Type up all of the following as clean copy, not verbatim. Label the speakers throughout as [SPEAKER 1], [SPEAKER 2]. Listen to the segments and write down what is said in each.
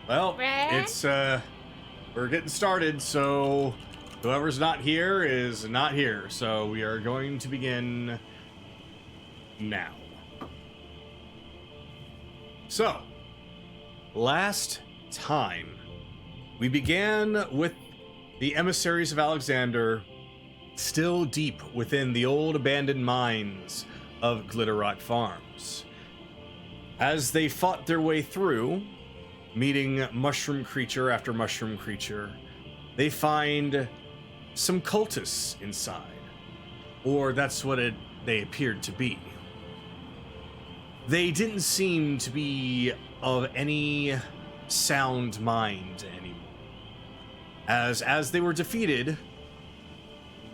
[SPEAKER 1] Well,
[SPEAKER 2] Red?
[SPEAKER 1] it's we're getting started, so whoever's not here is not here. So we are going to begin now. So, last time we began with the emissaries of Alexander still deep within the old abandoned mines of Glitterrock Farms. As they fought their way through, meeting mushroom creature after mushroom creature, they find some cultists inside. Or that's what they appeared to be. They didn't seem to be of any sound mind anymore. As they were defeated,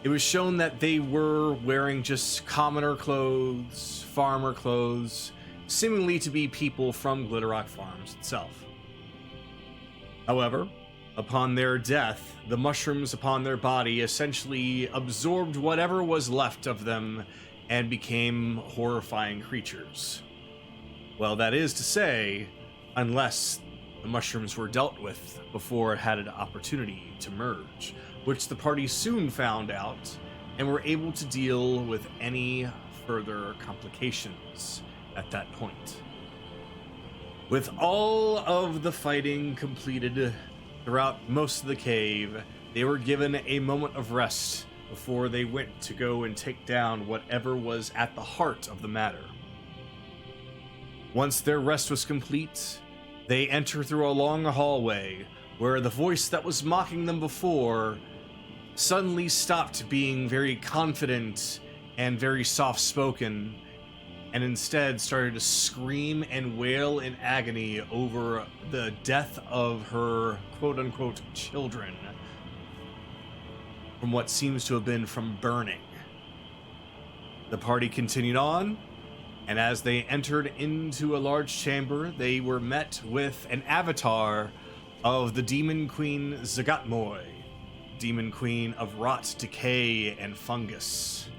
[SPEAKER 1] it was shown that they were wearing just commoner clothes, farmer clothes, seemingly to be people from Glitterrock Farms itself. However, upon their death, the mushrooms upon their body essentially absorbed whatever was left of them and became horrifying creatures. Well, that is to say, unless the mushrooms were dealt with before it had an opportunity to merge, which the party soon found out and were able to deal with any further complications at that point. With all of the fighting completed throughout most of the cave, they were given a moment of rest before they went to go and take down whatever was at the heart of the matter. Once their rest was complete, they enter through a long hallway where the voice that was mocking them before suddenly stopped being very confident and very soft-spoken, and instead started to scream and wail in agony over the death of her quote-unquote children from what seems to have been from burning. The party continued on, and as they entered into a large chamber, they were met with an avatar of the Demon Queen Zagatmoy, Demon Queen of rot, decay, and fungus.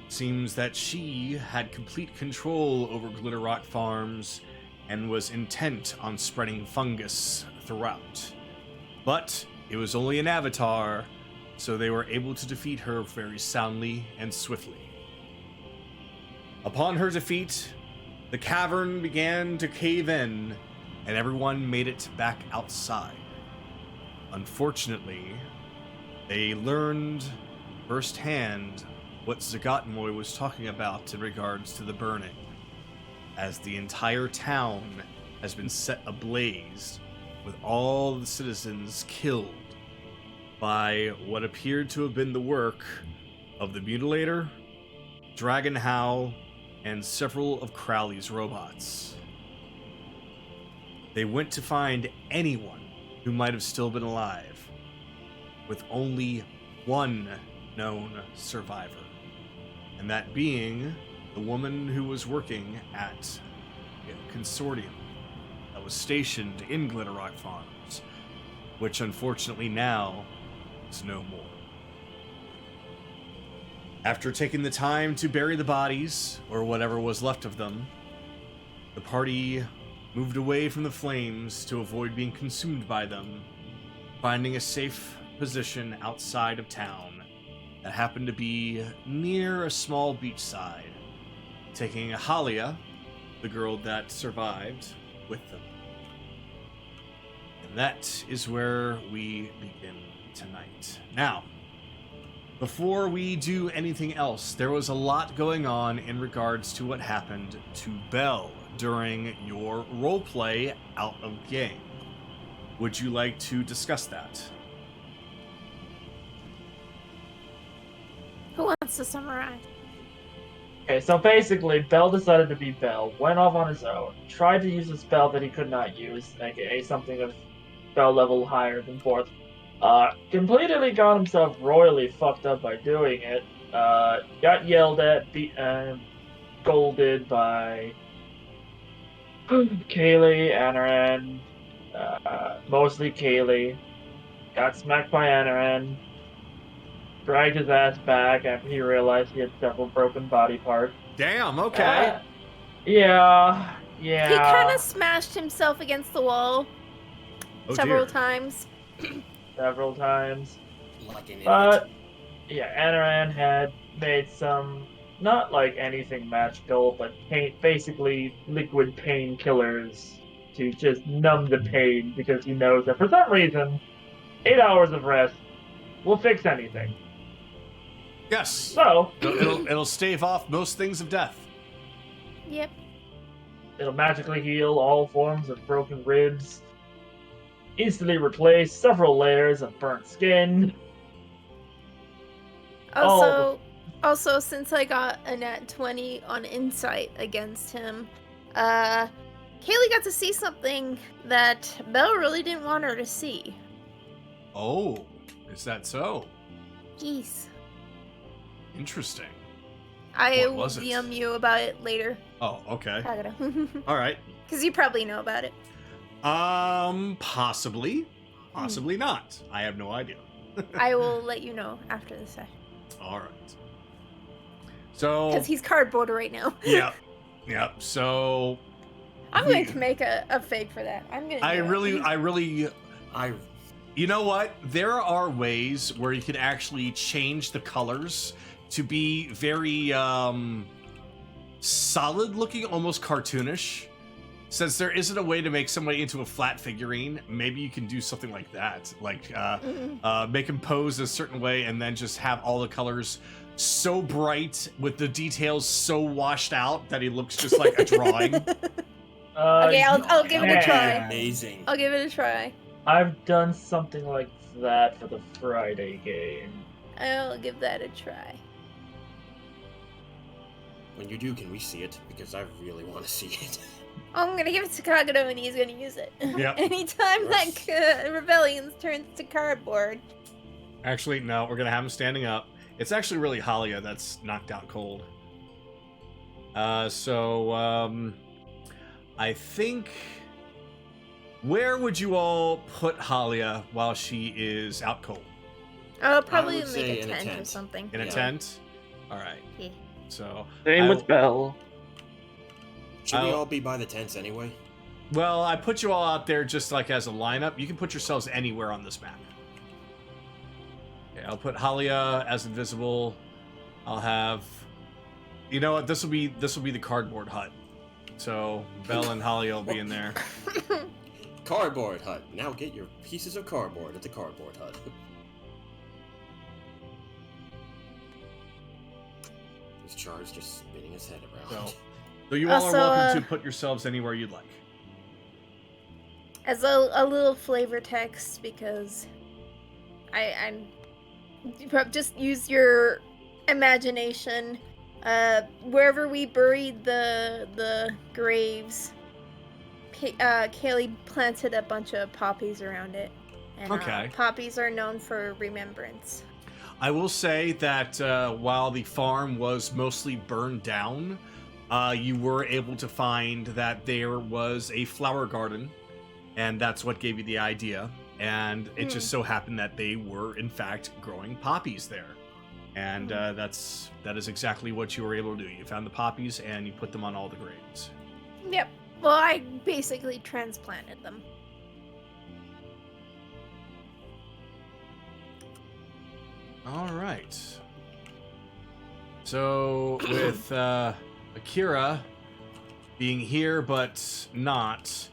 [SPEAKER 1] Seems that she had complete control over Glitterrock Farms and was intent on spreading fungus throughout. But it was only an avatar, so they were able to defeat her very soundly and swiftly. Upon her defeat, the cavern began to cave in, and everyone made it back outside. Unfortunately, they learned firsthand what Zagatmoy was talking about in regards to the burning, as the entire town has been set ablaze with all the citizens killed by what appeared to have been the work of the Mutilator, Dragon Howl, and several of Crowley's robots. They went to find anyone who might have still been alive, with only one known survivor, and that being the woman who was working at a consortium that was stationed in Glitterrock Farms, which unfortunately now is no more. After taking the time to bury the bodies, or whatever was left of them, the party moved away from the flames to avoid being consumed by them, finding a safe position outside of town that happened to be near a small beachside, taking Ahalia, the girl that survived, with them. And that is where we begin tonight. Now, before we do anything else, there was a lot going on in regards to what happened to Belle during your roleplay out of game. Would you like to discuss that?
[SPEAKER 2] Who wants to summarize?
[SPEAKER 3] Okay, so basically, Bell decided to be Bell, went off on his own, tried to use a spell that he could not use, aka something of spell level higher than 4th. Completely got himself royally fucked up by doing it. Got yelled at, scolded by Kaylee, Anaran, mostly Kaylee. Got smacked by Anaran. Dragged his ass back after he realized he had several broken body parts.
[SPEAKER 1] Damn, okay.
[SPEAKER 3] Yeah.
[SPEAKER 2] He kind of smashed himself against the wall.
[SPEAKER 1] Oh,
[SPEAKER 2] several
[SPEAKER 1] dear.
[SPEAKER 2] times.
[SPEAKER 3] several times.
[SPEAKER 4] Like an idiot.
[SPEAKER 3] But yeah, Anaran had made some, not like anything magical, but basically liquid painkillers to just numb the pain because he knows that for some reason, 8 hours of rest will fix anything.
[SPEAKER 1] Yes.
[SPEAKER 3] So
[SPEAKER 1] It'll stave off most things of death.
[SPEAKER 2] Yep.
[SPEAKER 3] it'll magically heal all forms of broken ribs, instantly replace several layers of burnt skin.
[SPEAKER 2] Also, since I got a nat 20 on insight against him, Kaylee got to see something that Belle really didn't want her to see.
[SPEAKER 1] Oh, is that so?
[SPEAKER 2] Yes.
[SPEAKER 1] Interesting.
[SPEAKER 2] I
[SPEAKER 1] What
[SPEAKER 2] will
[SPEAKER 1] was it?
[SPEAKER 2] DM you about it later.
[SPEAKER 1] Oh, okay.
[SPEAKER 2] Because
[SPEAKER 1] All right.
[SPEAKER 2] you probably know about it.
[SPEAKER 1] Possibly. Possibly not. I have no idea.
[SPEAKER 2] I will let you know after the session.
[SPEAKER 1] All right. So.
[SPEAKER 2] Because he's cardboard right now.
[SPEAKER 1] Yep. Yep. So.
[SPEAKER 2] I'm going to make a fake for that.
[SPEAKER 1] You know what? There are ways where you can actually change the colors to be very solid looking, almost cartoonish. Since there isn't a way to make somebody into a flat figurine, maybe you can do something like that. Like make him pose a certain way and then just have all the colors so bright with the details so washed out that he looks just like a drawing.
[SPEAKER 2] Okay, I'll give it a try.
[SPEAKER 4] Amazing.
[SPEAKER 2] I'll give it a try.
[SPEAKER 3] I've done something like that for the Friday game.
[SPEAKER 2] I'll give that a try.
[SPEAKER 4] When you do, can we see it? Because I really want to see it.
[SPEAKER 2] I'm gonna give it to Kagado and he's gonna use it.
[SPEAKER 1] Yep.
[SPEAKER 2] Anytime that Rebellions turns to cardboard.
[SPEAKER 1] Actually, no, we're gonna have him standing up. It's actually really Halia that's knocked out cold. I think... Where would you all put Halia while she is out cold?
[SPEAKER 2] I'll probably
[SPEAKER 4] would say
[SPEAKER 2] make a
[SPEAKER 4] in a
[SPEAKER 2] tent or
[SPEAKER 4] tent.
[SPEAKER 2] something.
[SPEAKER 1] In a
[SPEAKER 4] Yeah.
[SPEAKER 1] tent? Alright.
[SPEAKER 2] Yeah.
[SPEAKER 1] So...
[SPEAKER 3] Same
[SPEAKER 1] I
[SPEAKER 3] with
[SPEAKER 1] will-
[SPEAKER 3] Belle.
[SPEAKER 4] Should we
[SPEAKER 1] I'll-
[SPEAKER 4] all be by the tents anyway?
[SPEAKER 1] Well, I put you all out there just like as a lineup. You can put yourselves anywhere on this map. Okay, I'll put Halia as invisible. I'll have... You know what? This will be the cardboard hut. So, Belle and Halia will be in there.
[SPEAKER 4] Cardboard hut. Now get your pieces of cardboard at the cardboard hut. This Char's just spinning his head around.
[SPEAKER 1] So you all are
[SPEAKER 2] Also,
[SPEAKER 1] welcome to put yourselves anywhere you'd like.
[SPEAKER 2] As a little flavor text, because I'm just use your imagination. Wherever we buried the graves, Kaylee planted a bunch of poppies around it. And,
[SPEAKER 1] Okay.
[SPEAKER 2] Poppies are known for remembrance.
[SPEAKER 1] I will say that while the farm was mostly burned down, you were able to find that there was a flower garden, and that's what gave you the idea. And it just so happened that they were, in fact, growing poppies there. And that is exactly what you were able to do. You found the poppies, and you put them on all the graves.
[SPEAKER 2] Yep. Well, I basically transplanted them.
[SPEAKER 1] All right. So with Akira being here but not,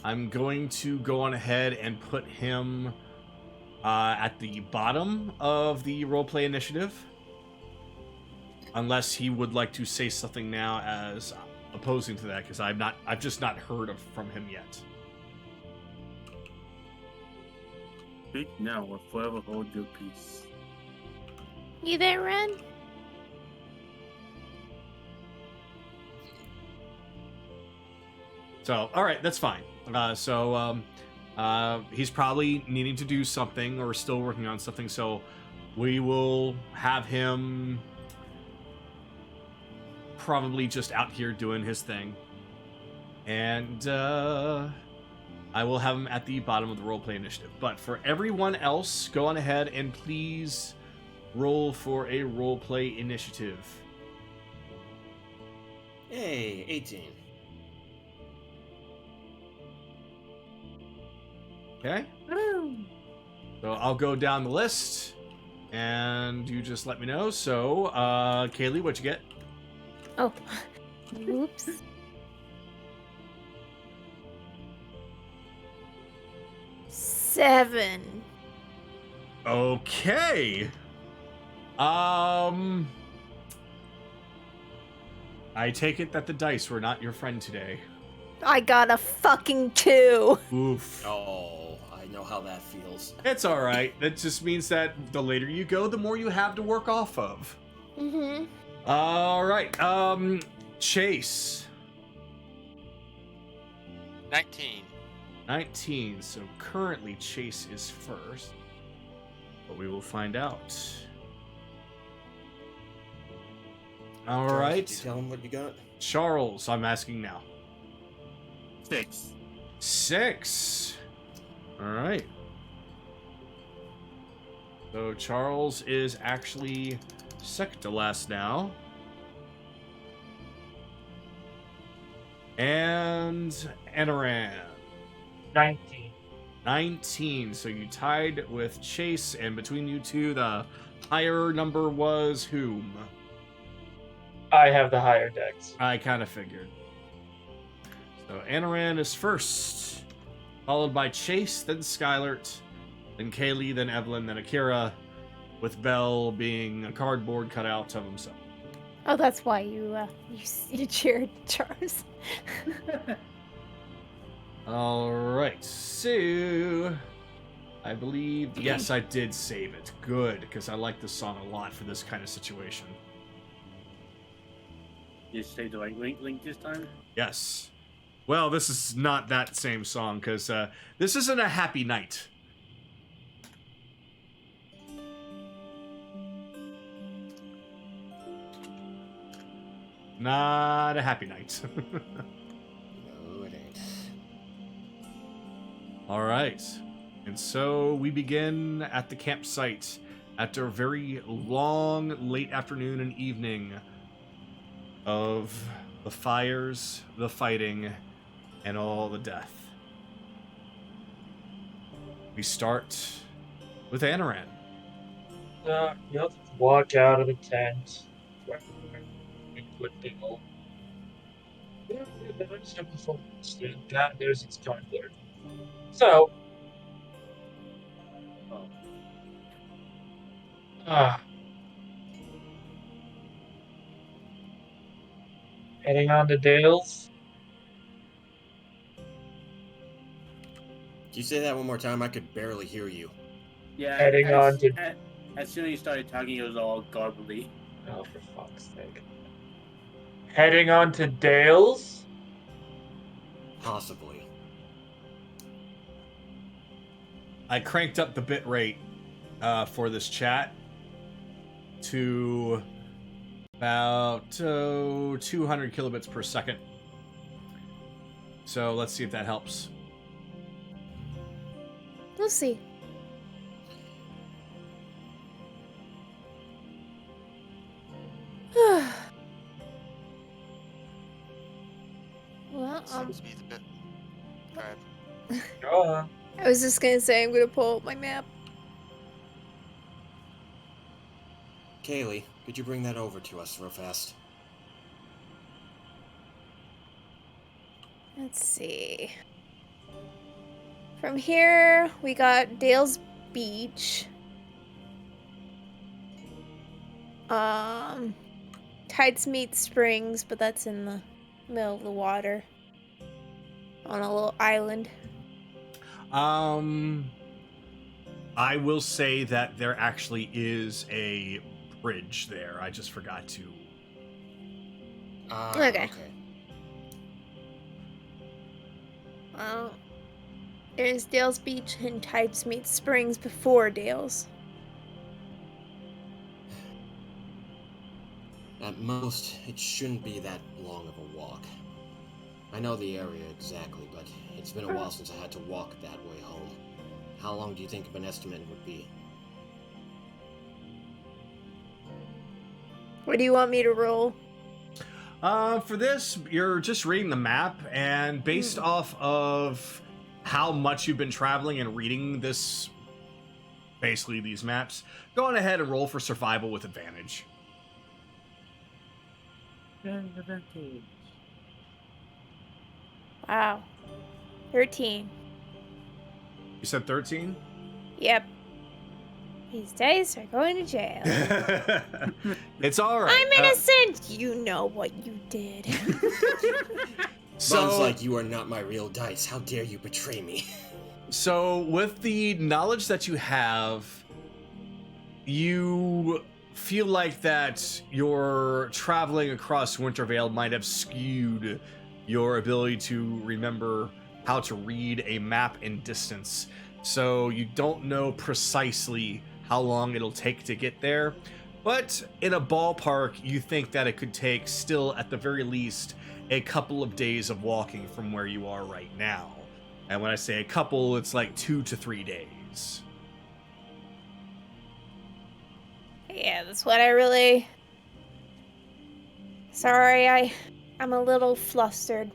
[SPEAKER 1] I'm going to go on ahead and put him at the bottom of the roleplay initiative, unless he would like to say something now as opposing to that, because I've just not heard from him yet.
[SPEAKER 5] Speak now or forever hold your peace.
[SPEAKER 2] You there, Ren?
[SPEAKER 1] So, all right, that's fine. He's probably needing to do something or still working on something, so we will have him probably just out here doing his thing. And I will have him at the bottom of the roleplay initiative. But for everyone else, go on ahead and please roll for a roleplay initiative.
[SPEAKER 4] Hey, 18.
[SPEAKER 1] Okay. So I'll go down the list, and you just let me know. So, Kaylee, what'd you get?
[SPEAKER 2] Oh. Oops. Seven.
[SPEAKER 1] Okay. I take it that the dice were not your friend today.
[SPEAKER 2] I got a fucking 2.
[SPEAKER 1] Oof.
[SPEAKER 4] Oh, I know how that feels.
[SPEAKER 1] It's all right. That just means that the later you go, the more you have to work off of.
[SPEAKER 2] Mm-hmm.
[SPEAKER 1] All right. Chase.
[SPEAKER 6] 19.
[SPEAKER 1] 19. So currently Chase is first, but we will find out. All
[SPEAKER 4] Charles,
[SPEAKER 1] right.
[SPEAKER 4] did you tell him what you got?
[SPEAKER 1] Charles, I'm asking now.
[SPEAKER 5] 6.
[SPEAKER 1] 6. All right. So Charles is actually second to last now. And Anaran.
[SPEAKER 3] 19.
[SPEAKER 1] 19. So you tied with Chase, and between you two, the higher number was whom?
[SPEAKER 3] I have the higher dex.
[SPEAKER 1] I kind of figured. So Anaran is first, followed by Chase, then Skylert, then Kaylee, then Evelyn, then Akira, with Bell being a cardboard cutout of himself.
[SPEAKER 2] Oh, that's why you cheered Charles.
[SPEAKER 1] All right, so I believe, yes, I did save it. Good, because I like this song a lot for this kind of situation.
[SPEAKER 5] You say the right link this time?
[SPEAKER 1] Yes. Well, this is not that same song, because this isn't a happy night. Not a happy night.
[SPEAKER 4] No, it ain't.
[SPEAKER 1] All right. And so we begin at the campsite after a very long late afternoon and evening of the fires, the fighting, and all the death. We start with Anaran.
[SPEAKER 3] You'll just walk out of the tent. There's its cardboard. So,
[SPEAKER 5] Oh.
[SPEAKER 3] Heading on to Dale's.
[SPEAKER 4] Can you say that one more time? I could barely hear you.
[SPEAKER 5] Yeah,
[SPEAKER 3] Heading on to.
[SPEAKER 5] as soon as you started talking, it was all garbly.
[SPEAKER 3] Oh, for fuck's sake. Heading on to Dale's.
[SPEAKER 4] Possibly.
[SPEAKER 1] I cranked up the bit rate for this chat to about 200 kilobits per second. So let's see if that helps.
[SPEAKER 2] We'll see. Well,
[SPEAKER 6] Speed a bit. Alright.
[SPEAKER 3] Go on.
[SPEAKER 2] I was just gonna say I'm gonna pull up my map.
[SPEAKER 4] Kaylee, could you bring that over to us real fast?
[SPEAKER 2] Let's see. From here, we got Dale's Beach. Tides Meet Springs, but that's in the middle of the water. On a little island.
[SPEAKER 1] I will say that there actually is a bridge there. I just forgot to.
[SPEAKER 2] Okay. Well, there's Dale's Beach and Tides Meet Springs before Dale's.
[SPEAKER 4] At most, it shouldn't be that long of a walk. I know the area exactly, but it's been a while since I had to walk that way home. How long do you think an estimate would be?
[SPEAKER 2] What do you want me to roll?
[SPEAKER 1] For this, you're just reading the map, and based off of how much you've been traveling and reading basically these maps, go on ahead and roll for survival with advantage.
[SPEAKER 5] Advantage.
[SPEAKER 2] Wow. 13.
[SPEAKER 1] You said 13?
[SPEAKER 2] Yep. These dice are going to jail.
[SPEAKER 1] It's all right.
[SPEAKER 2] I'm innocent! You know what you did.
[SPEAKER 4] Sounds like you are not my real dice. How dare you betray me?
[SPEAKER 1] So, with the knowledge that you have, you feel like that your traveling across Wintervale might have skewed your ability to remember how to read a map in distance. So, you don't know precisely how long it'll take to get there. But in a ballpark, you think that it could take still, at the very least, a couple of days of walking from where you are right now. And when I say a couple, it's like 2 to 3 days.
[SPEAKER 2] Yeah, that's what I really... Sorry, I'm a little flustered.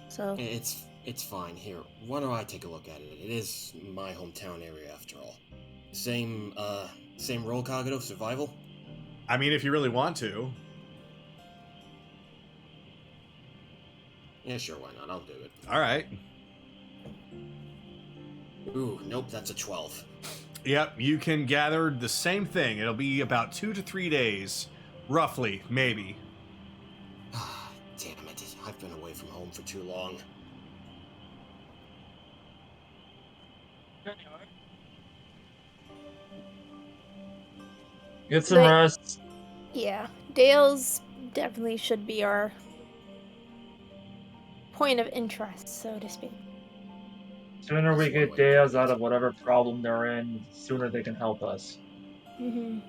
[SPEAKER 2] So,
[SPEAKER 4] It's fine. Here, why don't I take a look at it? It is my hometown area after all. Same roll, Kagado? Survival?
[SPEAKER 1] I mean, if you really want to.
[SPEAKER 4] Yeah, sure, why not? I'll do it.
[SPEAKER 1] All right.
[SPEAKER 4] Ooh, nope, that's a 12.
[SPEAKER 1] Yep, you can gather the same thing. It'll be about 2 to 3 days. Roughly, maybe.
[SPEAKER 4] Ah, damn it. I've been away from home for too long.
[SPEAKER 3] Get some
[SPEAKER 2] Like-
[SPEAKER 3] rest.
[SPEAKER 2] yeah. Dale's definitely should be our point of interest, so to speak.
[SPEAKER 3] Sooner we
[SPEAKER 4] That's one
[SPEAKER 3] get
[SPEAKER 4] way to
[SPEAKER 3] Dales
[SPEAKER 4] put it.
[SPEAKER 3] out of whatever problem they're in, the sooner they can help us.
[SPEAKER 2] Mm-hmm.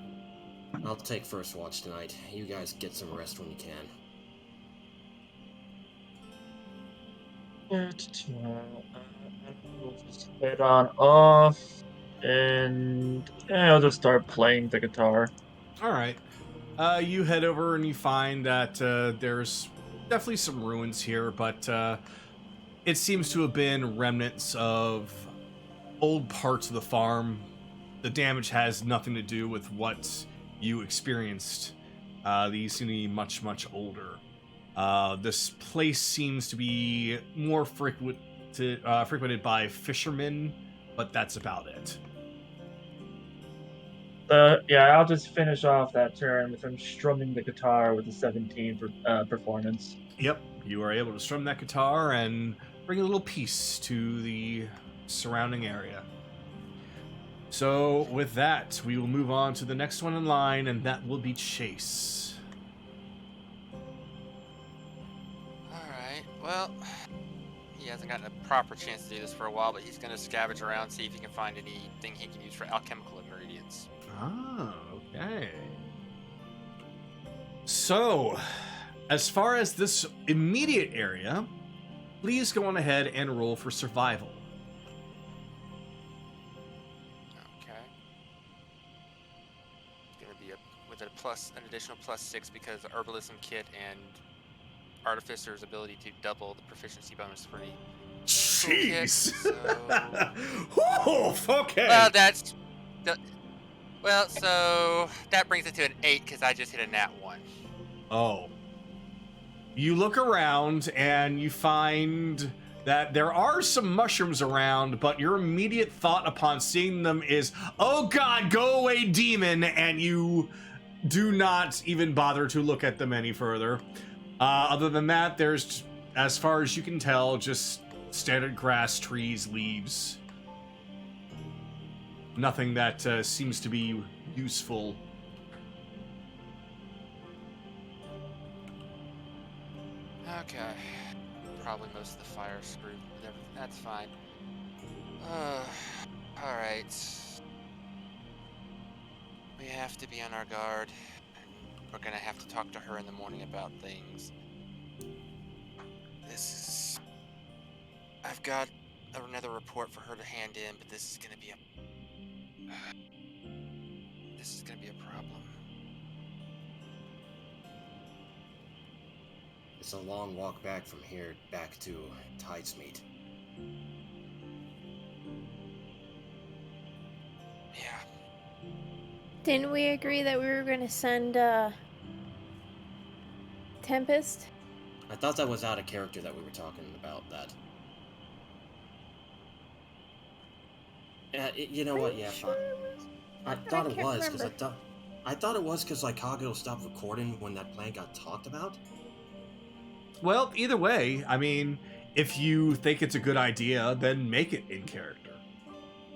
[SPEAKER 4] I'll take first watch tonight. You guys get some rest when you can.
[SPEAKER 3] We'll just head on off, and I'll just start playing the guitar.
[SPEAKER 1] All right. You head over and you find that there's definitely some ruins here, but it seems to have been remnants of old parts of the farm. The damage has nothing to do with what you experienced. These seem to be much, much older. This place seems to be more frequented by fishermen, but that's about it.
[SPEAKER 3] Yeah, I'll just finish off that turn with him strumming the guitar with a 17 performance.
[SPEAKER 1] Yep, you are able to strum that guitar and bring a little peace to the surrounding area. So, with that, we will move on to the next one in line, and that will be Chase.
[SPEAKER 6] Alright, well, he hasn't gotten a proper chance to do this for a while, but he's going to scavenge around, see if he can find anything he can use for alchemical ingredients.
[SPEAKER 1] Ah, okay. So, as far as this immediate area, please go on ahead and roll for survival.
[SPEAKER 6] Okay. It's going to be with an additional +6 because the herbalism kit and artificer's ability to double the proficiency bonus for the
[SPEAKER 1] Jeez.
[SPEAKER 6] So-
[SPEAKER 1] Oof, okay.
[SPEAKER 6] so that brings it to an 8 because I just hit a nat 1.
[SPEAKER 1] Oh. You look around and you find that there are some mushrooms around, but your immediate thought upon seeing them is, oh god, go away, demon, and you do not even bother to look at them any further. Other than that, there's, as far as you can tell, just standard grass, trees, leaves. Nothing that seems to be useful.
[SPEAKER 6] Okay. Probably most of the fire screwed with everything. That's fine. Alright. We have to be on our guard. We're gonna have to talk to her in the morning about things. I've got another report for her to hand in, but this is gonna be a problem.
[SPEAKER 4] It's a long walk back from here, back to Tide's Meet.
[SPEAKER 2] Didn't we agree that we were gonna send Tempest?
[SPEAKER 4] I thought that was out of character that we were talking about that. You know what?
[SPEAKER 2] Pretty
[SPEAKER 4] Yeah,
[SPEAKER 2] sure
[SPEAKER 4] fine.
[SPEAKER 2] it was.
[SPEAKER 4] I thought it
[SPEAKER 2] can't
[SPEAKER 4] was because
[SPEAKER 2] remember.
[SPEAKER 4] I thought it was because like Kago stopped recording when that plan got talked about.
[SPEAKER 1] Well, either way, I mean, if you think it's a good idea, then make it in character.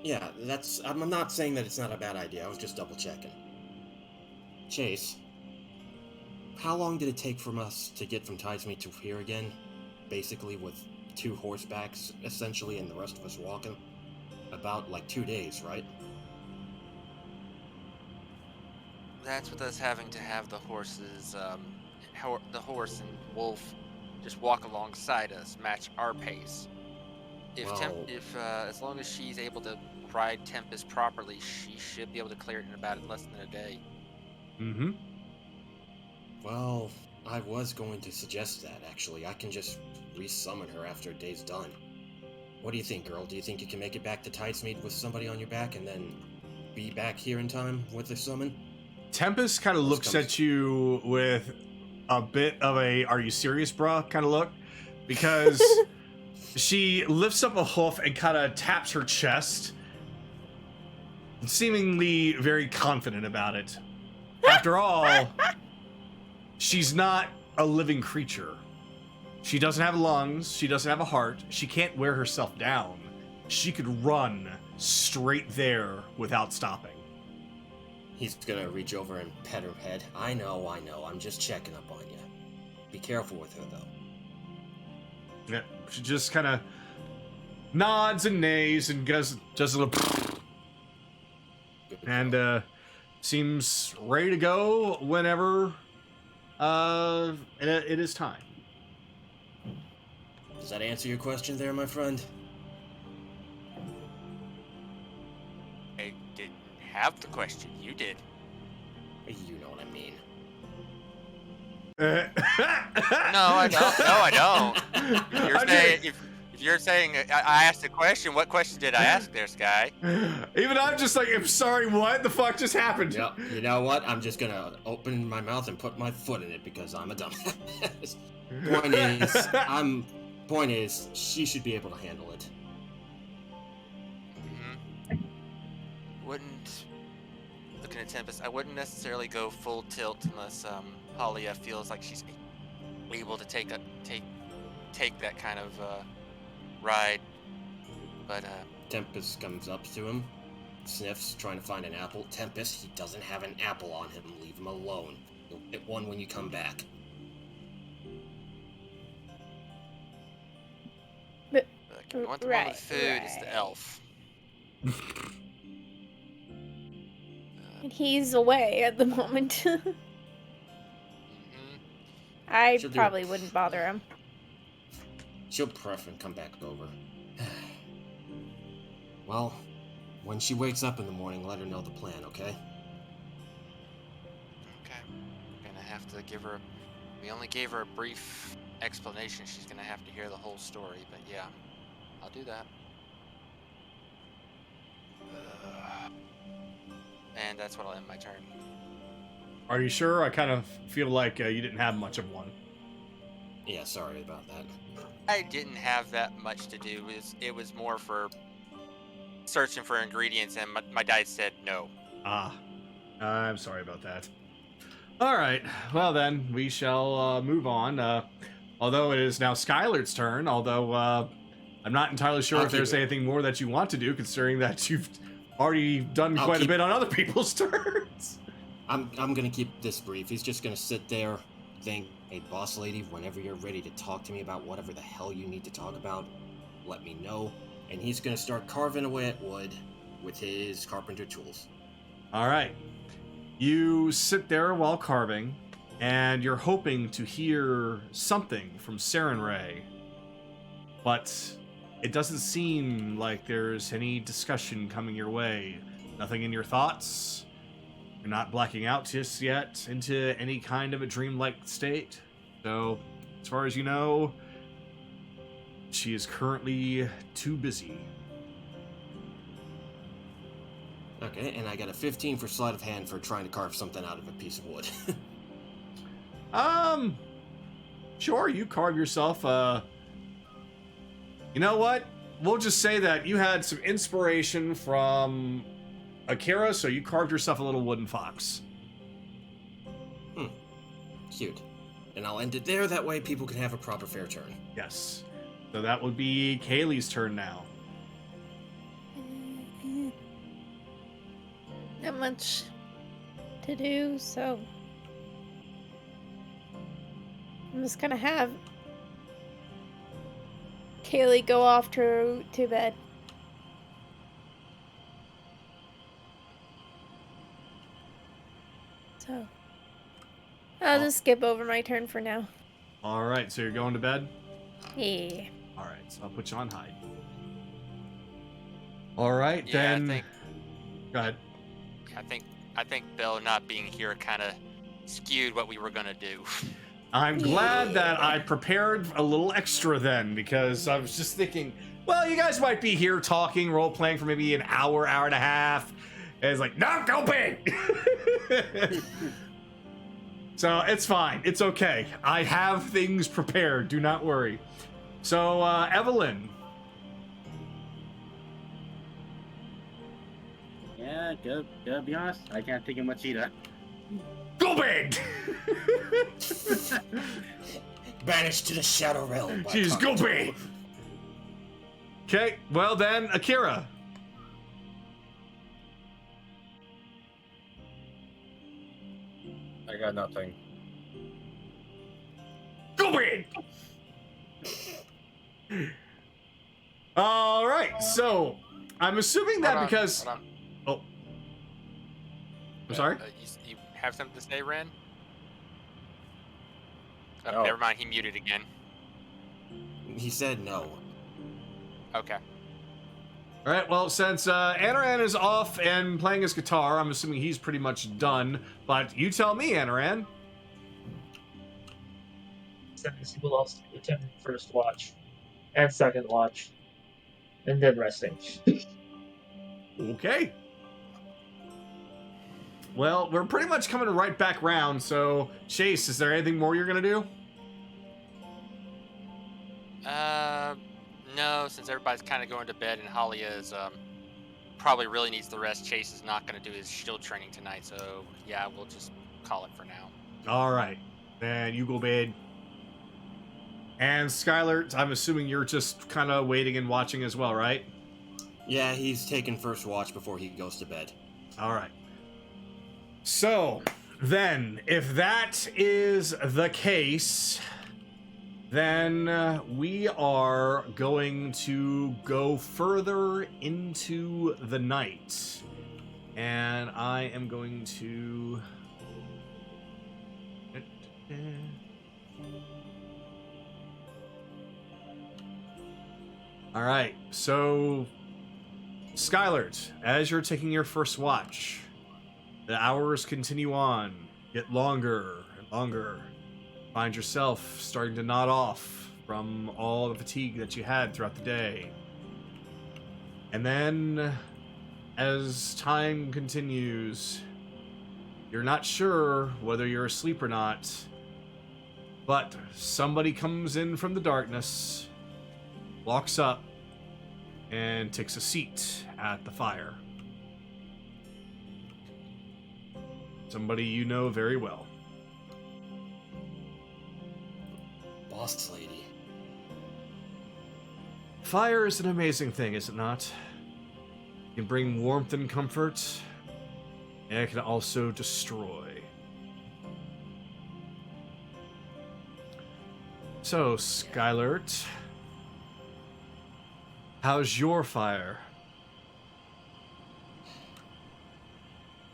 [SPEAKER 4] Yeah, that's. I'm not saying that it's not a bad idea. I was just double checking. Chase, how long did it take from us to get from Tidesmeet to here again? Basically, with 2 horsebacks essentially, and the rest of us walking. About like 2 days, right?
[SPEAKER 6] That's with us having to have the horses, the horse and wolf just walk alongside us, match our pace. As long as she's able to ride Tempest properly, she should be able to clear it in about less than a day.
[SPEAKER 1] Mm-hmm.
[SPEAKER 4] Well, I was going to suggest that, actually. I can just resummon her after a day's done. What do you think, girl? Do you think you can make it back to Tidesmeet with somebody on your back and then be back here in time with the summon?
[SPEAKER 1] Tempest kind of looks at you with a bit of a "Are you serious, bruh?" kind of look, because she lifts up a hoof and kind of taps her chest, seemingly very confident about it. After all, she's not a living creature. She doesn't have lungs. She doesn't have a heart. She can't wear herself down. She could run straight there without stopping.
[SPEAKER 4] He's gonna reach over and pet her head. I know. I'm just checking up on you. Be careful with her, though.
[SPEAKER 1] Yeah, she just kind of nods and neighs and does a little and seems ready to go whenever it is time.
[SPEAKER 4] Does that answer your question there, my friend?
[SPEAKER 6] I didn't have the question. You did.
[SPEAKER 4] You know what I mean.
[SPEAKER 6] No, I don't. No, I don't. If you're saying I asked a question, what question did I ask there, Sky?
[SPEAKER 1] Even I'm just like, I'm sorry, what the fuck just happened?
[SPEAKER 4] Yep. You know what? I'm just gonna open my mouth and put my foot in it because I'm a dumbass. Point is, she should be able to handle it.
[SPEAKER 6] Looking at Tempest, I wouldn't necessarily go full tilt unless Halia feels like she's able to take that kind of ride. But
[SPEAKER 4] Tempest comes up to him, sniffs, trying to find an apple. Tempest, he doesn't have an apple on him. Leave him alone. You'll get one when you come back.
[SPEAKER 6] if you want the one with food, it's the elf.
[SPEAKER 2] And he's away at the moment. I probably wouldn't bother him.
[SPEAKER 4] She'll pref and come back over. Well, when she wakes up in the morning, let her know the plan, okay?
[SPEAKER 6] Okay. I'm gonna have to give her... We only gave her a brief explanation. She's gonna have to hear the whole story, but yeah. I'll do that. And that's what I'll end my turn.
[SPEAKER 1] Are you sure? I kind of feel like you didn't have much of one.
[SPEAKER 4] Yeah, sorry about that.
[SPEAKER 6] I didn't have that much to do. It was more for searching for ingredients, and my dad said no.
[SPEAKER 1] Ah, I'm sorry about that. All right, well then, we shall move on. Although it is now Skylar's turn, although I'm not entirely sure if there's anything more that you want to do, considering that you've already done quite a bit on other people's turns.
[SPEAKER 4] I'm gonna keep this brief. He's just gonna sit there, think, hey, boss lady, whenever you're ready to talk to me about whatever the hell you need to talk about, let me know. And he's gonna start carving away at wood with his carpenter tools.
[SPEAKER 1] All right. You sit there while carving, and you're hoping to hear something from Sarenrae, but it doesn't seem like there's any discussion coming your way. Nothing in your thoughts. You're not blacking out just yet into any kind of a dreamlike state. So, as far as you know, she is currently too busy.
[SPEAKER 4] Okay, and I got a 15 for sleight of hand for trying to carve something out of a piece of wood.
[SPEAKER 1] Sure, you carve yourself you know what? We'll just say that you had some inspiration from Akira, so you carved yourself a little wooden fox.
[SPEAKER 4] Cute. And I'll end it there, that way people can have a proper fair turn.
[SPEAKER 1] Yes. So that would be Kaylee's turn now.
[SPEAKER 2] Not much to do, so I'm just gonna have Kaylee go off to bed. So I'll just skip over my turn for now.
[SPEAKER 1] All right, so you're going to bed?
[SPEAKER 2] Yeah.
[SPEAKER 1] All right, so I'll put you on hide. All right,
[SPEAKER 6] Yeah,
[SPEAKER 1] then.
[SPEAKER 6] I think
[SPEAKER 1] Go ahead.
[SPEAKER 6] I think Belle not being here kind of skewed what we were gonna do.
[SPEAKER 1] I'm glad that I prepared a little extra then, because I was just thinking, well, you guys might be here talking, role playing for maybe an hour, hour and a half. And it's like, no, go bed. So it's fine. It's okay. I have things prepared. Do not worry. So, Evelyn.
[SPEAKER 7] Yeah, gotta be honest, I can't think of much either.
[SPEAKER 1] Go bed!
[SPEAKER 4] Banished to the Shadow Realm. by
[SPEAKER 1] She's go
[SPEAKER 4] Kakato.
[SPEAKER 1] bed! Okay, well then, Akira.
[SPEAKER 8] I got nothing.
[SPEAKER 1] Go bed! All right, so I'm assuming that
[SPEAKER 6] Hold on,
[SPEAKER 1] because...
[SPEAKER 6] hold on.
[SPEAKER 1] Oh. I'm sorry?
[SPEAKER 6] You have something to say, Ren? Oh,
[SPEAKER 8] No.
[SPEAKER 6] never mind. He muted again.
[SPEAKER 4] He said no.
[SPEAKER 6] Okay.
[SPEAKER 1] All right, well, since Anaran is off and playing his guitar, I'm assuming he's pretty much done. But you tell me, Anaran.
[SPEAKER 3] Seconds he will also be attempting first watch and second watch, and then resting.
[SPEAKER 1] Okay. Well, we're pretty much coming right back round, so Chase, is there anything more you're gonna do?
[SPEAKER 6] No, since everybody's kind of going to bed and Halia is probably really needs the rest. Chase is not going to do his shield training tonight, so yeah, we'll just call it for now.
[SPEAKER 1] All right, then you go bed. And Skylar, I'm assuming you're just kind of waiting and watching as well, right?
[SPEAKER 4] Yeah, he's taking first watch before he goes to bed.
[SPEAKER 1] All right. So, then, if that is the case, then we are going to go further into the night. And I am going to... All right, so Skylert, as you're taking your first watch, the hours continue on, get longer and longer. Find yourself starting to nod off from all the fatigue that you had throughout the day. And then, as time continues, you're not sure whether you're asleep or not, but somebody comes in from the darkness, walks up, and takes a seat at the fire. Somebody you know very well.
[SPEAKER 4] Boss lady.
[SPEAKER 1] Fire is an amazing thing, is it not? It can bring warmth and comfort, and it can also destroy. So, Skylert, how's your fire?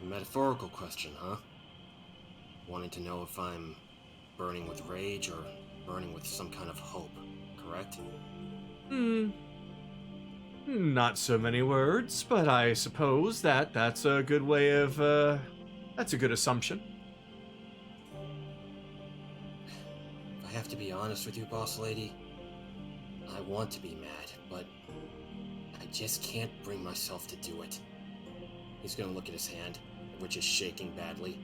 [SPEAKER 4] A metaphorical question, huh? Wanting to know if I'm burning with rage or burning with some kind of hope, correct?
[SPEAKER 1] Not so many words, but I suppose that's a good way of, that's a good assumption.
[SPEAKER 4] If I have to be honest with you, boss lady, I want to be mad, but I just can't bring myself to do it. He's gonna look at his hand, which is shaking badly.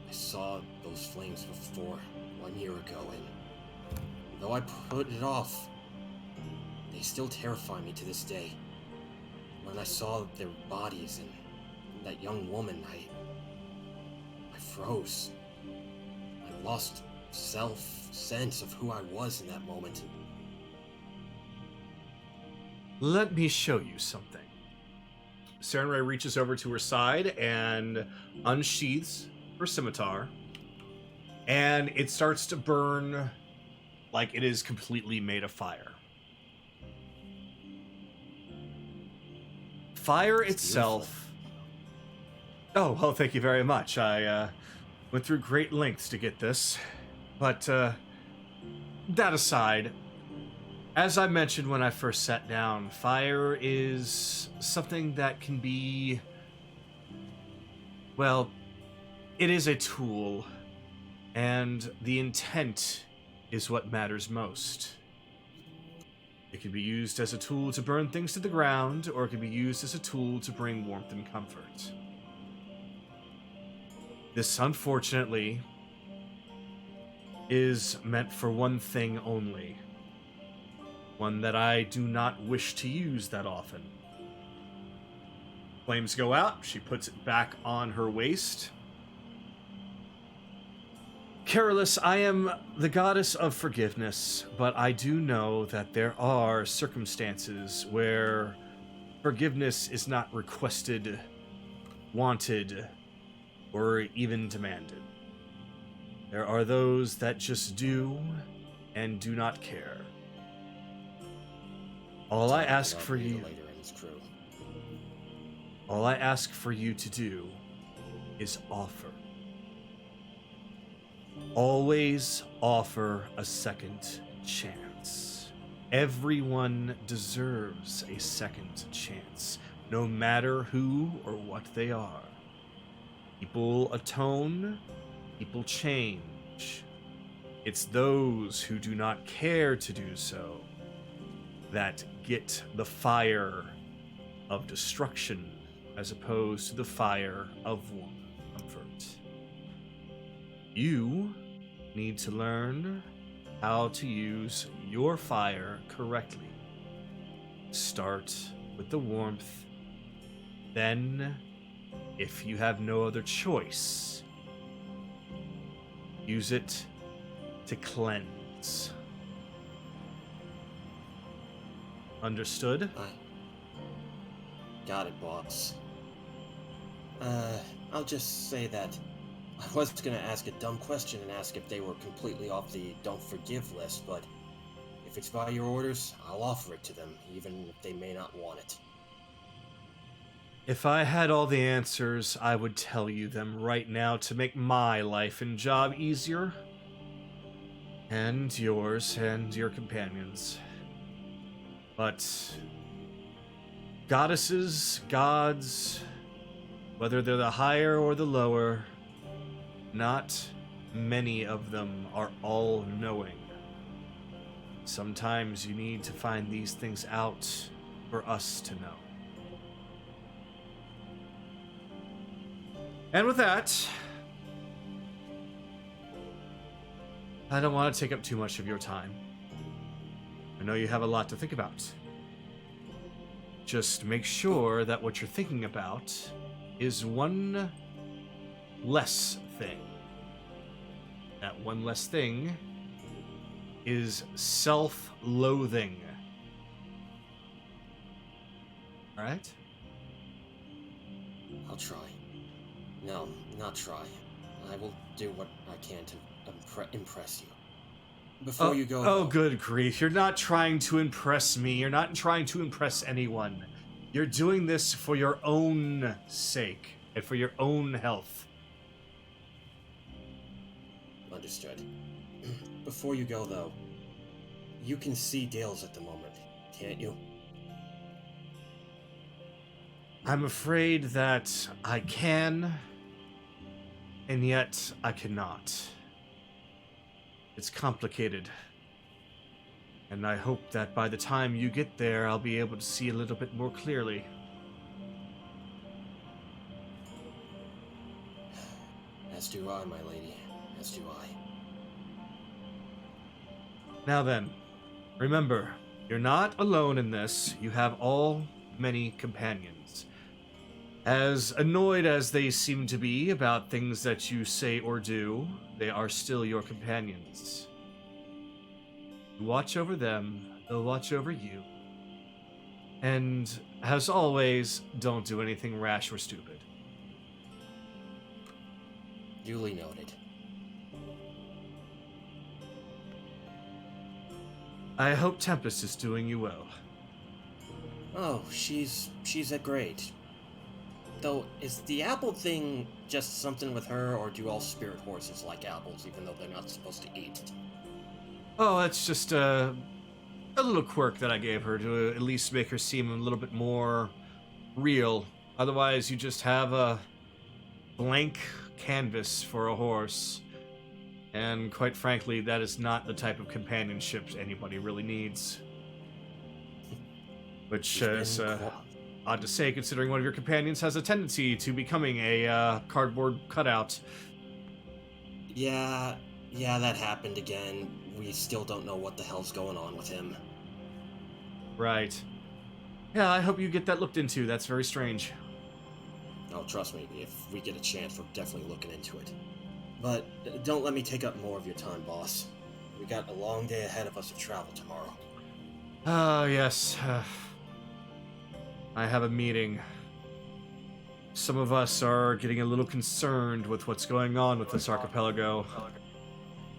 [SPEAKER 4] I saw those flames before, 1 year ago, and though I put it off, they still terrify me to this day. When I saw their bodies and that young woman, I froze. I lost sense of who I was in that moment.
[SPEAKER 1] Let me show you something. Sarenrae reaches over to her side and unsheaths her scimitar, and it starts to burn like it is completely made of fire. Fire itself... Oh, well, thank you very much. I went through great lengths to get this. But, that aside, as I mentioned when I first sat down, fire is something that can be... Well, it is a tool, and the intent is what matters most. It can be used as a tool to burn things to the ground, or it can be used as a tool to bring warmth and comfort. This, unfortunately, is meant for one thing only. One that I do not wish to use that often. Flames go out, she puts it back on her waist. Carolus, I am the goddess of forgiveness, but I do know that there are circumstances where forgiveness is not requested, wanted, or even demanded. There are those that just do and do not care. All I ask for you to do is offer. Always offer a second chance. Everyone deserves a second chance, no matter who or what they are. People atone, people change. It's those who do not care to do so that get the fire of destruction as opposed to the fire of warmth and comfort. You need to learn how to use your fire correctly. Start with the warmth, then, if you have no other choice, use it to cleanse. Understood?
[SPEAKER 4] Got it, boss. I'll just say that I was gonna ask a dumb question and ask if they were completely off the don't forgive list, but if it's by your orders, I'll offer it to them, even if they may not want it.
[SPEAKER 1] If I had all the answers, I would tell you them right now to make my life and job easier. And yours and your companions. But goddesses, gods, whether they're the higher or the lower, not many of them are all-knowing. Sometimes you need to find these things out for us to know. And with that, I don't want to take up too much of your time. I know you have a lot to think about. Just make sure that what you're thinking about is one less thing. That one less thing is self-loathing. Alright?
[SPEAKER 4] I'll try. No, not try. I will do what I can to impress you. Before you go...
[SPEAKER 1] Oh, good grief. You're not trying to impress me. You're not trying to impress anyone. You're doing this for your own sake and for your own health.
[SPEAKER 4] Understood. Before you go, though, you can see Dales at the moment, can't you?
[SPEAKER 1] I'm afraid that I can, and yet I cannot. It's complicated. And I hope that by the time you get there, I'll be able to see a little bit more clearly.
[SPEAKER 4] As do I, my lady. As do I.
[SPEAKER 1] Now then, remember, you're not alone in this. You have all many companions. As annoyed as they seem to be about things that you say or do, they are still your companions. You watch over them, they'll watch over you. And, as always, don't do anything rash or stupid.
[SPEAKER 4] Duly noted.
[SPEAKER 1] I hope Tempest is doing you well.
[SPEAKER 4] Oh, she's a great. Though, is the apple thing just something with her, or do all spirit horses like apples, even though they're not supposed to eat?
[SPEAKER 1] Oh, it's just a little quirk that I gave her to at least make her seem a little bit more real. Otherwise, you just have a blank canvas for a horse. And quite frankly, that is not the type of companionship anybody really needs. Which is odd to say, considering one of your companions has a tendency to becoming a cardboard cutout.
[SPEAKER 4] Yeah, that happened again. We still don't know what the hell's going on with him.
[SPEAKER 1] Right. Yeah, I hope you get that looked into. That's very strange.
[SPEAKER 4] Oh, trust me, if we get a chance, we're definitely looking into it. But don't let me take up more of your time, boss. We got a long day ahead of us of travel tomorrow.
[SPEAKER 1] Yes. I have a meeting. Some of us are getting a little concerned with what's going on with this archipelago.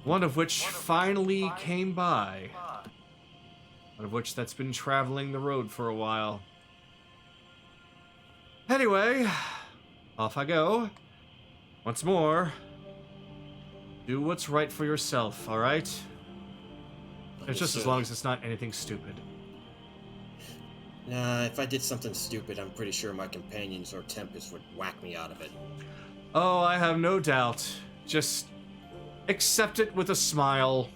[SPEAKER 1] One of which finally came by. One of which that's been traveling the road for a while. Anyway, off I go. Once more, do what's right for yourself, alright? It's just as long as it's not anything stupid.
[SPEAKER 4] Nah, if I did something stupid, I'm pretty sure my companions or Tempest would whack me out of it.
[SPEAKER 1] Oh, I have no doubt. Just accept it with a smile.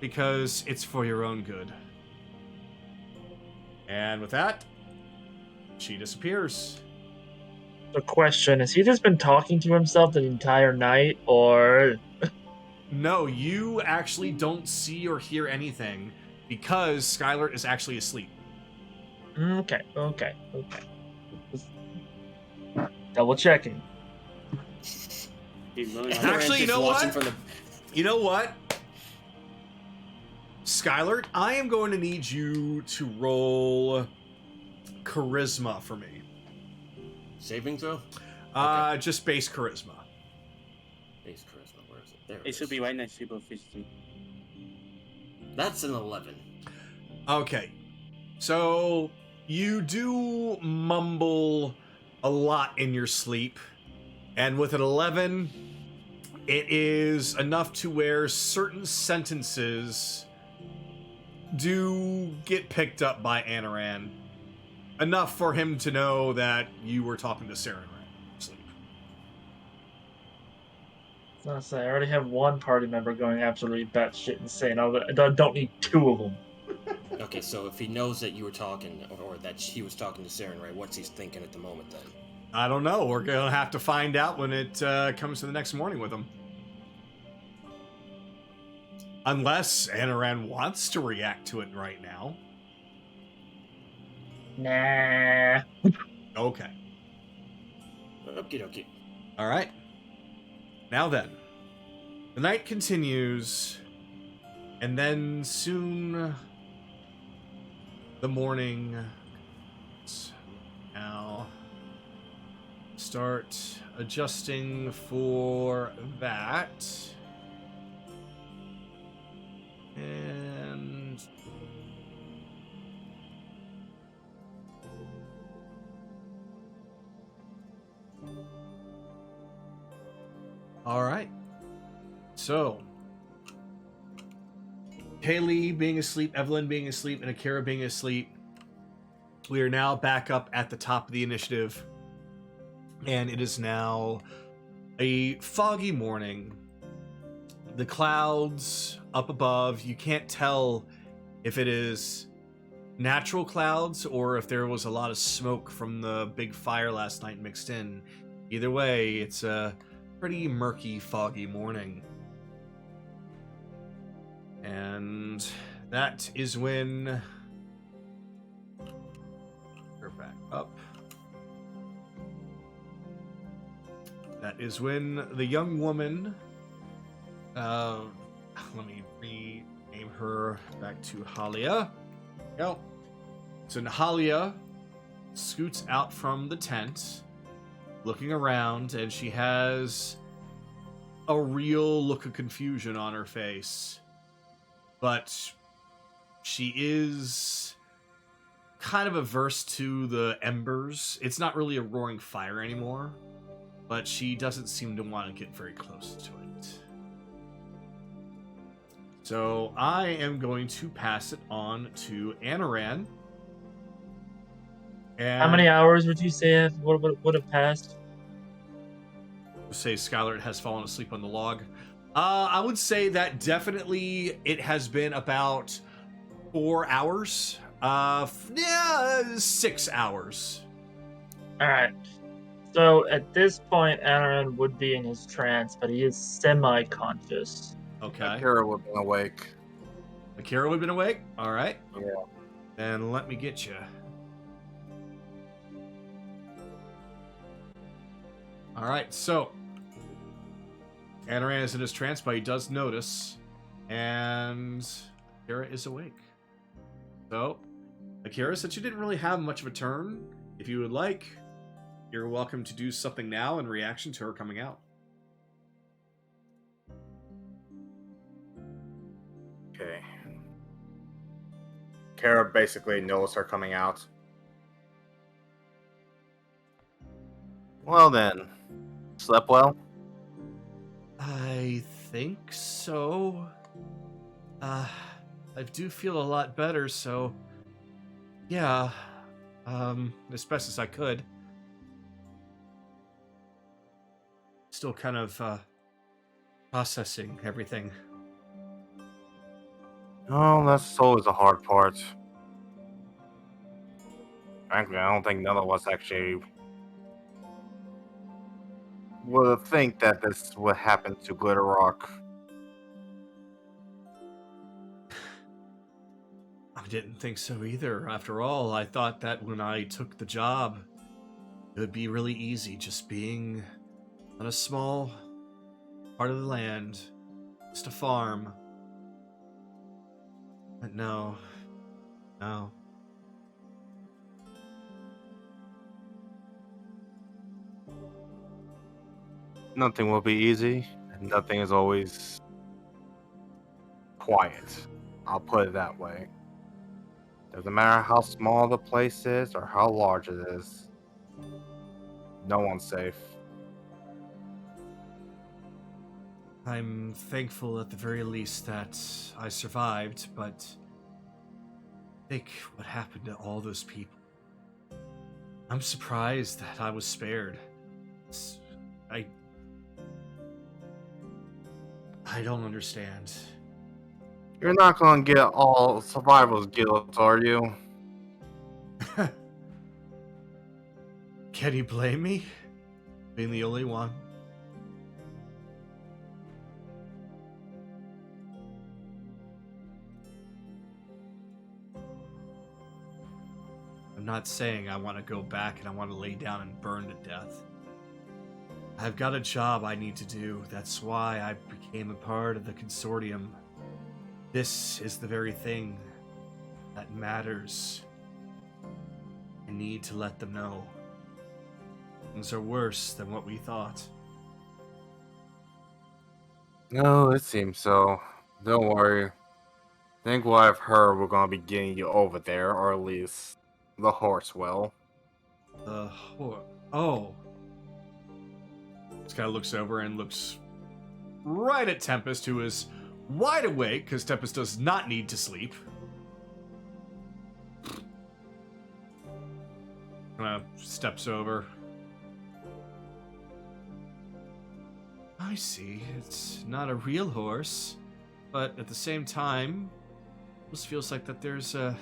[SPEAKER 1] Because it's for your own good. And with that, she disappears.
[SPEAKER 3] The question, has he just been talking to himself the entire night, or...
[SPEAKER 1] No, you actually don't see or hear anything because Skylar is actually asleep.
[SPEAKER 3] Okay. Double checking.
[SPEAKER 1] Actually, you know what? You know what? Skylar, I am going to need you to roll charisma for me.
[SPEAKER 4] Saving throw?
[SPEAKER 1] Just base charisma.
[SPEAKER 4] Base charisma, where is it? There
[SPEAKER 7] It should be right next to proficiency.
[SPEAKER 4] That's an 11.
[SPEAKER 1] Okay. So, you do mumble a lot in your sleep. And with an 11, it is enough to where certain sentences do get picked up by Anaran. Enough for him to know that you were talking to Saren in sleep.
[SPEAKER 3] I was gonna say, I already have one party member going absolutely batshit insane. I don't need two of them.
[SPEAKER 4] Okay, so if he knows that you were talking, or that he was talking to Saren Ray, what's he thinking at the moment then?
[SPEAKER 1] I don't know. We're going to have to find out when it comes to the next morning with him. Unless Anaran wants to react to it right now.
[SPEAKER 3] Nah.
[SPEAKER 1] Okay.
[SPEAKER 4] Okie dokie.
[SPEAKER 1] All right. Now then, the night continues, and then soon the morning. Now, start adjusting for that. And all right. So, Haley being asleep, Evelyn being asleep, and Akira being asleep, we are now back up at the top of the initiative. And it is now a foggy morning. The clouds up above, you can't tell if it is natural clouds or if there was a lot of smoke from the big fire last night mixed in. Either way, it's a pretty murky, foggy morning. And that is when we're back up. That is when the young woman, let me rename her back to Halia. Go. So Halia scoots out from the tent, looking around, and she has a real look of confusion on her face. But she is kind of averse to the embers. It's not really a roaring fire anymore, but she doesn't seem to want to get very close to it. So I am going to pass it on to Anaran. And
[SPEAKER 3] How many hours would you say would have passed?
[SPEAKER 1] say Skylar has fallen asleep on the log. I would say that definitely it has been about 4 hours. 6 hours.
[SPEAKER 3] Alright. So at this point, Aaron would be in his trance, but he is semi-conscious.
[SPEAKER 1] Okay.
[SPEAKER 8] Akira would have been awake.
[SPEAKER 1] Akira would have been awake? All right.
[SPEAKER 8] Yeah.
[SPEAKER 1] Then let me get you. All right, so Anaran is in his trance, but he does notice, and Akira is awake. So, Akira, since you didn't really have much of a turn, if you would like, you're welcome to do something now in reaction to her coming out.
[SPEAKER 8] Okay. Kara basically knows her coming out. Well then, slept well?
[SPEAKER 1] I think so. I do feel a lot better, so yeah, as best as I could. Still kind of processing everything.
[SPEAKER 8] Oh, that's always the hard part. Frankly, I don't think none of us actually would think that this would happen to Glitter Rock.
[SPEAKER 1] I didn't think so either. After all, I thought that when I took the job, it would be really easy just being on a small part of the land, just a farm. But no.
[SPEAKER 8] Nothing will be easy, and nothing is always quiet. I'll put it that way. Doesn't matter how small the place is or how large it is. No one's safe.
[SPEAKER 1] I'm thankful at the very least that I survived, but think what happened to all those people. I'm surprised that I was spared. I don't understand.
[SPEAKER 8] You're not gonna get all survival's guilt, are you?
[SPEAKER 1] Can you blame me? Being the only one? I'm not saying I want to go back and I want to lay down and burn to death. I've got a job I need to do. That's why I became a part of the consortium. This is the very thing that matters. I need to let them know. Things are worse than what we thought.
[SPEAKER 8] No, it seems so. Don't worry. I think what I've heard, we're gonna be getting you over there, or at least the horse will.
[SPEAKER 1] Oh. This guy looks over and looks right at Tempest, who is wide awake, because Tempest does not need to sleep. Steps over. I see. It's not a real horse, but at the same time, this feels like that there's a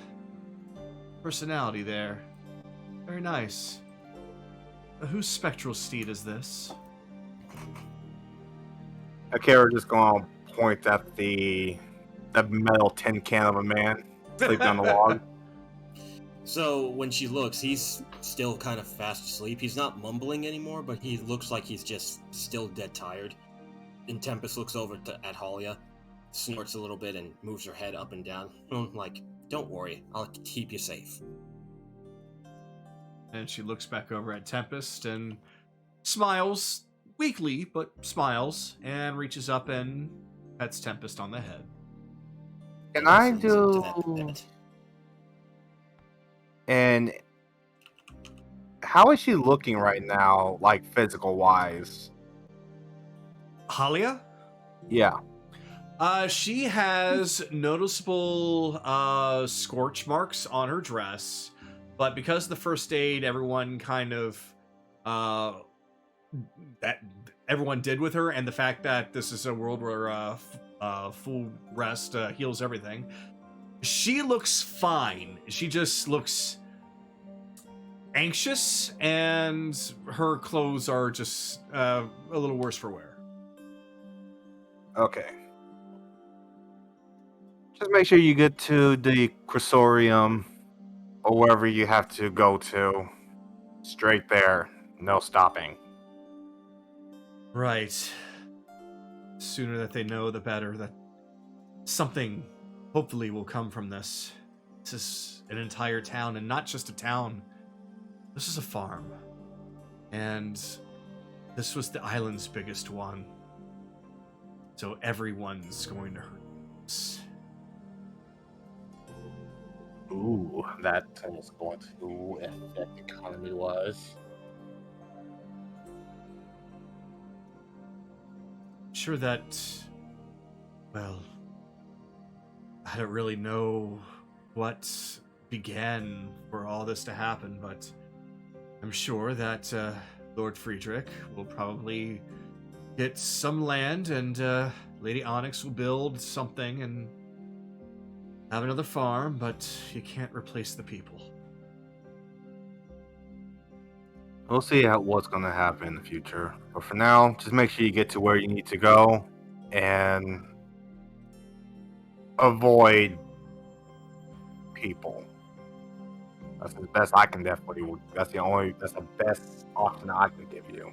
[SPEAKER 1] personality there. Very nice. Whose spectral steed is this?
[SPEAKER 8] Akira just gonna point at the metal tin can of a man sleeping on the log.
[SPEAKER 4] So when she looks, he's still kind of fast asleep. He's not mumbling anymore, but he looks like he's just still dead tired. And Tempest looks over at Halia, snorts a little bit, and moves her head up and down. Like, don't worry, I'll keep you safe.
[SPEAKER 1] And she looks back over at Tempest and smiles, weakly, but smiles, and reaches up and pets Tempest on the head.
[SPEAKER 8] Can I
[SPEAKER 4] Listens into that
[SPEAKER 8] do?
[SPEAKER 4] pet.
[SPEAKER 8] And how is she looking right now, like physical wise?
[SPEAKER 1] Halia?
[SPEAKER 8] Yeah.
[SPEAKER 1] She has noticeable scorch marks on her dress, but because of the first aid, everyone kind of that everyone did with her, and the fact that this is a world where full rest heals everything, she looks fine. She just looks anxious, and her clothes are just a little worse for wear.
[SPEAKER 8] Okay. Just make sure you get to the Crisorium or wherever you have to go to. Straight there. No stopping.
[SPEAKER 1] Right. Sooner that they know, the better. That something, hopefully, will come from this. This is an entire town, and not just a town. This is a farm. And this was the island's biggest one. So everyone's going to hurt us.
[SPEAKER 8] Ooh, that is going to affect the economy wise.
[SPEAKER 1] Sure that, well, I don't really know what began for all this to happen, but I'm sure that Lord Friedrich will probably get some land, and Lady Onyx will build something and have another farm, but you can't replace the people.
[SPEAKER 8] We'll see what's going to happen in the future. But for now, just make sure you get to where you need to go and avoid people. That's the best I can definitely. That's the best option I can give you.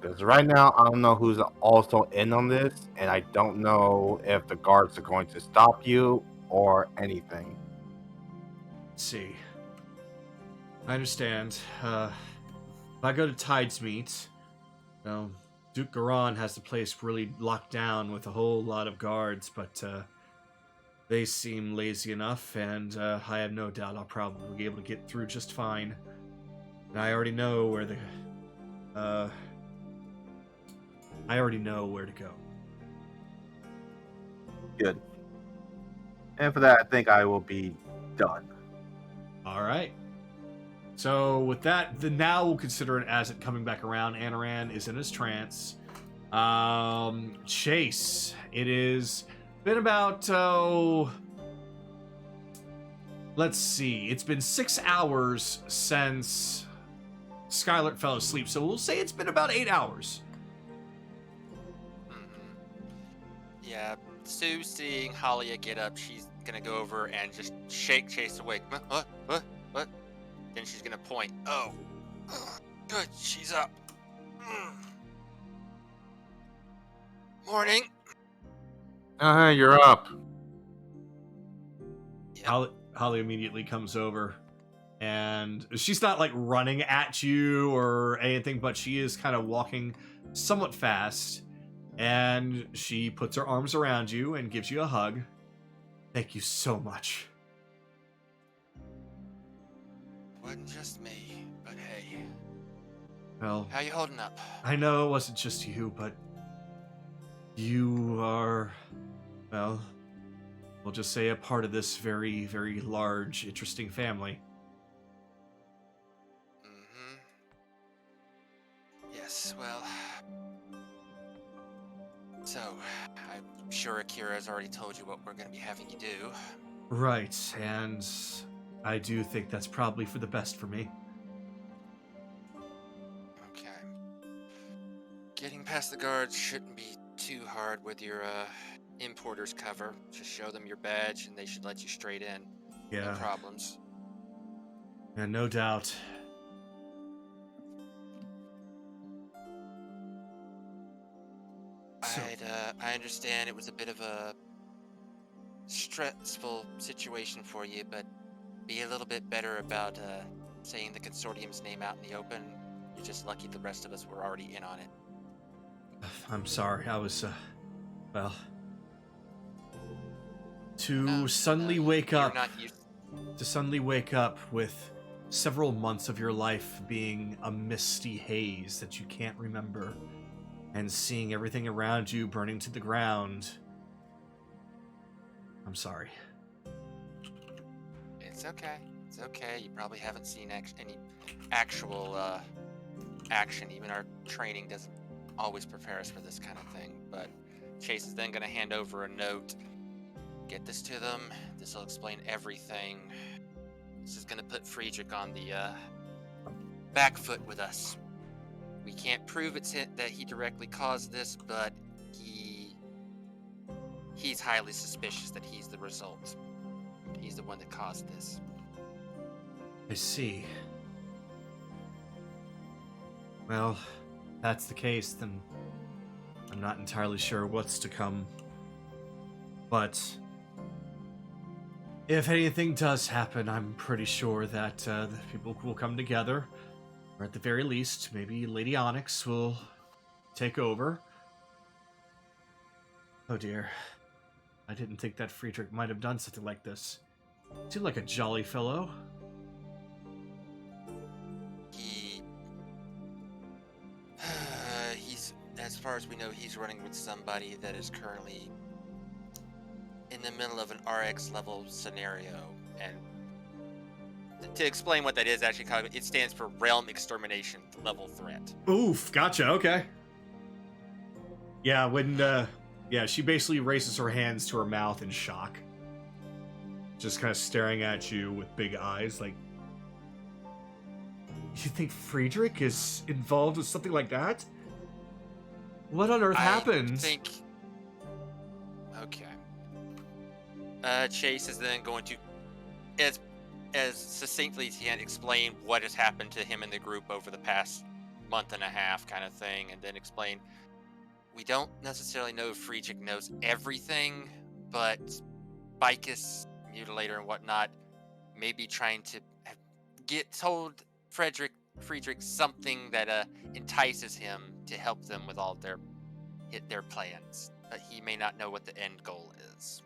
[SPEAKER 8] Because right now, I don't know who's also in on this, and I don't know if the guards are going to stop you or anything.
[SPEAKER 1] Let's see. I understand. If I go to Tide's Meet, well, Duke Garan has the place really locked down with a whole lot of guards, but they seem lazy enough, and I have no doubt I'll probably be able to get through just fine. And I already know where to go.
[SPEAKER 8] Good. And for that, I think I will be done.
[SPEAKER 1] All right. So with that, now we'll consider it as it coming back around. Anaran is in his trance. Chase, it is been about let's see, it's been 6 hours since Skylar fell asleep, so we'll say it's been about 8 hours.
[SPEAKER 6] Yeah, Sue seeing Halia get up, she's gonna go over and just shake Chase awake. What? Then she's gonna point. Oh, good, she's up. Morning.
[SPEAKER 8] You're up.
[SPEAKER 6] Yep.
[SPEAKER 1] Holly immediately comes over, and she's not like running at you or anything, but she is kind of walking somewhat fast, and she puts her arms around you and gives you a hug. Thank you so much.
[SPEAKER 6] Wasn't just me, but hey.
[SPEAKER 1] Well,
[SPEAKER 6] How you holding up?
[SPEAKER 1] I know it wasn't just you, but you are, well, we'll just say a part of this very, very large, interesting family.
[SPEAKER 6] Mm-hmm. Yes, well. So, I'm sure Akira's already told you what we're gonna be having you do.
[SPEAKER 1] Right, and I do think that's probably for the best for me.
[SPEAKER 6] Okay. Getting past the guards shouldn't be too hard with your importer's cover. Just show them your badge and they should let you straight in. No
[SPEAKER 1] Yeah,
[SPEAKER 6] problems.
[SPEAKER 1] yeah, no doubt. So,
[SPEAKER 6] I understand it was a bit of a stressful situation for you, but be a little bit better about saying the consortium's name out in the open. You're just lucky the rest of us were already in on it.
[SPEAKER 1] I'm sorry. I was, well,
[SPEAKER 6] No,
[SPEAKER 1] to suddenly
[SPEAKER 6] no,
[SPEAKER 1] wake
[SPEAKER 6] you're
[SPEAKER 1] up,
[SPEAKER 6] not used.
[SPEAKER 1] to suddenly wake up with several months of your life being a misty haze that you can't remember, and seeing everything around you burning to the ground. I'm sorry.
[SPEAKER 6] It's okay. It's okay. You probably haven't seen any actual action. Even our training doesn't always prepare us for this kind of thing. But Chase is then going to hand over a note. Get this to them. This will explain everything. This is going to put Friedrich on the back foot with us. We can't prove that he directly caused this, but he's highly suspicious that he's the result. He's the one that caused this.
[SPEAKER 1] I see. Well, if that's the case, then I'm not entirely sure what's to come. But if anything does happen, I'm pretty sure that the people will come together. Or at the very least, maybe Lady Onyx will take over. Oh dear. I didn't think that Friedrich might have done something like this. Seemed like a jolly fellow.
[SPEAKER 6] He's, as far as we know, he's running with somebody that is currently in the middle of an RX level scenario. And to explain what that is, actually, it stands for Realm Extermination Level Threat.
[SPEAKER 1] Oof, gotcha, okay. Yeah, when, yeah, she basically raises her hands to her mouth in shock. Just kind of staring at you with big eyes, like... You think Friedrich is involved with something like that? What on earth happened?
[SPEAKER 6] I think... Okay. Chase is then going to, as succinctly as he can, explain what has happened to him and the group over the past month and a half kind of thing, and then explain, we don't necessarily know if Friedrich knows everything, but Bicus, Mutilator, and whatnot may be trying to get told Friedrich something that entices him to help them with all their plans, but he may not know what the end goal is.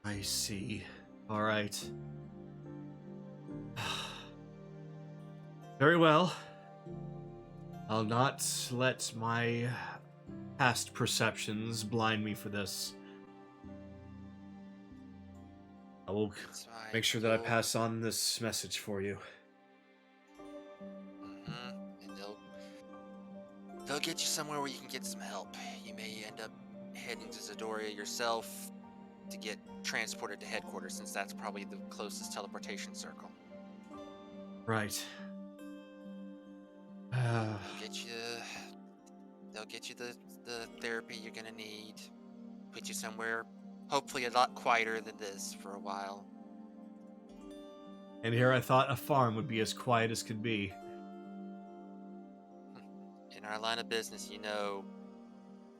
[SPEAKER 1] I see. Alright. Very well. I'll not let my past perceptions blind me for this. I will make sure that I pass on this message for you.
[SPEAKER 6] And they'll get you somewhere where you can get some help. You may end up heading to Zidoria yourself to get transported to headquarters, since that's probably the closest teleportation circle.
[SPEAKER 1] Right.
[SPEAKER 6] They'll get you the therapy you're gonna need. Put you somewhere, hopefully a lot quieter than this for a while.
[SPEAKER 1] And here I thought a farm would be as quiet as could be.
[SPEAKER 6] In our line of business, you know,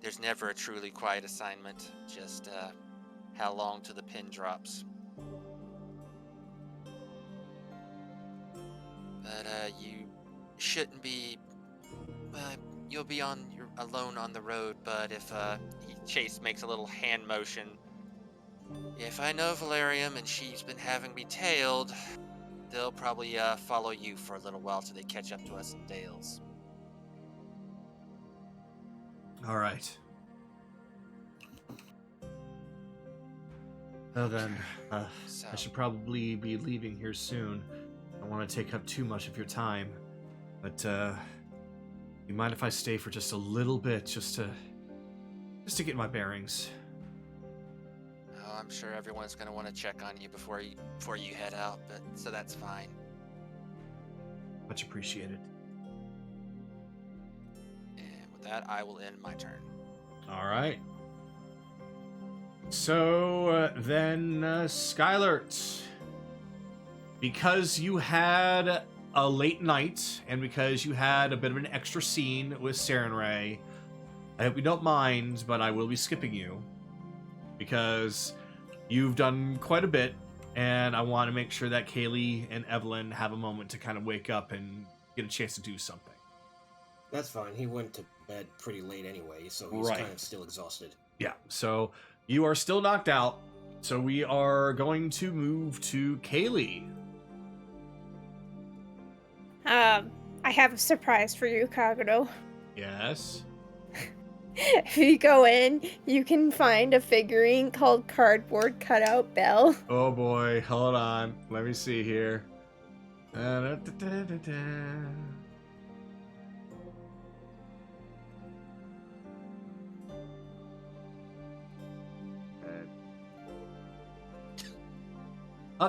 [SPEAKER 6] there's never a truly quiet assignment. Just how long till the pin drops. But you shouldn't be. You'll be alone on the road. But if Chase makes a little hand motion, if I know Valerium and she's been having me tailed, they'll probably follow you for a little while till they catch up to us in Dales.
[SPEAKER 1] All right. Well then, I should probably be leaving here soon. I don't want to take up too much of your time, but you mind if I stay for just a little bit, just to get my bearings?
[SPEAKER 6] Oh, I'm sure everyone's gonna want to check on you before you head out, but so that's fine.
[SPEAKER 1] Much appreciated.
[SPEAKER 6] that, I will end my turn.
[SPEAKER 1] All right. So then, Skylert, because you had a late night and because you had a bit of an extra scene with Sarenrae, I hope you don't mind, but I will be skipping you because you've done quite a bit, and I want to make sure that Kaylee and Evelyn have a moment to kind of wake up and get a chance to do something.
[SPEAKER 4] That's fine. He went to bed pretty late anyway, so he's
[SPEAKER 1] Right.
[SPEAKER 4] kind of still exhausted.
[SPEAKER 1] Yeah, so you are still knocked out, so we are going to move to Kaylee.
[SPEAKER 2] I have a surprise for you, Kagero.
[SPEAKER 1] Yes.
[SPEAKER 2] If you go in, you can find a figurine called Cardboard Cutout Belle.
[SPEAKER 1] Oh boy, hold on. Let me see here. Oh,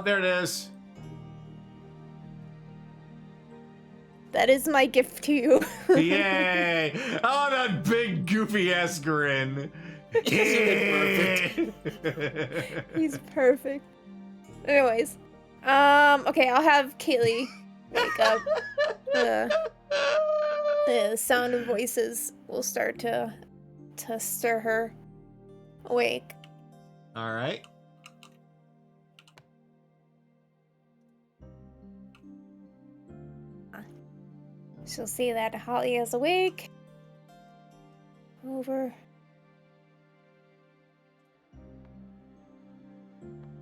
[SPEAKER 1] there it is.
[SPEAKER 2] That is my gift to you.
[SPEAKER 1] Yay! Oh, that big goofy ass grin.
[SPEAKER 4] Isn't
[SPEAKER 2] He's perfect. Anyways, okay, I'll have Kaylee wake up. The sound of voices will start to stir her awake.
[SPEAKER 1] All right.
[SPEAKER 2] She'll see that Holly is awake. Over.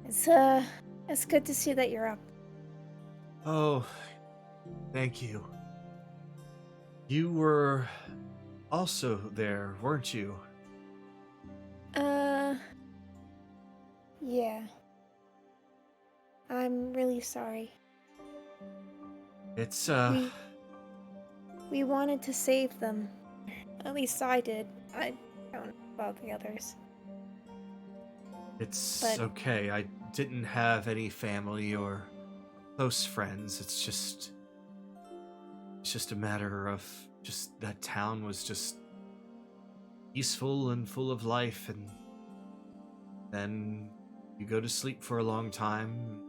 [SPEAKER 2] It's good to see that you're up.
[SPEAKER 1] Oh, thank you. You were also there, weren't you?
[SPEAKER 2] Yeah. I'm really sorry.
[SPEAKER 1] It's,
[SPEAKER 2] We wanted to save them. At least I did. I don't know about the others.
[SPEAKER 1] It's
[SPEAKER 2] But-
[SPEAKER 1] okay. I didn't have any family or close friends. It's just a matter of just that town was just peaceful and full of life, and then you go to sleep for a long time,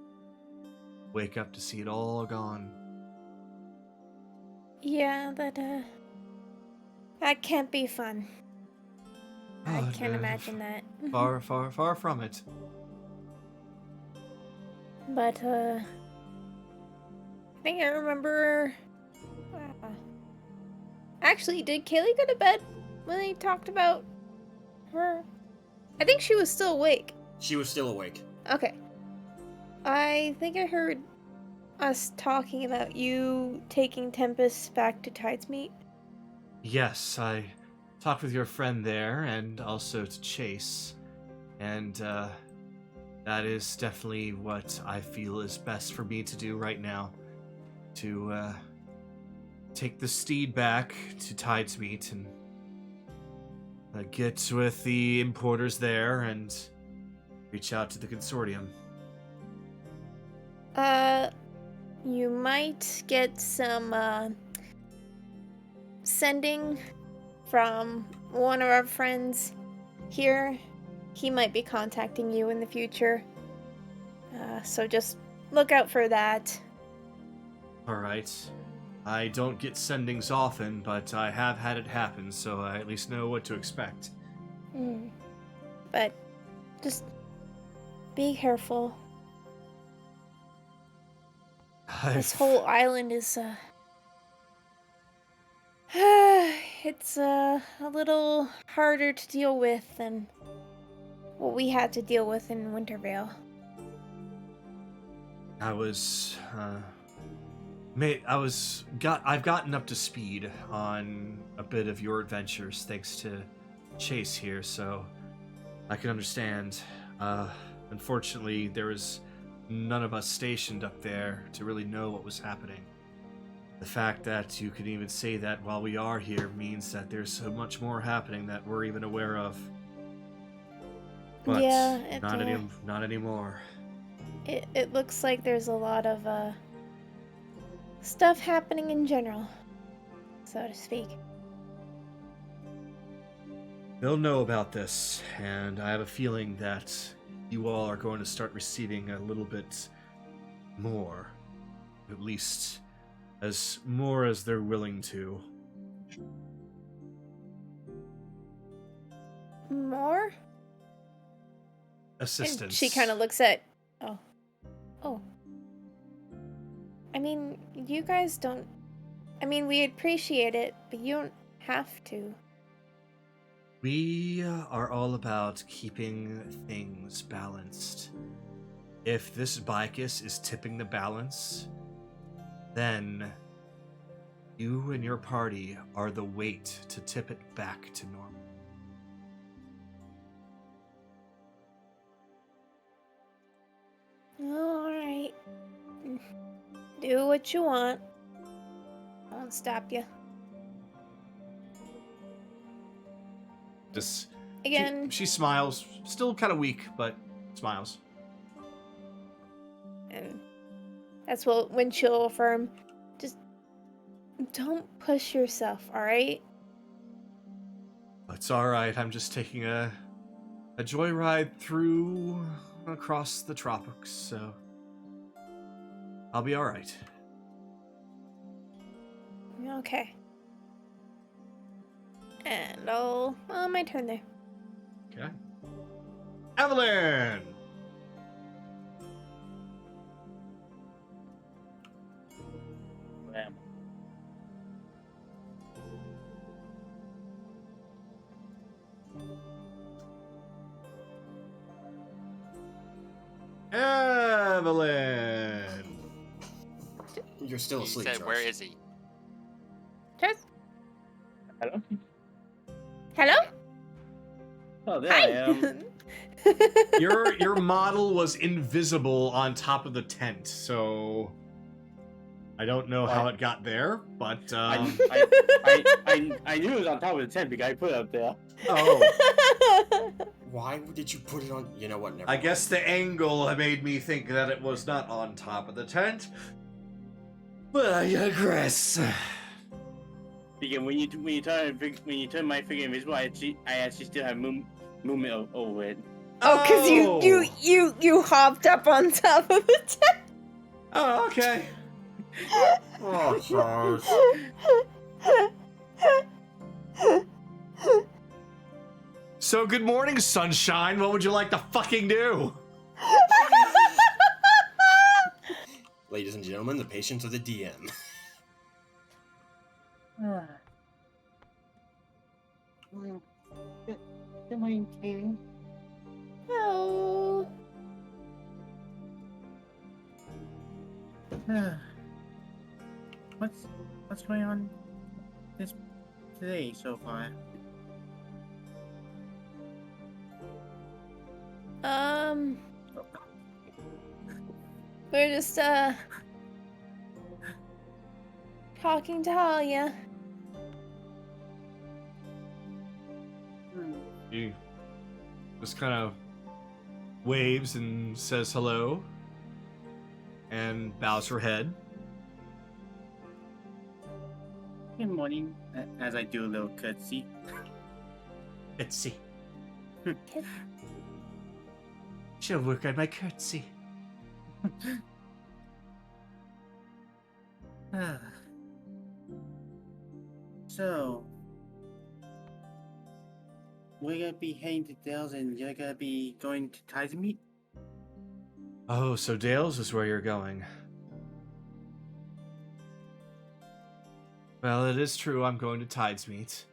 [SPEAKER 1] wake up to see it all gone.
[SPEAKER 2] Yeah, that can't be fun. I
[SPEAKER 1] Oh,
[SPEAKER 2] can't
[SPEAKER 1] no.
[SPEAKER 2] imagine that.
[SPEAKER 1] Far, far, far from it.
[SPEAKER 2] But, I think I remember... Actually, did Kaylee go to bed when they talked about her? I think she was still awake.
[SPEAKER 4] She was still awake.
[SPEAKER 2] Okay. I think I heard us talking about you taking Tempest back to Tidesmeet.
[SPEAKER 1] Yes, I talked with your friend there, and also to Chase, and that is definitely what I feel is best for me to do right now. To take the steed back to Tidesmeet and get with the importers there and reach out to the consortium.
[SPEAKER 2] You might get some, sending from one of our friends here. He might be contacting you in the future. So just look out for that.
[SPEAKER 1] Alright. I don't get sendings often, but I have had it happen, so I at least know what to expect.
[SPEAKER 2] But just be careful. This whole island is, it's a little harder to deal with than what we had to deal with in Wintervale.
[SPEAKER 1] I've gotten up to speed on a bit of your adventures thanks to Chase here, so I can understand. Unfortunately, there was none of us stationed up there to really know what was happening. The fact that you can even say that while we are here means that there's so much more happening that we're even aware of. But
[SPEAKER 2] Yeah,
[SPEAKER 1] not anymore.
[SPEAKER 2] It looks like there's a lot of stuff happening in general, so to speak.
[SPEAKER 1] They'll know about this, and I have a feeling that you all are going to start receiving a little bit more. At least as more as they're willing to.
[SPEAKER 2] More?
[SPEAKER 1] Assistance.
[SPEAKER 2] And she kind of looks at... Oh. I mean, you guys don't... I mean, we appreciate it, but you don't have to.
[SPEAKER 1] We are all about keeping things balanced. If this Bicus is tipping the balance, then you and your party are the weight to tip it back to normal.
[SPEAKER 2] Alright. Do what you want. I won't stop you.
[SPEAKER 1] Just
[SPEAKER 2] Again,
[SPEAKER 1] she smiles, still kind of weak, but smiles.
[SPEAKER 2] and that's when she'll affirm, just don't push yourself, alright?
[SPEAKER 1] It's all right. I'm just taking a joyride through across the tropics, so I'll be all right.
[SPEAKER 2] Okay. And my turn there.
[SPEAKER 1] Okay. Evelyn!
[SPEAKER 7] Damn.
[SPEAKER 1] Evelyn!
[SPEAKER 4] You're still
[SPEAKER 6] He
[SPEAKER 4] asleep,
[SPEAKER 6] said,
[SPEAKER 4] Charles.
[SPEAKER 6] where is he?
[SPEAKER 2] Charles?
[SPEAKER 3] Hello?
[SPEAKER 2] Hello?
[SPEAKER 7] Oh, there I am.
[SPEAKER 1] Your model was invisible on top of the tent, so I don't know how it got there, but
[SPEAKER 7] I knew it was on top of the tent because I put it up there.
[SPEAKER 1] oh,
[SPEAKER 4] Why did you put it on? You know what? Never
[SPEAKER 1] I
[SPEAKER 4] mind.
[SPEAKER 1] guess the angle made me think that it was not on top of the tent. But I digress.
[SPEAKER 7] Because when you turn my figure invisible, I actually still have movement over it.
[SPEAKER 2] Oh, because you hopped up on top of the tent.
[SPEAKER 1] Oh, okay.
[SPEAKER 8] Oh, Charles.
[SPEAKER 1] So good morning, sunshine. What would you like to fucking do?
[SPEAKER 4] Ladies and gentlemen, the patience of the DM.
[SPEAKER 2] Oh.
[SPEAKER 7] What's going on today so far?
[SPEAKER 2] We're just talking to Halia.
[SPEAKER 1] He just kind of waves and says hello and bows her head.
[SPEAKER 7] Good morning. As I do a little curtsy.
[SPEAKER 1] Let's see. She'll work on my curtsy.
[SPEAKER 7] So, we're gonna be heading to Dale's and you're gonna be going to Ty's meet?
[SPEAKER 1] Oh, so Dale's is where you're going. Well, it is true I'm going to Tide's meet.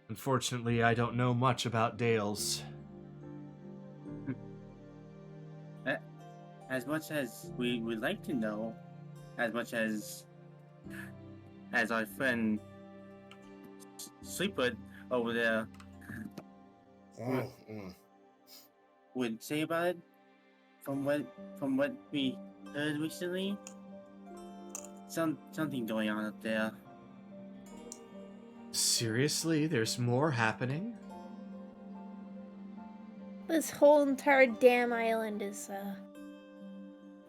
[SPEAKER 1] Unfortunately, I don't know much about Dale's.
[SPEAKER 7] As much as we would like to know, as much as our friend Sleepwood over there would say about it, from what we heard recently, something going on up there.
[SPEAKER 1] Seriously, there's more happening?
[SPEAKER 2] This whole entire damn island is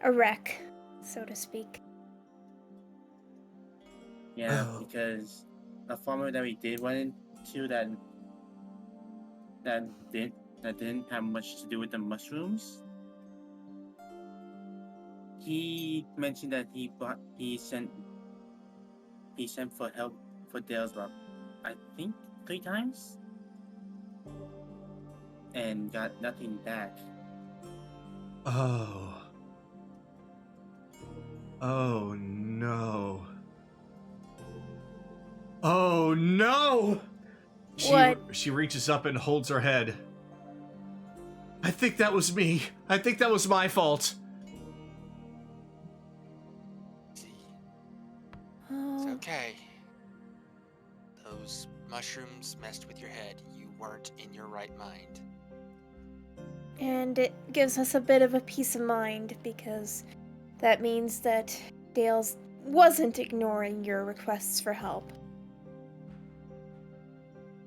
[SPEAKER 2] a wreck, so to speak.
[SPEAKER 7] Yeah,
[SPEAKER 1] Oh.
[SPEAKER 7] because a farmer that we did run into that didn't have much to do with the mushrooms. He mentioned that he sent for help for Dale's about, I think, 3 times, and got nothing back.
[SPEAKER 1] Oh. Oh no. Oh no!
[SPEAKER 2] What?
[SPEAKER 1] She reaches up and holds her head. I think that was me. I think that was my fault.
[SPEAKER 6] See, it's
[SPEAKER 2] Oh,
[SPEAKER 6] okay. Those mushrooms messed with your head. You weren't in your right mind.
[SPEAKER 2] and it gives us a bit of a peace of mind because that means that Dale's wasn't ignoring your requests for help.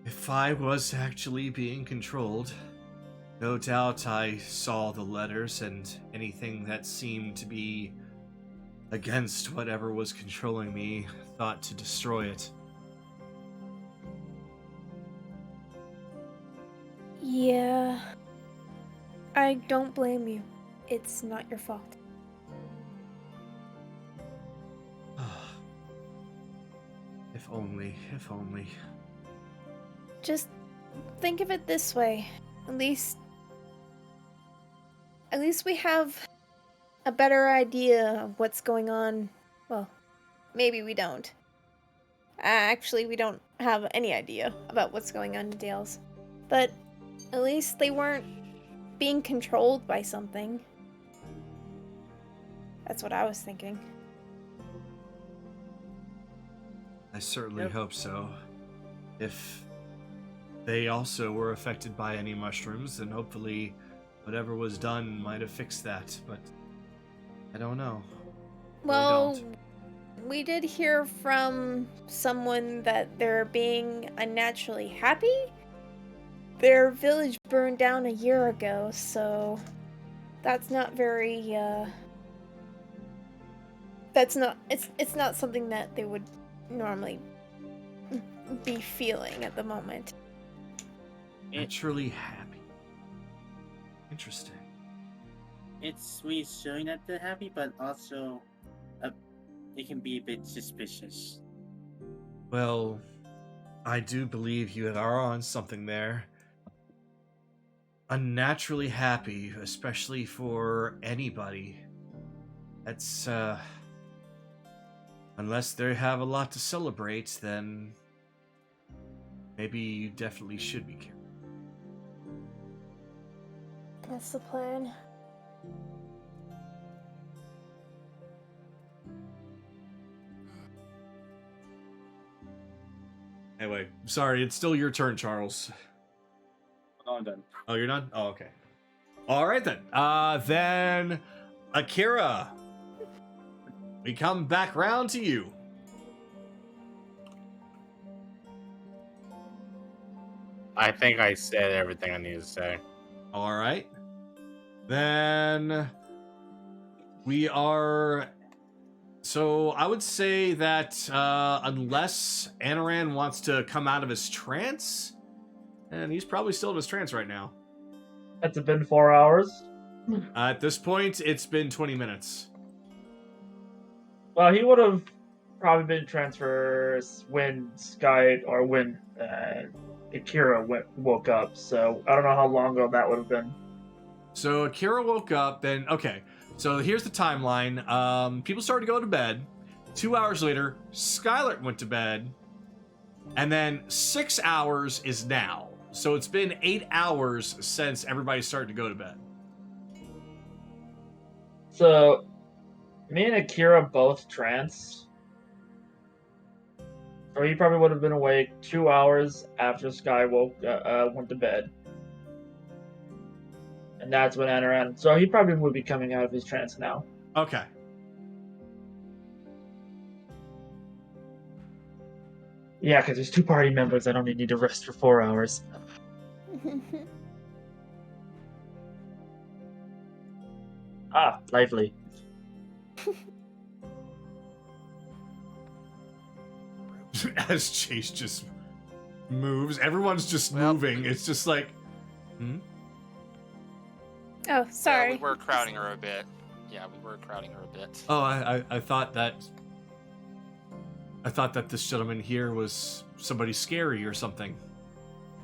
[SPEAKER 1] If I was actually being controlled, no doubt I saw the letters and anything that seemed to be against whatever was controlling me, thought to destroy it.
[SPEAKER 2] Yeah. I don't blame you. It's not your fault.
[SPEAKER 1] If only, if only.
[SPEAKER 2] Just think of it this way. At least we have a better idea of what's going on. Well, maybe we don't. Actually, we don't have any idea about what's going on in Dale's. But at least they weren't being controlled by something. That's what I was thinking.
[SPEAKER 1] I certainly
[SPEAKER 7] Yep.
[SPEAKER 1] hope so. If they also were affected by any mushrooms, then hopefully whatever was done might have fixed that, but I don't know.
[SPEAKER 2] Well,
[SPEAKER 1] don't.
[SPEAKER 2] we did hear from someone that they're being unnaturally happy. Their village burned down a year ago, so that's not very it's not something that they would normally be feeling at the moment.
[SPEAKER 1] Naturally happy. Interesting.
[SPEAKER 7] It's reassuring that they're happy, but also it can be a bit suspicious.
[SPEAKER 1] Well, I do believe you are on something there. Unnaturally happy, especially for anybody. That's, unless they have a lot to celebrate, then maybe you definitely should be careful.
[SPEAKER 2] That's the plan.
[SPEAKER 1] Anyway, sorry, it's still your turn, Charles.
[SPEAKER 7] Oh, I'm done.
[SPEAKER 1] Oh, you're done? Oh, okay. All right, then. Then, Akira. We come back round to you.
[SPEAKER 8] I think I said everything I needed to say.
[SPEAKER 1] All right. Then we are. So I would say that unless Anaran wants to come out of his trance, and he's probably still in his trance right now.
[SPEAKER 3] It's been 4 hours.
[SPEAKER 1] At this point, it's been 20 minutes.
[SPEAKER 3] Well, he would have probably been transferred when Akira woke up. So I don't know how long ago that would have been.
[SPEAKER 1] So Akira woke up, then, okay. So here's the timeline. People started to go to bed. 2 hours later, Skylar went to bed. And then 6 hours is now. So it's been 8 hours since everybody started to go to bed.
[SPEAKER 3] So me and Akira both trance. So he probably would have been awake 2 hours after Sky went to bed. And that's when Anaran. So he probably would be coming out of his trance now.
[SPEAKER 1] Okay.
[SPEAKER 3] Yeah, because there's 2 party members that only need to rest for 4 hours. Ah, lively.
[SPEAKER 1] As Chase just moves, everyone's just
[SPEAKER 6] Well,
[SPEAKER 1] moving. It's just like,
[SPEAKER 2] Oh, sorry.
[SPEAKER 6] We were crowding her a bit. Yeah, we were crowding her a bit.
[SPEAKER 1] Oh, I thought that this gentleman here was somebody scary or something.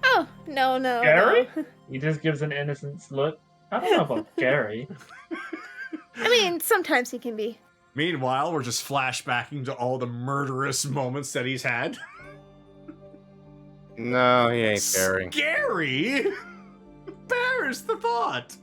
[SPEAKER 2] Oh, no.
[SPEAKER 3] Gary?
[SPEAKER 2] No.
[SPEAKER 3] He just gives an innocent look. I don't know about Gary.
[SPEAKER 2] I mean, sometimes he can be.
[SPEAKER 1] Meanwhile, we're just flashbacking to all the murderous moments that he's had.
[SPEAKER 8] No, he ain't scary.
[SPEAKER 1] Scary? Bears the thought.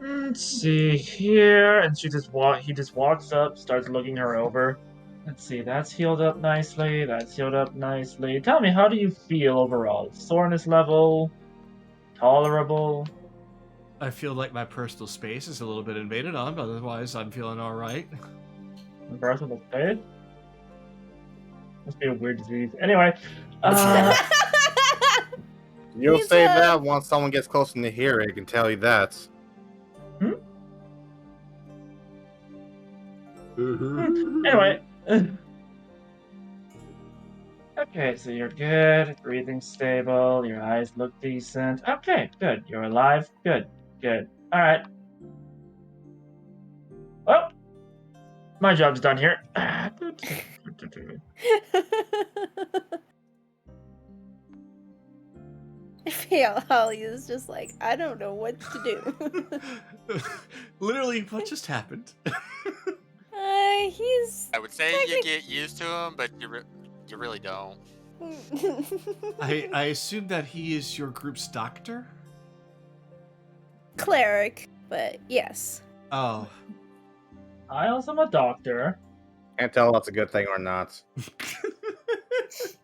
[SPEAKER 3] Let's see here, and he just walks up, starts looking her over. Let's see, that's healed up nicely. That's healed up nicely. Tell me, how do you feel overall? Soreness level, tolerable.
[SPEAKER 1] I feel like my personal space is a little bit invaded on, but otherwise I'm feeling all right.
[SPEAKER 3] Unbreathable state. Must be a weird disease. Anyway,
[SPEAKER 8] You'll
[SPEAKER 2] He's,
[SPEAKER 8] say that once someone gets close to here, I can tell you that.
[SPEAKER 3] Anyway. Okay, so you're good. Breathing stable. Your eyes look decent. Okay, good. You're alive. Good. Alright. Well, my job's done here.
[SPEAKER 2] I feel Holly is just like, I don't know what to do.
[SPEAKER 1] Literally, what just happened?
[SPEAKER 2] He's.
[SPEAKER 6] I would say you get used to him, but you really don't.
[SPEAKER 1] I assume that he is your group's doctor?
[SPEAKER 2] Cleric, but yes.
[SPEAKER 1] Oh.
[SPEAKER 3] I also am a doctor.
[SPEAKER 8] Can't tell if that's a good thing or not.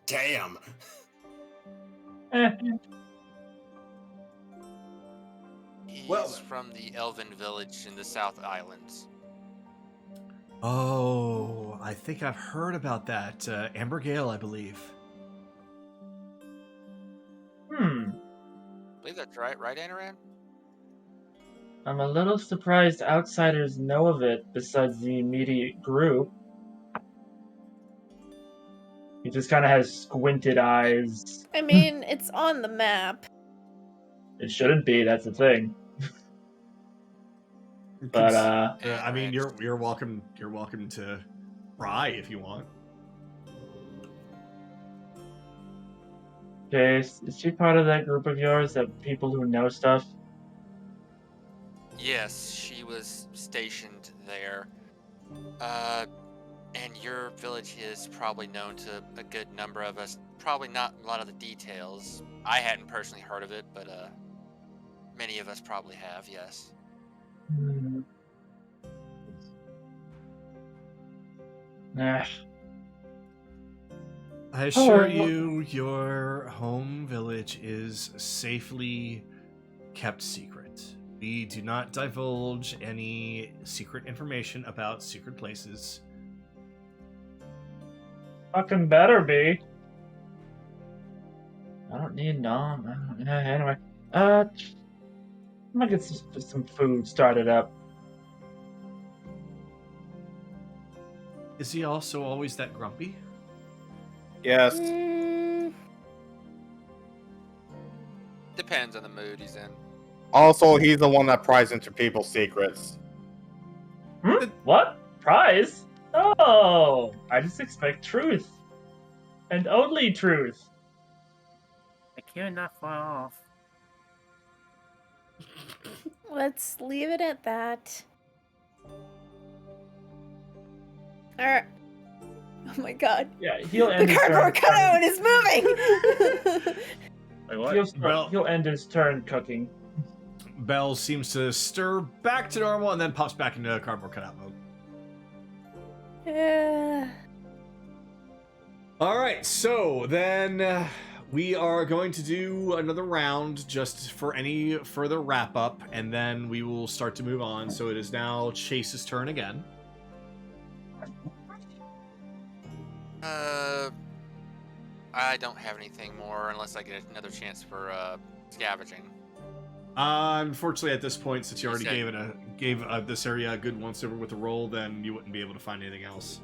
[SPEAKER 4] Damn.
[SPEAKER 6] He's from the Elven village in the South Islands.
[SPEAKER 1] Oh, I think I've heard about that. Amber Gale, I believe.
[SPEAKER 6] I believe that's right, Anaran?
[SPEAKER 3] I'm a little surprised outsiders know of it besides the immediate group. He just kind of has squinted eyes.
[SPEAKER 2] I mean, it's on the map.
[SPEAKER 3] It shouldn't be, that's the thing. But
[SPEAKER 1] I mean, you're welcome to try if you want.
[SPEAKER 3] Jace, is she part of that group of yours, that people who know stuff?
[SPEAKER 6] Yes, she was stationed there. And your village is probably known to a good number of us. Probably not a lot of the details. I hadn't personally heard of it, but many of us probably have, yes.
[SPEAKER 3] Nah.
[SPEAKER 1] I assure you, your home village is safely kept secret. We do not divulge any secret information about secret places.
[SPEAKER 3] Fucking better be. I don't need anyway. I'm gonna get some food started up.
[SPEAKER 1] Is he also always that grumpy?
[SPEAKER 8] Yes.
[SPEAKER 6] Depends on the mood he's in.
[SPEAKER 8] Also, he's the one that pries into people's secrets.
[SPEAKER 3] What? Prize? Oh, I just expect truth. And only truth.
[SPEAKER 7] I care not far off.
[SPEAKER 2] Let's leave it at that. Alright. Oh my god.
[SPEAKER 3] Yeah, he'll end
[SPEAKER 2] The
[SPEAKER 3] his
[SPEAKER 2] cardboard
[SPEAKER 3] turn.
[SPEAKER 2] cutout is moving!
[SPEAKER 5] Like what?
[SPEAKER 3] He'll end his turn cooking.
[SPEAKER 1] Bell seems to stir back to normal and then pops back into cardboard cutout mode. Alright, so then we are going to do another round just for any further wrap up, and then we will start to move on. So it is now Chase's turn again.
[SPEAKER 6] I don't have anything more unless I get another chance for scavenging.
[SPEAKER 1] Unfortunately, at this point, since you already
[SPEAKER 6] Okay.
[SPEAKER 1] gave this area a good once over with a roll, then you wouldn't be able to find anything else.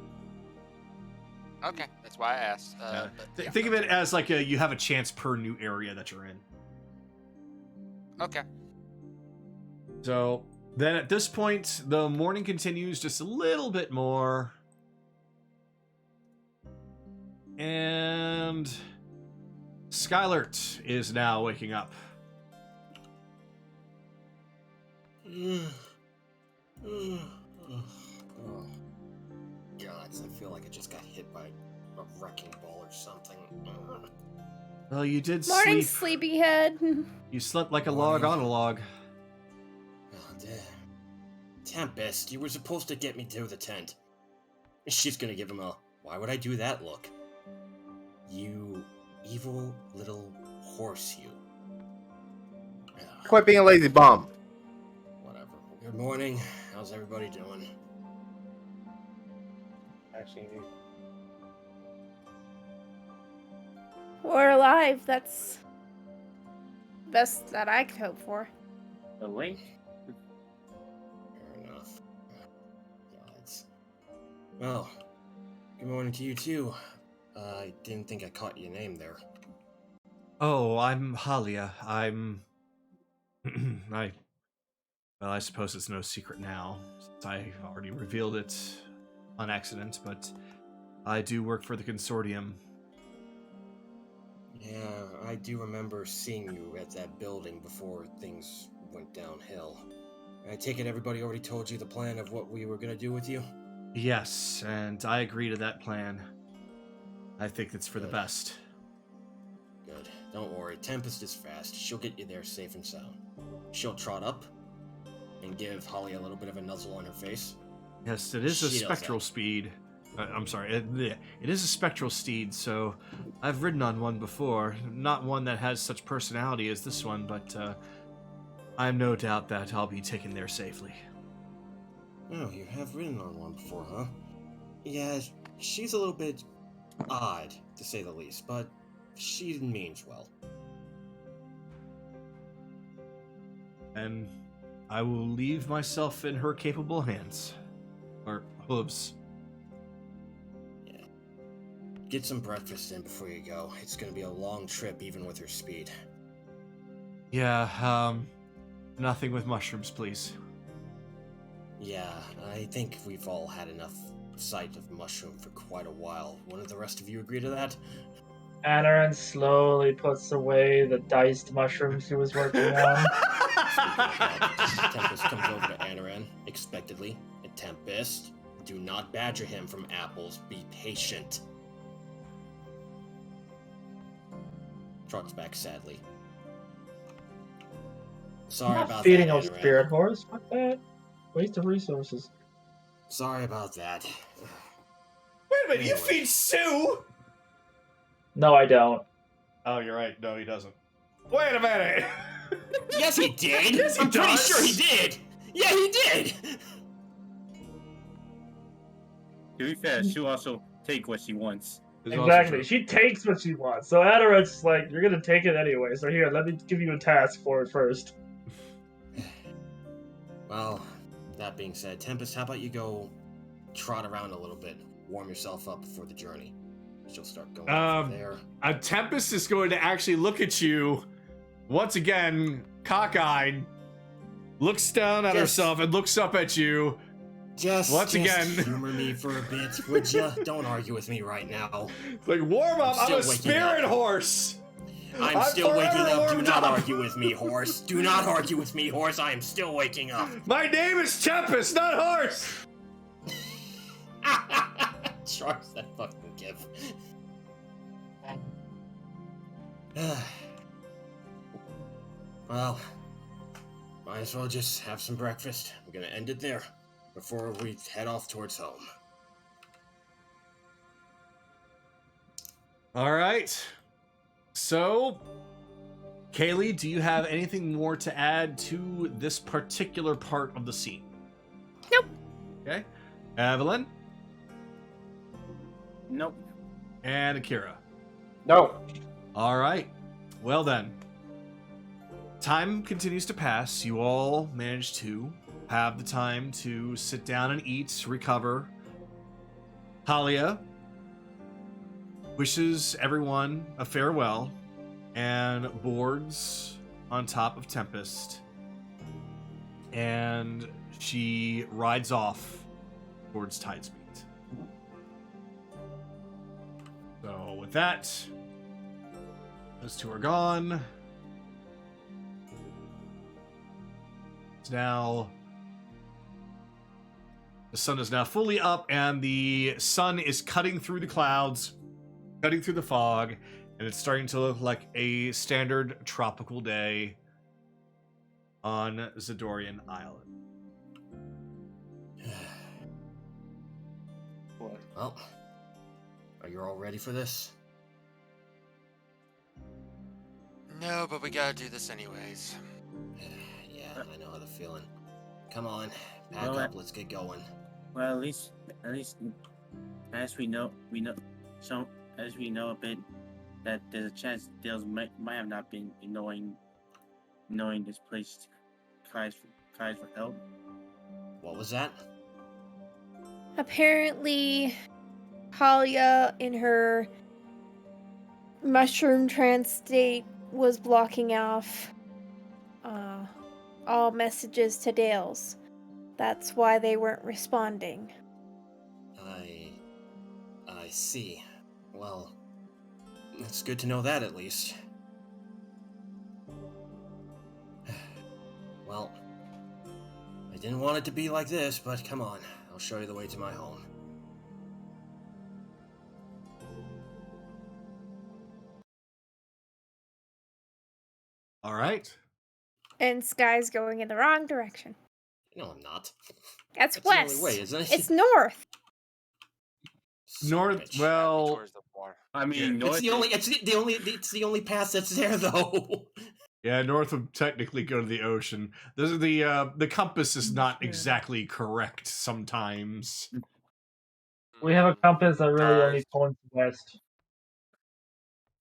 [SPEAKER 6] Okay, that's why I asked. But, yeah.
[SPEAKER 1] Think of it as like you have a chance per new area that you're in.
[SPEAKER 6] Okay.
[SPEAKER 1] So then at this point, the morning continues just a little bit more. And Skylert is now waking up.
[SPEAKER 4] Oh, God, I feel like I just got hit by a wrecking ball or something.
[SPEAKER 1] Well, you did
[SPEAKER 2] Morning,
[SPEAKER 1] sleep.
[SPEAKER 2] sleepyhead.
[SPEAKER 1] You slept like a log on a log.
[SPEAKER 4] Oh, damn. Tempest, you were supposed to get me to the tent. She's gonna give him a, why would I do that look? You evil little horse, you.
[SPEAKER 8] Quit being a lazy bum.
[SPEAKER 4] Whatever. Good morning. How's everybody doing?
[SPEAKER 8] Actually,
[SPEAKER 2] We're alive. That's the best that I could hope for.
[SPEAKER 7] Awake?
[SPEAKER 4] Fair enough. Gods. Well, good morning to you too. I didn't think I caught your name there.
[SPEAKER 1] Oh, I'm Halia. Well, I suppose it's no secret now, since I already revealed it on accident, but I do work for the consortium.
[SPEAKER 4] Yeah, I do remember seeing you at that building before things went downhill. I take it everybody already told you the plan of what we were gonna do with you?
[SPEAKER 1] Yes, and I agree to that plan. I think it's for the
[SPEAKER 4] Good.
[SPEAKER 1] best.
[SPEAKER 4] Good. Don't worry, Tempest is fast. She'll get you there safe and sound. She'll trot up and give Holly a little bit of a nuzzle on her face.
[SPEAKER 1] Yes, it is a
[SPEAKER 4] She does
[SPEAKER 1] spectral
[SPEAKER 4] that.
[SPEAKER 1] speed. I'm sorry, it is a spectral steed, so I've ridden on one before. Not one that has such personality as this one, but I have no doubt that I'll be taken there safely.
[SPEAKER 4] Oh, you have ridden on one before, huh? Yeah, she's a little bit odd, to say the least, but she means well.
[SPEAKER 1] And I will leave myself in her capable hands. Or hooves.
[SPEAKER 4] Get some breakfast in before you go. It's gonna be a long trip, even with her speed.
[SPEAKER 1] Yeah, nothing with mushrooms, please.
[SPEAKER 4] Yeah, I think we've all had enough sight of mushroom for quite a while. Wouldn't the rest of you agree to that?
[SPEAKER 3] Anaran slowly puts away the diced mushrooms he was working on.
[SPEAKER 4] Speaking of that, Tempest comes over to Anaran, expectedly. And Tempest, do not badger him from apples. Be patient. Trots back sadly. Sorry
[SPEAKER 3] Not
[SPEAKER 4] about
[SPEAKER 3] feeding
[SPEAKER 4] that,
[SPEAKER 3] a
[SPEAKER 4] Anaran.
[SPEAKER 3] spirit horse. Fuck that. Waste of resources.
[SPEAKER 4] Sorry about that.
[SPEAKER 1] Wait a minute, you
[SPEAKER 4] Anyway.
[SPEAKER 1] feed Sue?
[SPEAKER 3] No, I don't.
[SPEAKER 1] Oh, you're right. No, he doesn't. Wait a minute.
[SPEAKER 4] Yes, he did.
[SPEAKER 1] Yes, he
[SPEAKER 4] I'm pretty
[SPEAKER 1] does.
[SPEAKER 4] sure he did. Yeah, he did.
[SPEAKER 7] To be fair, she'll also take what she wants.
[SPEAKER 1] It's also
[SPEAKER 3] Exactly.
[SPEAKER 1] true.
[SPEAKER 3] She takes what she wants. So Anaran's like, you're gonna take it anyway. So here, let me give you a task for it first.
[SPEAKER 4] Well, that being said, Tempest, how about you go trot around a little bit, warm yourself up before the journey. She'll start going from there.
[SPEAKER 1] A Tempest is going to actually look at you once again, cockeyed, looks down at
[SPEAKER 4] Just-
[SPEAKER 1] herself and looks up at you. Once again.
[SPEAKER 4] humor me for a bit, would ya? Don't argue with me right now.
[SPEAKER 1] Like, warm up, I'm
[SPEAKER 4] still
[SPEAKER 1] a
[SPEAKER 4] waking
[SPEAKER 1] spirit
[SPEAKER 4] up.
[SPEAKER 1] horse.
[SPEAKER 4] I'm still waking
[SPEAKER 1] forever
[SPEAKER 4] up. Do
[SPEAKER 1] warmed
[SPEAKER 4] not
[SPEAKER 1] up.
[SPEAKER 4] argue with me, horse. Do not argue with me, horse. I am still waking up.
[SPEAKER 1] My name is Tempest, not horse.
[SPEAKER 4] Charles, that fucking give. Well, might as well just have some breakfast. I'm gonna end it there before we head off towards home.
[SPEAKER 1] All right. So, Kaylee, do you have anything more to add to this particular part of the scene?
[SPEAKER 2] Nope.
[SPEAKER 1] Okay. Evelyn
[SPEAKER 7] Nope.
[SPEAKER 1] and Akira.
[SPEAKER 8] No.
[SPEAKER 1] All right. Well then. Time continues to pass. You all manage to have the time to sit down and eat, recover. Halia, wishes everyone a farewell and boards on top of Tempest. And she rides off towards Tide's Meet. So with that, those two are gone. It's now... The sun is now fully up, and the sun is cutting through the clouds, cutting through the fog, and it's starting to look like a standard tropical day on Zidorian Island.
[SPEAKER 4] Well, are you all ready for this?
[SPEAKER 6] No, but we gotta do this anyways.
[SPEAKER 4] Yeah, I know how the feeling. Come on, pack
[SPEAKER 7] Well,
[SPEAKER 4] up, let's get going.
[SPEAKER 7] Well, at least, as we know, so as we know a bit, that there's a chance Dales might have not been knowing this place cries for help.
[SPEAKER 4] What was that?
[SPEAKER 2] Apparently, Halia, in her mushroom trance state, was blocking off all messages to Dales. That's why they weren't responding.
[SPEAKER 4] I see. Well, it's good to know that at least. Well, I didn't want it to be like this, but come on, I'll show you the way to my home.
[SPEAKER 1] All right.
[SPEAKER 2] And Sky's going in the wrong direction.
[SPEAKER 4] No, I'm not.
[SPEAKER 2] That's
[SPEAKER 4] That's
[SPEAKER 2] west.
[SPEAKER 4] the only way, isn't it?
[SPEAKER 2] It's north.
[SPEAKER 4] Son of a
[SPEAKER 1] North,
[SPEAKER 4] bitch.
[SPEAKER 1] well,
[SPEAKER 6] Towards the water.
[SPEAKER 5] I mean,
[SPEAKER 1] Yeah,
[SPEAKER 5] north
[SPEAKER 4] It's the only pass that's there, though.
[SPEAKER 1] yeah, north would technically go to the ocean. The compass is not exactly correct sometimes.
[SPEAKER 3] We have a compass that really only points west.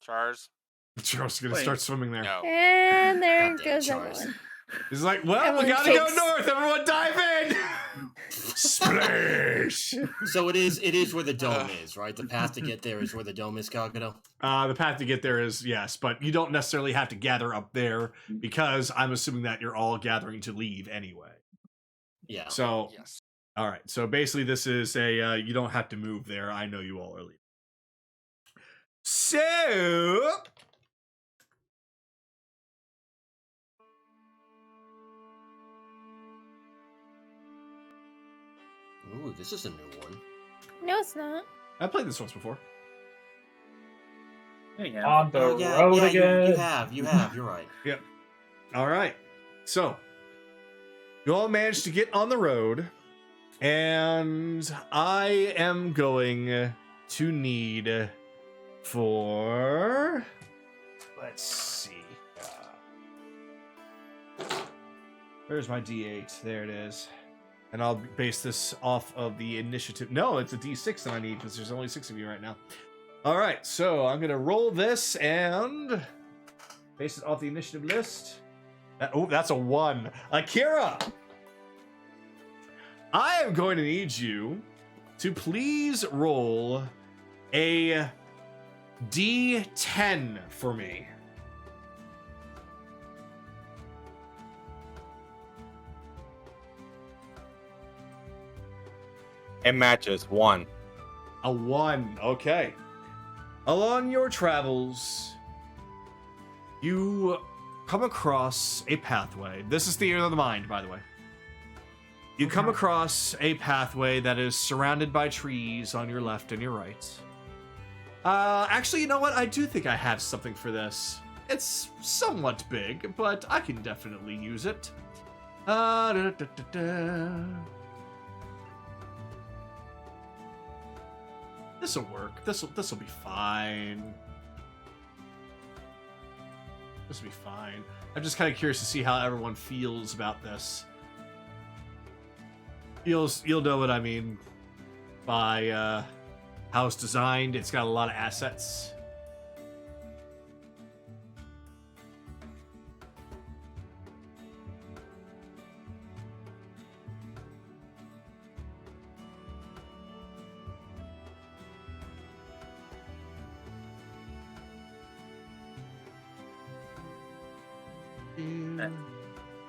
[SPEAKER 6] Chars?
[SPEAKER 1] Charles is gonna
[SPEAKER 5] Wait.
[SPEAKER 1] start swimming there.
[SPEAKER 6] No.
[SPEAKER 2] And there
[SPEAKER 4] Goddamn
[SPEAKER 2] goes
[SPEAKER 4] Charles.
[SPEAKER 2] everyone.
[SPEAKER 1] He's like, well, we
[SPEAKER 2] Everyone
[SPEAKER 1] gotta
[SPEAKER 2] takes-
[SPEAKER 1] go north. Everyone dive in. Splash.
[SPEAKER 4] So it is where the dome is, right? The path to get there is where the dome is, Cogito?
[SPEAKER 1] The path to get there is yes, but you don't necessarily have to gather up there because I'm assuming that you're all gathering to leave anyway.
[SPEAKER 4] Yeah.
[SPEAKER 1] So,
[SPEAKER 6] Yes.
[SPEAKER 1] all right. So basically, this is a you don't have to move there. I know you all are leaving. So,
[SPEAKER 4] Ooh, this is a new one.
[SPEAKER 2] No, it's not.
[SPEAKER 1] I played this once before.
[SPEAKER 7] There you go.
[SPEAKER 3] On the
[SPEAKER 4] Oh, yeah,
[SPEAKER 3] road
[SPEAKER 4] yeah,
[SPEAKER 3] again.
[SPEAKER 4] you have, you're right.
[SPEAKER 1] All right. So, you all managed to get on the road, and I am going to need for. Let's see. Where's my D8? There it is. And I'll base this off of the initiative. No, it's a D6 that I need because there's only 6 of you right now. All right, so I'm going to roll this and base it off the initiative list. That's a 1. Akira! I am going to need you to please roll a D10 for me.
[SPEAKER 8] It matches 1.
[SPEAKER 1] A 1. Okay. Along your travels, you come across a pathway. This is Theater of the Mind, by the way. You come across a pathway that is surrounded by trees on your left and your right. Actually, you know what? I do think I have something for this. It's somewhat big, but I can definitely use it. This'll work. This'll be fine. This'll be fine. I'm just kind of curious to see how everyone feels about this. You'll know what I mean by how it's designed. It's got a lot of assets.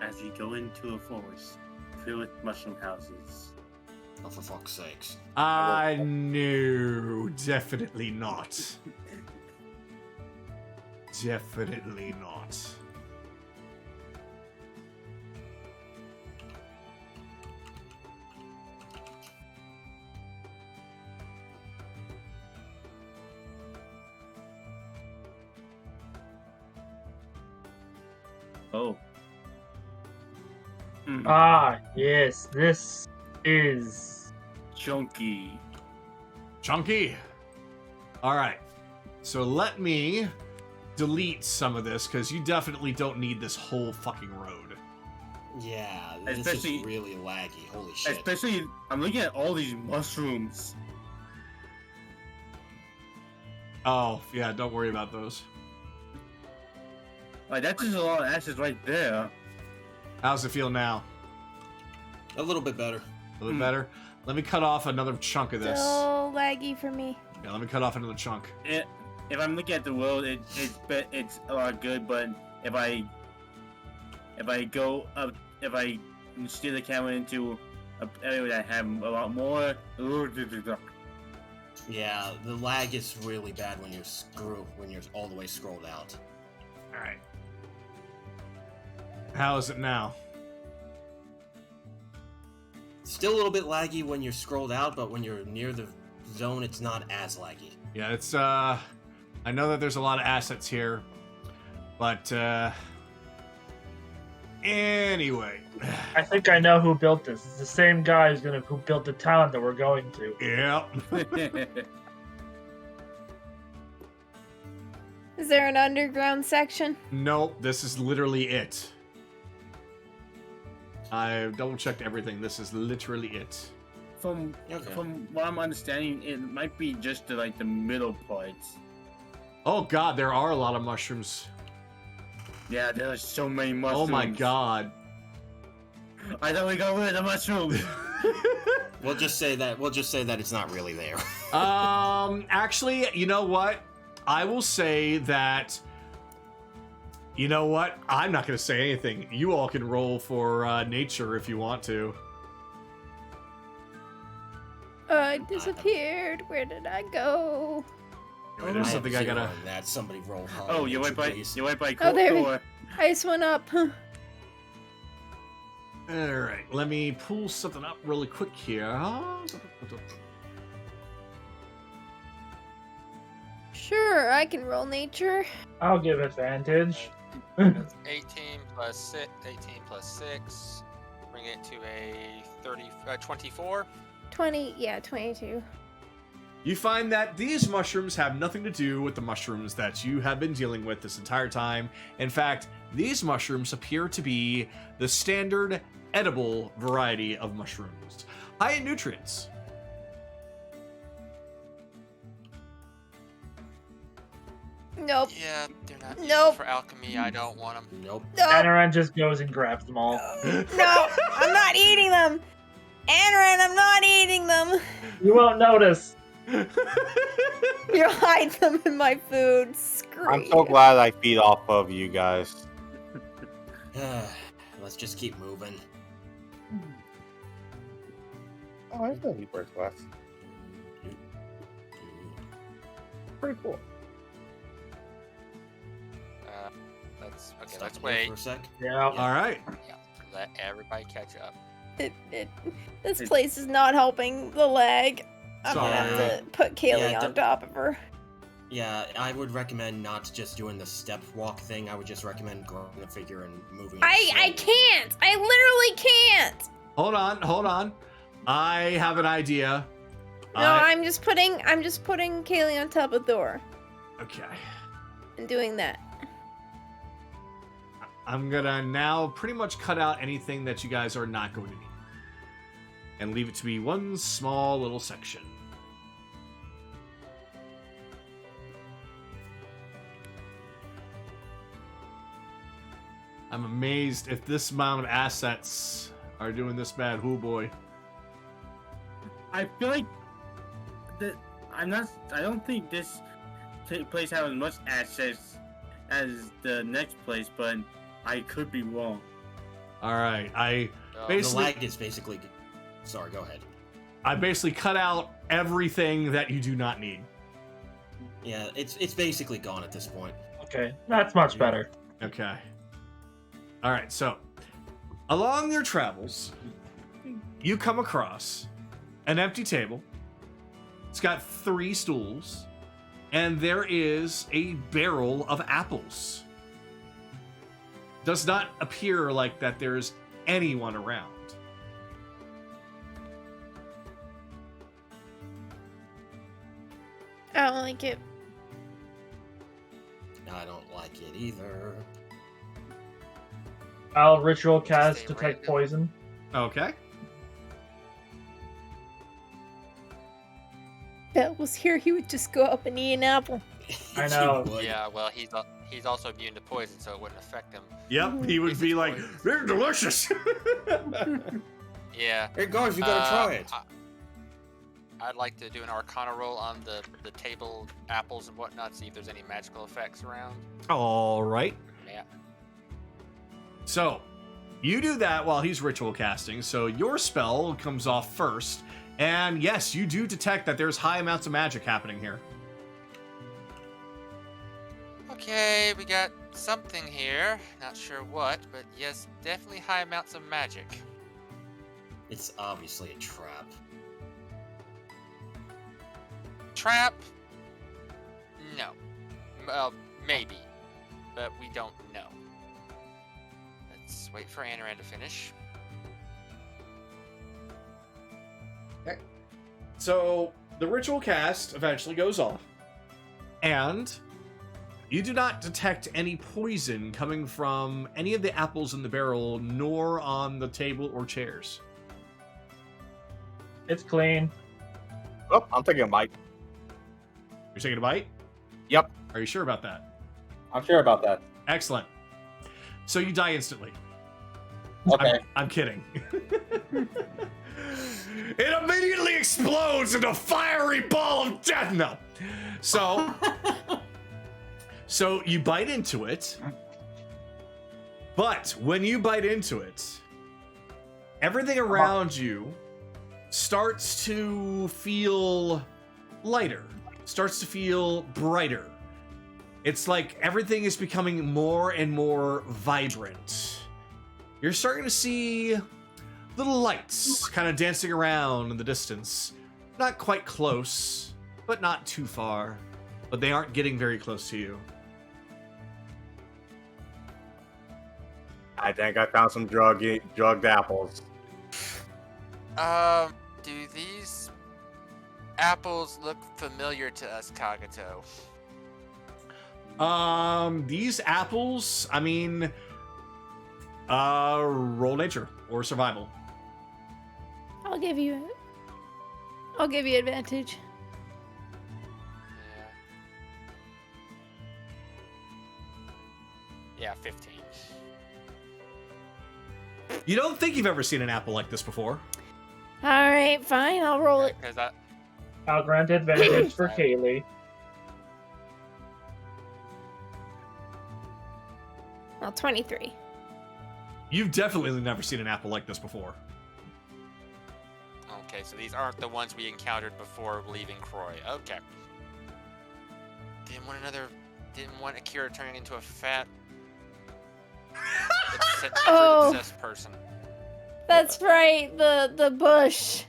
[SPEAKER 7] As we go into a forest filled with mushroom houses.
[SPEAKER 4] Oh, for fuck's sakes.
[SPEAKER 1] No, definitely not. Definitely not.
[SPEAKER 7] Oh.
[SPEAKER 3] Ah, yes, this is.
[SPEAKER 7] Chunky.
[SPEAKER 1] Chunky. All right. So let me delete some of this because you definitely don't need this whole fucking road.
[SPEAKER 4] Yeah, this
[SPEAKER 7] Especially-
[SPEAKER 4] is really laggy. Holy shit.
[SPEAKER 7] Especially, I'm looking at all these mushrooms.
[SPEAKER 1] Oh, yeah, don't worry about those.
[SPEAKER 7] Like, that's just a lot of ashes right there.
[SPEAKER 1] How's it feel now?
[SPEAKER 4] A little bit better.
[SPEAKER 1] A little better? Let me cut off another chunk of this.
[SPEAKER 2] Still laggy for me.
[SPEAKER 1] Yeah, let me cut off another chunk.
[SPEAKER 7] If I'm looking at the world, it's a lot good. But if I go up, if I steer the camera into an area that have a lot more,
[SPEAKER 4] Yeah, the lag is really bad when you're all the way scrolled out.
[SPEAKER 1] All right. How is it now?
[SPEAKER 4] Still a little bit laggy when you're scrolled out, but when you're near the zone, it's not as laggy.
[SPEAKER 1] Yeah, it's I know that there's a lot of assets here, but anyway.
[SPEAKER 3] I think I know who built this. It's the same guy who built the town that we're going to.
[SPEAKER 1] Yep.
[SPEAKER 2] Is there an underground section?
[SPEAKER 1] Nope, this is literally it. I double checked everything. This is literally it.
[SPEAKER 7] From what I'm understanding, it might be just the middle parts.
[SPEAKER 1] Oh god, there are a lot of mushrooms.
[SPEAKER 7] Yeah, there's so many mushrooms.
[SPEAKER 1] Oh my god.
[SPEAKER 7] I thought we got rid of the mushrooms.
[SPEAKER 4] We'll just say that it's not really there.
[SPEAKER 1] Actually, you know what? I will say that. You know what? I'm not going to say anything. You all can roll for nature if you want to.
[SPEAKER 2] I disappeared. Where did I go?
[SPEAKER 1] Wait, there's something I gotta.
[SPEAKER 4] That somebody roll hard.
[SPEAKER 7] Oh, you're right by
[SPEAKER 2] Oh, there we-
[SPEAKER 7] door.
[SPEAKER 2] I just went up. Huh.
[SPEAKER 1] All right, let me pull something up really quick here.
[SPEAKER 2] Sure, I can roll nature.
[SPEAKER 3] I'll give advantage.
[SPEAKER 6] That's 18 plus 6. 18 plus 6. Bring it to a 24.
[SPEAKER 2] 20, yeah, 22.
[SPEAKER 1] You find that these mushrooms have nothing to do with the mushrooms that you have been dealing with this entire time. In fact, these mushrooms appear to be the standard edible variety of mushrooms, high in nutrients.
[SPEAKER 2] Nope.
[SPEAKER 6] Yeah, they're not useful
[SPEAKER 2] Nope.
[SPEAKER 6] for alchemy. I don't want them.
[SPEAKER 4] Nope.
[SPEAKER 2] Nope.
[SPEAKER 3] Anaran just goes and grabs them all.
[SPEAKER 2] No, I'm not eating them. Anaran, I'm not eating them.
[SPEAKER 3] You won't notice.
[SPEAKER 2] You hide them in my food. Screw
[SPEAKER 8] I'm so
[SPEAKER 2] you.
[SPEAKER 8] glad I feed off of you guys.
[SPEAKER 4] Let's just keep moving.
[SPEAKER 8] Oh, I didn't know he works less. Pretty cool.
[SPEAKER 6] Let's
[SPEAKER 4] Stop
[SPEAKER 6] let's
[SPEAKER 4] here
[SPEAKER 6] wait.
[SPEAKER 4] for a sec.
[SPEAKER 3] Yeah.
[SPEAKER 1] All right.
[SPEAKER 6] Yeah, let everybody catch up.
[SPEAKER 2] This place is not helping the lag. I'm
[SPEAKER 1] Sorry.
[SPEAKER 2] gonna have to put Kaylee
[SPEAKER 4] Yeah,
[SPEAKER 2] on top of her.
[SPEAKER 4] Yeah, I would recommend not just doing the step walk thing. I would just recommend grabbing the figure and moving. it
[SPEAKER 2] I
[SPEAKER 4] slowly.
[SPEAKER 2] can't. I literally can't.
[SPEAKER 1] Hold on. I have an idea.
[SPEAKER 2] No, I'm just putting Kaylee on top of Thor
[SPEAKER 1] Okay.
[SPEAKER 2] and doing that.
[SPEAKER 1] I'm gonna now pretty much cut out anything that you guys are not going to need. And leave it to be one small little section. I'm amazed if this amount of assets are doing this bad. Oh boy.
[SPEAKER 7] I feel like I don't think this place has as much access as the next place, but I could be wrong.
[SPEAKER 1] All right, I
[SPEAKER 6] Oh,
[SPEAKER 4] The
[SPEAKER 1] basically
[SPEAKER 4] lag is basically. Sorry, go ahead.
[SPEAKER 1] cut out everything that you do not need.
[SPEAKER 4] Yeah, it's basically gone at this point.
[SPEAKER 3] Okay, that's much better.
[SPEAKER 1] Okay. All right, so along your travels, you come across an empty table. It's got 3 stools, and there is a barrel of apples. Does not appear like that there's anyone around.
[SPEAKER 2] I don't like it.
[SPEAKER 4] I don't like it either.
[SPEAKER 3] I'll ritual cast
[SPEAKER 6] Stay
[SPEAKER 3] detect
[SPEAKER 6] random.
[SPEAKER 3] poison.
[SPEAKER 1] Okay.
[SPEAKER 2] Bell was here, he would just go up and eat an apple.
[SPEAKER 3] I know.
[SPEAKER 4] You would.
[SPEAKER 6] Yeah, well, he's also immune to poison, so it wouldn't affect him.
[SPEAKER 1] Yep, he would
[SPEAKER 6] Is
[SPEAKER 1] be
[SPEAKER 6] it
[SPEAKER 1] like,
[SPEAKER 6] poison?
[SPEAKER 1] they're delicious.
[SPEAKER 6] Yeah.
[SPEAKER 4] Hey guys, you gotta try it.
[SPEAKER 6] I'd like to do an Arcana roll on the table apples and whatnot, see if there's any magical effects around.
[SPEAKER 1] All right.
[SPEAKER 6] Yeah.
[SPEAKER 1] So, you do that while he's ritual casting, so your spell comes off first. And yes, you do detect that there's high amounts of magic happening here.
[SPEAKER 6] Okay, we got something here. Not sure what, but yes, definitely high amounts of magic.
[SPEAKER 4] It's obviously a trap.
[SPEAKER 6] Trap? No. Well, maybe. But we don't know. Let's wait for Anaran to finish.
[SPEAKER 1] So, the ritual cast eventually goes off. And you do not detect any poison coming from any of the apples in the barrel, nor on the table or chairs.
[SPEAKER 3] It's clean.
[SPEAKER 8] Oh, I'm taking a bite.
[SPEAKER 1] You're taking a bite?
[SPEAKER 8] Yep,
[SPEAKER 1] Are you sure about that?
[SPEAKER 8] I'm sure about that.
[SPEAKER 1] Excellent. So you die instantly.
[SPEAKER 8] Okay.
[SPEAKER 1] I'm kidding. It immediately explodes into a fiery ball of death. No. So you bite into it. But when you bite into it, everything around you starts to feel lighter, starts to feel brighter. It's like everything is becoming more and more vibrant. You're starting to see little lights kind of dancing around in the distance. Not quite close, but not too far. But they aren't getting very close to you.
[SPEAKER 8] I think I found some drugged apples.
[SPEAKER 6] Do these apples look familiar to us, Kagato?
[SPEAKER 1] These apples, I mean, roll nature or survival.
[SPEAKER 2] I'll give you advantage.
[SPEAKER 6] Yeah, 15.
[SPEAKER 1] You don't think you've ever seen an apple like this before?
[SPEAKER 2] All right, fine. I'll roll it.
[SPEAKER 6] Because I,
[SPEAKER 3] I'll grant advantage for Kaylee.
[SPEAKER 2] Well, 23.
[SPEAKER 1] You've definitely never seen an apple like this before.
[SPEAKER 6] okay, so these aren't the ones we encountered before leaving Croy. Okay. Didn't want Akira turning into a fat
[SPEAKER 2] Oh.
[SPEAKER 6] obsessed person.
[SPEAKER 2] That's right. The bush.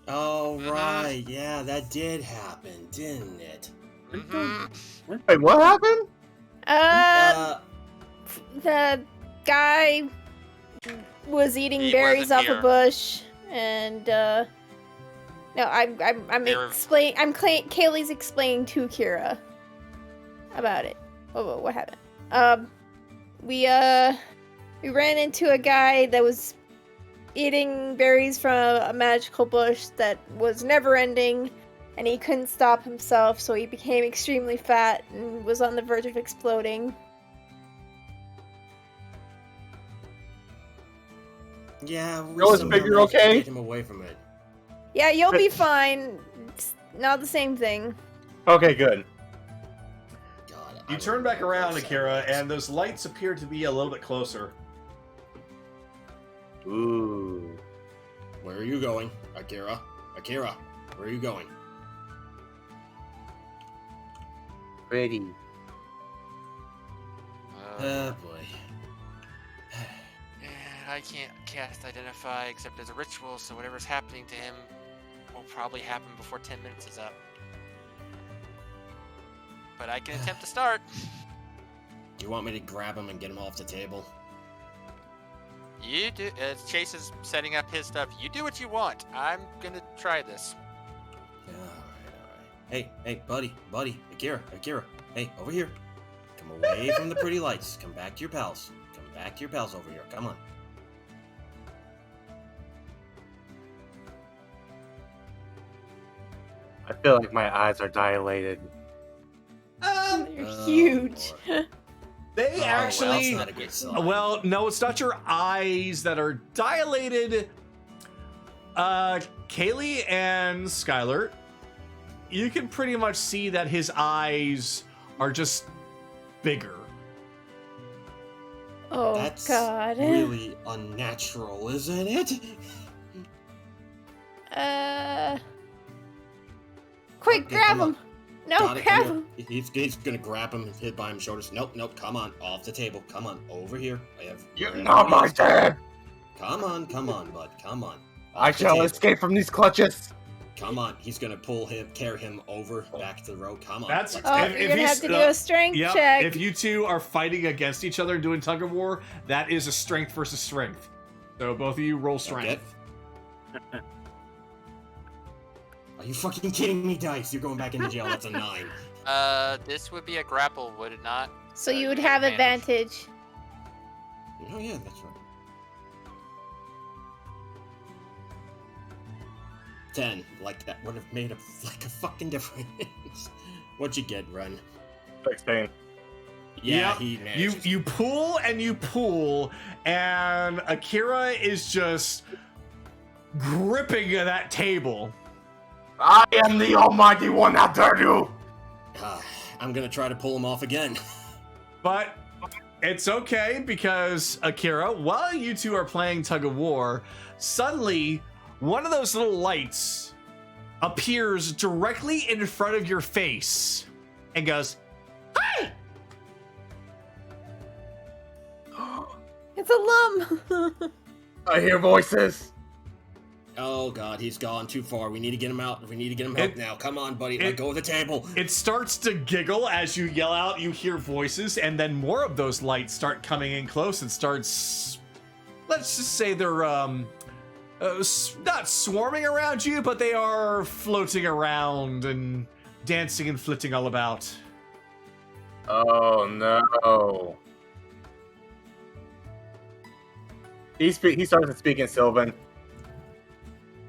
[SPEAKER 4] Oh, right. Yeah, that did happen, didn't it?
[SPEAKER 6] Mm-hmm.
[SPEAKER 8] Wait, what happened?
[SPEAKER 2] The guy was eating
[SPEAKER 6] He
[SPEAKER 2] berries
[SPEAKER 6] wasn't
[SPEAKER 2] off a
[SPEAKER 6] here.
[SPEAKER 2] bush, and no, I'm
[SPEAKER 6] They were-
[SPEAKER 2] explaining. Kaylee's explaining to Kira about it. What happened? We ran into a guy that was eating berries from a magical bush that was never ending, and he couldn't stop himself, so he became extremely fat and was on the verge of exploding.
[SPEAKER 4] Yeah, we
[SPEAKER 8] Rose
[SPEAKER 4] somehow
[SPEAKER 8] figure
[SPEAKER 4] managed to
[SPEAKER 8] okay?
[SPEAKER 4] get him away from it.
[SPEAKER 2] Yeah, you'll be fine. It's not the same thing.
[SPEAKER 8] Okay, good.
[SPEAKER 4] God,
[SPEAKER 1] You turn back around, Akira, and those lights appear to be a little bit closer.
[SPEAKER 8] Ooh.
[SPEAKER 4] Where are you going, Akira? Akira, where are you going?
[SPEAKER 8] Pretty.
[SPEAKER 4] Oh boy.
[SPEAKER 6] I can't cast Identify except as a ritual, so whatever's happening to him will probably happen before 10 minutes is up. But I can attempt to start.
[SPEAKER 4] Do you want me to grab him and get him off the table?
[SPEAKER 6] You do. Chase is setting up his stuff. You do what you want. I'm gonna try this.
[SPEAKER 4] Alright. Hey, buddy, Akira, hey, over here. Come away from the pretty lights. Come back to your pals. Come back to your pals over here. Come on.
[SPEAKER 8] I feel like my eyes are dilated.
[SPEAKER 2] You're huge.
[SPEAKER 4] Lord.
[SPEAKER 1] They
[SPEAKER 4] Oh,
[SPEAKER 1] actually.
[SPEAKER 4] well, that's not a good sign.
[SPEAKER 1] Well, no, it's not your eyes that are dilated. Kaylee and Skylar, you can pretty much see that his eyes are just bigger.
[SPEAKER 2] Oh,
[SPEAKER 4] That's
[SPEAKER 2] God.
[SPEAKER 4] really unnatural, isn't it?
[SPEAKER 2] Quick,
[SPEAKER 4] Okay,
[SPEAKER 2] grab
[SPEAKER 4] come on.
[SPEAKER 2] him. No,
[SPEAKER 4] Got it,
[SPEAKER 2] grab
[SPEAKER 4] come
[SPEAKER 2] him.
[SPEAKER 4] here. He's gonna grab him, hit by his shoulders. Nope, come on, off the table. Come on, over here.
[SPEAKER 8] You're not my dad!
[SPEAKER 4] Come on, bud. Come on.
[SPEAKER 8] I
[SPEAKER 4] Off the
[SPEAKER 8] shall
[SPEAKER 4] table.
[SPEAKER 8] escape from these clutches!
[SPEAKER 4] Come on, he's gonna carry him over back to the road. Come on.
[SPEAKER 1] That's-
[SPEAKER 4] let's
[SPEAKER 2] Oh,
[SPEAKER 4] go.
[SPEAKER 1] If-
[SPEAKER 2] you're
[SPEAKER 1] if
[SPEAKER 2] gonna
[SPEAKER 1] he's-
[SPEAKER 2] have to do a strength
[SPEAKER 1] Yep.
[SPEAKER 2] check.
[SPEAKER 1] If you two are fighting against each other doing tug of war, that is a strength versus strength. So both of you roll strength.
[SPEAKER 4] Are you fucking kidding me, Dice? You're going back into jail. That's a 9.
[SPEAKER 6] This would be a grapple, would it not?
[SPEAKER 2] So you would
[SPEAKER 6] get
[SPEAKER 2] have advantage.
[SPEAKER 4] Oh yeah, that's right. 10. Like that would have made a fucking difference. What'd you get, Ren?
[SPEAKER 8] 16.
[SPEAKER 4] Yeah,
[SPEAKER 1] Yep.
[SPEAKER 4] he manages.
[SPEAKER 1] You pull and you pull, and Akira is just gripping that table.
[SPEAKER 8] I am the almighty one, how dare you!
[SPEAKER 4] I'm gonna try to pull him off again.
[SPEAKER 1] But it's okay because Akira, while you two are playing tug of war, suddenly one of those little lights appears directly in front of your face and goes, "Hey!"
[SPEAKER 2] It's a lum.
[SPEAKER 8] I hear voices!
[SPEAKER 4] Oh god, he's gone too far. We need to get him out. We need to get him help now. Come on, buddy. Let go of the table.
[SPEAKER 1] It starts to giggle as you yell out, you hear voices, and then more of those lights start coming in close and starts, let's just say they're, not swarming around you, but they are floating around and dancing and flitting all about.
[SPEAKER 8] Oh no. He starts to speak in Sylvan.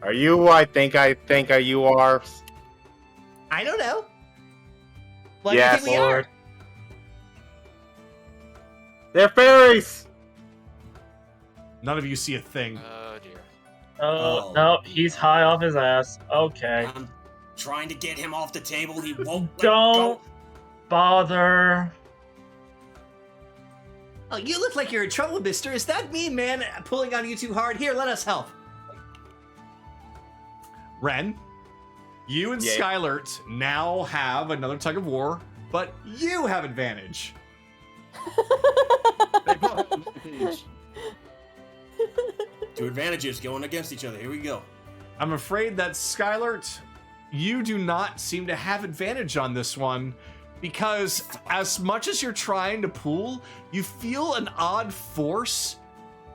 [SPEAKER 8] Are you who I think you are?
[SPEAKER 1] I don't know. What
[SPEAKER 8] Yes,
[SPEAKER 1] do you think we are?
[SPEAKER 8] Lord. They're fairies!
[SPEAKER 1] None of you see a thing.
[SPEAKER 6] Oh dear.
[SPEAKER 3] Oh, no, he's high off his ass. Okay.
[SPEAKER 4] I'm trying to get him off the table. He won't let
[SPEAKER 3] Don't
[SPEAKER 4] go.
[SPEAKER 3] bother.
[SPEAKER 1] Oh, you look like you're in trouble, mister. Is that mean man pulling on you too hard? Here, let us help. Ren, you and
[SPEAKER 8] Yeah.
[SPEAKER 1] Skylert now have another tug of war, but you have advantage.
[SPEAKER 4] Two advantages going against each other. Here we go.
[SPEAKER 1] I'm afraid that Skylert, you do not seem to have advantage on this one because as much as you're trying to pull, you feel an odd force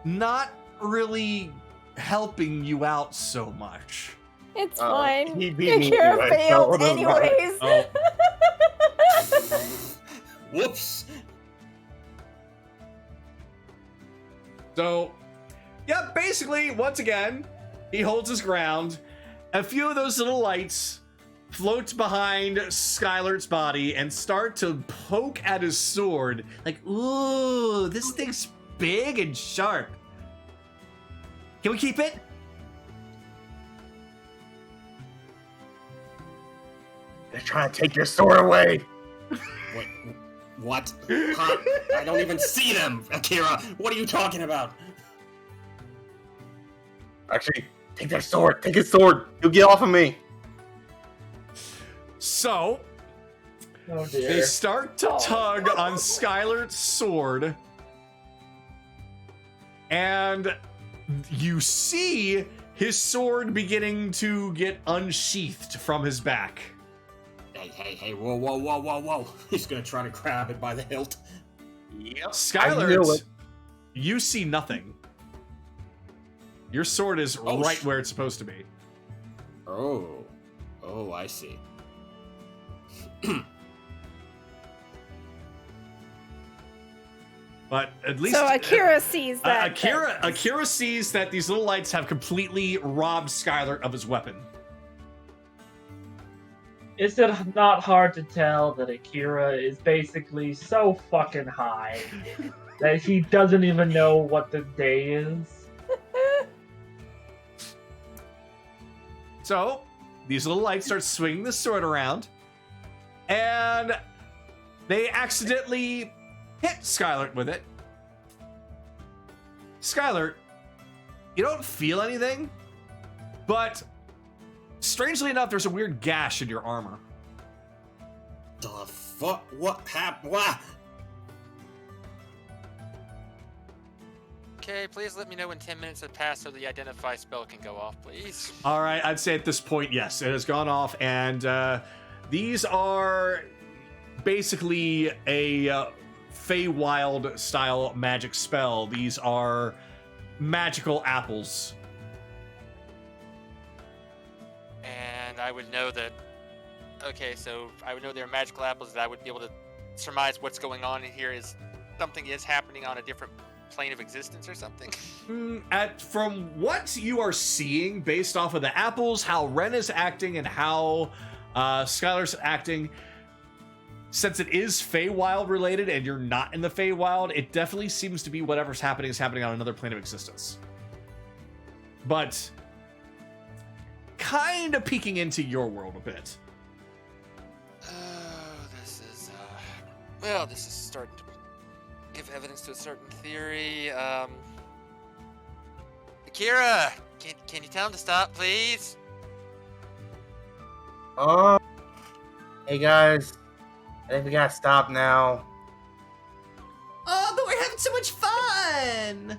[SPEAKER 1] not really helping you out so much.
[SPEAKER 2] It's
[SPEAKER 8] Uh,
[SPEAKER 2] fine.
[SPEAKER 8] he beat me
[SPEAKER 2] Akira
[SPEAKER 8] anyway, so
[SPEAKER 2] failed
[SPEAKER 8] it doesn't matter.
[SPEAKER 2] anyways.
[SPEAKER 1] Oh.
[SPEAKER 4] Whoops.
[SPEAKER 1] So, yeah, basically, once again, he holds his ground. A few of those little lights float behind Skylar's body and start to poke at his sword. Like, ooh, this thing's big and sharp. Can we keep it?
[SPEAKER 8] They're trying to take your sword away!
[SPEAKER 4] What? Huh? I don't even see them, Akira! What are you talking about?
[SPEAKER 8] Actually, take that sword. Take his sword. You'll get off of me.
[SPEAKER 1] So,
[SPEAKER 3] Oh dear.
[SPEAKER 1] they start to tug on Skylar's sword, and you see his sword beginning to get unsheathed from his back.
[SPEAKER 4] Hey, whoa. He's gonna try to grab it by the hilt.
[SPEAKER 8] Yep. I knew
[SPEAKER 1] Skylar,
[SPEAKER 8] it.
[SPEAKER 1] you see nothing. Your sword is
[SPEAKER 4] Oh,
[SPEAKER 1] right where it's supposed to be.
[SPEAKER 4] Oh, I see.
[SPEAKER 1] But at least
[SPEAKER 2] So Akira sees that.
[SPEAKER 1] Akira sees that these little lights have completely robbed Skylar of his weapon.
[SPEAKER 3] Is it not hard to tell that Akira is basically so fucking high that he doesn't even know what the day is?
[SPEAKER 1] So these little lights start swinging the sword around, and they accidentally hit Skylar with it. Skylar, you don't feel anything, but strangely enough, there's a weird gash in your armor.
[SPEAKER 4] The fuck? What happened? What?
[SPEAKER 6] Okay, please let me know when 10 minutes have passed so the identify spell can go off, please.
[SPEAKER 1] All right, I'd say at this point, yes, it has gone off, and these are basically a Feywild style magic spell. These are magical apples.
[SPEAKER 6] And I would know that. Okay, so I would know they're magical apples, that I would be able to surmise what's going on in here is something is happening on a different plane of existence or something.
[SPEAKER 1] From what you are seeing, based off of the apples, how Ren is acting, and how Skylar's acting, since it is Feywild related and you're not in the Feywild, it definitely seems to be whatever's happening is happening on another plane of existence. But kind of peeking into your world a bit.
[SPEAKER 6] Oh, this is well, this is starting to give evidence to a certain theory. Akira, can you tell him to stop, please?
[SPEAKER 8] Hey guys, I think we gotta stop now.
[SPEAKER 1] Oh, but we're having so much fun!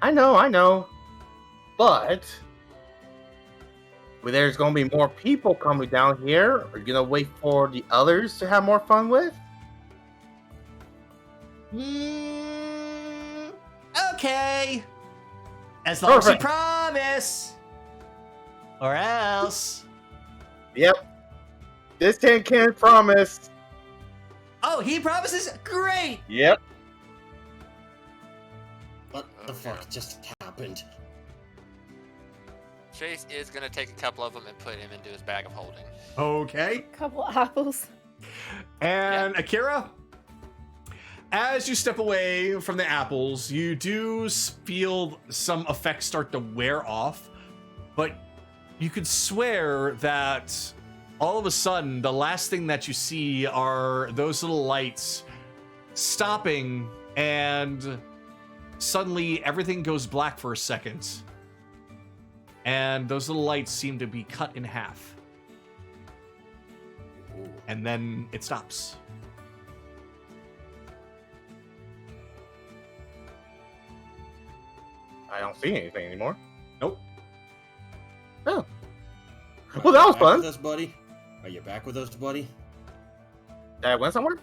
[SPEAKER 8] I know. But there's gonna be more people coming down here. Are you gonna wait for the others to have more fun with?
[SPEAKER 1] Okay. As long as you
[SPEAKER 8] Perfect.
[SPEAKER 1] promise. Or else.
[SPEAKER 8] Yep. This thing can't promise.
[SPEAKER 1] Oh, he promises? Great!
[SPEAKER 8] Yep.
[SPEAKER 4] What the fuck just happened?
[SPEAKER 6] Chase is gonna take a couple of them and put him into his bag of holding.
[SPEAKER 1] Okay.
[SPEAKER 2] Couple apples.
[SPEAKER 1] And Akira, as you step away from the apples, you do feel some effects start to wear off, but you could swear that all of a sudden, the last thing that you see are those little lights stopping, and suddenly everything goes black for a second. And those little lights seem to be cut in half.
[SPEAKER 4] Ooh.
[SPEAKER 1] And then it stops.
[SPEAKER 8] I don't see anything anymore.
[SPEAKER 1] Nope.
[SPEAKER 8] Oh. Well, that was
[SPEAKER 4] Back
[SPEAKER 8] fun.
[SPEAKER 4] with us, buddy? Are you back with us, buddy?
[SPEAKER 8] Did I win somewhere?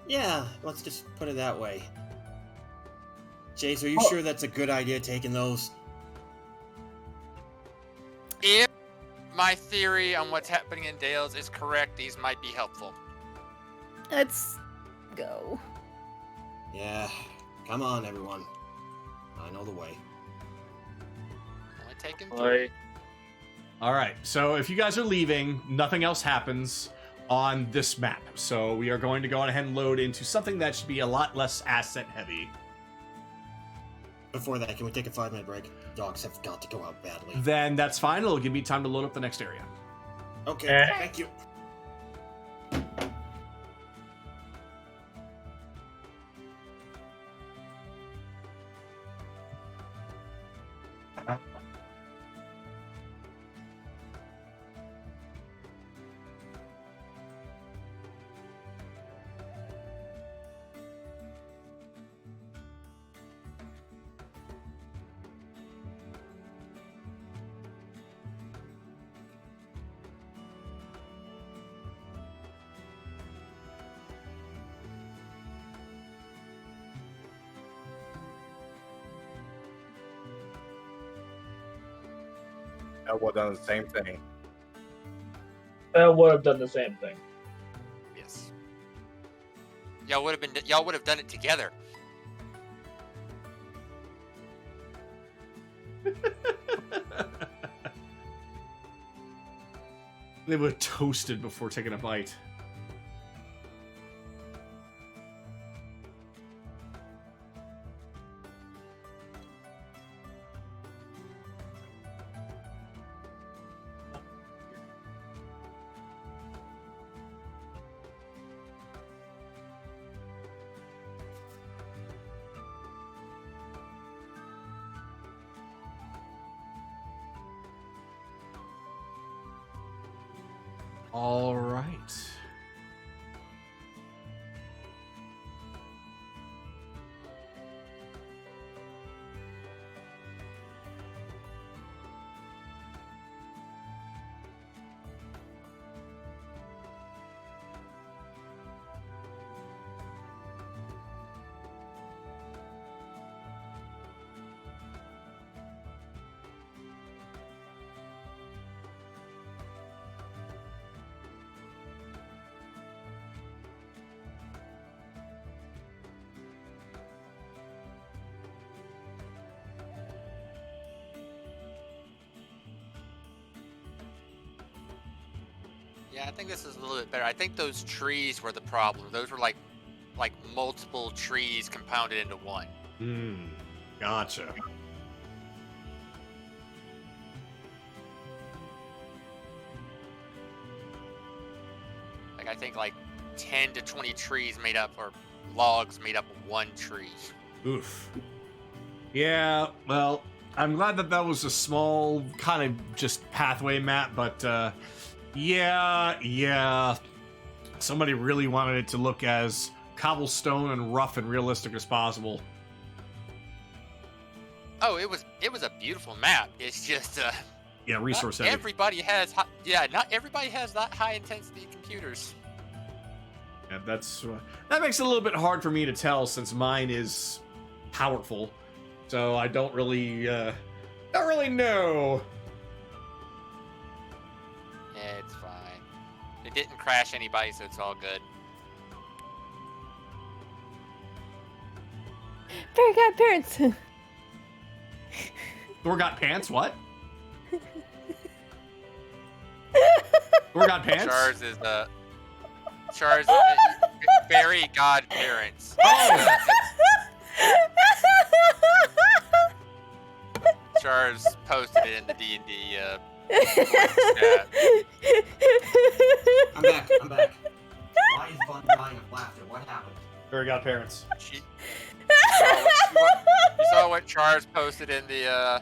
[SPEAKER 4] Yeah, let's just put it that way. Chase, are you
[SPEAKER 8] Oh.
[SPEAKER 4] sure that's a good idea, taking those?
[SPEAKER 6] If my theory on what's happening in Dales is correct, these might be helpful.
[SPEAKER 2] Let's go.
[SPEAKER 4] Yeah, come on, everyone. I know the way.
[SPEAKER 6] Only taking three.
[SPEAKER 3] Like,
[SPEAKER 1] All right, so if you guys are leaving, nothing else happens on this map. So we are going to go ahead and load into something that should be a lot less asset heavy.
[SPEAKER 4] Before that, can we take a 5-minute break? Dogs have got to go out badly.
[SPEAKER 1] Then that's fine. It'll give me time to load up the next area.
[SPEAKER 4] Okay,
[SPEAKER 3] Eh.
[SPEAKER 4] thank you.
[SPEAKER 8] I would have done the same thing.
[SPEAKER 3] Bell would have done the same thing.
[SPEAKER 6] Yes. Y'all would have done it together.
[SPEAKER 1] They would have toasted before taking a bite. All right.
[SPEAKER 6] Yeah, I think this is a little bit better. I think those trees were the problem. Those were like multiple trees compounded into one.
[SPEAKER 1] Gotcha.
[SPEAKER 6] Like I think like 10 to 20 trees made up, or logs made up one tree.
[SPEAKER 1] Oof. Yeah, well, I'm glad that was a small kind of just pathway map, but yeah. Somebody really wanted it to look as cobblestone and rough and realistic as possible.
[SPEAKER 6] Oh, it was a beautiful map. It's just
[SPEAKER 1] Yeah, resource
[SPEAKER 6] not
[SPEAKER 1] heavy.
[SPEAKER 6] everybody has not everybody has that high intensity computers.
[SPEAKER 1] Yeah, that makes it a little bit hard for me to tell since mine is powerful, so I don't really know.
[SPEAKER 6] Yeah, it's fine. It didn't crash anybody, so it's all good.
[SPEAKER 2] Fairy godparents.
[SPEAKER 1] Thor got pants? What? Thor got pants?
[SPEAKER 6] Char's is fairy godparents.
[SPEAKER 1] Oh!
[SPEAKER 6] Char's posted it in the D&D.
[SPEAKER 4] I'm back. Why is Bun dying of laughter? What happened?
[SPEAKER 1] Fairy got parents.
[SPEAKER 6] You saw what Char's posted in the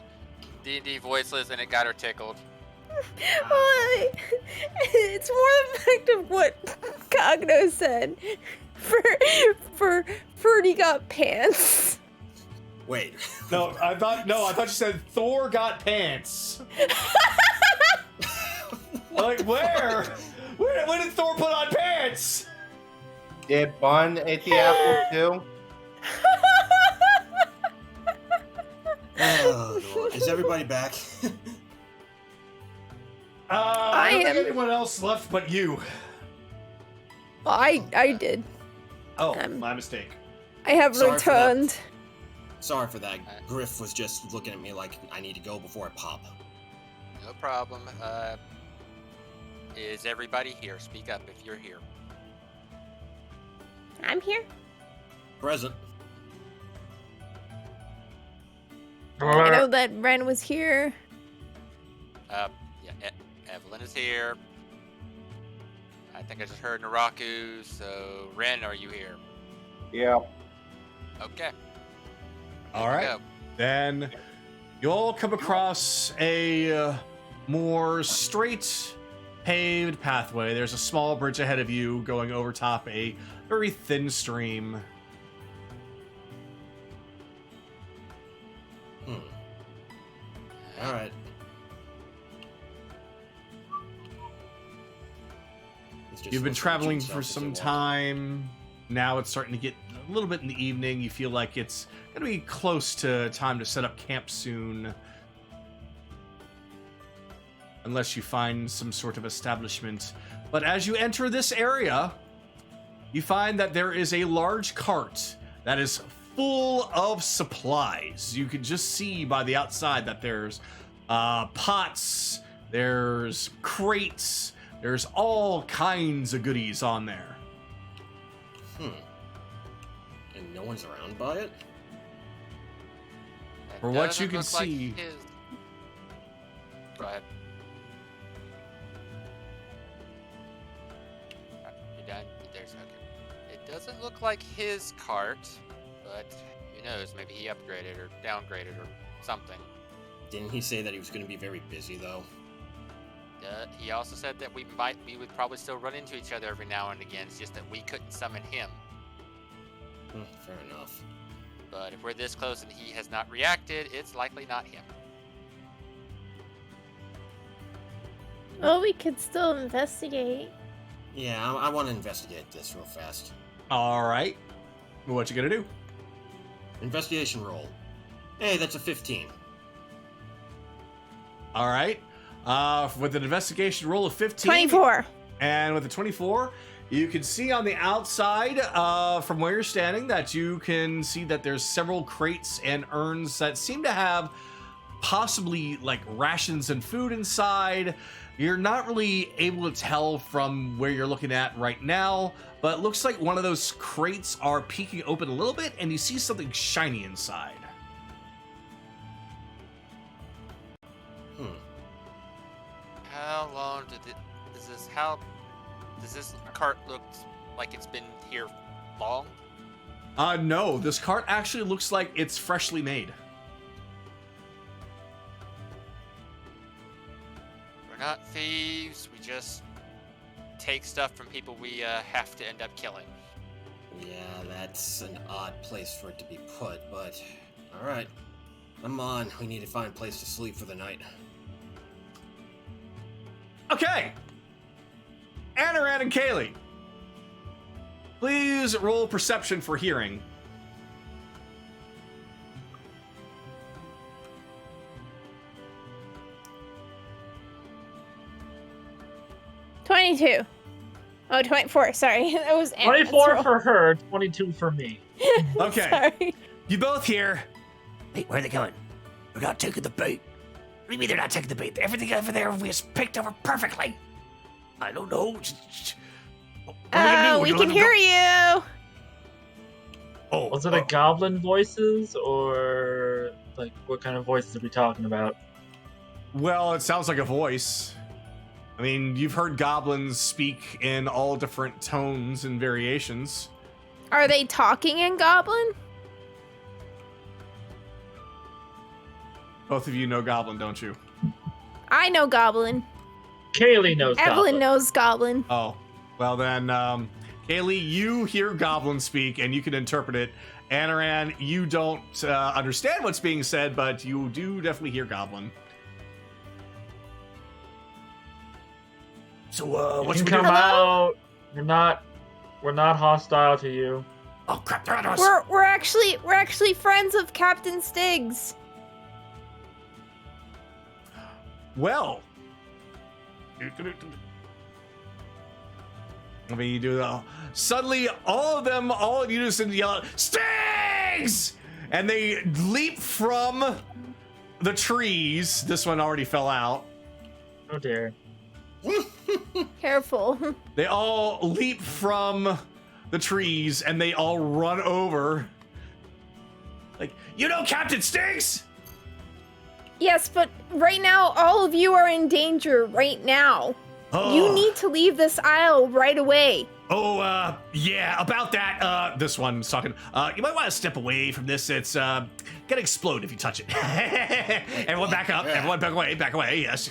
[SPEAKER 6] D&D voiceless, and it got her tickled.
[SPEAKER 2] Well, it's more the fact of what Cogno said. For Ferdy got pants.
[SPEAKER 4] Wait.
[SPEAKER 1] No, I thought you said Thor got pants. Like where? When did Thor put on pants?
[SPEAKER 8] Did Bun eat the apple too?
[SPEAKER 4] Oh, Lord. Is everybody back?
[SPEAKER 1] I don't think
[SPEAKER 2] am.
[SPEAKER 1] anyone else left but you.
[SPEAKER 2] Well, I did.
[SPEAKER 1] Oh, my mistake.
[SPEAKER 2] I have
[SPEAKER 4] Sorry for that.
[SPEAKER 2] returned.
[SPEAKER 4] Sorry for that. Griff was just looking at me like I need to go before I pop.
[SPEAKER 6] No problem. Is everybody here? Speak up if you're here.
[SPEAKER 2] I'm here.
[SPEAKER 4] Present.
[SPEAKER 2] I know that Ren was here.
[SPEAKER 6] Yeah, Evelyn is here. I think I just heard Naraku, so Ren, are you here?
[SPEAKER 8] Yeah.
[SPEAKER 6] Okay.
[SPEAKER 1] All right.
[SPEAKER 6] Go.
[SPEAKER 1] Then You all come across a more straight paved pathway. There's a small bridge ahead of you going over top a very thin stream.
[SPEAKER 4] All right.
[SPEAKER 1] You've been traveling for some time. Now it's starting to get a little bit in the evening. You feel like it's going to be close to time to set up camp soon. Unless you find some sort of establishment. But as you enter this area, you find that there is a large cart that is full of supplies. You can just see by the outside that there's pots, there's crates, there's all kinds of goodies on there.
[SPEAKER 4] And no one's around by it?
[SPEAKER 1] For what you can see.
[SPEAKER 6] Go ahead. You're done? There's okay. It doesn't look like his cart, but who knows? Maybe he upgraded or downgraded or something.
[SPEAKER 4] Didn't he say that he was going to be very busy, though?
[SPEAKER 6] He also said that we would probably still run into each other every now and again. It's just that we couldn't summon him.
[SPEAKER 4] Fair enough.
[SPEAKER 6] But if we're this close and he has not reacted, it's likely not him.
[SPEAKER 2] Well, we could still investigate.
[SPEAKER 4] Yeah, I want to investigate this real fast.
[SPEAKER 1] All right. What you gonna do?
[SPEAKER 4] Investigation roll. Hey, that's a 15.
[SPEAKER 1] All right. With an investigation roll of 15.
[SPEAKER 2] 24.
[SPEAKER 1] And with a 24, you can see on the outside from where you're standing that you can see that there's several crates and urns that seem to have possibly like rations and food inside. You're not really able to tell from where you're looking at right now, but it looks like one of those crates are peeking open a little bit and you see something shiny inside.
[SPEAKER 6] How long does this cart look like it's been here long?
[SPEAKER 1] No, this cart actually looks like it's freshly made.
[SPEAKER 6] We're not thieves. We just take stuff from people we have to end up killing.
[SPEAKER 4] Yeah, that's an odd place for it to be put, but alright. Come on, we need to find a place to sleep for the night.
[SPEAKER 1] Okay. Anaran and Kaylee, please roll perception for hearing.
[SPEAKER 2] Oh, 24. Sorry, that was
[SPEAKER 3] 24 for her, 22 for me.
[SPEAKER 1] Okay.
[SPEAKER 2] Sorry.
[SPEAKER 1] You both hear.
[SPEAKER 9] Wait, where are they going? They're not taking the bait. What do you mean they're not taking the bait? Everything over there was picked over perfectly. I don't know. What are
[SPEAKER 2] Oh, we can hear you.
[SPEAKER 1] Oh,
[SPEAKER 3] Was it a goblin voices, or like what kind of voices are we talking about?
[SPEAKER 1] Well, it sounds like a voice. I mean, you've heard goblins speak in all different tones and variations.
[SPEAKER 2] Are they talking in Goblin?
[SPEAKER 1] Both of you know goblin, don't you?
[SPEAKER 2] I know Goblin.
[SPEAKER 3] Kaylee knows
[SPEAKER 2] Evelyn
[SPEAKER 3] goblin.
[SPEAKER 2] knows Goblin.
[SPEAKER 1] Oh, well then, Kaylee, you hear goblin speak and you can interpret it. Anaran, you don't understand what's being said, but you do definitely hear goblin.
[SPEAKER 9] So,
[SPEAKER 3] You
[SPEAKER 9] what
[SPEAKER 3] can
[SPEAKER 9] should we
[SPEAKER 3] come
[SPEAKER 9] do?
[SPEAKER 3] out. We're not hostile to you.
[SPEAKER 9] Oh crap! They're on us.
[SPEAKER 2] We're actually friends of Captain Stiggs.
[SPEAKER 1] Well, I mean, you do that. Suddenly, all of them, all in unison, yell out, "Stings!" And they leap from the trees. This one already fell out.
[SPEAKER 3] Oh dear.
[SPEAKER 2] Careful.
[SPEAKER 1] They all leap from the trees and they all run over. Like, you know Captain Stinks?
[SPEAKER 2] Yes, but right now, all of you are in danger right now. You need to leave this isle right away.
[SPEAKER 1] Oh, yeah, about that, this one's talking. You might want to step away from this. It's, gonna explode if you touch it. Everyone back up. Everyone back away, yes.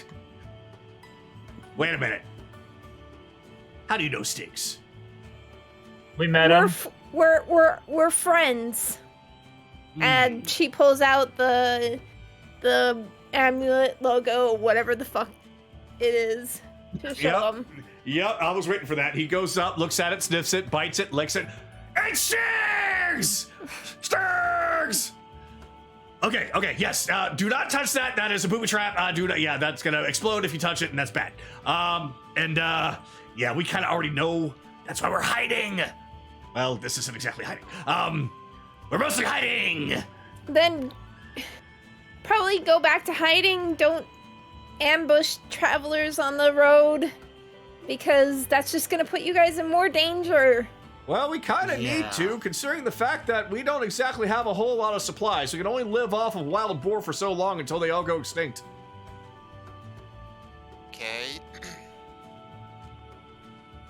[SPEAKER 1] Wait a minute. How do you know Stinks?
[SPEAKER 3] We met him.
[SPEAKER 2] We're friends. And she pulls out the amulet logo, whatever the fuck it is, to show him.
[SPEAKER 1] Yep, I was waiting for that. He goes up, looks at it, sniffs it, bites it, licks it. It stings! Stings! Okay, yes. Do not touch that. That is a booby trap. Yeah, that's gonna explode if you touch it, and that's bad. Yeah, we kind of already know. That's why we're hiding. Well, this isn't exactly hiding. We're mostly hiding.
[SPEAKER 2] Then probably go back to hiding. Don't ambush travelers on the road, because that's just gonna put you guys in more danger.
[SPEAKER 1] Well, we kind of need to, considering the fact that we don't exactly have a whole lot of supplies. We can only live off of wild boar for so long until they all go extinct.
[SPEAKER 6] Okay.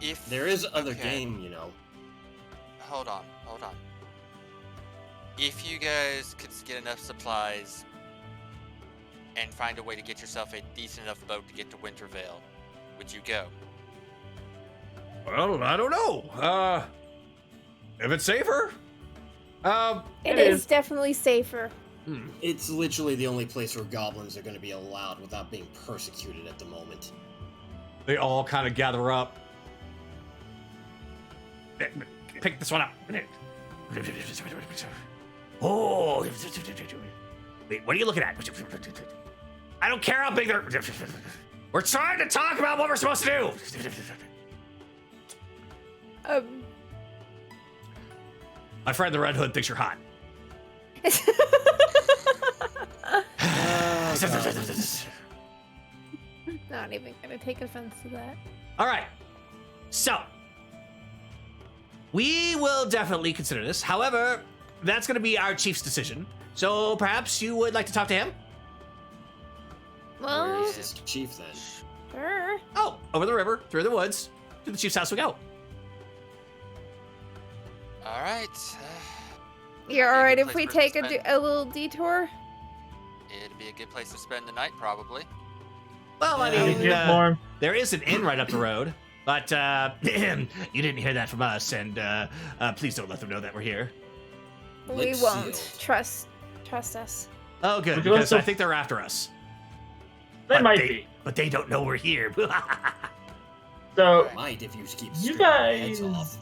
[SPEAKER 6] If
[SPEAKER 4] There is other game, you know.
[SPEAKER 6] Hold on. If you guys could get enough supplies and find a way to get yourself a decent enough boat to get to Wintervale, would you go?
[SPEAKER 1] Well, I don't know. If it's safer.
[SPEAKER 2] It is definitely safer.
[SPEAKER 4] It's literally the only place where goblins are going to be allowed without being persecuted at the moment.
[SPEAKER 1] They all kind of gather up. Pick this one up. Oh, wait, what are you looking at? I don't care how big they're. We're trying to talk about what we're supposed to do. My friend the Red Hood thinks you're hot.
[SPEAKER 2] Not even gonna take offense to that.
[SPEAKER 1] All right. So, we will definitely consider this. However, that's going to be our chief's decision. So perhaps you would like to talk to him?
[SPEAKER 4] Where
[SPEAKER 2] Well,
[SPEAKER 4] is this chief then?
[SPEAKER 2] sure.
[SPEAKER 1] Oh, over the river, through the woods, to the chief's house we go.
[SPEAKER 6] All right.
[SPEAKER 2] You're
[SPEAKER 6] That'd
[SPEAKER 2] alright
[SPEAKER 6] be a good
[SPEAKER 2] if we
[SPEAKER 6] place for
[SPEAKER 2] take
[SPEAKER 6] us to spend-
[SPEAKER 2] a little detour?
[SPEAKER 6] It'd be a good place to spend the night, probably.
[SPEAKER 1] Well, I
[SPEAKER 3] Did
[SPEAKER 1] mean,
[SPEAKER 3] you get more?
[SPEAKER 1] there is an inn right up the road, but you didn't hear that from us, and please don't let them know that we're here.
[SPEAKER 2] We
[SPEAKER 4] Lips
[SPEAKER 2] won't.
[SPEAKER 4] sealed.
[SPEAKER 2] Trust us.
[SPEAKER 1] Oh, good,
[SPEAKER 3] We can
[SPEAKER 1] because
[SPEAKER 3] also-
[SPEAKER 1] I think they're after us.
[SPEAKER 3] They
[SPEAKER 1] But
[SPEAKER 3] might
[SPEAKER 1] they-
[SPEAKER 3] be.
[SPEAKER 1] But they don't know we're here.
[SPEAKER 3] So,
[SPEAKER 4] Might if you keep
[SPEAKER 3] You
[SPEAKER 4] stripping their heads
[SPEAKER 3] guys-
[SPEAKER 4] off.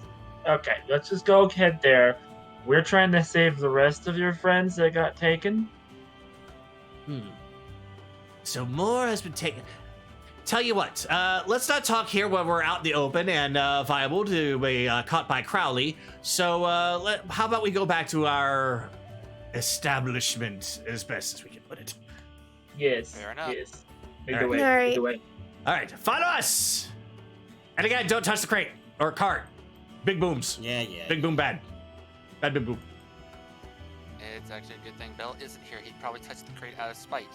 [SPEAKER 3] okay, let's just go ahead there. We're trying to save the rest of your friends that got taken.
[SPEAKER 1] So more has been taken. Tell you what, let's not talk here when we're out in the open and viable to be caught by Crowley. So how about we go back to our establishment as best as we can put it.
[SPEAKER 3] Yes.
[SPEAKER 6] Fair enough.
[SPEAKER 3] Yes. Lead
[SPEAKER 1] All
[SPEAKER 3] the
[SPEAKER 1] right.
[SPEAKER 3] way.
[SPEAKER 2] All right.
[SPEAKER 3] Lead the way.
[SPEAKER 1] All right, follow us. And again, don't touch the crate or cart. Big booms.
[SPEAKER 4] Yeah.
[SPEAKER 1] Big boom bad. Bad big boom.
[SPEAKER 6] It's actually a good thing Bell isn't here. He'd probably touch the crate out of spite.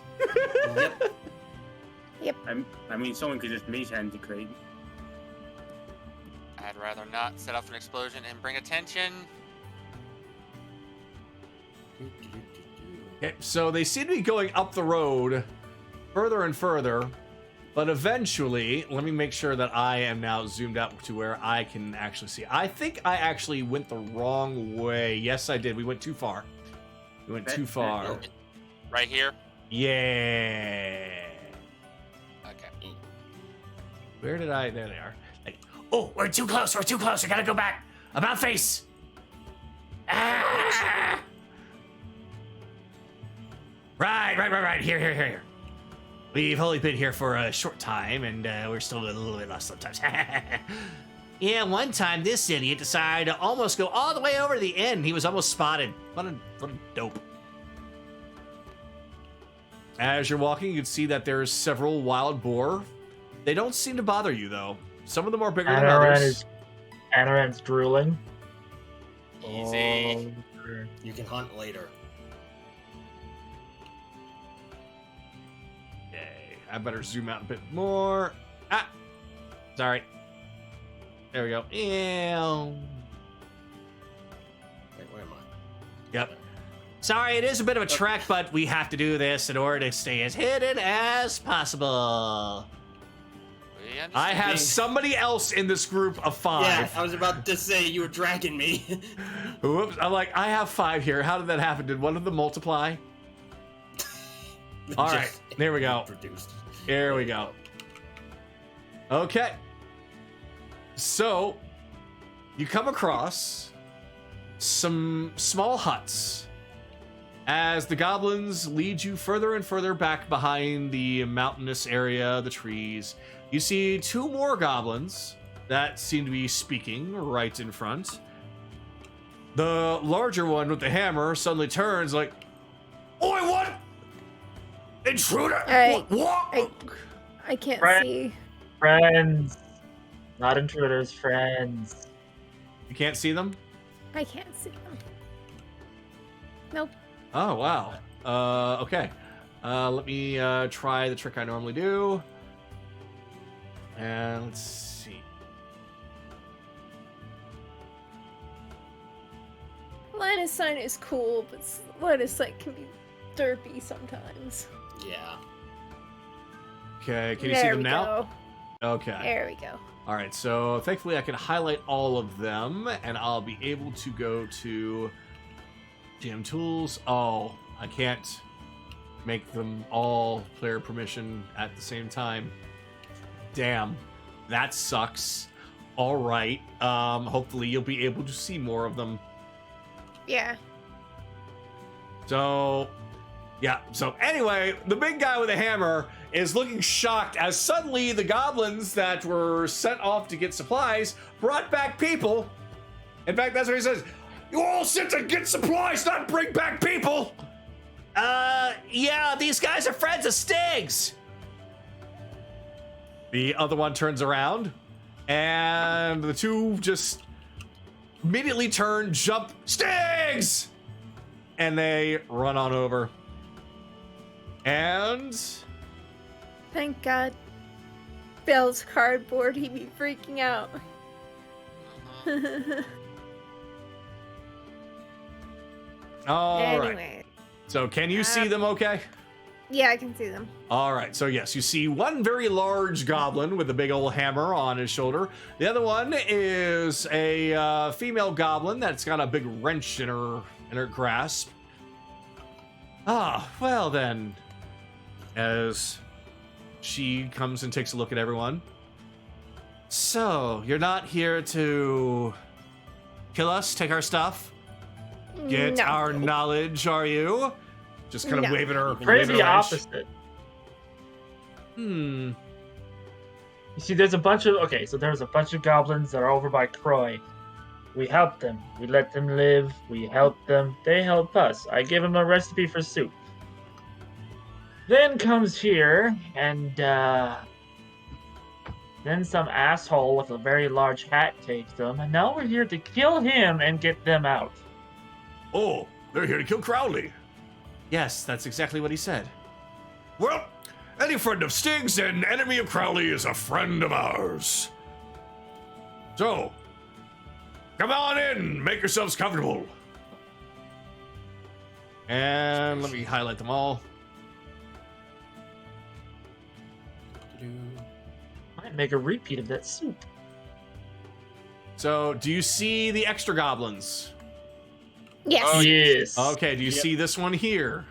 [SPEAKER 4] Yep.
[SPEAKER 7] I mean, someone could just mage hand the crate.
[SPEAKER 6] I'd rather not set off an explosion and bring attention.
[SPEAKER 1] Okay, so they seem to be going up the road further and further, but eventually, let me make sure that I am now zoomed out to where I can actually see. I think I actually went the wrong way. Yes, I did. We went too far. We went too far.
[SPEAKER 6] Right here?
[SPEAKER 1] Yeah.
[SPEAKER 6] Okay.
[SPEAKER 1] Where did I? There they are. Like,
[SPEAKER 9] Oh, we're too close. We're too close. We gotta go back. About face. Ah! Right. Here.
[SPEAKER 1] we've only been here for a short time, and we're still a little bit lost sometimes. Yeah, one time this idiot decided to almost go all the way over to the end. He was almost spotted. What a dope. As you're walking, you can see that there's several wild boar. They don't seem to bother you, though. Some of them are bigger than others.
[SPEAKER 3] Anaran's drooling.
[SPEAKER 6] Easy.
[SPEAKER 4] You can hunt later.
[SPEAKER 1] Okay, I better zoom out a bit more. Sorry. There we go. Ew.
[SPEAKER 4] Wait, where am I?
[SPEAKER 1] Yep. Sorry, it is a bit of a trek, but we have to do this in order to stay as hidden as possible.
[SPEAKER 6] We understand.
[SPEAKER 1] I have somebody else in this group of 5.
[SPEAKER 4] Yeah, I was about to say you were dragging me.
[SPEAKER 1] Whoops. I'm like, I have 5 here. How did that happen? Did one of them multiply? All right, there we go.
[SPEAKER 4] Produced.
[SPEAKER 1] There we go. Okay. So, you come across some small huts as the goblins lead you further and further back behind the mountainous area, the trees. You see 2 more goblins that seem to be speaking right in front. The larger one with the hammer suddenly turns like, "Oi, what? Intruder! What?
[SPEAKER 2] I can't
[SPEAKER 3] Right.
[SPEAKER 2] see.
[SPEAKER 3] Friends. Not intruders, friends.
[SPEAKER 1] You can't see them?
[SPEAKER 2] I can't see them. Nope.
[SPEAKER 1] Oh, wow. Okay. Let me try the trick I normally do. And let's see.
[SPEAKER 2] Line of sight is cool, but line of sight can be derpy sometimes.
[SPEAKER 4] Yeah.
[SPEAKER 1] Okay, can you see them now?
[SPEAKER 2] Go.
[SPEAKER 1] Okay.
[SPEAKER 2] There we go.
[SPEAKER 1] All right, so thankfully I can highlight all of them, and I'll be able to go to GM Tools. Oh, I can't make them all player permission at the same time. Damn, that sucks. All right, hopefully you'll be able to see more of them.
[SPEAKER 2] Yeah.
[SPEAKER 1] So, yeah. So anyway, the big guy with the hammer is looking shocked as suddenly the goblins that were sent off to get supplies brought back people. In fact, that's what he says. You all sent to get supplies, not bring back people. Yeah, these guys are friends of Stig's. The other one turns around, and the 2 just immediately turn, jump, Stig's! And they run on over. And
[SPEAKER 2] Thank God. Bill's cardboard, he'd be freaking out.
[SPEAKER 1] all right.
[SPEAKER 2] Anyway.
[SPEAKER 1] So can you see them okay?
[SPEAKER 2] Yeah, I can see them.
[SPEAKER 1] All right. So yes, you see one very large goblin with a big old hammer on his shoulder. The other one is a female goblin that's got a big wrench in her grasp. Ah, well then, as she comes and takes a look at everyone. So, you're not here to kill us, take our stuff, get
[SPEAKER 2] No.
[SPEAKER 1] our knowledge, are you? Just kind of
[SPEAKER 2] No.
[SPEAKER 1] waving her.
[SPEAKER 3] Pretty
[SPEAKER 1] waving
[SPEAKER 3] the
[SPEAKER 1] her wrench.
[SPEAKER 3] opposite.
[SPEAKER 1] Hmm.
[SPEAKER 3] You see, there's a bunch of goblins that are over by Croy. We help them. We let them live. We help them. They help us. I give them a recipe for soup. Then comes here, and then some asshole with a very large hat takes them, and now we're here to kill him and get them out.
[SPEAKER 1] Oh, they're here to kill Crowley. Yes, that's exactly what he said. Well, any friend of Stig's and enemy of Crowley is a friend of ours. So, come on in, make yourselves comfortable. And let me highlight them all.
[SPEAKER 3] Might make a repeat of that soup.
[SPEAKER 1] So, do you see the extra goblins?
[SPEAKER 2] Yes.
[SPEAKER 3] Oh, yes.
[SPEAKER 1] Okay, do you see this one here?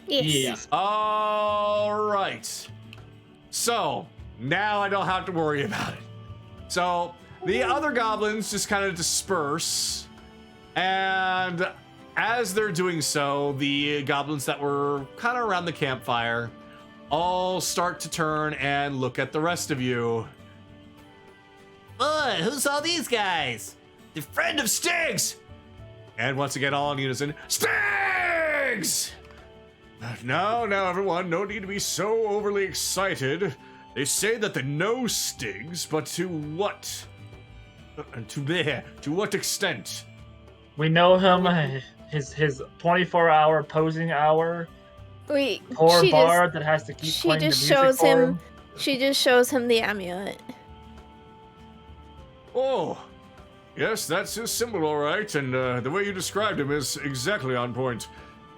[SPEAKER 2] Yes.
[SPEAKER 3] Yes.
[SPEAKER 1] All right. So, now I don't have to worry about it. So, the other goblins just kind of disperse. And as they're doing so, the goblins that were kind of around the campfire all start to turn and look at the rest of you. Who's all these guys? The friend of Stig's! And once again, all in unison, Stig's! No, everyone, no need to be so overly excited. They say that they know Stig's, but to what? To what extent?
[SPEAKER 3] We know him. His 24-hour posing hour.
[SPEAKER 2] Wait,
[SPEAKER 3] Poor bard that has to keep
[SPEAKER 2] she
[SPEAKER 3] playing the
[SPEAKER 2] just
[SPEAKER 3] music
[SPEAKER 2] shows
[SPEAKER 3] for
[SPEAKER 2] him. She just shows him the amulet.
[SPEAKER 1] Oh, yes, that's his symbol, all right. And the way you described him is exactly on point.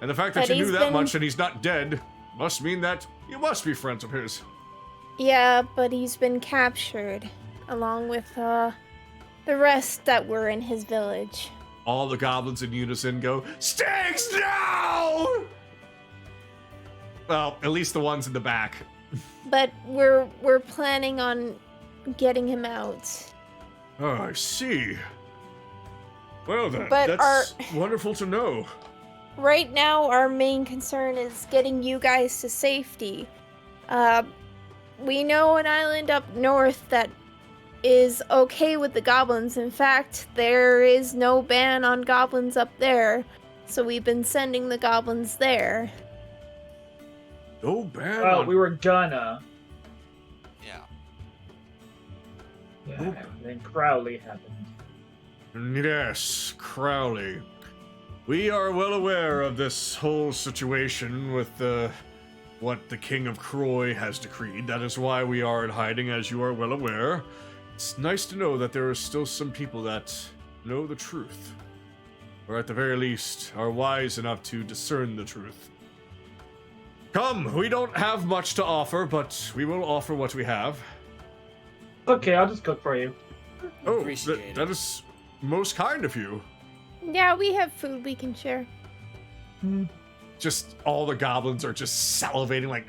[SPEAKER 1] And the fact that
[SPEAKER 2] But
[SPEAKER 1] you knew
[SPEAKER 2] he's
[SPEAKER 1] that
[SPEAKER 2] been-
[SPEAKER 1] much and he's not dead must mean that you must be friends of his.
[SPEAKER 2] Yeah, but he's been captured, along with the rest that were in his village.
[SPEAKER 1] All the goblins in unison go, Stakes, no! Well, at least the ones in the back.
[SPEAKER 2] But we're planning on getting him out.
[SPEAKER 1] Oh, I see. Well then,
[SPEAKER 2] But
[SPEAKER 1] that's wonderful to know.
[SPEAKER 2] Right now, our main concern is getting you guys to safety. We know an island up north that is okay with the goblins. In fact, there is no ban on goblins up there, so we've been sending the goblins there.
[SPEAKER 1] No ban
[SPEAKER 3] Well,
[SPEAKER 1] on...
[SPEAKER 3] we were gonna.
[SPEAKER 6] Yeah.
[SPEAKER 3] Yeah,
[SPEAKER 1] Nope.
[SPEAKER 3] then Crowley happened.
[SPEAKER 1] Yes, Crowley. We are well aware of this whole situation with what the King of Croy has decreed. That is why we are in hiding, as you are well aware. It's nice to know that there are still some people that know the truth. Or at the very least, are wise enough to discern the truth. Come, we don't have much to offer, but we will offer what we have.
[SPEAKER 3] Okay, I'll just cook for you.
[SPEAKER 1] Oh,
[SPEAKER 4] Appreciate it.
[SPEAKER 1] that is most kind of you.
[SPEAKER 2] Yeah, we have food we can share.
[SPEAKER 1] Just all the goblins are just salivating like,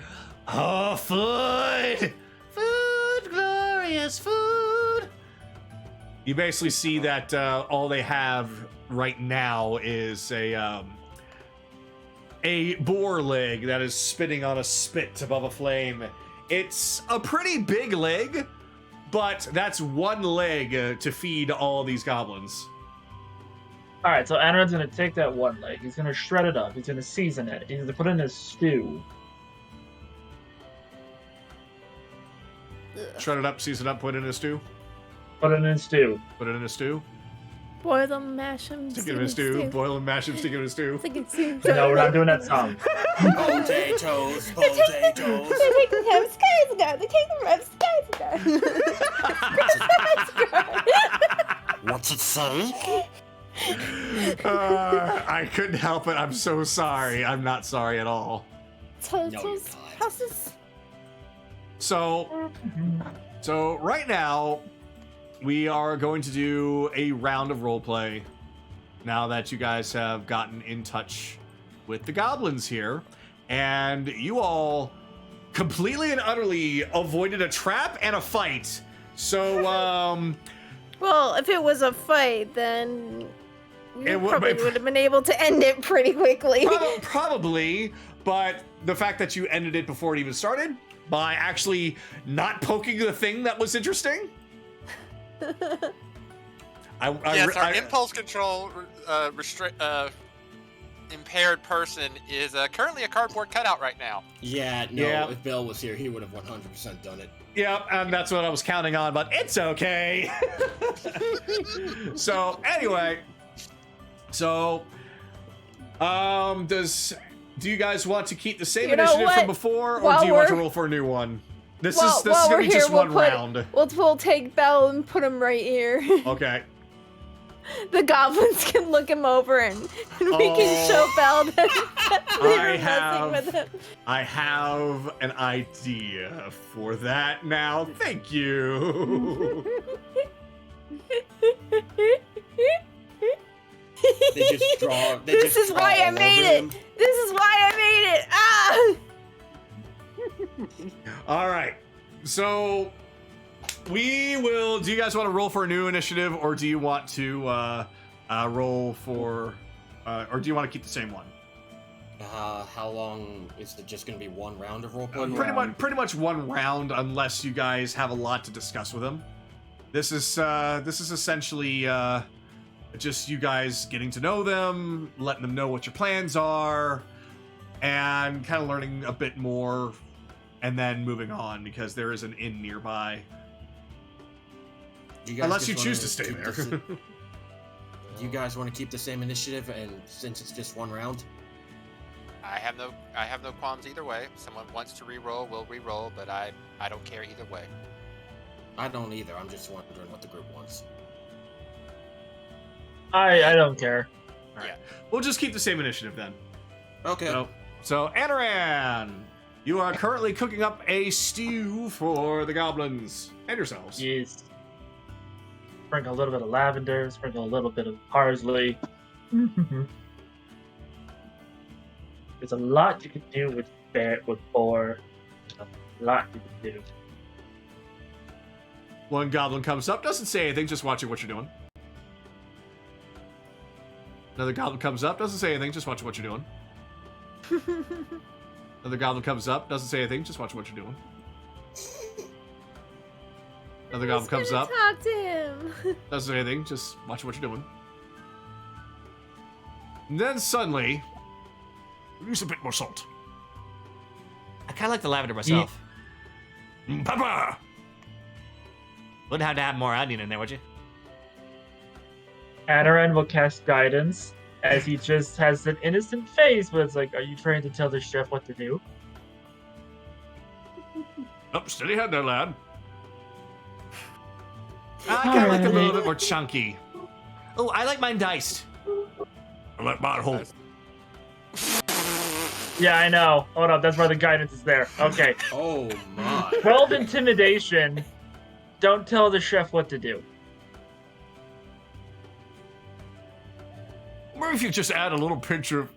[SPEAKER 1] oh, food! Food, glorious food! You basically see that all they have right now is a boar leg that is spinning on a spit above a flame. It's a pretty big leg, but that's one leg to feed all these goblins.
[SPEAKER 3] Alright, so Anrad's gonna take that one leg, he's gonna shred it up, he's gonna season it, he's gonna put it in his stew.
[SPEAKER 1] Shred it up, season it up, put it in a stew.
[SPEAKER 3] Put it in his stew.
[SPEAKER 1] Put it in a stew.
[SPEAKER 2] Boil them, mash them,
[SPEAKER 1] Stick it in a stew. Boil and mash them, stick it in a stew.
[SPEAKER 3] No, we're not doing that song.
[SPEAKER 4] Potatoes, potatoes.
[SPEAKER 2] They take the ham skies ago. They take the red skies ago.
[SPEAKER 4] What's it say?
[SPEAKER 1] I couldn't help it. I'm so sorry. I'm not sorry at all.
[SPEAKER 2] Turtles, houses.
[SPEAKER 1] So right now, we are going to do a round of roleplay. Now that you guys have gotten in touch with the goblins here, and you all completely and utterly avoided a trap and a fight. So,
[SPEAKER 2] Well, if it was a fight, then we
[SPEAKER 1] It would-
[SPEAKER 2] probably would have been able to end it pretty quickly.
[SPEAKER 1] Probably, but the fact that you ended it before it even started by actually not poking the thing that was interesting.
[SPEAKER 6] Yes, our impulse control impaired person is currently a cardboard cutout right now.
[SPEAKER 4] Yeah, no,
[SPEAKER 1] Yeah.
[SPEAKER 4] if Bill was here, he would have 100% done it.
[SPEAKER 1] Yep, and that's what I was counting on, but it's okay. So anyway, do you guys want to keep the same
[SPEAKER 2] You know
[SPEAKER 1] initiative from
[SPEAKER 2] what?
[SPEAKER 1] before, or
[SPEAKER 2] While
[SPEAKER 1] do you want to
[SPEAKER 2] we're-
[SPEAKER 1] roll for a new one? This
[SPEAKER 2] While
[SPEAKER 1] is gonna
[SPEAKER 2] we're
[SPEAKER 1] be just
[SPEAKER 2] here,
[SPEAKER 1] one round.
[SPEAKER 2] We'll take Belle and put him right here.
[SPEAKER 1] Okay.
[SPEAKER 2] The goblins can look him over and we can show Belle that we were messing with him.
[SPEAKER 1] I have an idea for that now. Thank you.
[SPEAKER 4] They just draw. They
[SPEAKER 2] This
[SPEAKER 4] just
[SPEAKER 2] is
[SPEAKER 4] draw
[SPEAKER 2] why I
[SPEAKER 4] all
[SPEAKER 2] made
[SPEAKER 4] over
[SPEAKER 2] it.
[SPEAKER 4] him.
[SPEAKER 2] This is why I made it. Ah!
[SPEAKER 1] All right. So we will. Do you guys want to roll for a new initiative, or do you want to roll for, or do you want to keep the same one?
[SPEAKER 4] How long is it? Just going to be one round of roleplay?
[SPEAKER 1] Pretty much one round, unless you guys have a lot to discuss with him. This is essentially just you guys getting to know them, letting them know what your plans are, and kind of learning a bit more, and then moving on because there is an inn nearby.
[SPEAKER 4] You guys
[SPEAKER 1] Unless
[SPEAKER 4] just
[SPEAKER 1] you choose
[SPEAKER 4] wanna
[SPEAKER 1] to stay
[SPEAKER 4] keep
[SPEAKER 1] there.
[SPEAKER 4] Do you guys want to keep the same initiative, and since it's just one round?
[SPEAKER 6] I have no qualms either way. If someone wants to re-roll, we'll re-roll, but I don't care either way.
[SPEAKER 4] I don't either. I'm just wondering what the group wants.
[SPEAKER 3] I don't care.
[SPEAKER 1] Alright. We'll just keep the same initiative then.
[SPEAKER 4] Okay.
[SPEAKER 1] So Anaran, you are currently cooking up a stew for the goblins and yourselves.
[SPEAKER 3] Yes. Sprinkle a little bit of lavender, sprinkle a little bit of parsley. There's a lot you can do with boar. A lot you can do.
[SPEAKER 1] One goblin comes up, doesn't say anything, just watching what you're doing. Another goblin comes up, doesn't say anything, just watching what you're doing. Another goblin comes up, doesn't say anything, just watching what you're doing. Another goblin comes up,
[SPEAKER 2] Talk to him.
[SPEAKER 1] doesn't say anything, just watching what you're doing. And then suddenly, use a bit more salt.
[SPEAKER 9] I kind of like the lavender myself.
[SPEAKER 1] Pepper!
[SPEAKER 9] Wouldn't have to have more onion in there, would you?
[SPEAKER 3] Anaran will cast guidance as he just has an innocent face, but it's like, are you trying to tell the chef what to do?
[SPEAKER 1] Oh, steady hand there, lad. I kind of like it a little bit more chunky.
[SPEAKER 9] Oh, I like mine diced.
[SPEAKER 1] I like mine whole.
[SPEAKER 3] Yeah, I know. Hold up, that's why the guidance is there. Okay.
[SPEAKER 4] Oh my.
[SPEAKER 3] 12 intimidation. Don't tell the chef what to do.
[SPEAKER 1] Or if you just add a little pinch of...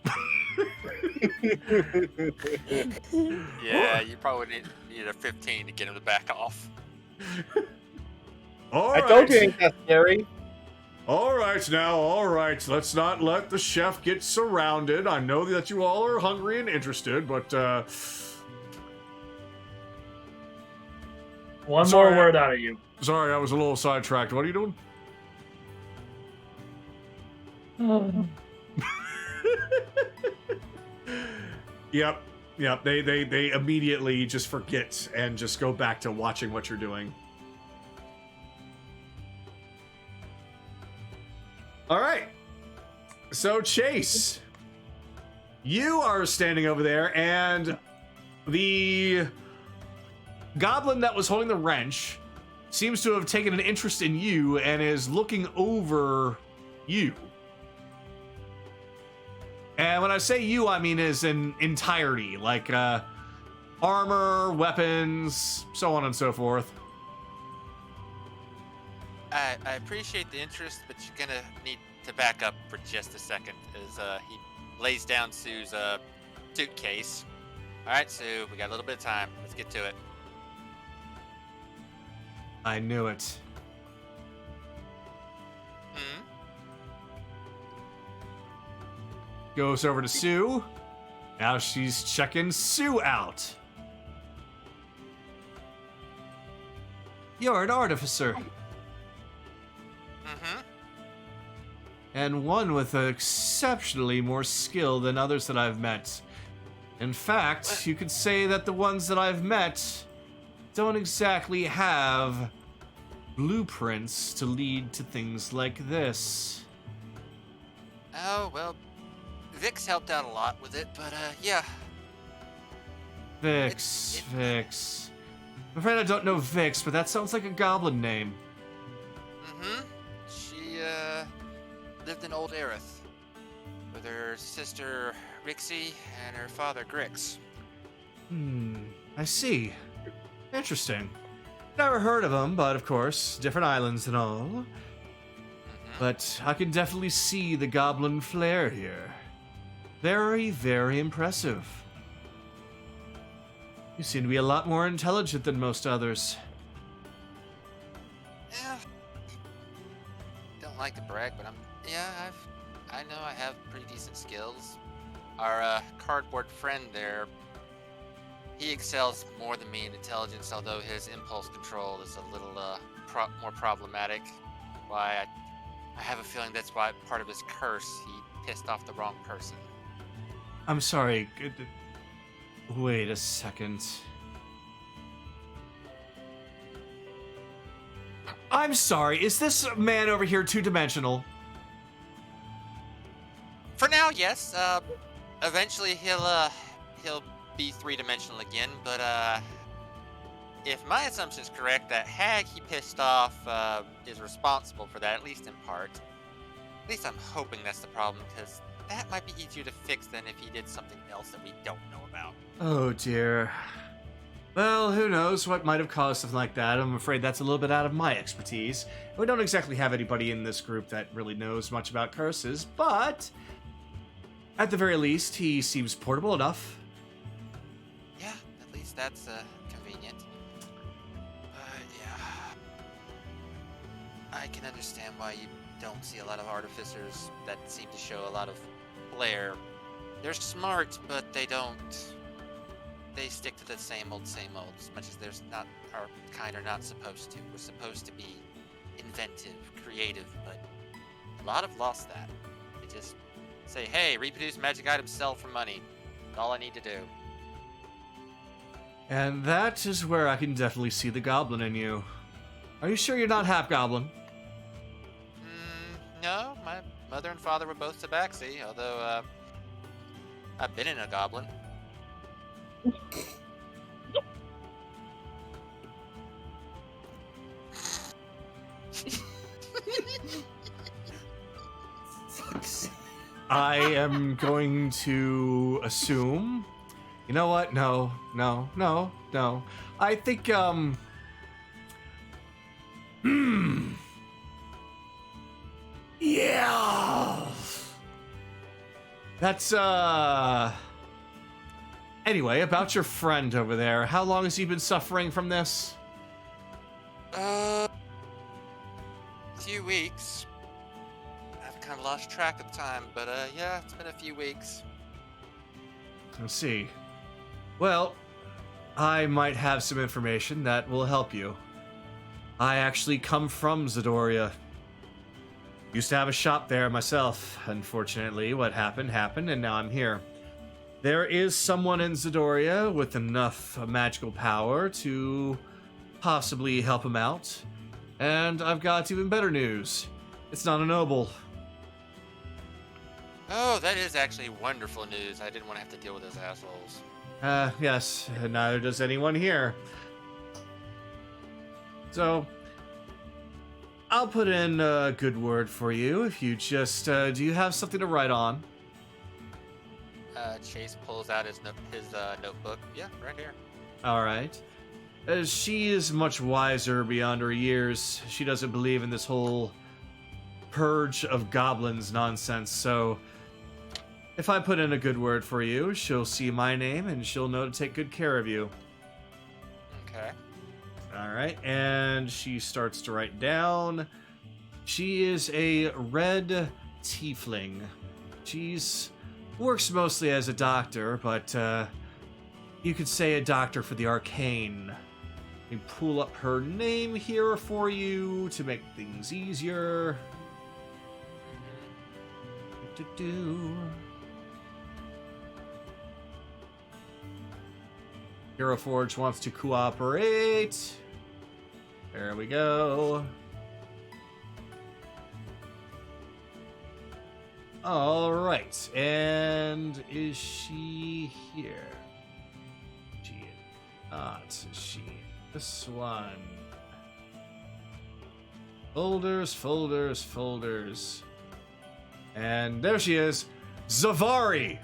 [SPEAKER 6] Yeah, you probably need a 15 to get him to back off.
[SPEAKER 1] All
[SPEAKER 8] I
[SPEAKER 1] right.
[SPEAKER 8] told you it ain't that scary.
[SPEAKER 1] All right, now, all right. Let's not let the chef get surrounded. I know that you all are hungry and interested, but,
[SPEAKER 3] One
[SPEAKER 1] Sorry.
[SPEAKER 3] more word out of you.
[SPEAKER 1] sorry, I was a little sidetracked. What are you doing? Yep. They immediately just forget and just go back to watching what you're doing. All right. So Chase, you are standing over there, and the goblin that was holding the wrench seems to have taken an interest in you and is looking over you. And when I say you, I mean as in entirety, like armor, weapons, so on and so forth.
[SPEAKER 6] I appreciate the interest, but you're gonna need to back up for just a second as he lays down Sue's suitcase. All right, Sue, we got a little bit of time. Let's get to it.
[SPEAKER 1] I knew it.
[SPEAKER 6] Hmm?
[SPEAKER 1] Goes over to Sue. Now she's checking Sue out. You're an artificer.
[SPEAKER 6] Mm-hmm.
[SPEAKER 1] And one with exceptionally more skill than others that I've met. In fact, you could say that the ones that I've met don't exactly have blueprints to lead to things like this.
[SPEAKER 6] Oh, well, Vix helped out a lot with it, but yeah.
[SPEAKER 1] Vix. I'm afraid I don't know Vix, but that sounds like a goblin name.
[SPEAKER 6] Mm-hmm. She lived in Old Aerith with her sister Rixie and her father Grix.
[SPEAKER 1] I see. Interesting. Never heard of them, but of course, different islands and all.
[SPEAKER 6] Mm-hmm.
[SPEAKER 1] But I can definitely see the goblin flair here. Very, very impressive. You seem to be a lot more intelligent than most others.
[SPEAKER 6] Yeah. Don't like to brag, but I know I have pretty decent skills. Our cardboard friend there, he excels more than me in intelligence, although his impulse control is a little more problematic. Why I have a feeling that's why part of his curse, he pissed off the wrong person.
[SPEAKER 1] I'm sorry. Wait a second. I'm sorry. Is this man over here two-dimensional?
[SPEAKER 6] For now, yes. Eventually he'll be three-dimensional again, but if my assumption is correct, that hag he pissed off is responsible for that, at least in part. At least I'm hoping that's the problem, because that might be easier to fix than if he did something else that we don't know about.
[SPEAKER 1] Oh dear. Well, who knows what might have caused something like that. I'm afraid that's a little bit out of my expertise. We don't exactly have anybody in this group that really knows much about curses, but at the very least, he seems portable enough.
[SPEAKER 6] Yeah, at least that's convenient. But yeah, I can understand why you don't see a lot of artificers that seem to show a lot of flair. They're smart, but they don't. They stick to the same old, as much as there's not, our kind are not supposed to. We're supposed to be inventive, creative, but a lot have lost that. They just say, hey, reproduce magic items, sell for money. That's all I need to do.
[SPEAKER 1] And that is where I can definitely see the goblin in you. Are you sure you're not half-goblin?
[SPEAKER 6] No, my mother and father were both tabaxi, although I've been in a goblin.
[SPEAKER 1] I am going to assume... You know what? No. I think, Yeah! That's, Anyway, about your friend over there. How long has he been suffering from this?
[SPEAKER 6] Few weeks. I've kind of lost track of time, but yeah, it's been a few weeks.
[SPEAKER 1] Let's see. Well, I might have some information that will help you. I actually come from Zidoria. Used to have a shop there myself. Unfortunately, what happened, and now I'm here. There is someone in Zidoria with enough magical power to possibly help him out. And I've got even better news. It's not a noble.
[SPEAKER 6] Oh, that is actually wonderful news. I didn't want to have to deal with those assholes.
[SPEAKER 1] Yes, neither does anyone here. So, I'll put in a good word for you if you just, do you have something to write on?
[SPEAKER 6] Chase pulls out his notebook. Yeah, right here.
[SPEAKER 1] Alright. She is much wiser beyond her years. She doesn't believe in this whole purge of goblins nonsense, so if I put in a good word for you, she'll see my name and she'll know to take good care of you.
[SPEAKER 6] Okay.
[SPEAKER 1] Alright, and she starts to write down. She is a red tiefling. She's works mostly as a doctor, but you could say a doctor for the arcane. Let me pull up her name here for you to make things easier. Hero Forge wants to cooperate. There we go. All right, and is she here? She is not. Is she? This one. Folders. And there she is. Zavari!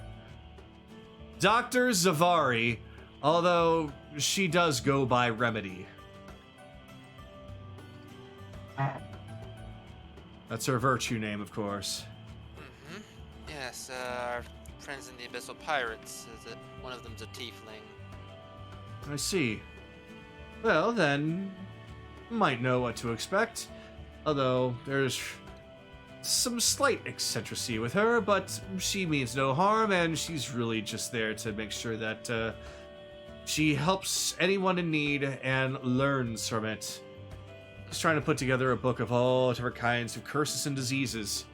[SPEAKER 1] Dr. Zavari, although she does go by Remedy. That's her virtue name, of course.
[SPEAKER 6] Yes, our friends in the Abyssal Pirates. One of them's a tiefling.
[SPEAKER 1] I see. Well, then, might know what to expect. Although, there's some slight eccentricity with her, but she means no harm, and she's really just there to make sure that she helps anyone in need and learns from it. She's trying to put together a book of all different kinds of curses and diseases.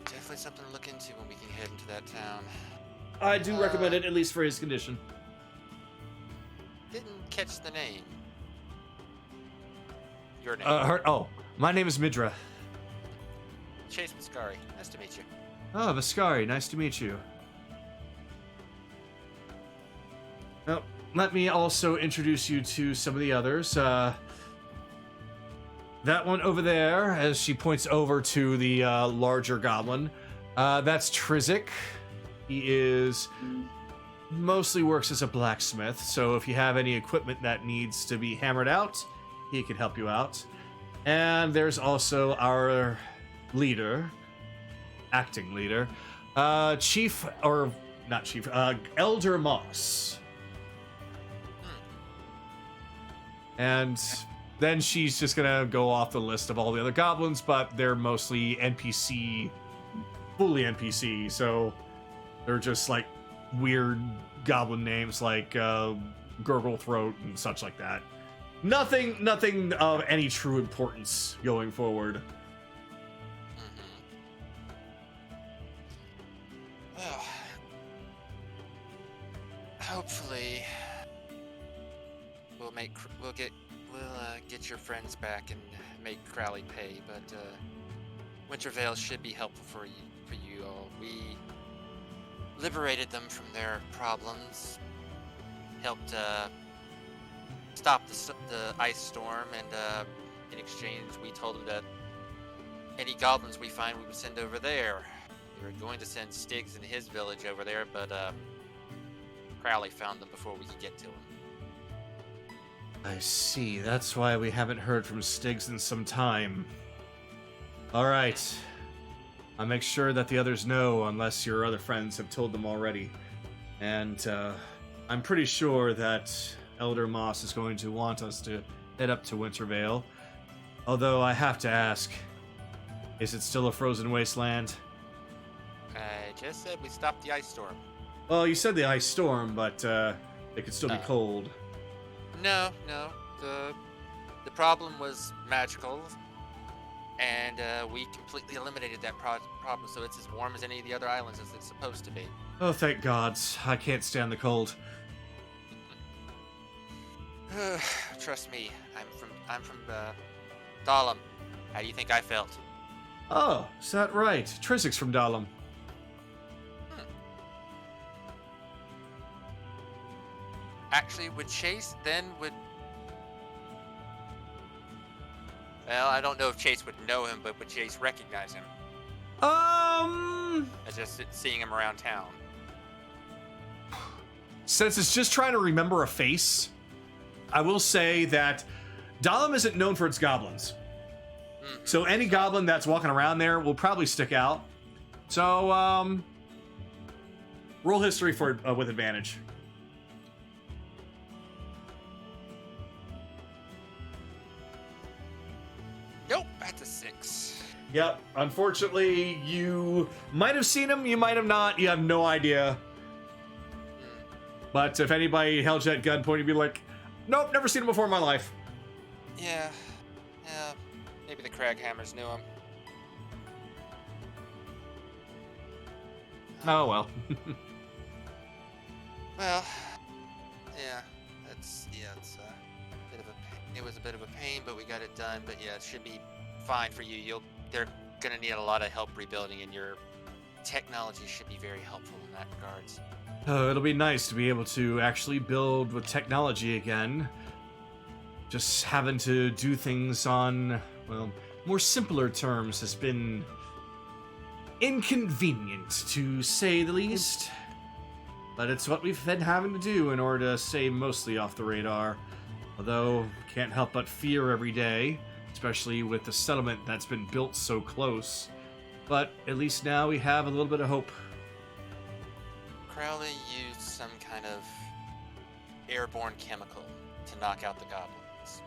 [SPEAKER 6] Definitely something to look into when we can head into that town.
[SPEAKER 1] I do recommend it, at least for his condition.
[SPEAKER 6] Didn't catch the name. Your name.
[SPEAKER 1] My name is Midra.
[SPEAKER 6] Chase Mascari. Nice to meet you.
[SPEAKER 1] Oh, Viscari, nice to meet you. Oh, let me also introduce you to some of the others. That one over there, as she points over to the larger goblin, that's Trizik. He is mostly works as a blacksmith, so if you have any equipment that needs to be hammered out, he can help you out. And there's also our leader, acting leader, Chief, or not Chief, Elder Moss. And then she's just gonna go off the list of all the other goblins, but they're mostly NPC, fully NPC, so they're just like weird goblin names like Gurgle Throat and such like that. Nothing of any true importance going forward.
[SPEAKER 6] Well, hopefully we'll get your friends back and make Crowley pay, but Wintervale should be helpful for you all. We liberated them from their problems, helped stop the ice storm, and in exchange we told them that any goblins we find we would send over there. We were going to send Stiggs and his village over there, but Crowley found them before we could get to them.
[SPEAKER 1] I see. That's why we haven't heard from Stiggs in some time. Alright. I'll make sure that the others know, unless your other friends have told them already. And I'm pretty sure that Elder Moss is going to want us to head up to Wintervale. Although I have to ask, is it still a frozen wasteland?
[SPEAKER 6] I just said we stopped the ice storm.
[SPEAKER 1] Well, you said the ice storm, but it could still be cold.
[SPEAKER 6] No. The problem was magical, and we completely eliminated that problem, so it's as warm as any of the other islands as it's supposed to be.
[SPEAKER 1] Oh, thank God. I can't stand the cold.
[SPEAKER 6] Trust me, I'm from Dahlem. How do you think I felt?
[SPEAKER 1] Oh, is that right? Trizik's from Dahlem.
[SPEAKER 6] Actually, would Chase then would... Well, I don't know if Chase would know him, but would Chase recognize him? As just seeing him around town.
[SPEAKER 1] Since it's just trying to remember a face, I will say that Dahlem isn't known for its goblins. Mm-hmm. So any goblin that's walking around there will probably stick out. So, roll history for with advantage.
[SPEAKER 6] Nope, that's a 6.
[SPEAKER 1] Yep, unfortunately, you might have seen him, you might have not, you have no idea. But if anybody held you at gunpoint, you'd be like, nope, never seen him before in my life.
[SPEAKER 6] Yeah, maybe the Craghammers knew him.
[SPEAKER 1] Oh, well.
[SPEAKER 6] Well, it was a bit of a pain, but we got it done. But yeah, it should be fine for you. They're gonna need a lot of help rebuilding, and your technology should be very helpful in that regards.
[SPEAKER 1] Oh, it'll be nice to be able to actually build with technology again. Just having to do things on, well, more simpler terms has been inconvenient, to say the least. But it's what we've been having to do in order to stay mostly off the radar. Although, can't help but fear every day, especially with the settlement that's been built so close. But at least now we have a little bit of hope.
[SPEAKER 6] Crowley used some kind of airborne chemical to knock out the goblins.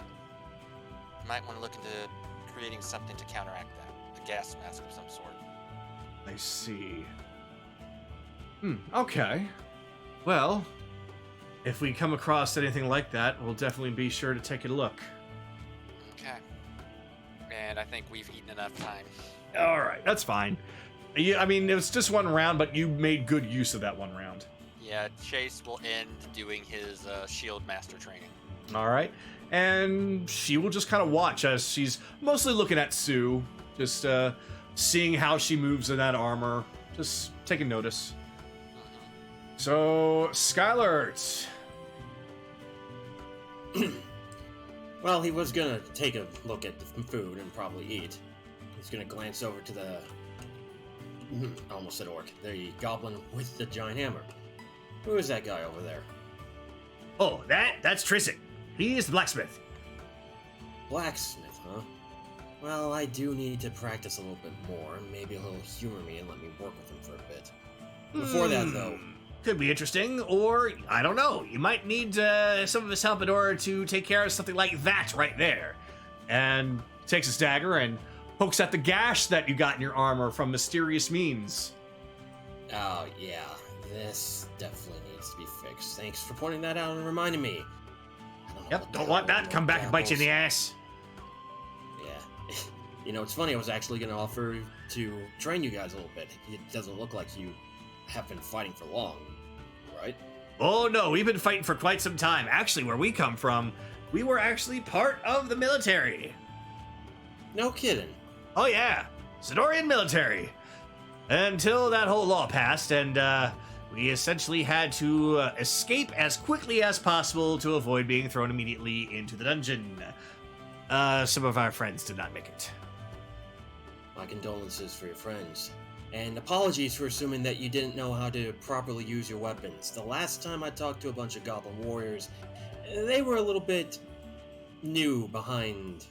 [SPEAKER 6] You might want to look into creating something to counteract that. A gas mask of some sort.
[SPEAKER 1] I see. Okay. Well, if we come across anything like that, we'll definitely be sure to take a look.
[SPEAKER 6] Okay. And I think we've eaten enough time.
[SPEAKER 1] Alright, that's fine. Yeah, I mean, it was just one round, but you made good use of that one round.
[SPEAKER 6] Yeah, Chase will end doing his shield master training.
[SPEAKER 1] Alright. And she will just kind of watch as she's mostly looking at Sue, just seeing how she moves in that armor, just taking notice. So, Skylert,
[SPEAKER 4] Well, he was gonna take a look at the food and probably eat. He's gonna glance over to the... I almost said orc. The goblin with the giant hammer. Who is that guy over there?
[SPEAKER 1] Oh, that's Tristan. He is the blacksmith.
[SPEAKER 4] Blacksmith, huh? Well, I do need to practice a little bit more. Maybe he'll humor me and let me work with him for a bit. Before that, though...
[SPEAKER 1] Could be interesting, or, I don't know, you might need some of his help in order to take care of something like that right there. And takes his dagger and pokes at the gash that you got in your armor from mysterious means.
[SPEAKER 4] Oh, yeah. This definitely needs to be fixed. Thanks for pointing that out and reminding me.
[SPEAKER 1] Yep, don't want that. Come back and bite you in the ass.
[SPEAKER 4] Yeah. You know, it's funny, I was actually going to offer to train you guys a little bit. It doesn't look like you have been fighting for long, right?
[SPEAKER 1] Oh no, we've been fighting for quite some time. Actually, where we come from, we were actually part of the military.
[SPEAKER 4] No kidding.
[SPEAKER 1] Oh yeah, Zidorian military. Until that whole law passed, and we essentially had to escape as quickly as possible to avoid being thrown immediately into the dungeon. Some of our friends did not make it.
[SPEAKER 4] My condolences for your friends. And apologies for assuming that you didn't know how to properly use your weapons. The last time I talked to a bunch of goblin warriors, they were a little bit new behind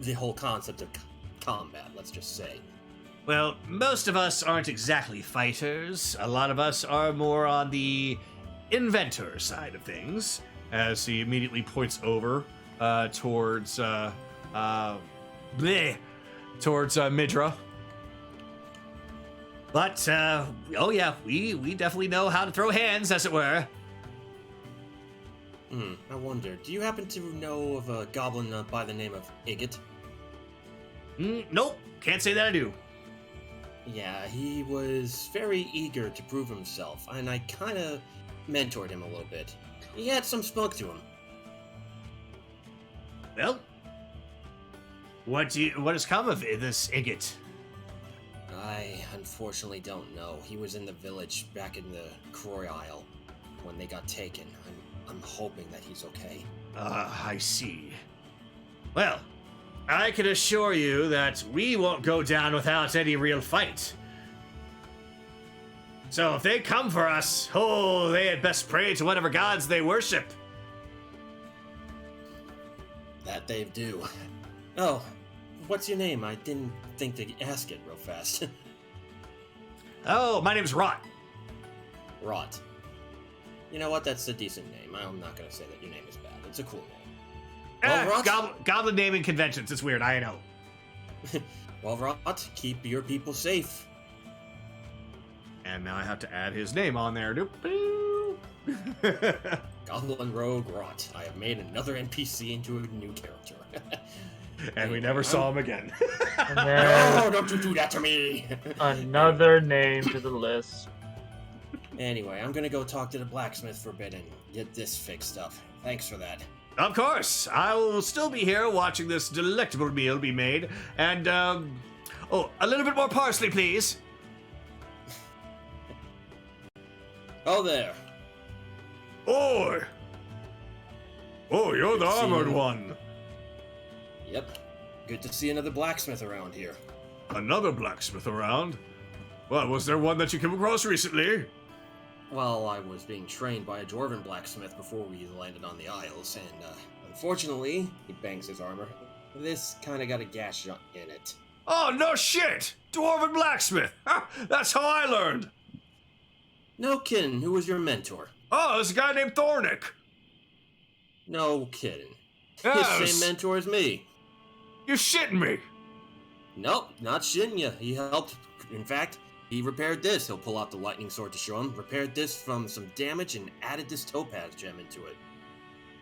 [SPEAKER 4] the whole concept of combat, let's just say.
[SPEAKER 1] Well, most of us aren't exactly fighters. A lot of us are more on the inventor side of things, as he immediately points over towards Midra. But, oh yeah, we definitely know how to throw hands, as it were.
[SPEAKER 4] I wonder, do you happen to know of a goblin by the name of Igit?
[SPEAKER 1] Nope, can't say that I do.
[SPEAKER 4] Yeah, he was very eager to prove himself, and I kinda mentored him a little bit. He had some spunk to him.
[SPEAKER 1] Well, what has come of this Igit?
[SPEAKER 4] I unfortunately don't know. He was in the village back in the Croy Isle when they got taken. I'm hoping that he's okay.
[SPEAKER 1] I see. Well, I can assure you that we won't go down without any real fight. So if they come for us, oh, they had best pray to whatever gods they worship.
[SPEAKER 4] That they do. Oh, what's your name? I didn't think to ask it real fast.
[SPEAKER 1] Oh, my name's Rot.
[SPEAKER 4] Rot. You know what? That's a decent name. I'm not gonna say that your name is bad. It's a cool name. Well, Rot...
[SPEAKER 1] Goblin naming conventions. It's weird, I know.
[SPEAKER 4] Well, Rot, keep your people safe.
[SPEAKER 1] And now I have to add his name on there.
[SPEAKER 4] Goblin Rogue Rot. I have made another NPC into a new character.
[SPEAKER 1] And we never saw him again.
[SPEAKER 4] No, don't you do that to me!
[SPEAKER 3] Another name to the list.
[SPEAKER 4] Anyway, I'm gonna go talk to the blacksmith for a bit and get this fixed up. Thanks for that.
[SPEAKER 1] Of course, I will still be here watching this delectable meal be made. And, oh, a little bit more parsley, please.
[SPEAKER 4] Oh, there.
[SPEAKER 1] Oi! Oh, you're the armored one.
[SPEAKER 4] Yep. Good to see another blacksmith around here.
[SPEAKER 1] Another blacksmith around? Well, was there one that you came across recently?
[SPEAKER 4] Well, I was being trained by a dwarven blacksmith before we landed on the Isles, and, unfortunately, he bangs his armor. This kinda got a gash in it.
[SPEAKER 1] Oh, no shit! Dwarven blacksmith! Ha, that's how I learned!
[SPEAKER 4] No kidding, who was your mentor?
[SPEAKER 1] Oh, there's a guy named Thornick.
[SPEAKER 4] No kidding.
[SPEAKER 1] Yes.
[SPEAKER 4] His same mentor as me.
[SPEAKER 1] You're shitting me.
[SPEAKER 4] Nope, not shitting you. He helped. In fact, he repaired this. He'll pull out the lightning sword to show him. Repaired this from some damage and added this topaz gem into it.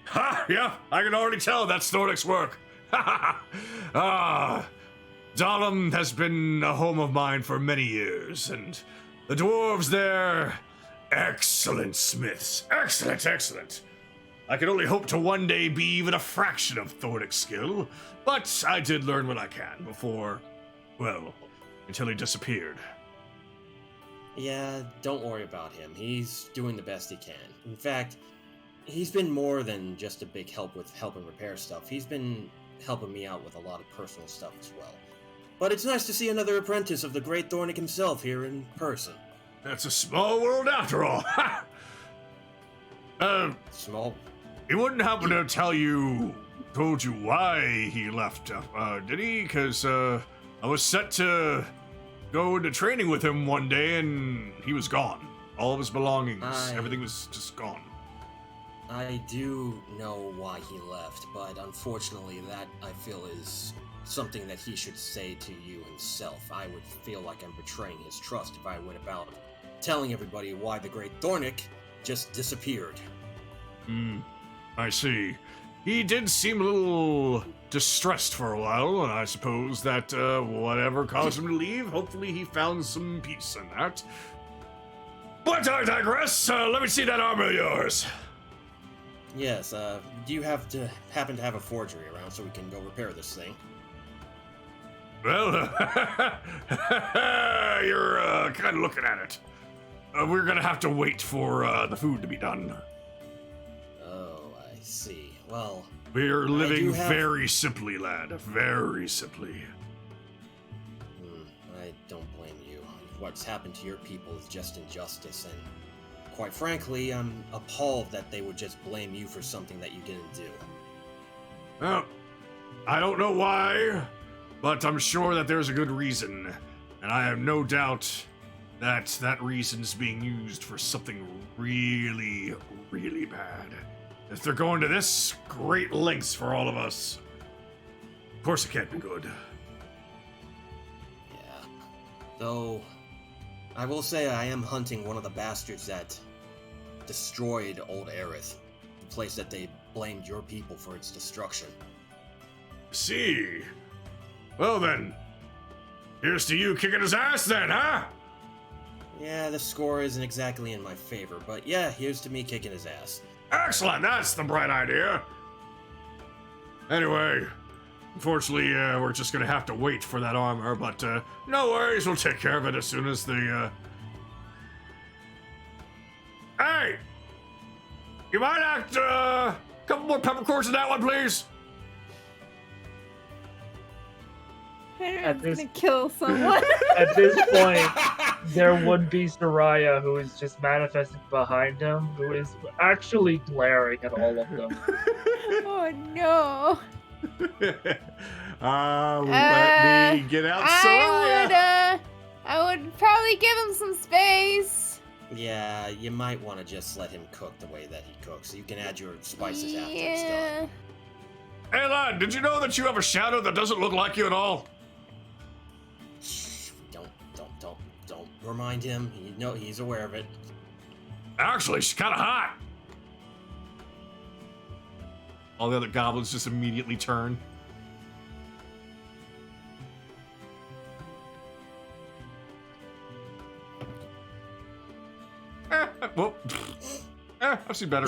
[SPEAKER 1] Ha! Yeah, I can already tell that's Thornick's work. Ha ha ha! Dahlem has been a home of mine for many years, and the dwarves there, excellent smiths. Excellent, excellent. I can only hope to one day be even a fraction of Thornick's skill, but I did learn what I can before, well, until he disappeared.
[SPEAKER 4] Yeah, don't worry about him. He's doing the best he can. In fact, he's been more than just a big help with helping repair stuff. He's been helping me out with a lot of personal stuff as well. But it's nice to see another apprentice of the great Thornick himself here in person.
[SPEAKER 1] That's a small world after all.
[SPEAKER 4] Small?
[SPEAKER 1] He wouldn't happen to told you why he left, did he? Because, I was set to go into training with him one day and he was gone. All of his belongings, everything was just gone.
[SPEAKER 4] I do know why he left, but unfortunately that, I feel, is something that he should say to you himself. I would feel like I'm betraying his trust if I went about telling everybody why the great Thornick just disappeared.
[SPEAKER 1] I see. He did seem a little distressed for a while, and I suppose that, whatever caused him to leave, hopefully he found some peace in that. But I digress. Let me see that armor of yours.
[SPEAKER 4] Yes, do you happen to have a forgery around so we can go repair this thing?
[SPEAKER 1] Well, you're kind of looking at it. We're gonna have to wait for the food to be done.
[SPEAKER 4] Oh, I see. Well,
[SPEAKER 1] we're living very simply, lad. Very simply.
[SPEAKER 4] I don't blame you. What's happened to your people is just injustice, and quite frankly, I'm appalled that they would just blame you for something that you didn't do.
[SPEAKER 1] Well, I don't know why, but I'm sure that there's a good reason, and I have no doubt that that reason's being used for something really, really bad. If they're going to this great lengths for all of us, of course it can't be good.
[SPEAKER 4] Yeah. Though, I will say I am hunting one of the bastards that destroyed Old Aerith, the place that they blamed your people for its destruction.
[SPEAKER 1] See? Well then, here's to you kicking his ass then, huh?
[SPEAKER 4] Yeah, the score isn't exactly in my favor, but yeah, here's to me kicking his ass.
[SPEAKER 1] Excellent, that's the bright idea. Anyway, unfortunately, we're just gonna have to wait for that armor, but no worries, we'll take care of it as soon as the, Hey! You might act, a couple more peppercorns in that one, please?
[SPEAKER 2] I'm gonna kill someone.
[SPEAKER 3] At this point, there would be Soraya, who is just manifesting behind him, who is actually glaring at all of them.
[SPEAKER 2] Oh no.
[SPEAKER 1] Let me get out Soraya.
[SPEAKER 2] I would probably give him some space.
[SPEAKER 4] Yeah, you might want to just let him cook the way that he cooks. You can add your spices after it's done.
[SPEAKER 1] Hey lad, did you know that you have a shadow that doesn't look like you at all?
[SPEAKER 4] Shh, don't remind him. He's aware of it.
[SPEAKER 1] Actually, she's kind of hot. All the other goblins just immediately turn. Well, I've seen better.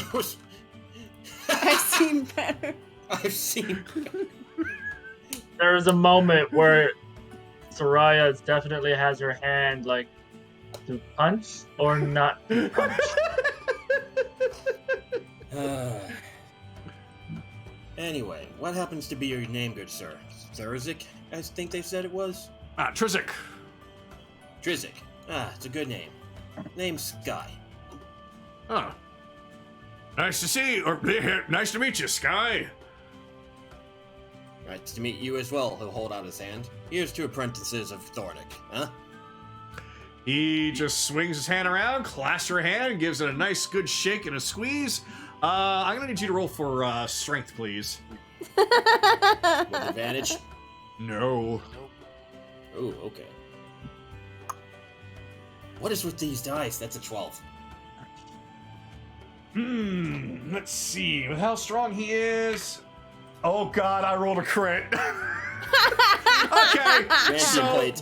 [SPEAKER 2] I've seen better.
[SPEAKER 4] I've seen.
[SPEAKER 3] There is a moment where Soraya definitely has her hand like to punch or not to punch.
[SPEAKER 4] Anyway, what happens to be your name, good sir? Thurzik, I think they said it was?
[SPEAKER 1] Trizik.
[SPEAKER 4] Trizik. It's a good name. Name's Sky.
[SPEAKER 1] Oh. Nice to see you, or nice to meet you, Sky.
[SPEAKER 4] Nice to meet you as well, he'll hold out his hand. Here's to apprentices of Thornick, huh?
[SPEAKER 1] He just swings his hand around, clasps your hand, gives it a nice good shake and a squeeze. I'm gonna need you to roll for strength, please.
[SPEAKER 4] With advantage?
[SPEAKER 1] No.
[SPEAKER 4] Oh, okay. What is with these dice? That's a 12.
[SPEAKER 1] Let's see. With how strong he is. Oh god, I rolled a crit. Okay.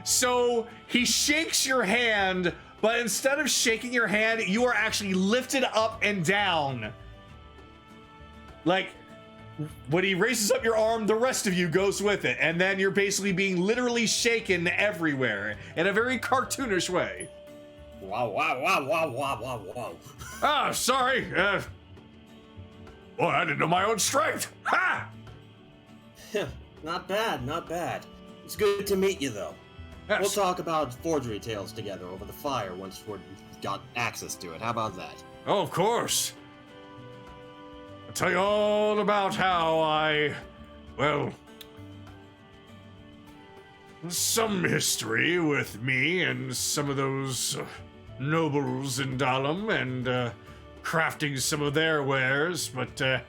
[SPEAKER 1] So he shakes your hand, but instead of shaking your hand, you are actually lifted up and down. Like, when he raises up your arm, the rest of you goes with it, and then you're basically being literally shaken everywhere in a very cartoonish way.
[SPEAKER 4] Wow.
[SPEAKER 1] Oh, sorry. Boy, I didn't know my own strength. Ha!
[SPEAKER 4] Not bad, not bad. It's good to meet you, though.
[SPEAKER 1] Yes.
[SPEAKER 4] We'll talk about forgery tales together over the fire once we've got access to it. How about that?
[SPEAKER 1] Oh, of course. I'll tell you all about how some history with me and some of those nobles in Dahlem and crafting some of their wares, but they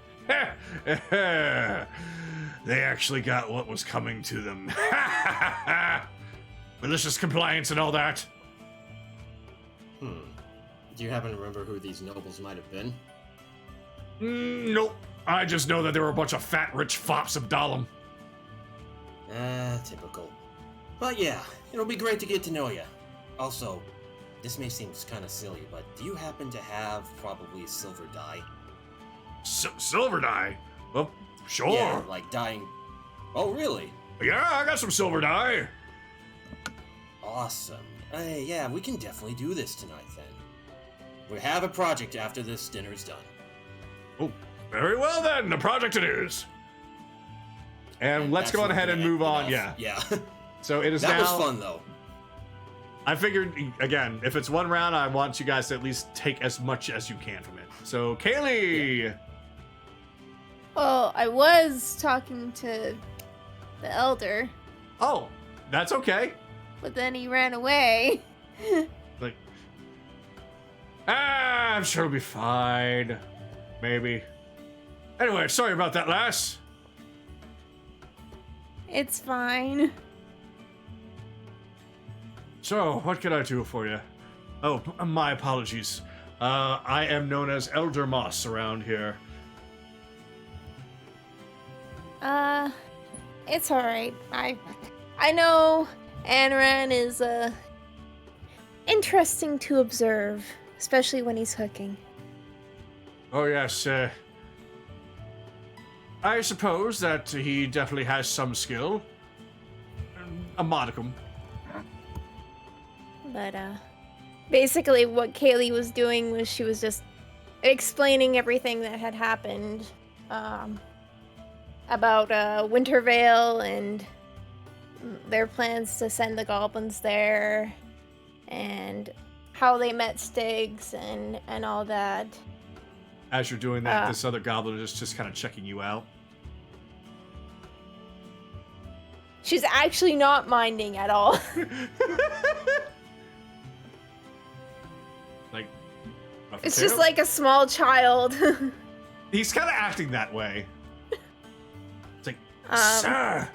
[SPEAKER 1] actually got what was coming to them. Malicious compliance and all that.
[SPEAKER 4] Do you happen to remember who these nobles might have been?
[SPEAKER 1] Nope. I just know that they were a bunch of fat, rich fops of Dahlem.
[SPEAKER 4] Typical. But yeah, it'll be great to get to know you. Also, this may seem kind of silly, but do you happen to have probably silver dye?
[SPEAKER 1] Silver dye? Well, sure.
[SPEAKER 4] Yeah, like dyeing. Oh, really?
[SPEAKER 1] Yeah, I got some silver dye.
[SPEAKER 4] Awesome. Yeah, we can definitely do this tonight then. We have a project after this dinner's done.
[SPEAKER 1] Oh, very well then. The project it is. And let's go on ahead and move on. Yeah.
[SPEAKER 4] Yeah.
[SPEAKER 1] So it is
[SPEAKER 4] that
[SPEAKER 1] now.
[SPEAKER 4] was fun though.
[SPEAKER 1] I figured, again, if it's one round, I want you guys to at least take as much as you can from it. So, Kaylee!
[SPEAKER 2] Yeah. Well, I was talking to the elder.
[SPEAKER 1] Oh, that's okay.
[SPEAKER 2] But then he ran away.
[SPEAKER 1] Like, I'm sure it'll be fine. Maybe. Anyway, sorry about that, lass.
[SPEAKER 2] It's fine.
[SPEAKER 1] So, what can I do for you? Oh, my apologies. I am known as Elder Moss around here.
[SPEAKER 2] It's alright. I know Anran is, interesting to observe, especially when he's hooking.
[SPEAKER 1] Oh, yes, I suppose that he definitely has some skill. A modicum.
[SPEAKER 2] But, basically what Kaylee was doing was she was just explaining everything that had happened, about, Wintervale and their plans to send the goblins there, and how they met Styx and all that.
[SPEAKER 1] As you're doing that, this other goblin is just kind of checking you out.
[SPEAKER 2] She's actually not minding at all.
[SPEAKER 1] Like,
[SPEAKER 2] It's just like a small child.
[SPEAKER 1] He's kind of acting that way. It's like, sir,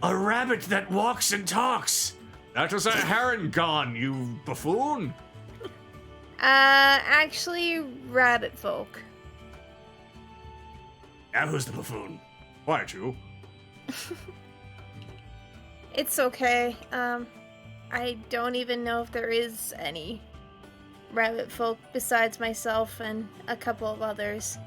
[SPEAKER 1] a rabbit that walks and talks. That was a heron gone, you buffoon.
[SPEAKER 2] Actually, rabbit folk.
[SPEAKER 1] Now who's the buffoon? Why, you?
[SPEAKER 2] It's okay. I don't even know if there is any rabbit folk besides myself and a couple of others.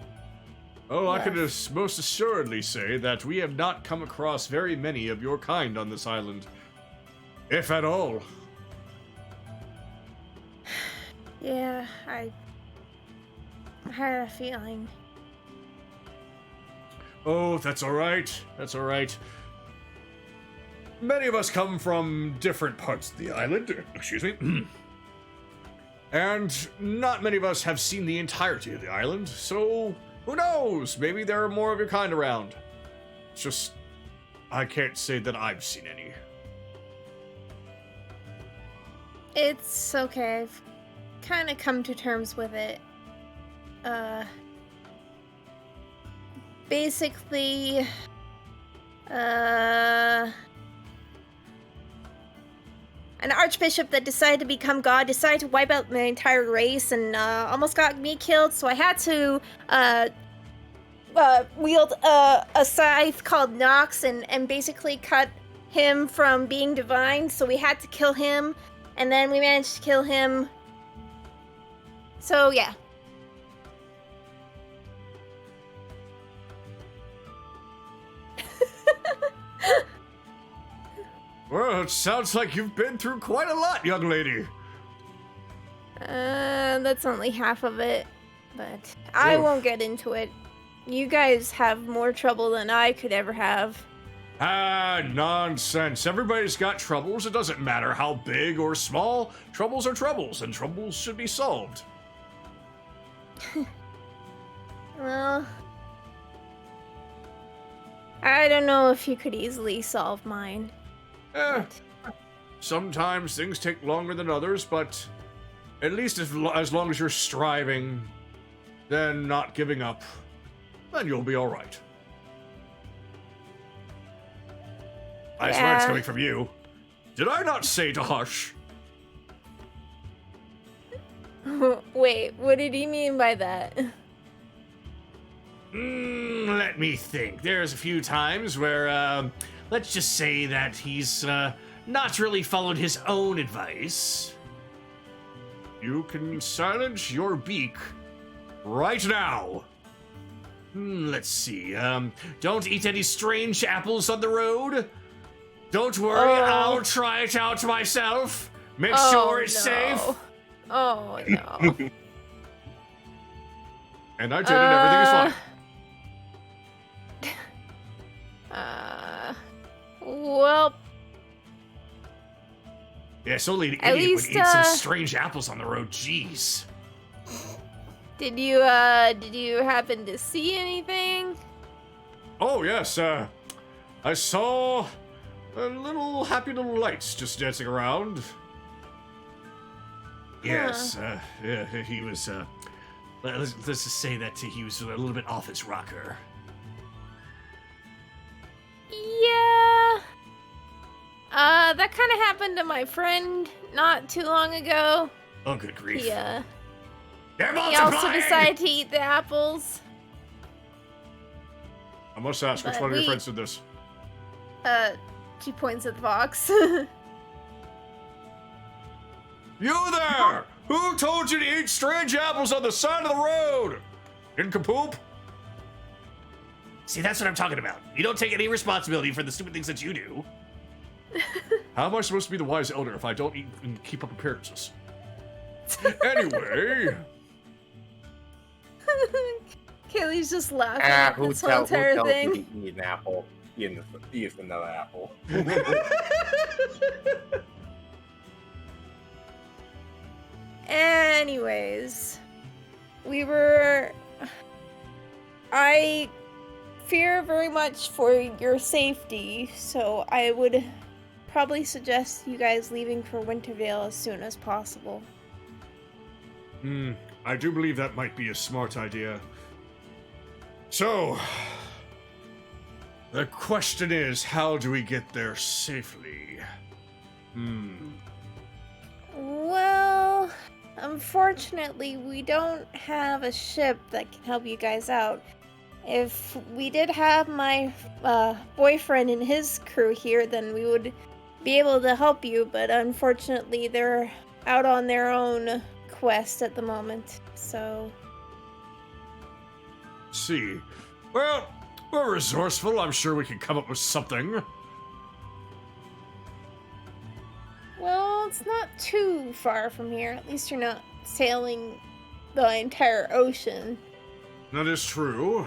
[SPEAKER 1] Oh, I can most assuredly say that we have not come across very many of your kind on this island. If at all.
[SPEAKER 2] Yeah, I had a feeling.
[SPEAKER 1] Oh, that's alright. That's alright. Many of us come from different parts of the island. Excuse me. And not many of us have seen the entirety of the island, so who knows? Maybe there are more of your kind around. It's just, I can't say that I've seen any.
[SPEAKER 2] It's okay. I've kind of come to terms with it. Basically, an archbishop that decided to become god decided to wipe out my entire race and almost got me killed, so I had to wield a scythe called Nox and basically cut him from being divine, so we had to kill him, and then we managed to kill him. So, yeah.
[SPEAKER 1] Well, it sounds like you've been through quite a lot, young lady.
[SPEAKER 2] That's only half of it, but I won't get into it. You guys have more trouble than I could ever have.
[SPEAKER 1] Ah, nonsense. Everybody's got troubles. It doesn't matter how big or small. Troubles are troubles, and troubles should be solved.
[SPEAKER 2] Well, I don't know if you could easily solve mine.
[SPEAKER 1] Eh, sometimes things take longer than others, but at least as long as you're striving, then not giving up, then you'll be alright. I swear it's coming from you. Did I not say to hush?
[SPEAKER 2] Wait, what did he mean by that?
[SPEAKER 1] Let me think. There's a few times where, let's just say that he's, not really followed his own advice. You can silence your beak right now. Let's see. Don't eat any strange apples on the road. Don't worry, I'll try it out myself. Make sure it's safe.
[SPEAKER 2] Oh, no.
[SPEAKER 1] And I did, and everything is fine.
[SPEAKER 2] Well,
[SPEAKER 1] Yes, only an
[SPEAKER 2] At
[SPEAKER 1] idiot would
[SPEAKER 2] least,
[SPEAKER 1] eat some strange apples on the road. Jeez.
[SPEAKER 2] did you happen to see anything?
[SPEAKER 1] Oh, yes, I saw happy little lights just dancing around. Yes, yeah, he was, let's just say that he was a little bit off his rocker.
[SPEAKER 2] Yeah. That kind of happened to my friend not too long ago.
[SPEAKER 1] Oh, good grief.
[SPEAKER 2] They're
[SPEAKER 1] They're
[SPEAKER 2] he also
[SPEAKER 1] multiplying!
[SPEAKER 2] decided to eat the apples.
[SPEAKER 1] I must ask, which
[SPEAKER 2] But
[SPEAKER 1] one of your
[SPEAKER 2] we-
[SPEAKER 1] friends did this?
[SPEAKER 2] She points at the box.
[SPEAKER 1] You there! Who told you to eat strange apples on the side of the road? Nincompoop? See, that's what I'm talking about. You don't take any responsibility for the stupid things that you do. How am I supposed to be the wise elder if I don't eat and keep up appearances? Anyway,
[SPEAKER 2] Kaylee's just laughing at
[SPEAKER 8] Who
[SPEAKER 2] this whole
[SPEAKER 8] tells
[SPEAKER 2] entire
[SPEAKER 8] you
[SPEAKER 2] thing.
[SPEAKER 8] to eat an apple? He is another apple.
[SPEAKER 2] Anyways, I fear very much for your safety, so I would probably suggest you guys leaving for Wintervale as soon as possible.
[SPEAKER 1] I do believe that might be a smart idea. So, the question is, how do we get there safely?
[SPEAKER 2] Well, unfortunately, we don't have a ship that can help you guys out. If we did have my boyfriend and his crew here, then we would be able to help you, but unfortunately, they're out on their own quest at the moment, so...
[SPEAKER 1] See. Well, we're resourceful. I'm sure we can come up with something.
[SPEAKER 2] Well, it's not too far from here. At least you're not sailing the entire ocean.
[SPEAKER 1] That is true.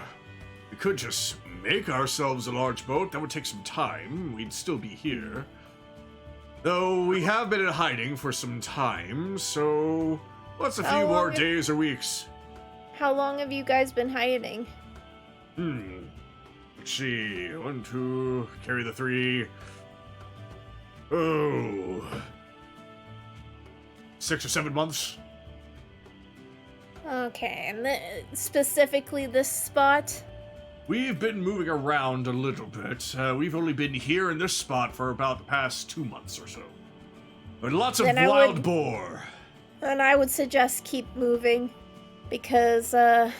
[SPEAKER 1] We could just make ourselves a large boat. That would take some time. We'd still be here. Though we have been in hiding for some time, so what's a
[SPEAKER 2] How
[SPEAKER 1] few more
[SPEAKER 2] long
[SPEAKER 1] days or weeks?
[SPEAKER 2] How long have you guys been hiding?
[SPEAKER 1] Let's see. 1, 2, carry the 3. Oh. 6 or 7 months?
[SPEAKER 2] Okay, and specifically this spot?
[SPEAKER 1] We've been moving around a little bit. We've only been here in this spot for about the past 2 months or so. But lots of
[SPEAKER 2] Then I
[SPEAKER 1] wild
[SPEAKER 2] would-
[SPEAKER 1] boar.
[SPEAKER 2] And I would suggest keep moving, because that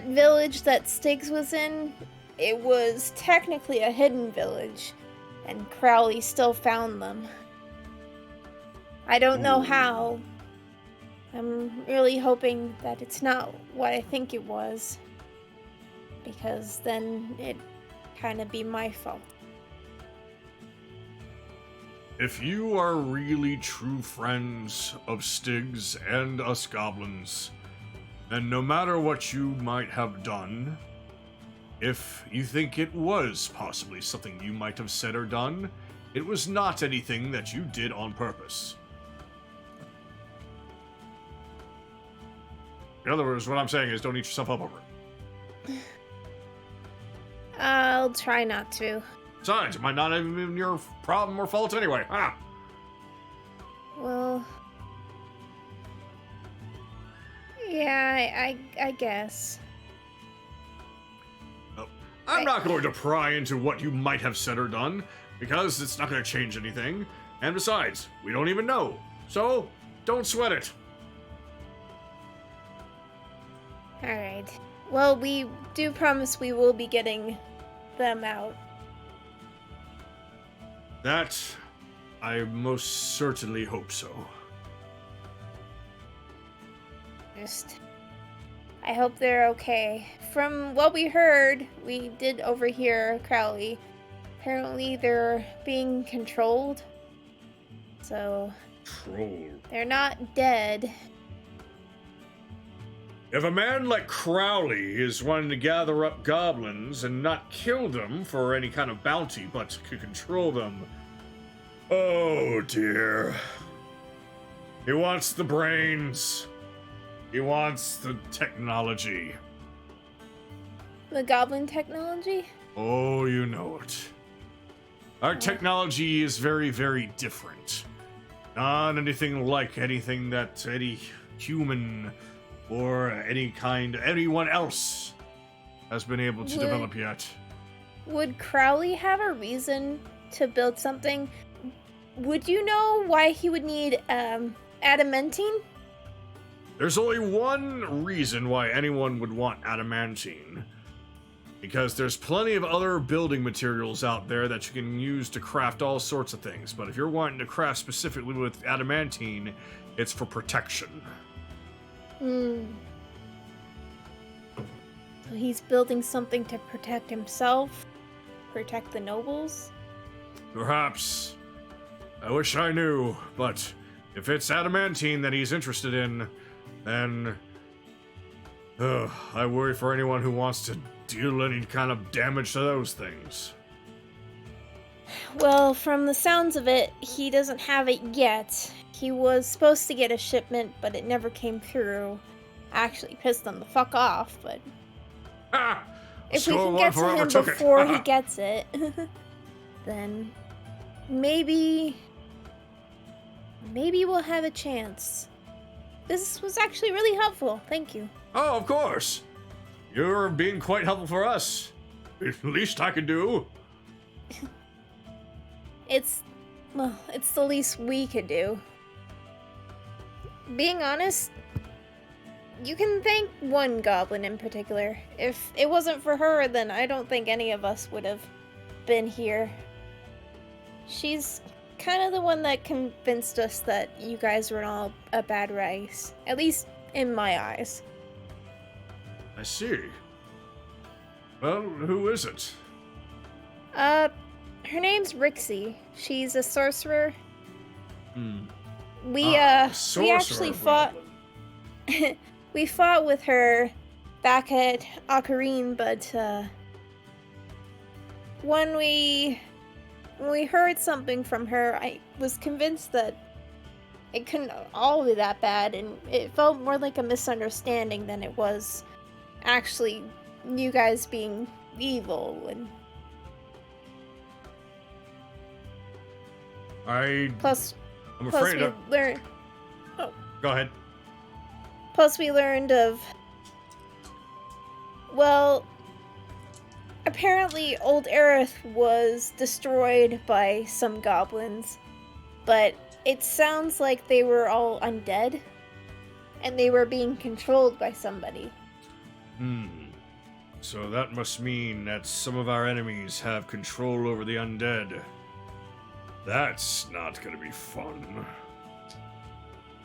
[SPEAKER 2] village that Stiggs was in, it was technically a hidden village, and Crowley still found them. I don't know how. I'm really hoping that it's not what I think it was, because then it'd kind of be my fault.
[SPEAKER 1] If you are really true friends of Styx and us goblins, And no matter what you might have done, if you think it was possibly something you might have said or done, it was not anything that you did on purpose. In other words, what I'm saying is don't eat yourself up over it.
[SPEAKER 2] I'll try not to.
[SPEAKER 1] Besides, it might not even be your problem or fault anyway. Ah.
[SPEAKER 2] Well... Yeah, I guess.
[SPEAKER 1] I'm not going to pry into what you might have said or done, because it's not going to change anything. And besides, we don't even know. So, don't sweat it.
[SPEAKER 2] Alright. Well, we do promise we will be getting them out.
[SPEAKER 1] That, I most certainly hope so.
[SPEAKER 2] I hope they're okay. From what we heard, we did overhear Crowley. Apparently they're being controlled. So...
[SPEAKER 1] Controlled?
[SPEAKER 2] They're not dead.
[SPEAKER 1] If a man like Crowley is wanting to gather up goblins and not kill them for any kind of bounty, but to control them... Oh dear. He wants the brains. He wants the technology.
[SPEAKER 2] The goblin technology?
[SPEAKER 1] Oh, you know it. Our technology is very, very different. Not anything like anything that any human or anyone else has been able to develop yet.
[SPEAKER 2] Would Crowley have a reason to build something? Would you know why he would need adamantine?
[SPEAKER 1] There's only one reason why anyone would want adamantine. Because there's plenty of other building materials out there that you can use to craft all sorts of things. But if you're wanting to craft specifically with adamantine, it's for protection.
[SPEAKER 2] So he's building something to protect himself? Protect the nobles?
[SPEAKER 1] Perhaps. I wish I knew, but if it's adamantine that he's interested in, then... I worry for anyone who wants to deal any kind of damage to those things.
[SPEAKER 2] Well, from the sounds of it, he doesn't have it yet. He was supposed to get a shipment, but it never came through. Actually pissed him the fuck off, but... If we can get to him before he gets it, then maybe we'll have a chance. This was actually really helpful. Thank you.
[SPEAKER 1] Oh, of course. You're being quite helpful for us. At least I can do.
[SPEAKER 2] It's the least we could do. Being honest, you can thank one goblin in particular. If it wasn't for her, then I don't think any of us would have been here. She's kind of the one that convinced us that you guys were all a bad race. At least in my eyes.
[SPEAKER 1] I see. Well, who is it?
[SPEAKER 2] Her name's Rixie. She's a sorcerer. We actually fought... we fought with her back at Ocarine, but, when we heard something from her, I was convinced that it couldn't all be that bad, and it felt more like a misunderstanding than it was actually you guys being evil. And
[SPEAKER 1] I'm
[SPEAKER 2] plus
[SPEAKER 1] afraid
[SPEAKER 2] we learned. Oh.
[SPEAKER 1] Go ahead.
[SPEAKER 2] Plus we learned of. Well, apparently Old Aerith was destroyed by some goblins, but it sounds like they were all undead, and they were being controlled by somebody.
[SPEAKER 1] So that must mean that some of our enemies have control over the undead. That's not gonna be fun.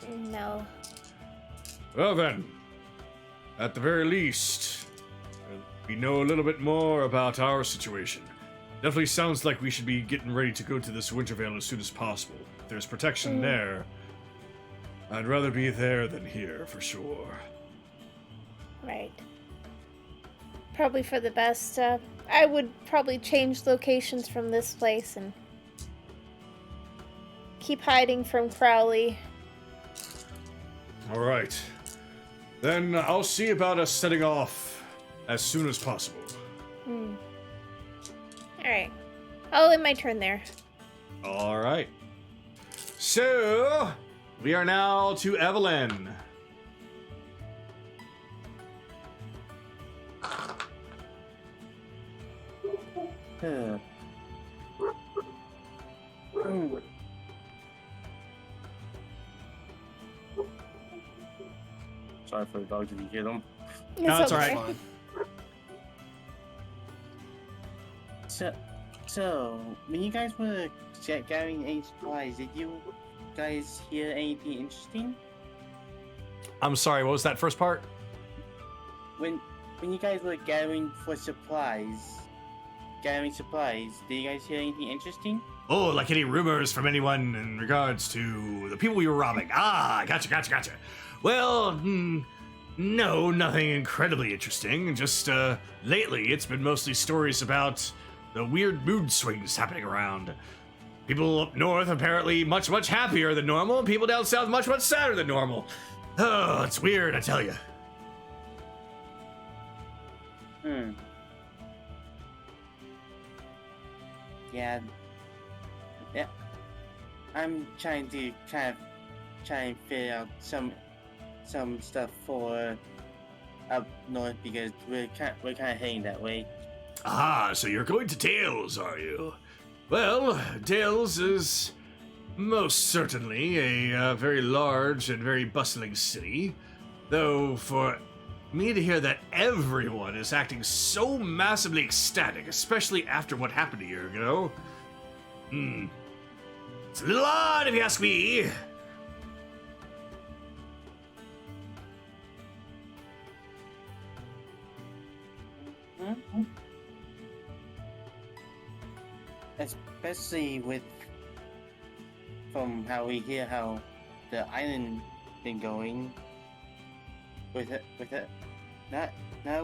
[SPEAKER 2] No.
[SPEAKER 1] Well then, at the very least, we know a little bit more about our situation. Definitely sounds like we should be getting ready to go to this Wintervale as soon as possible. If there's protection there, I'd rather be there than here, for sure.
[SPEAKER 2] Right. Probably for the best. I would probably change locations from this place and keep hiding from Crowley.
[SPEAKER 1] All right. Then I'll see about us setting off as soon as possible.
[SPEAKER 2] Alright. I'll end my turn there.
[SPEAKER 1] All right. So, we are now to Evelyn.
[SPEAKER 7] Sorry for the dogs if you hear them.
[SPEAKER 1] No, it's
[SPEAKER 2] okay.
[SPEAKER 1] alright.
[SPEAKER 7] So, when you guys were gathering any supplies, did you guys hear anything interesting?
[SPEAKER 1] I'm sorry, what was that first part?
[SPEAKER 7] When you guys were gathering supplies, did you guys hear anything interesting?
[SPEAKER 1] Oh, like any rumors from anyone in regards to the people we were robbing. Ah, gotcha. Well, no, nothing incredibly interesting. Just, lately it's been mostly stories about the weird mood swings happening around. People up north apparently much happier than normal, and people down south much sadder than normal. Oh, it's weird, I tell you.
[SPEAKER 7] Yeah. I'm trying to try and figure out some stuff for up north because we're kind of heading that way.
[SPEAKER 1] Ah, so you're going to Dales, are you? Well, Dales is most certainly a very large and very bustling city, though for me to hear that everyone is acting so massively ecstatic, especially after what happened a year ago, it's a little odd if you ask me.
[SPEAKER 7] Especially from how we hear how the island been going with it. Not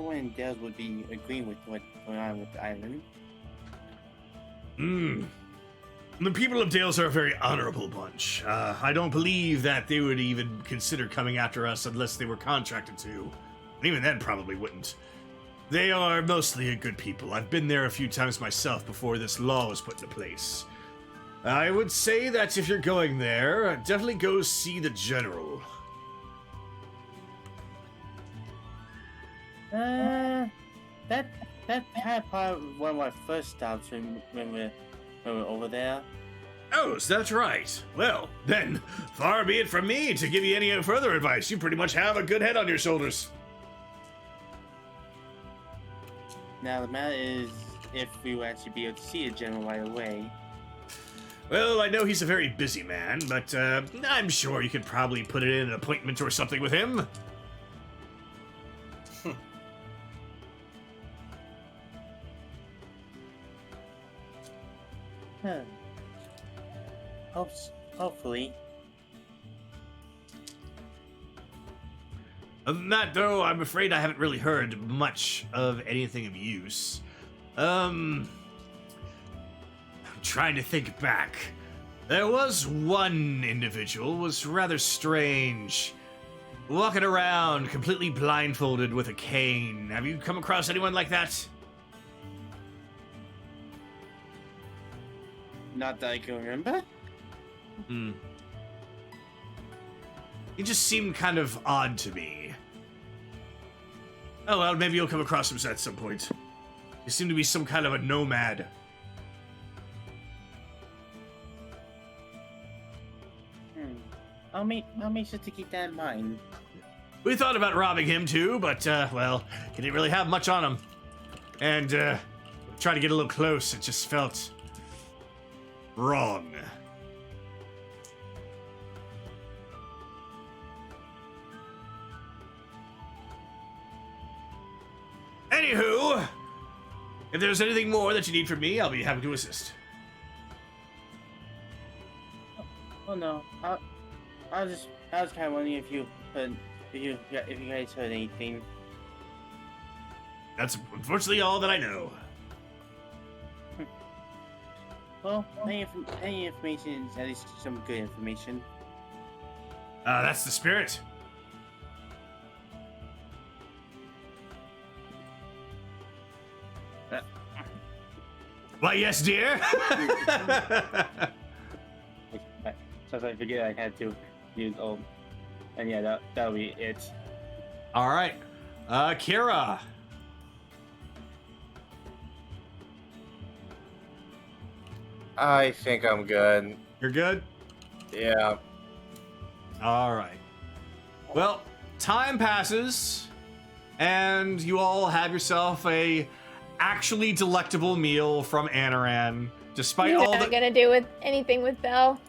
[SPEAKER 7] when Dales would be agreeing with what's going on with the island.
[SPEAKER 1] The people of Dales are a very honorable bunch. I don't believe that they would even consider coming after us unless they were contracted to. And even then, probably wouldn't. They are mostly a good people. I've been there a few times myself before this law was put into place. I would say that if you're going there, definitely go see the general.
[SPEAKER 7] That had probably one of my first stops when we were over there.
[SPEAKER 1] Oh, so that's right. Well, then, far be it from me to give you any further advice. You pretty much have a good head on your shoulders.
[SPEAKER 7] Now the matter is if we will actually be able to see the general right away.
[SPEAKER 1] Well, I know he's a very busy man, but I'm sure you could probably put it in an appointment or something with him.
[SPEAKER 7] Hopefully.
[SPEAKER 1] Other than that, though, I'm afraid I haven't really heard much of anything of use. I'm trying to think back. There was one individual was rather strange. Walking around completely blindfolded with a cane. Have you come across anyone like that?
[SPEAKER 7] Not that I can remember.
[SPEAKER 1] He just seemed kind of odd to me. Oh well, maybe you'll come across him at some point. He seemed to be some kind of a nomad.
[SPEAKER 7] I'll make sure to keep that in mind.
[SPEAKER 1] We thought about robbing him too, but well, he didn't really have much on him. And tried to get a little close, it just felt wrong. Anywho, if there's anything more that you need from me, I'll be happy to assist.
[SPEAKER 7] Oh no, I was kind of wondering if you guys heard anything
[SPEAKER 1] That's unfortunately all that I know.
[SPEAKER 7] Well, any information is at least some good information.
[SPEAKER 1] That's the spirit. Why, yes, dear.
[SPEAKER 7] Sometimes I forget I had to use and yeah, that'll be it.
[SPEAKER 1] All right, Kira.
[SPEAKER 8] I think I'm good.
[SPEAKER 1] You're good.
[SPEAKER 8] Yeah.
[SPEAKER 1] All right. Well, time passes, and you all have yourself a actually delectable meal from Anaran, despite
[SPEAKER 2] You're
[SPEAKER 1] all
[SPEAKER 2] not
[SPEAKER 1] the.
[SPEAKER 2] gonna do with anything with Belle.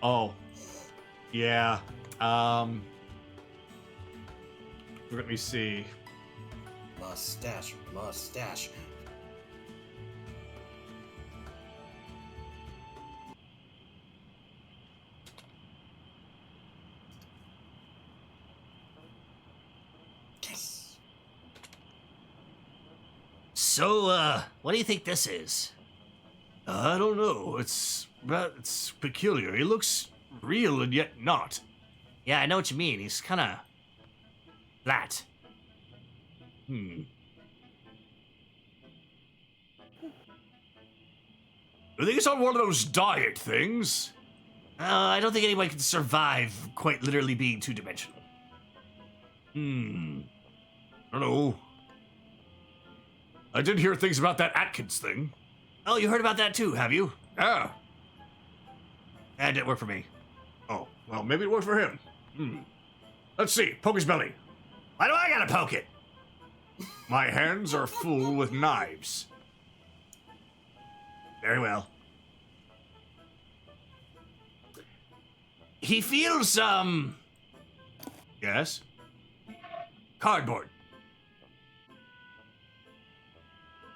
[SPEAKER 1] Oh, yeah. Let me see.
[SPEAKER 4] Mustache. Yes.
[SPEAKER 9] So, what do you think this is?
[SPEAKER 1] I don't know. It's peculiar. He looks real and yet not.
[SPEAKER 9] Yeah, I know what you mean. He's kind of flat.
[SPEAKER 1] I think it's on one of those diet things.
[SPEAKER 9] I don't think anyone can survive quite literally being two-dimensional.
[SPEAKER 1] I don't know. I did hear things about that Atkins thing.
[SPEAKER 9] Oh, you heard about that too, have you?
[SPEAKER 1] Yeah.
[SPEAKER 9] That didn't work for me.
[SPEAKER 1] Oh, well, maybe it worked for him. Let's see. Poke his belly.
[SPEAKER 9] Why do I gotta poke it?
[SPEAKER 1] My hands are full with knives.
[SPEAKER 9] Very well. He feels,
[SPEAKER 1] Yes?
[SPEAKER 9] cardboard.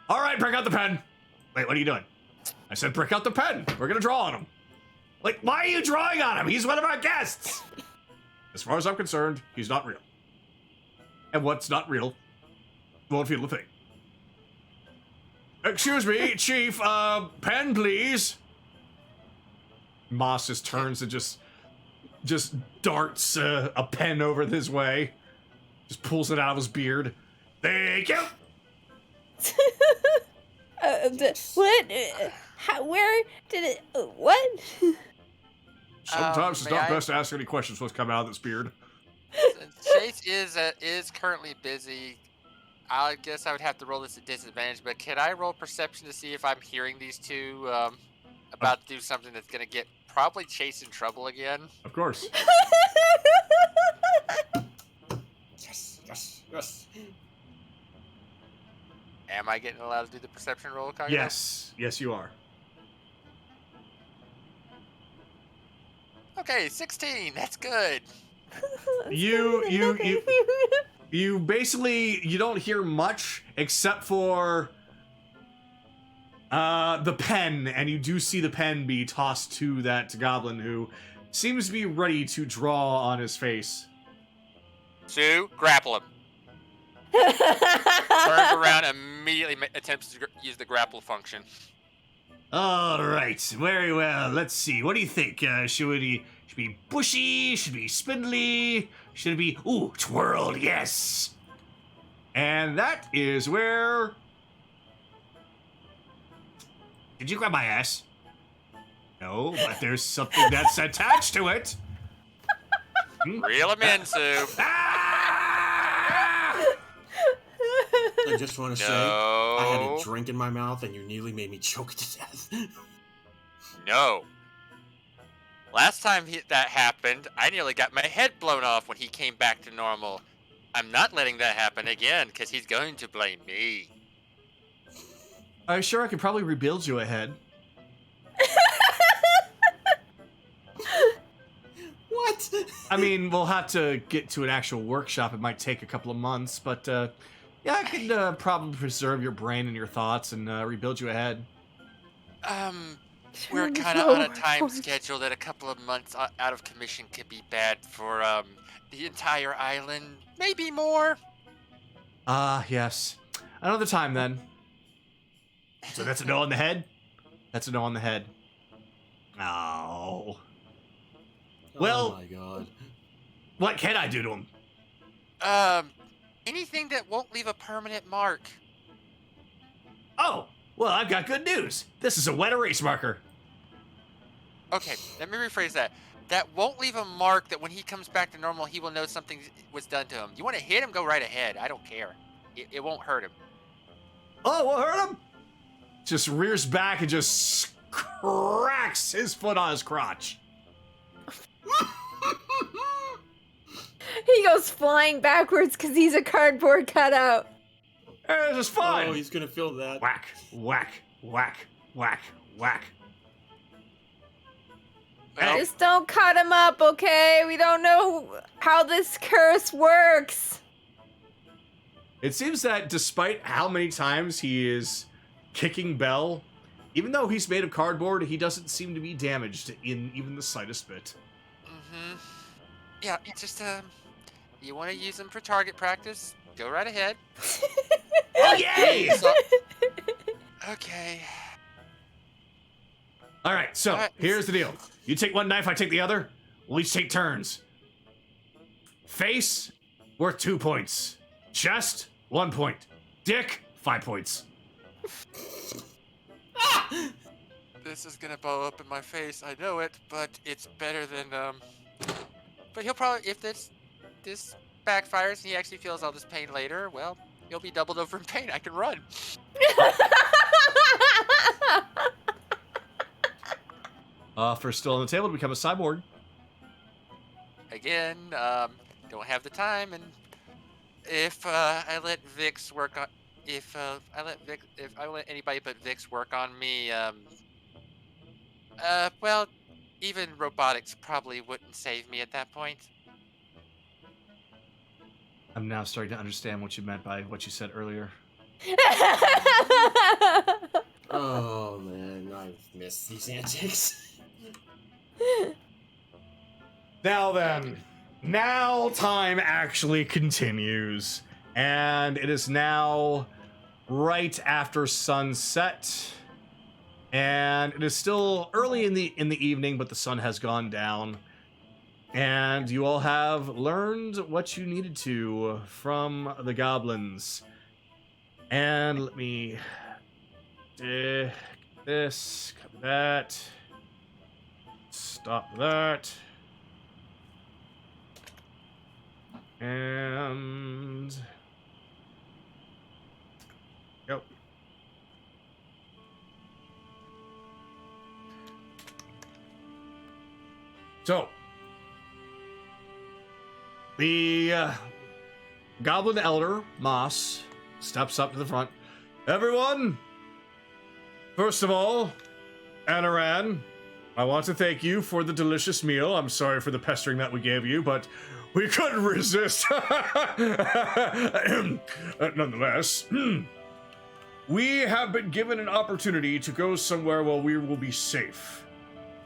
[SPEAKER 1] All right, break out the pen. Wait, what are you doing? I said break out the pen. We're gonna draw on him.
[SPEAKER 9] Like, why are you drawing on him? He's one of our guests.
[SPEAKER 1] As far as I'm concerned, he's not real. And what's not real won't feel a thing. Excuse me, Chief, pen, please. Moss just turns and just darts a pen over his way. Just pulls it out of his beard. Thank you.
[SPEAKER 2] What? How? Where did it? What?
[SPEAKER 1] Sometimes it's
[SPEAKER 6] may
[SPEAKER 1] not
[SPEAKER 6] I-
[SPEAKER 1] best to ask any questions what's coming out of this beard.
[SPEAKER 6] Chase is currently busy. I guess I would have to roll this at disadvantage, but can I roll perception to see if I'm hearing these two about to do something that's gonna get probably Chase in trouble again?
[SPEAKER 1] Of course.
[SPEAKER 4] Yes.
[SPEAKER 6] Am I getting allowed to do the perception roll, Kaguya?
[SPEAKER 1] Yes, you are.
[SPEAKER 6] Okay, 16. That's good.
[SPEAKER 1] You basically you don't hear much except for the pen, and you do see the pen be tossed to that goblin who seems to be ready to draw on his face.
[SPEAKER 6] Sue, grapple him. Turns around, immediately attempts to use the grapple function.
[SPEAKER 9] All right, very well. Let's see. What do you think? Should it be bushy? Should it be spindly? Should it be twirled? Yes.
[SPEAKER 1] And that is where.
[SPEAKER 9] Did you grab my ass?
[SPEAKER 1] No, but there's something that's attached to it.
[SPEAKER 6] Reel him in, Sue.
[SPEAKER 4] I just want to say, I had a drink in my mouth and you nearly made me choke to death.
[SPEAKER 6] No. Last time that happened, I nearly got my head blown off when he came back to normal. I'm not letting that happen again, because he's going to blame me.
[SPEAKER 1] I'm sure I could probably rebuild you a head.
[SPEAKER 4] What?
[SPEAKER 1] I mean, we'll have to get to an actual workshop. It might take a couple of months, but yeah, I could probably preserve your brain and your thoughts and rebuild you a head.
[SPEAKER 6] We're kind of on a time schedule that a couple of months out of commission could be bad for the entire island. Maybe more.
[SPEAKER 1] Ah, yes. Another time then. So that's a no on the head? That's a no on the head. Oh. Well,
[SPEAKER 4] oh my god.
[SPEAKER 1] what can I do to him?
[SPEAKER 6] Anything that won't leave a permanent mark.
[SPEAKER 1] Oh, well, I've got good news. This is a wet erase marker.
[SPEAKER 6] Okay, let me rephrase that. That won't leave a mark that when he comes back to normal, he will know something was done to him. You want to hit him? Go right ahead. I don't care. It won't hurt him.
[SPEAKER 1] Oh, what hurt him? Just rears back and just cracks his foot on his crotch.
[SPEAKER 2] He goes flying backwards because he's a cardboard cutout.
[SPEAKER 1] This is fun.
[SPEAKER 4] Oh, he's gonna feel that.
[SPEAKER 1] Whack, whack, whack, whack, whack.
[SPEAKER 6] Well,
[SPEAKER 2] Just don't cut him up, okay? We don't know how this curse works.
[SPEAKER 1] It seems that despite how many times he is kicking Bell, even though he's made of cardboard, he doesn't seem to be damaged in even the slightest bit.
[SPEAKER 6] mm-hmm. Yeah, it's just, you want to use them for target practice? Go right ahead.
[SPEAKER 1] Oh, yay!
[SPEAKER 6] So- okay.
[SPEAKER 1] All right, so
[SPEAKER 6] Alright.
[SPEAKER 1] here's the deal. You take one knife, I take the other. We'll each take turns. Face, worth 2 points. Chest, 1 point. Dick, 5 points.
[SPEAKER 6] This is gonna blow up in my face. I know it, but it's better than, But he'll probably, if this backfires and he actually feels all this pain later, well, he'll be doubled over in pain. I can run.
[SPEAKER 1] Offer still on the table to become a cyborg.
[SPEAKER 6] Again, don't have the time, and if I let Vix work on, if I let anybody but Vix work on me, well, even robotics probably wouldn't save me at that point.
[SPEAKER 1] I'm now starting to understand what you meant by what you said earlier.
[SPEAKER 4] Oh man, I've missed these antics.
[SPEAKER 1] Now then, now time actually continues, and it is now right after sunset, and it is still early in the evening, but the sun has gone down, and you all have learned what you needed to from the goblins. And let me take this, cover that, stop that. And go. So the Goblin Elder Moss steps up to the front. Everyone, first of all, Anaran, I want to thank you for the delicious meal. I'm sorry for the pestering that we gave you, but we couldn't resist. Nonetheless, we have been given an opportunity to go somewhere where we will be safe.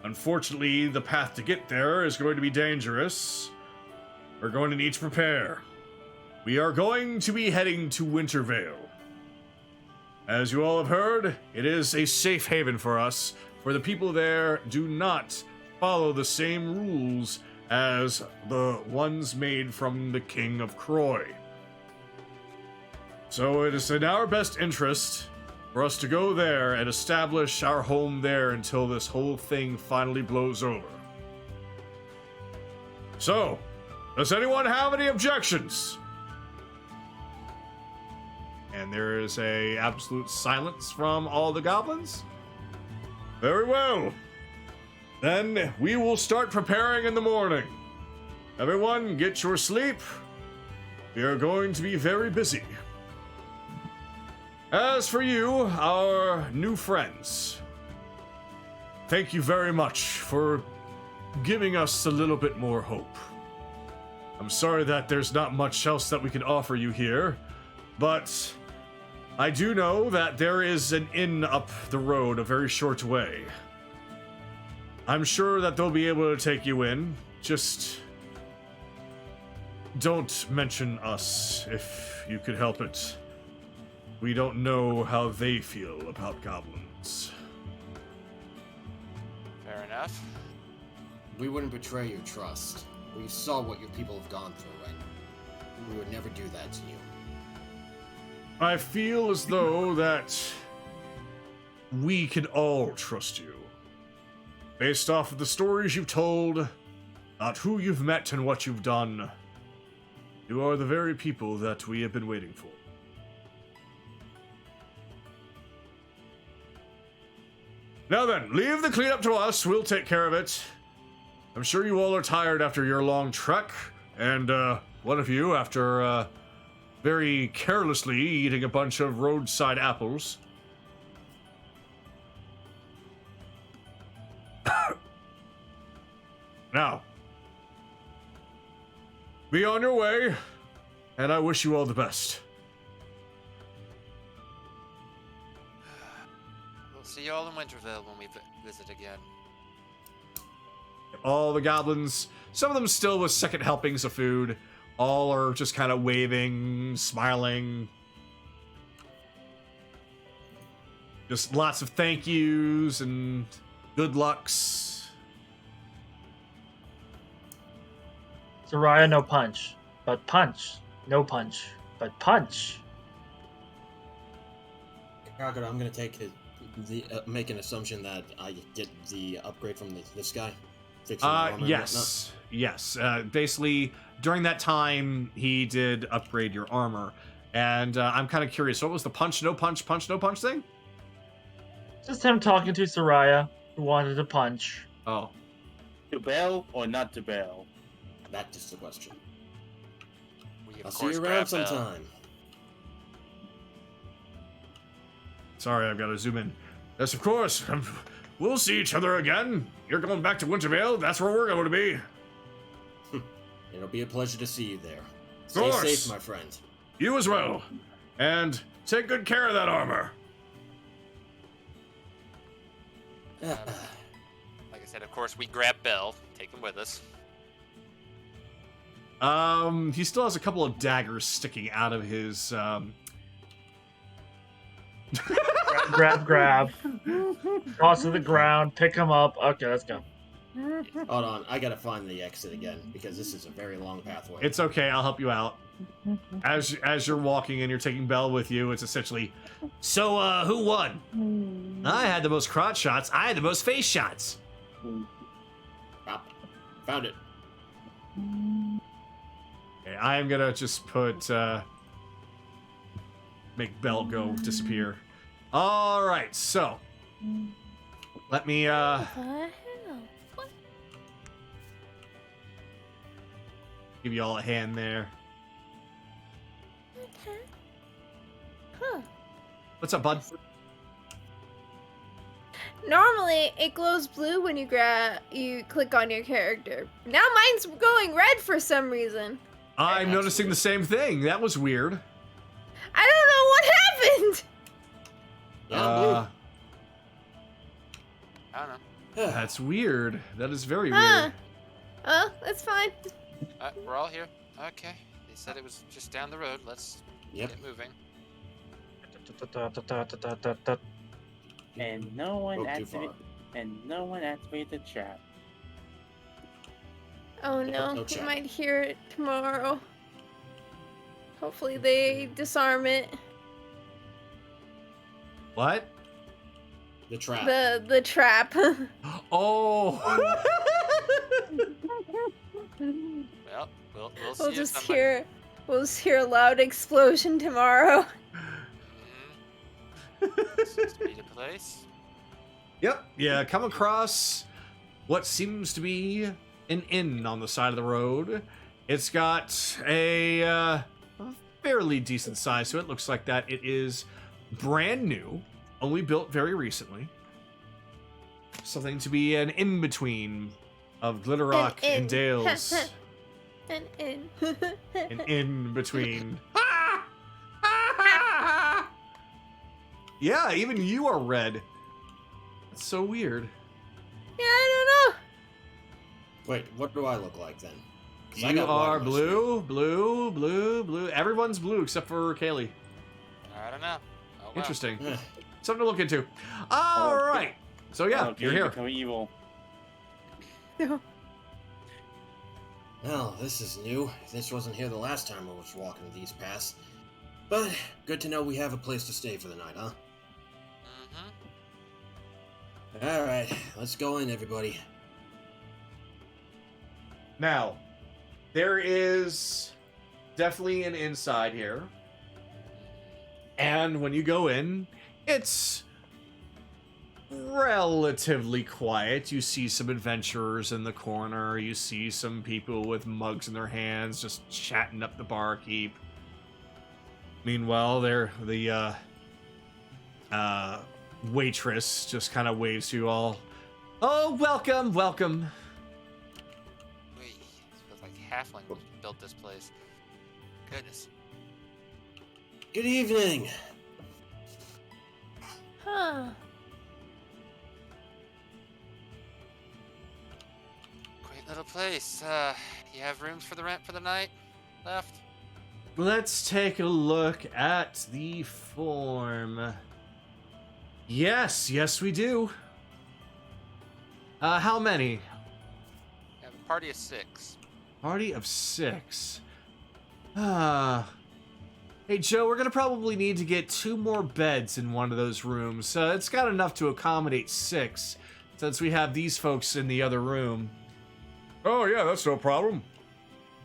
[SPEAKER 1] Unfortunately, the path to get there is going to be dangerous. We're going to need to prepare. We are going to be heading to Wintervale. As you all have heard, it is a safe haven for us, for the people there do not follow the same rules as the ones made from the King of Croy. So it is in our best interest for us to go there and establish our home there until this whole thing finally blows over. So, does anyone have any objections? And there is a absolute silence from all the goblins. Very well. Then we will start preparing in the morning. Everyone, get your sleep. We are going to be very busy. As for you, our new friends, thank you very much for giving us a little bit more hope. I'm sorry that there's not much else that we can offer you here, but I do know that there is an inn up the road a very short way. I'm sure that they'll be able to take you in. Just don't mention us if you could help it. We don't know how they feel about goblins.
[SPEAKER 6] Fair enough.
[SPEAKER 4] We wouldn't betray your trust. We saw what your people have gone through, and we would never do that to you.
[SPEAKER 1] I feel as though that we can all trust you. Based off of the stories you've told, about who you've met and what you've done, you are the very people that we have been waiting for. Now then, leave the cleanup to us. We'll take care of it. I'm sure you all are tired after your long trek, and one of you, after very carelessly eating a bunch of roadside apples. Now, be on your way, and I wish you all the best.
[SPEAKER 6] We'll see you all in Winterville when we visit again.
[SPEAKER 1] All the goblins, some of them still with second helpings of food, all are just kind of waving, smiling. Just lots of thank yous and good lucks.
[SPEAKER 3] Soraya, no punch. But punch. No punch. But punch.
[SPEAKER 4] Crocodile, I'm gonna take make an assumption that I get the upgrade from this guy. Fixing the armor and
[SPEAKER 1] Yes. Yes. Basically, during that time, he did upgrade your armor. And I'm kind of curious, what was the punch, no punch thing?
[SPEAKER 3] Just him talking to Soraya, who wanted to punch.
[SPEAKER 1] Oh.
[SPEAKER 7] To bail or not to bail?
[SPEAKER 4] That is the question.
[SPEAKER 6] We, of
[SPEAKER 4] I'll see
[SPEAKER 6] course,
[SPEAKER 4] you around
[SPEAKER 6] grab Belle.
[SPEAKER 4] sometime.
[SPEAKER 1] Sorry, I've got to zoom in. Yes, of course. We'll see each other again. You're going back to Wintervale. That's where we're going to be.
[SPEAKER 4] It'll be a pleasure to see you there.
[SPEAKER 1] Of
[SPEAKER 4] Stay
[SPEAKER 1] course.
[SPEAKER 4] safe, my friend.
[SPEAKER 1] You as well. And take good care of that armor.
[SPEAKER 6] Like I said, of course, we grab Belle, take him with us.
[SPEAKER 1] He still has a couple of daggers sticking out of his,
[SPEAKER 3] Grab. Toss to the ground, pick him up. Okay, let's go.
[SPEAKER 4] Hold on, I gotta find the exit again, because this is a very long pathway.
[SPEAKER 1] It's okay, I'll help you out. As you're walking and you're taking Belle with you, it's essentially, so, who won? I had the most crotch shots. I had the most face shots.
[SPEAKER 4] Found it.
[SPEAKER 1] Okay, I'm gonna just put, make Belle go disappear. All right, so let me,
[SPEAKER 2] What the hell? What?
[SPEAKER 1] give you all a hand there.
[SPEAKER 2] Okay. Huh.
[SPEAKER 1] What's up, bud?
[SPEAKER 2] Normally, it glows blue when you click on your character. Now mine's going red for some reason.
[SPEAKER 1] I'm noticing the same thing. That was weird.
[SPEAKER 2] I don't know what happened.
[SPEAKER 1] Uh,
[SPEAKER 6] I don't know.
[SPEAKER 1] that's weird. That is very
[SPEAKER 2] Huh.
[SPEAKER 1] weird.
[SPEAKER 2] Oh, that's fine.
[SPEAKER 6] We're all here. Okay. They said it was just down the road. Let's
[SPEAKER 4] Yep.
[SPEAKER 6] get moving.
[SPEAKER 7] And no one
[SPEAKER 4] Spoke too far.
[SPEAKER 7] activated the trap.
[SPEAKER 2] Oh no,
[SPEAKER 4] no
[SPEAKER 2] we
[SPEAKER 4] chat.
[SPEAKER 2] might hear it tomorrow. Hopefully they disarm it.
[SPEAKER 1] What?
[SPEAKER 4] The trap.
[SPEAKER 2] The trap.
[SPEAKER 1] Oh.
[SPEAKER 6] Well, we'll see
[SPEAKER 2] We'll
[SPEAKER 6] if
[SPEAKER 2] just
[SPEAKER 6] somebody...
[SPEAKER 2] hear a loud explosion tomorrow.
[SPEAKER 6] Speed of place.
[SPEAKER 1] Yep. Yeah, come across what seems to be an inn on the side of the road. It's got a fairly decent size to it. Looks like that it is brand new, only built very recently. Something to be an in-between of Glitterrock
[SPEAKER 2] An
[SPEAKER 1] and
[SPEAKER 2] inn.
[SPEAKER 1] Dales.
[SPEAKER 2] An inn.
[SPEAKER 1] An in-between. Yeah, even you are red. That's so weird.
[SPEAKER 2] Yeah, I don't know.
[SPEAKER 4] Wait, what do I look like then? 'Cause I
[SPEAKER 1] You
[SPEAKER 4] got white
[SPEAKER 1] are
[SPEAKER 4] on my screen.
[SPEAKER 1] blue. Everyone's blue except for Kaylee.
[SPEAKER 6] I don't know. Oh, well.
[SPEAKER 1] Interesting.
[SPEAKER 4] Eh,
[SPEAKER 1] Something to look into. All right. So yeah,
[SPEAKER 7] Okay,
[SPEAKER 1] you're here.
[SPEAKER 7] become evil.
[SPEAKER 4] Well, this is new. This wasn't here the last time I was walking these paths. But good to know we have a place to stay for the night, huh?
[SPEAKER 6] Mm-hmm.
[SPEAKER 4] Alright, let's go in, everybody.
[SPEAKER 1] Now, there is definitely an inside here. And when you go in, it's relatively quiet. You see some adventurers in the corner. You see some people with mugs in their hands just chatting up the barkeep. Meanwhile, the waitress just kind of waves to you all. Oh, welcome.
[SPEAKER 6] Wait, this feels like halfling built this place. Goodness.
[SPEAKER 4] Good evening!
[SPEAKER 2] Huh.
[SPEAKER 6] Great little place. You have rooms for the rent for the night left?
[SPEAKER 1] Let's take a look at the form. Yes, we do. How many?
[SPEAKER 6] We have a party of 6.
[SPEAKER 1] Party of 6. Hey, Joe, we're gonna probably need to get 2 more beds in one of those rooms. It's got enough to accommodate 6, since we have these folks in the other room. Oh, yeah, that's no problem.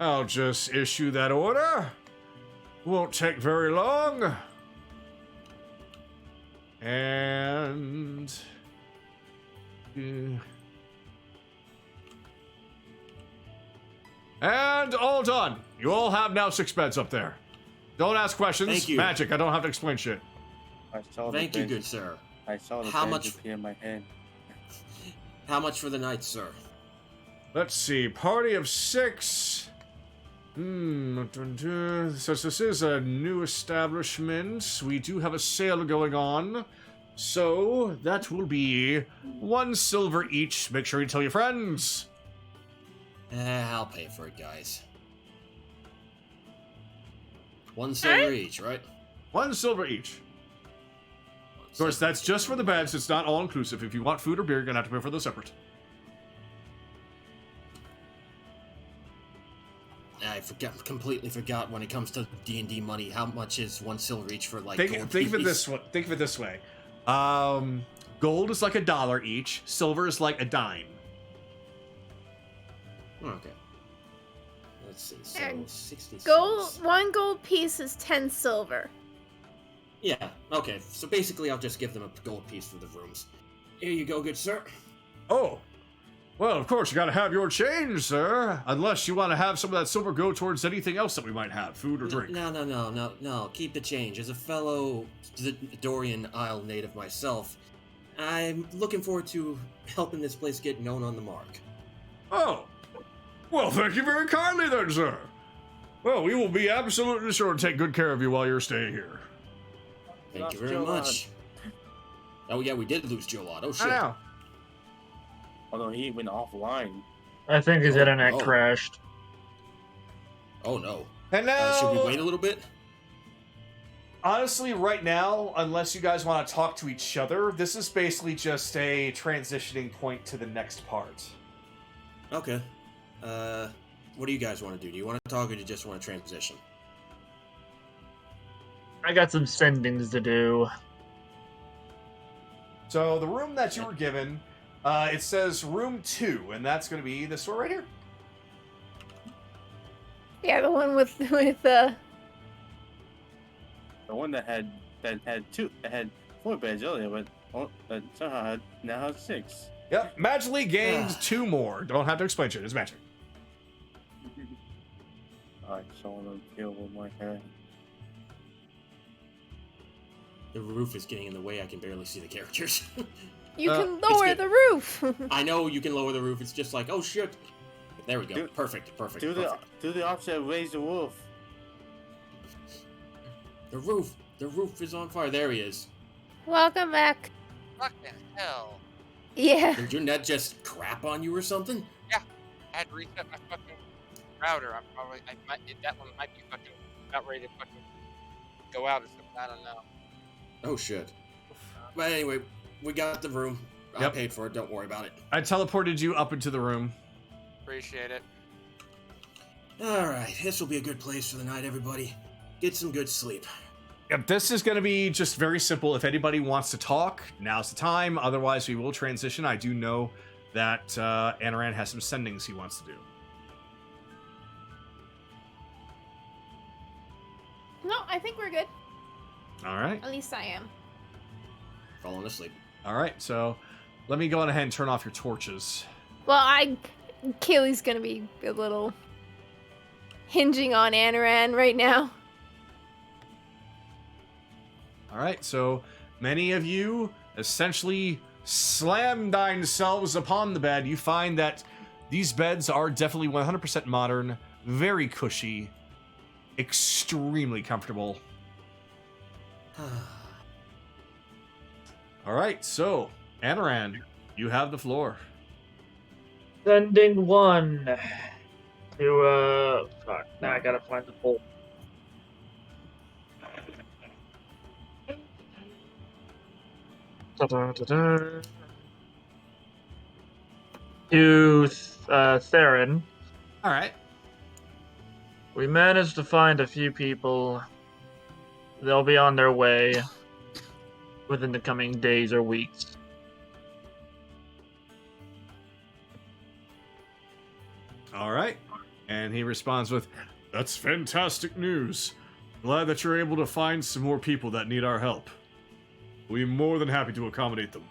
[SPEAKER 1] I'll just issue that order. Won't take very long. And... and all done. You all have now 6 beds up there. Don't ask questions.
[SPEAKER 4] Thank you.
[SPEAKER 1] Magic, I don't have to explain shit.
[SPEAKER 7] I saw the
[SPEAKER 4] Thank you,
[SPEAKER 7] bed-
[SPEAKER 4] good sir.
[SPEAKER 7] I saw the
[SPEAKER 4] How
[SPEAKER 7] bed
[SPEAKER 4] much-
[SPEAKER 7] appear in my head.
[SPEAKER 4] How much for the night, sir?
[SPEAKER 1] Let's see. Party of 6. Since this is a new establishment, we do have a sale going on. So, that will be 1 silver each. Make sure you tell your friends.
[SPEAKER 4] I'll pay for it, guys. 1 silver each, right?
[SPEAKER 1] 1 silver each. Of course, that's just for the beds. It's not all-inclusive. If you want food or beer, you're going to have to pay for those separate.
[SPEAKER 4] I completely forgot when it comes to D&D money, how much is 1 silver each for, like,
[SPEAKER 1] Think
[SPEAKER 4] gold
[SPEAKER 1] of it
[SPEAKER 4] piece?
[SPEAKER 1] this way. Think of it this way. Gold is like $1 each. Silver is like a dime.
[SPEAKER 4] Okay. Let's see, so
[SPEAKER 2] And
[SPEAKER 4] 60
[SPEAKER 2] Gold.
[SPEAKER 4] cents.
[SPEAKER 2] 1 gold piece is 10 silver.
[SPEAKER 4] Yeah, okay, so basically I'll just give them a gold piece for the rooms. Here you go, good sir.
[SPEAKER 1] Oh. Well, of course, you gotta have your change, sir. Unless you want to have some of that silver go towards anything else that we might have, food or drink.
[SPEAKER 4] No, keep the change. As a fellow Zidorian Isle native myself, I'm looking forward to helping this place get known on the mark.
[SPEAKER 1] Oh. Well, thank you very kindly then, sir. Well, we will be absolutely sure to take good care of you while you're staying here.
[SPEAKER 4] Thank you
[SPEAKER 7] Lost
[SPEAKER 4] very
[SPEAKER 7] Joe
[SPEAKER 4] much. Oh yeah, we did lose Joe Lott. Oh shit.
[SPEAKER 1] I know.
[SPEAKER 7] Although he went offline.
[SPEAKER 3] I think his
[SPEAKER 4] Oh,
[SPEAKER 3] internet
[SPEAKER 4] oh.
[SPEAKER 3] crashed.
[SPEAKER 4] Oh no.
[SPEAKER 1] And now,
[SPEAKER 4] Should we wait a little bit?
[SPEAKER 1] honestly, right now, unless you guys want to talk to each other, this is basically just a transitioning point to the next part.
[SPEAKER 4] Okay. What do you guys want to do? Do you want to talk or do you just want to transition?
[SPEAKER 3] I got some sendings to do.
[SPEAKER 1] So the room that you were given, it says room 2, and that's going to be this one right here.
[SPEAKER 2] Yeah, the one with
[SPEAKER 7] The one that had 4 beds earlier, but somehow now has 6.
[SPEAKER 1] Yep, magically gained 2 more. Don't have to explain shit. It's magic.
[SPEAKER 7] I saw them deal with my head.
[SPEAKER 4] The roof is getting in the way. I can barely see the characters.
[SPEAKER 2] You can
[SPEAKER 4] it's
[SPEAKER 2] lower
[SPEAKER 4] good.
[SPEAKER 2] the roof.
[SPEAKER 4] I know you can lower the roof. It's just like, oh shit. There we go.
[SPEAKER 7] Dude,
[SPEAKER 4] Perfect.
[SPEAKER 7] Do the opposite, raise the roof.
[SPEAKER 4] The roof is on fire. There he is.
[SPEAKER 2] Welcome back.
[SPEAKER 6] Fucking hell.
[SPEAKER 2] Yeah.
[SPEAKER 4] Did your net just crap on you or something?
[SPEAKER 6] I had to reset my fucking router. That one might be fucking about ready to fucking go out or something. I don't know.
[SPEAKER 4] Oh shit. But anyway, we got the room. I
[SPEAKER 1] Yep.
[SPEAKER 4] paid for it. Don't worry about it.
[SPEAKER 1] I teleported you up into the room.
[SPEAKER 6] Appreciate it.
[SPEAKER 4] All right, this will be a good place for the night, everybody. Get some good sleep.
[SPEAKER 1] Yep, this is going to be just very simple. If anybody wants to talk, now's the time. Otherwise, we will transition. I do know that Anaran has some sendings he wants to do.
[SPEAKER 2] No, I think we're good.
[SPEAKER 1] All right.
[SPEAKER 2] At least I am.
[SPEAKER 4] Falling asleep.
[SPEAKER 1] All right, so let me go on ahead and turn off your torches.
[SPEAKER 2] Well, Kaylee's gonna be a little hinging on Anaran right now.
[SPEAKER 1] All right, so many of you essentially slam yourselves upon the bed. You find that these beds are definitely 100% modern, very cushy, extremely comfortable. All right, so Anaran, you have the floor.
[SPEAKER 3] Sending one to fuck. Now I gotta find the hole. Ta-da-da-da. To Theron.
[SPEAKER 1] All right.
[SPEAKER 3] We managed to find a few people. They'll be on their way within the coming days or weeks.
[SPEAKER 1] All right. And he responds with, "That's fantastic news. Glad that you're able to find some more people that need our help. We're more than happy to accommodate them."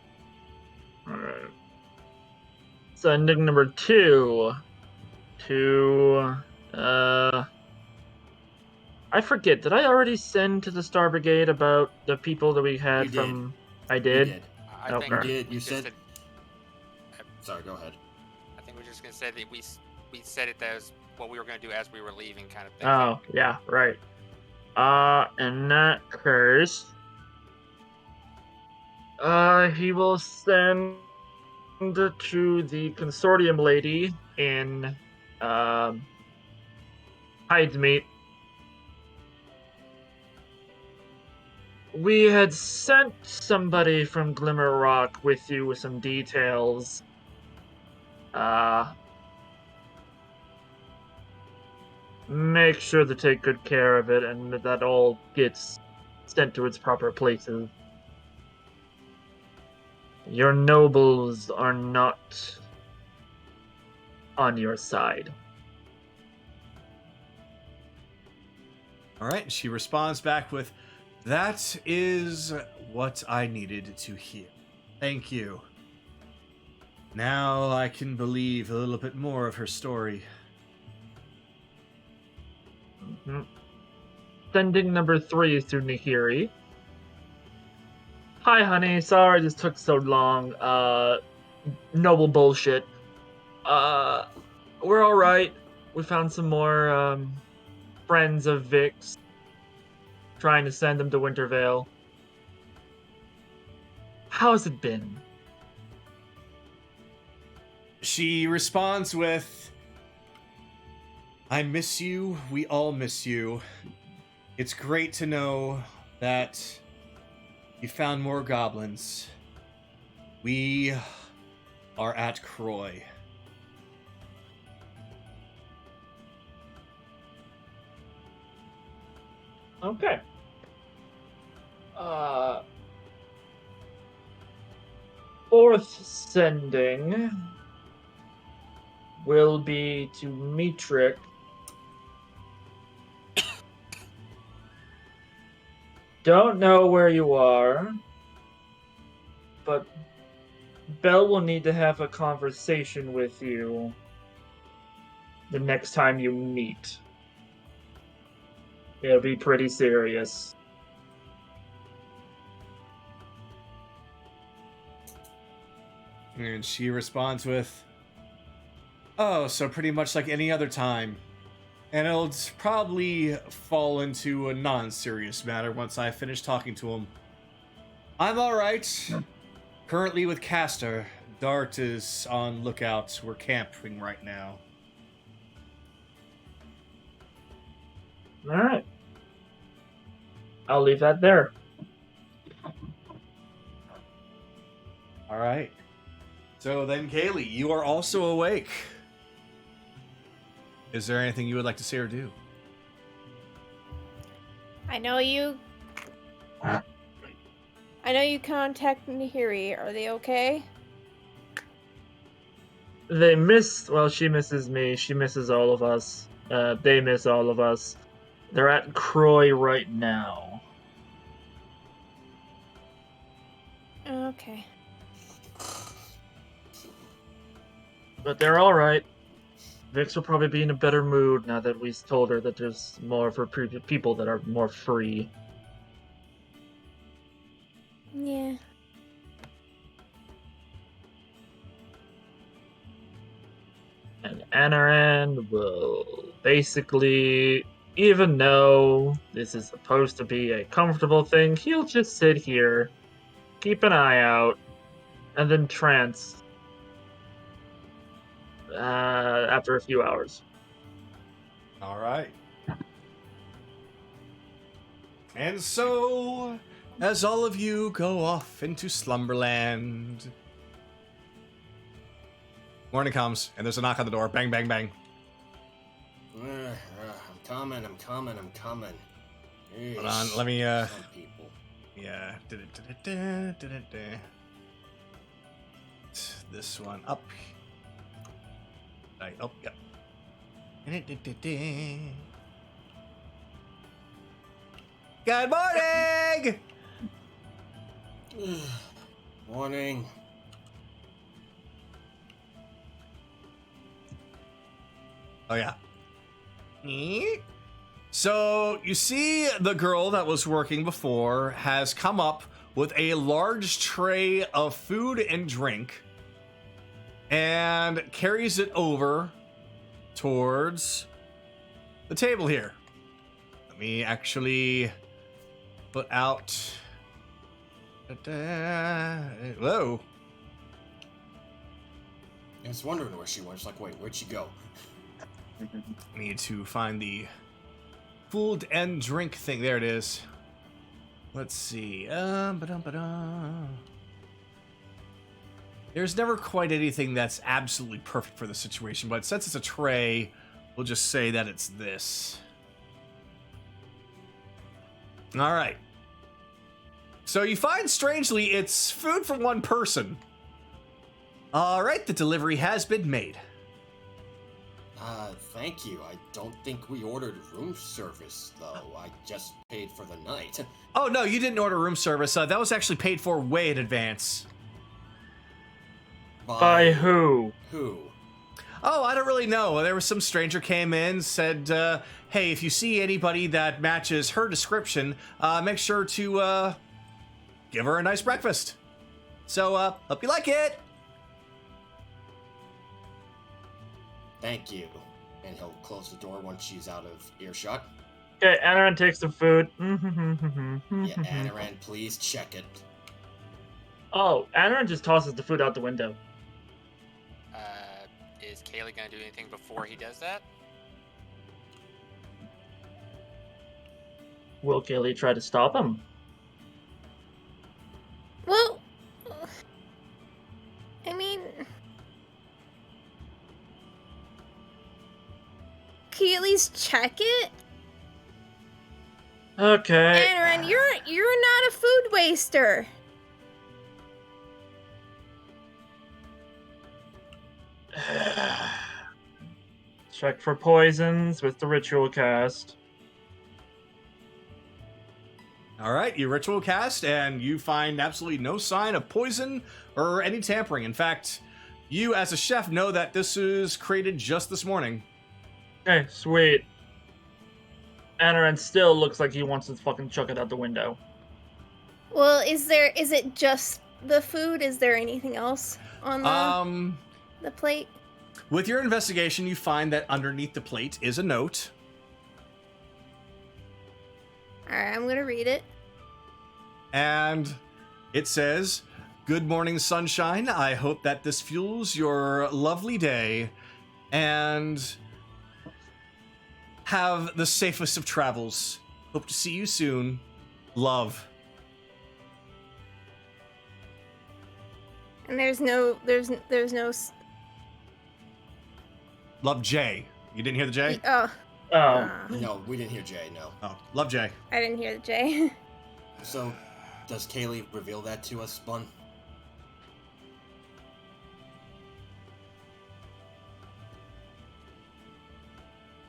[SPEAKER 3] Alright. Sending number 2 to I forget, did I already send to the Star Brigade about the people that we had
[SPEAKER 4] You did.
[SPEAKER 3] from I did?
[SPEAKER 4] You did.
[SPEAKER 6] I
[SPEAKER 3] Okay.
[SPEAKER 6] think
[SPEAKER 3] You
[SPEAKER 6] we
[SPEAKER 4] did. You
[SPEAKER 6] just
[SPEAKER 4] said- Sorry, go ahead.
[SPEAKER 6] I think we're just gonna say that we said it as what we were gonna do as we were leaving, kind of thing.
[SPEAKER 3] Oh, yeah, right. In that case, he will send to the consortium lady in, Hidemeat. We had sent somebody from Glimmer Rock with you with some details. Make sure to take good care of it and that all gets sent to its proper places. Your nobles are not on your side.
[SPEAKER 1] All right. She responds back with, "That is what I needed to hear. Thank you. Now I can believe a little bit more of her story."
[SPEAKER 3] Mhm. Sending number 3 to Nihiri. Hi, honey. Sorry this took so long. Noble bullshit. We're alright. We found some more, friends of Vic's. Trying to send them to Wintervale. How's it been?
[SPEAKER 1] She responds with, "I miss you. We all miss you. It's great to know that you found more goblins. We are at Croy."
[SPEAKER 3] Okay. Fourth sending will be to Metric. Don't know where you are, but Belle will need to have a conversation with you the next time you meet. It'll be pretty serious.
[SPEAKER 1] And she responds with, "Oh, so pretty much like any other time. And it'll probably fall into a non-serious matter once I finish talking to him. I'm alright. Currently with Castor. Dart is on lookout. We're camping right now."
[SPEAKER 3] All right. I'll leave that there.
[SPEAKER 1] All right. So then, Kaylee, you are also awake. Is there anything you would like to say or do?
[SPEAKER 2] I know you contacted Nahiri. Are they okay?
[SPEAKER 3] They miss. Well, she misses me. She misses all of us. They miss all of us. They're at Croy right now.
[SPEAKER 2] Okay.
[SPEAKER 3] But they're all right. Vix will probably be in a better mood now that we told her that there's more of her people that are more free.
[SPEAKER 2] Yeah.
[SPEAKER 3] And Anaran will basically, even though this is supposed to be a comfortable thing, he'll just sit here, keep an eye out, and then trance after a few hours.
[SPEAKER 1] All right. And so, as all of you go off into Slumberland, morning comes, and there's a knock on the door. Bang, bang, bang.
[SPEAKER 4] I'm coming.
[SPEAKER 1] Hold on, let me,
[SPEAKER 4] Some people.
[SPEAKER 1] yeah. This one up. Right, oh, yep. Good morning!
[SPEAKER 4] Morning.
[SPEAKER 1] Oh, yeah. So, you see the girl that was working before has come up with a large tray of food and drink and carries it over towards the table here. Let me actually put out... Whoa.
[SPEAKER 4] I was wondering where she went. It's like, wait, where'd she go?
[SPEAKER 1] I need to find the food and drink thing. There it is. Let's see. There's never quite anything that's absolutely perfect for the situation, but since it's a tray, we'll just say that it's this. All right. So you find, strangely, it's food for one person. All right, the delivery has been made.
[SPEAKER 4] Thank you. I don't think we ordered room service, though. I just paid for the night.
[SPEAKER 1] Oh, no, you didn't order room service. That was actually paid for way in advance.
[SPEAKER 3] By who?
[SPEAKER 4] Who?
[SPEAKER 1] Oh, I don't really know. There was some stranger came in, said, hey, if you see anybody that matches her description, make sure to give her a nice breakfast. So, hope you like it.
[SPEAKER 4] Thank you. And he'll close the door once she's out of earshot.
[SPEAKER 3] Okay, Anaran takes the food.
[SPEAKER 4] Yeah, Anaran, please check it.
[SPEAKER 3] Oh, Anaran just tosses the food out the window.
[SPEAKER 6] Is Kaylee gonna do anything before he does that?
[SPEAKER 3] Will Kaylee try to stop him?
[SPEAKER 2] Well, I mean, can you at least check it?
[SPEAKER 3] Okay.
[SPEAKER 2] Anaran, you're not a food waster.
[SPEAKER 3] Check for poisons with the ritual cast.
[SPEAKER 1] All right, you ritual cast, and you find absolutely no sign of poison or any tampering. In fact, you as a chef know that this was created just this morning.
[SPEAKER 3] Okay, sweet. Anaran still looks like he wants to fucking chuck it out the window.
[SPEAKER 2] Well, is it just the food? Is there anything else on the plate?
[SPEAKER 1] With your investigation, you find that underneath the plate is a note.
[SPEAKER 2] Alright, I'm gonna read it.
[SPEAKER 1] And it says, "Good morning, sunshine. I hope that this fuels your lovely day. And have the safest of travels. Hope to see you soon. Love.
[SPEAKER 2] And there's no
[SPEAKER 1] Love, Jay. You didn't hear the J?
[SPEAKER 2] Oh.
[SPEAKER 4] No, we didn't hear Jay, no.
[SPEAKER 1] Oh, love Jay.
[SPEAKER 2] I didn't hear the J.
[SPEAKER 4] So, does Kaylee reveal that to us, Bun?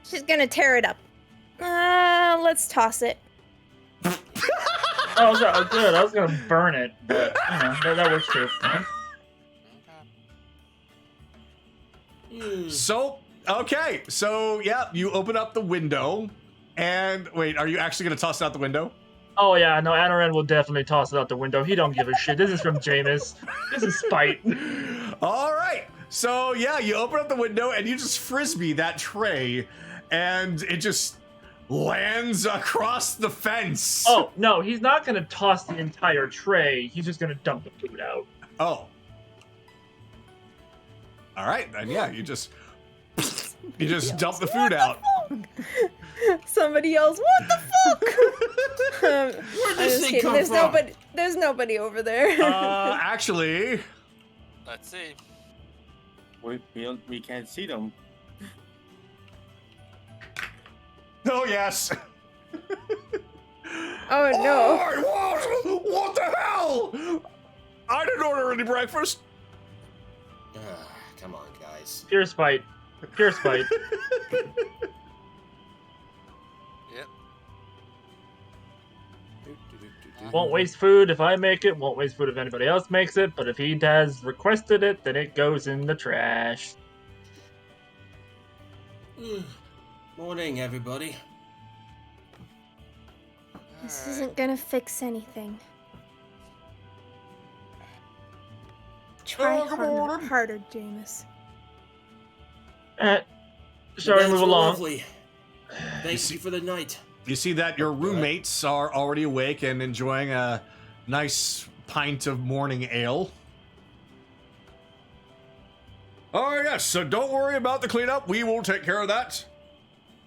[SPEAKER 2] She's gonna tear it up. Let's toss it.
[SPEAKER 3] Oh, good. I was gonna burn it, but that works too.
[SPEAKER 1] So yeah, you open up the window, and wait, are you actually gonna toss it out the window?
[SPEAKER 3] Oh yeah, no, Anoran will definitely toss it out the window. He don't give a shit. This is from Jameis. This is spite.
[SPEAKER 1] All right. So yeah, you open up the window and you just frisbee that tray, and it just lands across the fence.
[SPEAKER 3] Oh no, he's not gonna toss the entire tray. He's just gonna dump the food out.
[SPEAKER 1] Oh. All right, then yeah, you just dump the food out.
[SPEAKER 2] Somebody yells, "What the fuck?"
[SPEAKER 4] Where'd this thing come from?
[SPEAKER 2] There's nobody over there.
[SPEAKER 1] Actually,
[SPEAKER 6] Let's see.
[SPEAKER 7] We can't see them.
[SPEAKER 1] oh yes.
[SPEAKER 2] Oh no.
[SPEAKER 1] What the hell? I didn't order any breakfast.
[SPEAKER 4] Come on, guys.
[SPEAKER 3] Pure spite. Pure spite.
[SPEAKER 6] Yep.
[SPEAKER 3] Won't waste food if I make it. Won't waste food if anybody else makes it. But if he has requested it, then it goes in the trash.
[SPEAKER 4] Morning, everybody.
[SPEAKER 2] This isn't gonna fix anything. Try harder, Jameis.
[SPEAKER 3] Shall we
[SPEAKER 4] That's
[SPEAKER 3] move along?
[SPEAKER 4] Lovely. Thank you for the night.
[SPEAKER 1] You see that your roommates are already awake and enjoying a nice pint of morning ale. Oh yes, so don't worry about the cleanup. We will take care of that.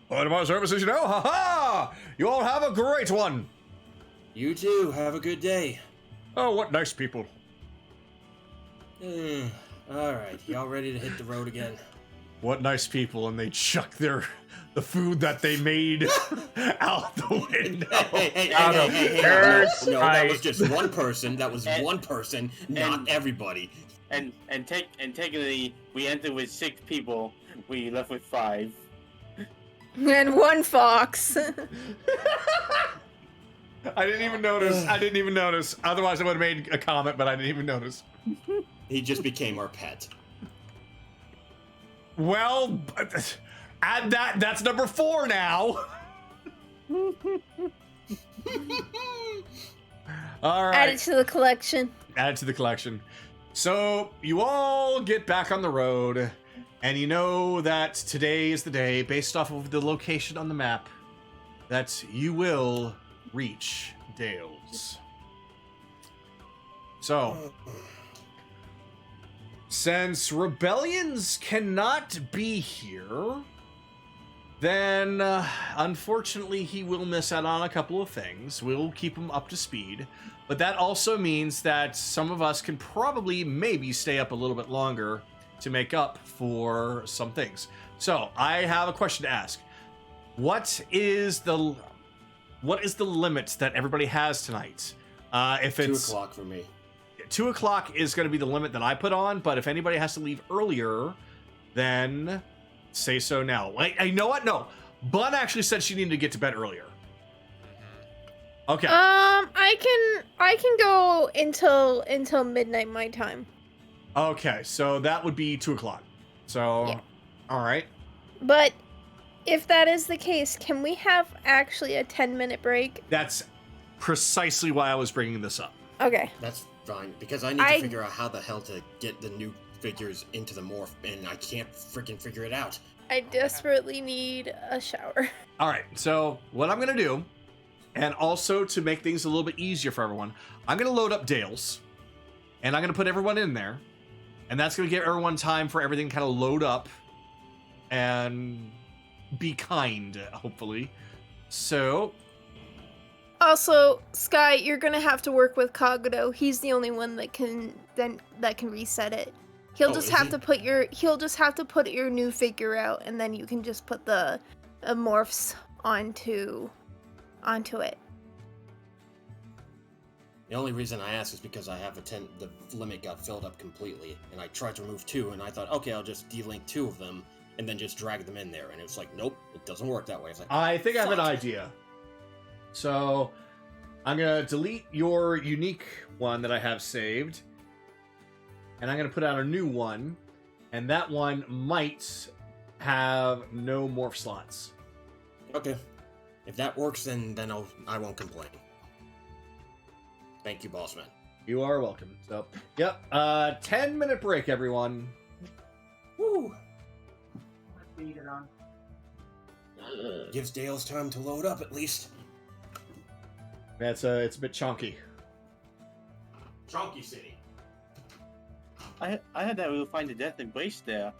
[SPEAKER 1] What about services, you know? Ha-ha! You all have a great one.
[SPEAKER 4] You too. Have a good day.
[SPEAKER 1] Oh, what nice people.
[SPEAKER 4] All right, y'all ready to hit the road again?
[SPEAKER 1] What nice people, and they chuck the food that they made out the window.
[SPEAKER 4] Hey, no, that was just one person. That was one person, not everybody.
[SPEAKER 7] And technically, we entered with 6 people. We left with 5.
[SPEAKER 2] And one fox.
[SPEAKER 1] I didn't even notice. Otherwise, I would have made a comment, but I didn't even notice.
[SPEAKER 4] He just became our pet.
[SPEAKER 1] Well, add that. That's number 4 now. All right.
[SPEAKER 2] Add it to the collection.
[SPEAKER 1] Add it to the collection. So you all get back on the road, and you know that today is the day, based off of the location on the map, that you will reach Dales. So, since rebellions cannot be here, then unfortunately he will miss out on a couple of things. We'll keep him up to speed, but that also means that some of us can probably maybe stay up a little bit longer to make up for some things. So I have a question to ask. What is the limit that everybody has tonight? If it's
[SPEAKER 4] 2 o'clock for me.
[SPEAKER 1] 2 o'clock is going to be the limit that I put on, but if anybody has to leave earlier, then say so now. I know what? No. Bun actually said she needed to get to bed earlier. Okay.
[SPEAKER 2] I can go until midnight my time.
[SPEAKER 1] Okay, so that would be 2 o'clock. So,
[SPEAKER 2] Yeah.
[SPEAKER 1] All right.
[SPEAKER 2] But if that is the case, can we have actually a 10-minute break?
[SPEAKER 1] That's precisely why I was bringing this up.
[SPEAKER 2] Okay.
[SPEAKER 4] That's fine, because I need to figure out how the hell to get the new figures into the morph, and I can't freaking figure it out.
[SPEAKER 2] I desperately need a shower.
[SPEAKER 1] All right, so what I'm going to do, and also to make things a little bit easier for everyone, I'm going to load up Dales, and I'm going to put everyone in there, and that's going to give everyone time for everything to kind of load up, and be kind, hopefully. So,
[SPEAKER 2] Also, Sky, you're gonna have to work with Kaguro. He's the only one that can reset it. He'll
[SPEAKER 4] Oh,
[SPEAKER 2] just
[SPEAKER 4] is
[SPEAKER 2] have
[SPEAKER 4] he?
[SPEAKER 2] to put your new figure out, and then you can just put the morphs onto it.
[SPEAKER 4] The only reason I ask is because I have the limit got filled up completely, and I tried to remove 2, and I thought, okay, I'll just delink 2 of them, and then just drag them in there, and it was like, nope, it doesn't work that way. It's like,
[SPEAKER 1] I think I have an
[SPEAKER 4] fuck.
[SPEAKER 1] idea. So, I'm going to delete your unique one that I have saved, and I'm going to put out a new one, and that one might have no morph slots.
[SPEAKER 4] Okay. If that works, then I won't complain. Thank you, boss man.
[SPEAKER 1] You are welcome. So, yep, 10-minute break, everyone.
[SPEAKER 4] Woo! Gives Dale's time to load up, at least.
[SPEAKER 1] It's a bit chunky.
[SPEAKER 4] Chonky City.
[SPEAKER 7] I heard that we will find the death and grace there.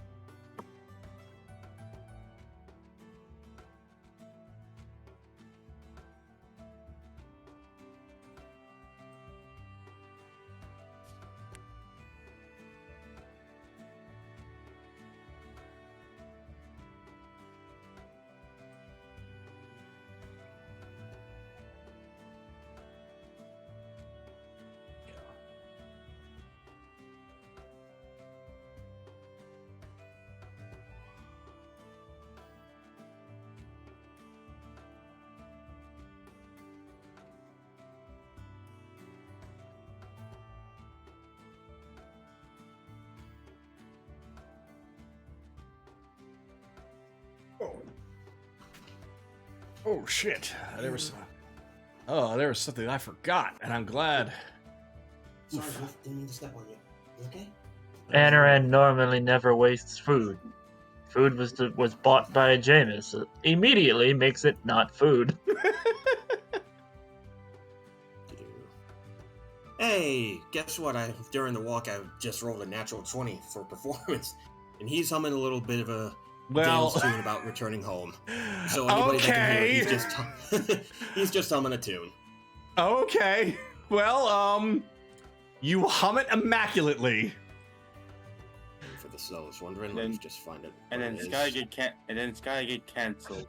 [SPEAKER 1] Oh shit! There was something I forgot, and I'm glad.
[SPEAKER 4] Sorry, didn't mean to step on you. You okay?
[SPEAKER 3] Anaran normally never wastes food. Food was bought by Jameis. It immediately makes it not food.
[SPEAKER 4] Hey, guess what? During the walk, I just rolled a natural 20 for performance, and he's humming a little bit of a Dale's tune about returning home. So anybody that can hear it, he's just humming a tune.
[SPEAKER 1] Okay. Well, you hum it immaculately.
[SPEAKER 4] For the souls wondering,
[SPEAKER 7] Then-
[SPEAKER 4] let me just find it.
[SPEAKER 7] And then Sky get cancelled.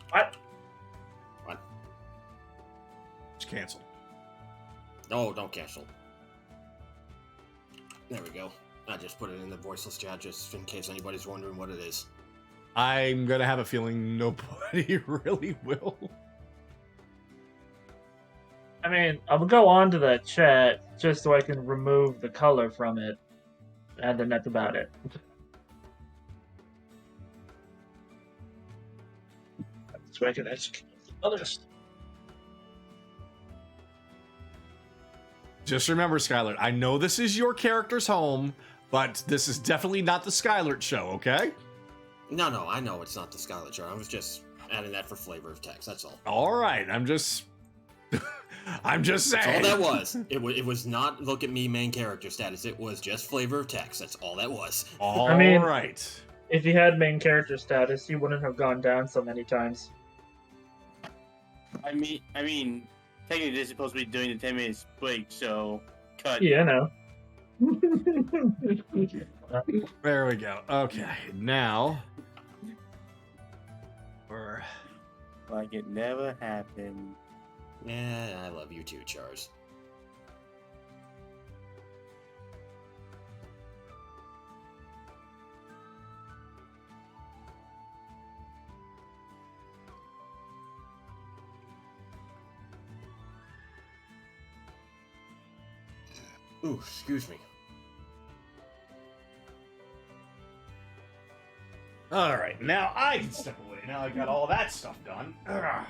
[SPEAKER 3] What?
[SPEAKER 4] What?
[SPEAKER 1] It's canceled.
[SPEAKER 4] No, don't cancel. There we go. I just put it in the voiceless chat just in case anybody's wondering what it is.
[SPEAKER 1] I'm gonna have a feeling nobody really will.
[SPEAKER 3] I mean, I'll go on to that chat just so I can remove the color from it, and then that's about it. So I can execute others.
[SPEAKER 1] Just remember, Skylert, I know this is your character's home, but this is definitely not the Skylert show, okay?
[SPEAKER 4] No, I know it's not the Scarlet Chart. I was just adding that for flavor of text, that's all.
[SPEAKER 1] All right, I'm just
[SPEAKER 4] That's all
[SPEAKER 1] saying.
[SPEAKER 4] that was. It was not look at me main character status. It was just flavor of text. That's all that was.
[SPEAKER 1] All
[SPEAKER 3] I mean-
[SPEAKER 1] right.
[SPEAKER 3] If he had main character status, he wouldn't have gone down so many times.
[SPEAKER 7] I mean, technically this is supposed to be doing the 10 minutes break, so cut.
[SPEAKER 3] Yeah, I know.
[SPEAKER 1] There we go. Okay, now we're
[SPEAKER 7] Like it never happened.
[SPEAKER 4] Yeah, I love you too, Chars. Ooh, excuse me.
[SPEAKER 1] all right. Now I can step away. Now I got all that stuff done. Ugh.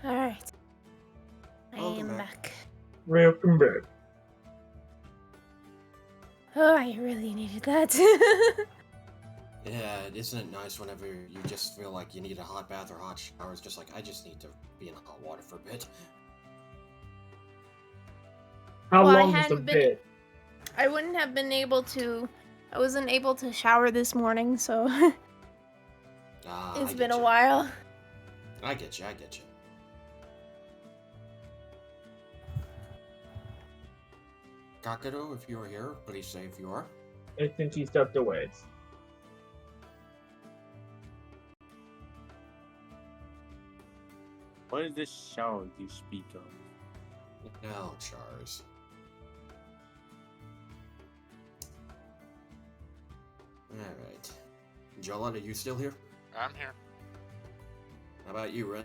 [SPEAKER 2] Alright. I
[SPEAKER 4] Welcome
[SPEAKER 2] am
[SPEAKER 4] back.
[SPEAKER 2] back.
[SPEAKER 3] Welcome back.
[SPEAKER 2] Oh, I really needed that.
[SPEAKER 4] Yeah, isn't it nice whenever you just feel like you need a hot bath or hot shower? It's just like, I just need to be in hot water for a bit.
[SPEAKER 3] How
[SPEAKER 2] Well, I
[SPEAKER 3] long is the
[SPEAKER 2] hadn't been-
[SPEAKER 3] bit?
[SPEAKER 2] I wouldn't have been able to. I wasn't able to shower this morning, so
[SPEAKER 4] Ah,
[SPEAKER 2] it's
[SPEAKER 4] I
[SPEAKER 2] been
[SPEAKER 4] get
[SPEAKER 2] a
[SPEAKER 4] you.
[SPEAKER 2] while.
[SPEAKER 4] I get you, I get you. Kakado, if you're here, please say if you are.
[SPEAKER 3] I think he stepped away.
[SPEAKER 7] What is this shower you speak of?
[SPEAKER 4] No, Chars. Alright. Jolot, are you still here?
[SPEAKER 6] I'm here.
[SPEAKER 4] How about you, Ren?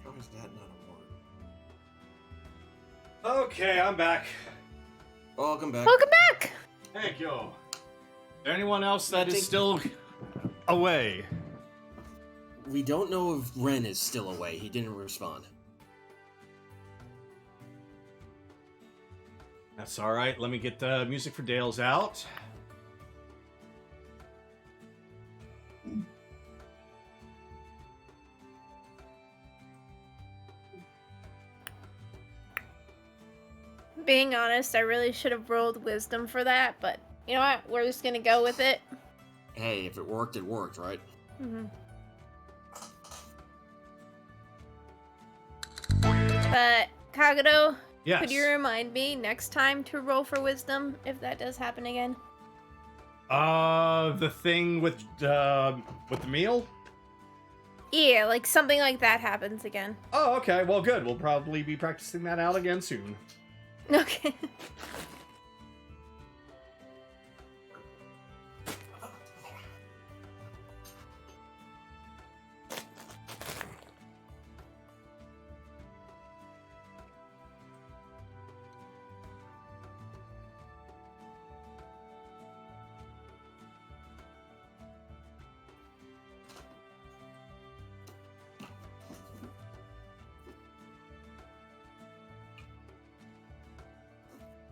[SPEAKER 4] How is that not a word?
[SPEAKER 1] Okay, I'm back.
[SPEAKER 4] Welcome back.
[SPEAKER 2] Welcome back.
[SPEAKER 1] Thank you. Is there anyone else that is
[SPEAKER 4] think-
[SPEAKER 1] still away?
[SPEAKER 4] We don't know if Ren is still away. He didn't respond.
[SPEAKER 1] That's all right. Let me get the music for Dale's out.
[SPEAKER 2] Being honest, I really should have rolled wisdom for that, but you know what? We're just gonna go with it.
[SPEAKER 4] Hey, if it worked, right?
[SPEAKER 2] Mm-hmm. But Kagado,
[SPEAKER 1] Yes.
[SPEAKER 2] could you remind me next time to roll for wisdom if that does happen again?
[SPEAKER 1] The thing with the meal?
[SPEAKER 2] Yeah, like something like that happens again.
[SPEAKER 1] Oh, okay. Well, good. We'll probably be practicing that out again soon.
[SPEAKER 2] Okay.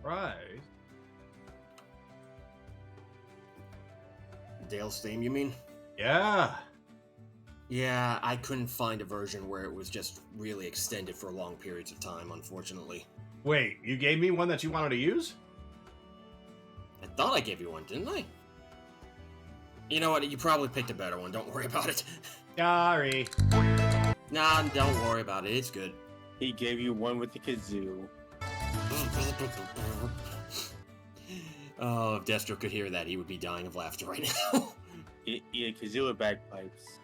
[SPEAKER 1] Right.
[SPEAKER 4] Dale's theme, you mean?
[SPEAKER 1] Yeah.
[SPEAKER 4] Yeah, I couldn't find a version where it was just really extended for long periods of time, unfortunately.
[SPEAKER 1] Wait, you gave me one that you wanted to use?
[SPEAKER 4] I thought I gave you one, didn't I? You know what? You probably picked a better one. Don't worry about it.
[SPEAKER 1] Sorry.
[SPEAKER 4] Nah, don't worry about it. It's good.
[SPEAKER 7] He gave you one with the kazoo.
[SPEAKER 4] Oh, if Destro could hear that, he would be dying of laughter right now.
[SPEAKER 7] Yeah, kazoo with bagpipes.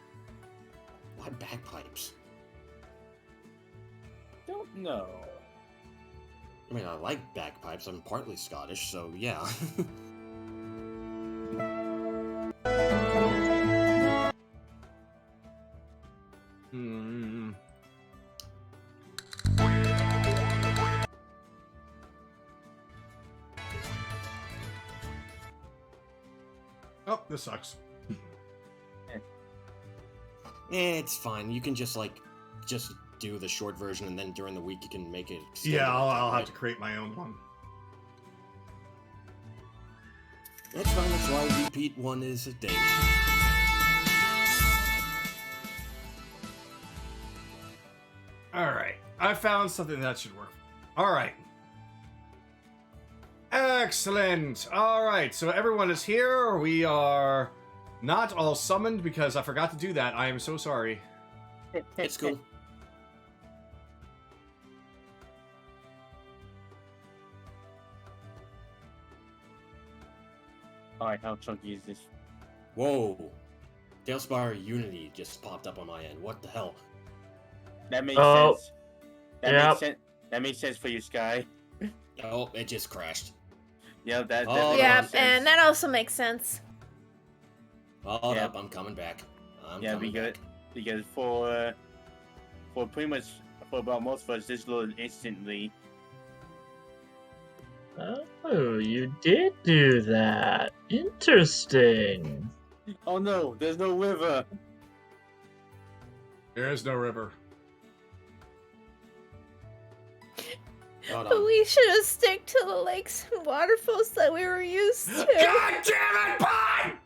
[SPEAKER 4] Why bagpipes?
[SPEAKER 7] Don't know.
[SPEAKER 4] I mean, I like bagpipes. I'm partly Scottish, so yeah.
[SPEAKER 1] Hmm. Oh, this sucks.
[SPEAKER 4] It's fine. You can just, like, just do the short version, and then during the week you can make it. extended
[SPEAKER 1] Yeah, I'll
[SPEAKER 4] right?
[SPEAKER 1] have to create my own one.
[SPEAKER 4] That's fine. That's why repeat one is a day.
[SPEAKER 1] Alright, I found something that should work. Alright. Excellent! Alright, so everyone is here. We are not all summoned because I forgot to do that. I am so sorry.
[SPEAKER 4] It's cool.
[SPEAKER 7] Alright, how chunky is this?
[SPEAKER 4] Whoa. Dalespire Unity just popped up on my end. What the hell?
[SPEAKER 7] That makes
[SPEAKER 3] Oh.
[SPEAKER 7] sense. That
[SPEAKER 3] Yep.
[SPEAKER 7] makes sense. That makes sense for you, Sky.
[SPEAKER 4] Oh, it just crashed.
[SPEAKER 7] Yeah, that.
[SPEAKER 4] Oh,
[SPEAKER 7] that
[SPEAKER 2] Yeah,
[SPEAKER 7] makes
[SPEAKER 2] and
[SPEAKER 7] sense.
[SPEAKER 2] that also makes sense.
[SPEAKER 4] Hold
[SPEAKER 7] Yeah.
[SPEAKER 4] up, I'm coming back. I'm
[SPEAKER 7] Yeah,
[SPEAKER 4] coming back.
[SPEAKER 7] because for pretty much for about most of us, this loaded instantly.
[SPEAKER 3] Oh, you did do that. Interesting.
[SPEAKER 7] Oh no, there's no river.
[SPEAKER 1] There is no river.
[SPEAKER 4] Hold
[SPEAKER 2] But
[SPEAKER 4] on.
[SPEAKER 2] we should have stick to the lakes and waterfalls that we were used to.
[SPEAKER 1] God damn it, Pine!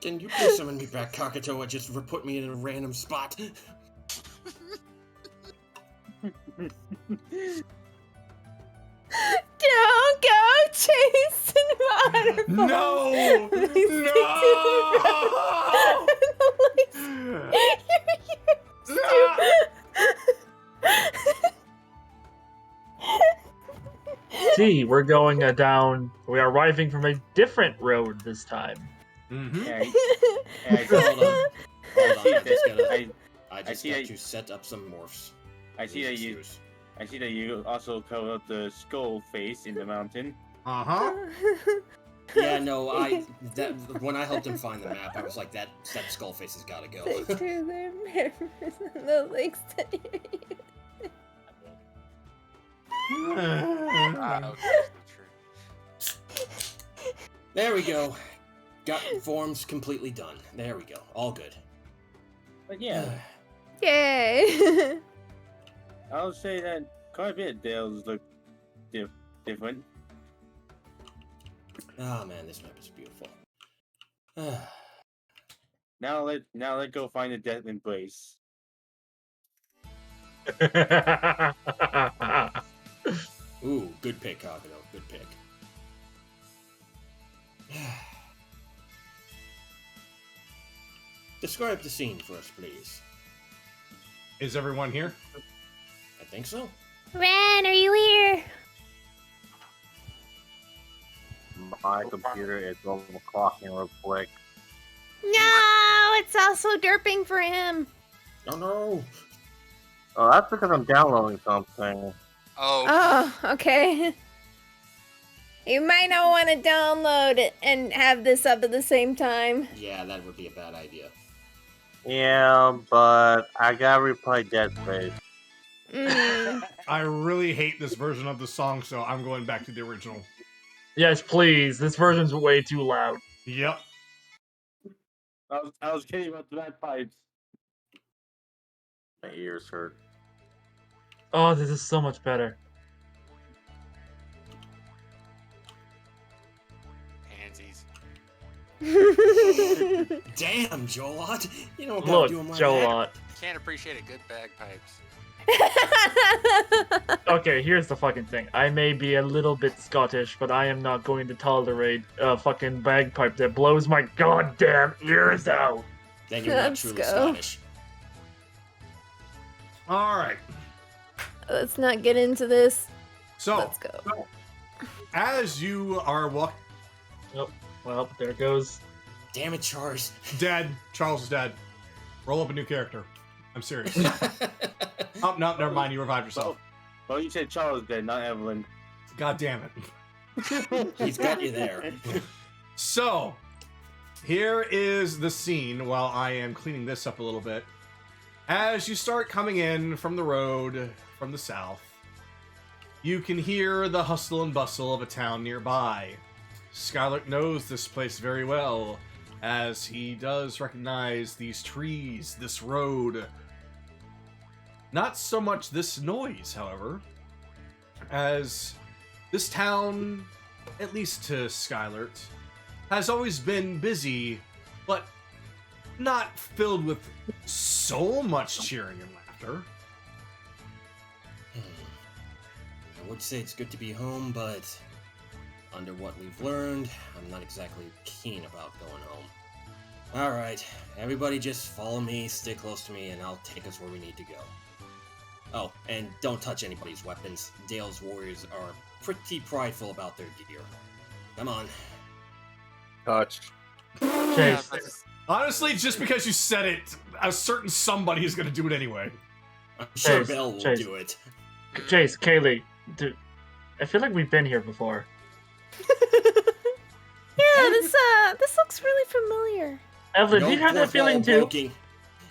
[SPEAKER 4] Can you please summon me back, Kakatoa? Just put me in a random spot.
[SPEAKER 2] Don't go chasing waterfalls.
[SPEAKER 1] No!
[SPEAKER 2] They stick to the lakes you're used to.
[SPEAKER 3] See, we're going down. We are arriving from a different road this time.
[SPEAKER 1] Mm-hmm.
[SPEAKER 7] Yeah,
[SPEAKER 4] Hold on. Hold on. I just
[SPEAKER 7] see
[SPEAKER 4] got
[SPEAKER 7] that-
[SPEAKER 4] to set up some morphs.
[SPEAKER 7] I see that you.
[SPEAKER 4] Excuse.
[SPEAKER 7] I see that you also covered up the skull face in the mountain.
[SPEAKER 1] Uh-huh.
[SPEAKER 4] Yeah, no, when I helped him find the map, I was like, that skull face has got to go.
[SPEAKER 2] They drew their mirrors in the lakes that you're used
[SPEAKER 6] Okay, that's true.
[SPEAKER 4] There we go. Got forms completely done. There we go. All good.
[SPEAKER 7] But yeah,
[SPEAKER 2] Yay!
[SPEAKER 7] I'll say that quite a bit of Dales look different.
[SPEAKER 4] Oh man, this map is beautiful.
[SPEAKER 7] Now let go find the death embrace.
[SPEAKER 4] Ooh, good pick, Kagano. Good pick. Describe the scene for us, please.
[SPEAKER 1] Is everyone here?
[SPEAKER 4] I think so.
[SPEAKER 2] Ren, are you here?
[SPEAKER 8] My computer is overclocking real quick.
[SPEAKER 2] No, it's also derping for him.
[SPEAKER 4] Oh no!
[SPEAKER 8] Oh, that's because I'm downloading something.
[SPEAKER 6] Oh,
[SPEAKER 2] Oh, okay. You might not want to download it and have this up at the same time.
[SPEAKER 4] Yeah, that would be a bad idea.
[SPEAKER 8] Yeah, but I gotta replay Dead Space.
[SPEAKER 1] I really hate this version of the song, so I'm going back to the original.
[SPEAKER 3] Yes, please. This version's way too loud.
[SPEAKER 1] Yep.
[SPEAKER 7] I was kidding about the bagpipes.
[SPEAKER 8] My ears hurt.
[SPEAKER 3] Oh, this is so much better.
[SPEAKER 6] pansies.
[SPEAKER 4] Damn, Jolot! You don't gotta
[SPEAKER 3] Look,
[SPEAKER 4] do him like
[SPEAKER 3] Jolot.
[SPEAKER 6] Can't appreciate a good bagpipes.
[SPEAKER 3] Okay, here's the fucking thing. I may be a little bit Scottish, but I am not going to tolerate a fucking bagpipe that blows my goddamn ears out.
[SPEAKER 4] that. Then you're not
[SPEAKER 2] Let's
[SPEAKER 4] truly
[SPEAKER 2] go.
[SPEAKER 4] Scottish.
[SPEAKER 1] All right.
[SPEAKER 2] Let's not get into this.
[SPEAKER 1] So,
[SPEAKER 2] Let's go.
[SPEAKER 1] as you are
[SPEAKER 3] Well, there goes.
[SPEAKER 4] Damn it, Charles.
[SPEAKER 1] dead, Charles is dead. Roll up a new character. I'm serious. Oh, no, never mind. You revived yourself.
[SPEAKER 7] Well, you said Charles dead, not Evelyn.
[SPEAKER 1] God damn it.
[SPEAKER 4] He's got you there.
[SPEAKER 1] So, here is the scene while I am cleaning this up a little bit. As you start coming in from the road from the south, you can hear the hustle and bustle of a town nearby. Skylark knows this place very well, as he does recognize these trees, this road. Not so much this noise, however, as this town, at least to Skylert, has always been busy, but not filled with so much cheering and laughter.
[SPEAKER 4] I would say it's good to be home, but under what we've learned, I'm not exactly keen about going home. Alright, everybody just follow me, stay close to me, and I'll take us where we need to go. Oh, and don't touch anybody's weapons. Dale's warriors are pretty prideful about their gear. Come on.
[SPEAKER 8] Touch.
[SPEAKER 3] Chase,
[SPEAKER 1] Honestly, just because you said it, a certain somebody is going to do it anyway.
[SPEAKER 4] I'm sure
[SPEAKER 3] Chase,
[SPEAKER 4] Belle will
[SPEAKER 3] Chase.
[SPEAKER 4] do it.
[SPEAKER 3] Chase, Kaylee, dude, I feel like we've been here before.
[SPEAKER 2] Yeah, this looks really familiar.
[SPEAKER 3] Evelyn,
[SPEAKER 4] No
[SPEAKER 3] do you have that
[SPEAKER 4] fourth
[SPEAKER 3] feeling
[SPEAKER 4] wall
[SPEAKER 3] too?
[SPEAKER 4] broken.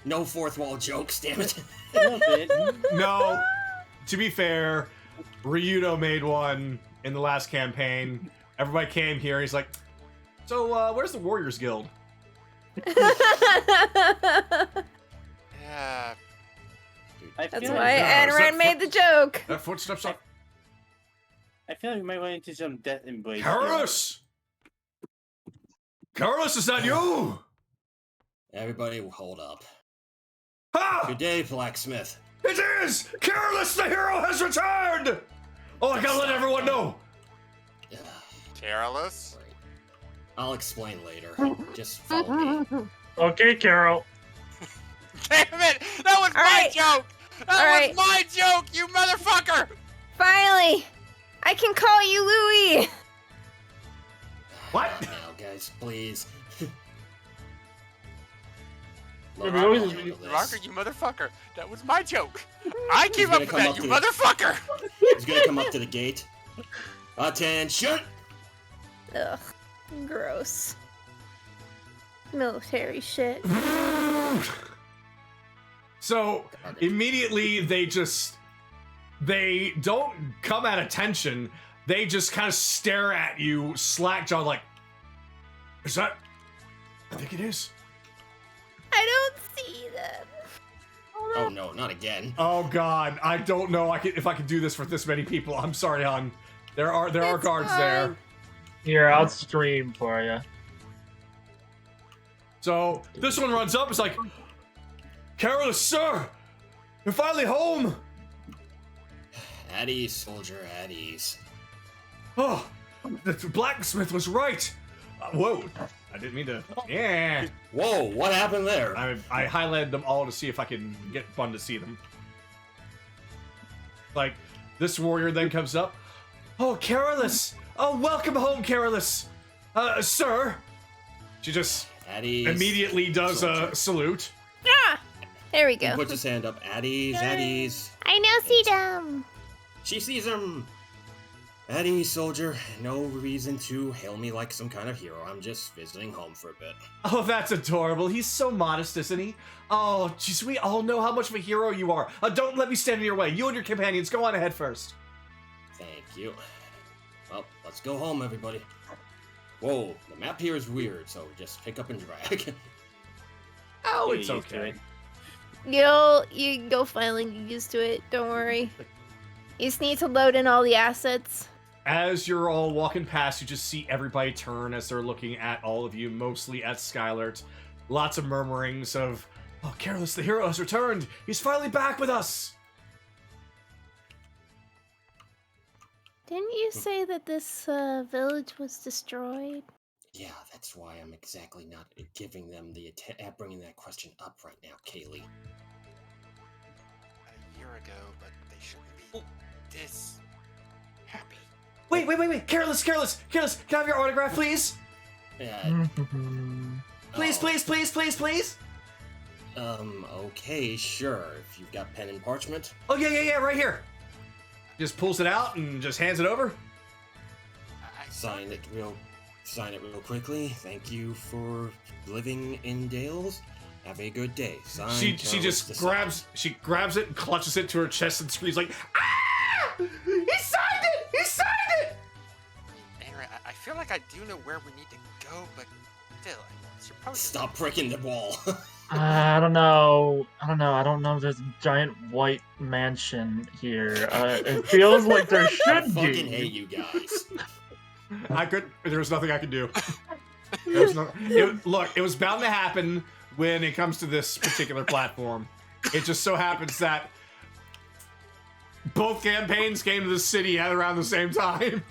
[SPEAKER 4] No fourth wall jokes, damn it.
[SPEAKER 7] A little bit.
[SPEAKER 1] No, to be fair, Ryudo made one in the last campaign. Everybody came here, he's like, so, where's the Warriors Guild?
[SPEAKER 6] Yeah.
[SPEAKER 7] I
[SPEAKER 2] That's
[SPEAKER 7] feel
[SPEAKER 2] why
[SPEAKER 7] like,
[SPEAKER 2] Anaran made the joke.
[SPEAKER 1] That footsteps up.
[SPEAKER 7] I feel like we might run into some death embrace. here.
[SPEAKER 1] Carolus! Carolus, is that you?
[SPEAKER 4] Everybody hold up.
[SPEAKER 1] Ha!
[SPEAKER 4] Good day, blacksmith.
[SPEAKER 1] It is! Carolus, the hero has returned! Oh, I gotta let everyone know!
[SPEAKER 6] Careless?
[SPEAKER 4] Right. I'll explain later. Just follow me.
[SPEAKER 3] Okay, Carol.
[SPEAKER 6] Damn it! That was my
[SPEAKER 2] right.
[SPEAKER 6] joke! That
[SPEAKER 2] All right.
[SPEAKER 6] was my joke, you motherfucker!
[SPEAKER 2] Finally, I can call you Louie.
[SPEAKER 1] What?
[SPEAKER 4] Now, guys, please.
[SPEAKER 3] Yeah,
[SPEAKER 4] Look,
[SPEAKER 3] we always-
[SPEAKER 4] I'll handle this.
[SPEAKER 6] Rocker, you motherfucker. That was my joke. I came
[SPEAKER 4] gonna
[SPEAKER 6] up with
[SPEAKER 4] come
[SPEAKER 6] that,
[SPEAKER 4] up
[SPEAKER 6] you
[SPEAKER 4] to the-
[SPEAKER 6] motherfucker!
[SPEAKER 4] He's gonna come up to the gate. Attention!
[SPEAKER 2] Ugh, gross. Military shit.
[SPEAKER 1] So, immediately they don't come at attention. They just kind of stare at you, slack-jawed, like, is that? I think it is.
[SPEAKER 2] I don't see them.
[SPEAKER 4] Oh no, not again.
[SPEAKER 1] Oh God, I don't know if I can do this for this many people. I'm sorry, hon. There are
[SPEAKER 2] It's
[SPEAKER 1] guards
[SPEAKER 2] fine.
[SPEAKER 1] there.
[SPEAKER 3] Here, I'll stream for you.
[SPEAKER 1] So this one runs up. It's like, Carolus, sir, you're finally home.
[SPEAKER 4] At ease, soldier, at ease.
[SPEAKER 1] Oh, the blacksmith was right. Whoa, I didn't mean to. Yeah.
[SPEAKER 4] Whoa, what happened there?
[SPEAKER 1] I highlighted them all to see if I can get fun to see them. Like, this warrior then comes up. Oh, Carolus! Oh, welcome home, Carolus! Sir! She just
[SPEAKER 4] At ease.
[SPEAKER 1] immediately does a
[SPEAKER 4] soldier.
[SPEAKER 1] salute.
[SPEAKER 2] Ah, there we
[SPEAKER 4] He
[SPEAKER 2] go.
[SPEAKER 4] puts his hand up. At ease, at ease.
[SPEAKER 2] I now see them.
[SPEAKER 4] She sees him. At ease, soldier. No reason to hail me like some kind of hero. I'm just visiting home for a bit.
[SPEAKER 1] Oh, that's adorable. He's so modest, isn't he? Oh, jeez, we all know how much of a hero you are. Don't let me stand in your way. You and your companions, go on ahead first.
[SPEAKER 4] Thank you. Well, let's go home, everybody. Whoa, the map here is weird, so just pick up and drag.
[SPEAKER 1] Oh,
[SPEAKER 7] Get
[SPEAKER 1] it's
[SPEAKER 7] used to
[SPEAKER 1] okay.
[SPEAKER 7] it.
[SPEAKER 2] You'll finally get used to it. Don't worry. You just need to load in all the assets.
[SPEAKER 1] As you're all walking past, you just see everybody turn as they're looking at all of you, mostly at Skylert. Lots of murmurings of, oh, Carolus the hero has returned! He's finally back with us!
[SPEAKER 2] Didn't you say that this village was destroyed?
[SPEAKER 4] Yeah, that's why I'm exactly not giving them the bringing that question up right now, Kaylee.
[SPEAKER 6] A year ago, but they shouldn't be this happy.
[SPEAKER 1] Wait, Carolus, can I have your autograph, please? Please, please.
[SPEAKER 4] Okay, sure. If you've got pen and parchment.
[SPEAKER 1] Oh, yeah, right here. Just pulls it out and just hands it over.
[SPEAKER 4] Sign it real quickly. Thank you for living in Dales. Have a good day. Signed,
[SPEAKER 1] She
[SPEAKER 4] Carolus
[SPEAKER 1] just
[SPEAKER 4] the
[SPEAKER 1] grabs it and clutches it to her chest and screams like, ah! He signed it!
[SPEAKER 6] Aaron, I feel like I do know where we need to go, but Dylan, it's your pony.
[SPEAKER 4] Stop pricking the wall.
[SPEAKER 3] I don't know. I don't know if there's a giant white mansion here. It feels like there
[SPEAKER 4] I
[SPEAKER 3] should
[SPEAKER 4] fucking
[SPEAKER 3] be.
[SPEAKER 4] hate you guys.
[SPEAKER 1] There was nothing I could do. Look, it was bound to happen when it comes to this particular platform. It just so happens that both campaigns came to the city at around the same time.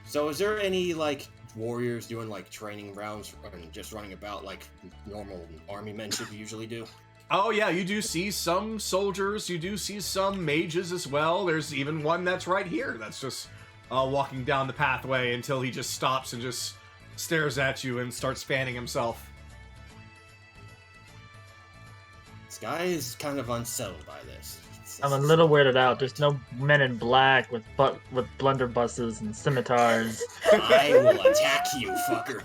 [SPEAKER 4] So is there any, like, warriors doing, like, training rounds and just running about like normal army men should usually do?
[SPEAKER 1] Oh yeah, you do see some soldiers, you do see some mages as well. There's even one that's right here that's just walking down the pathway until he just stops and just stares at you and starts fanning himself.
[SPEAKER 4] This guy is kind of unsettled by this.
[SPEAKER 3] I'm a little weirded out. There's no men in black with blunderbusses and scimitars.
[SPEAKER 4] I will attack you, fucker.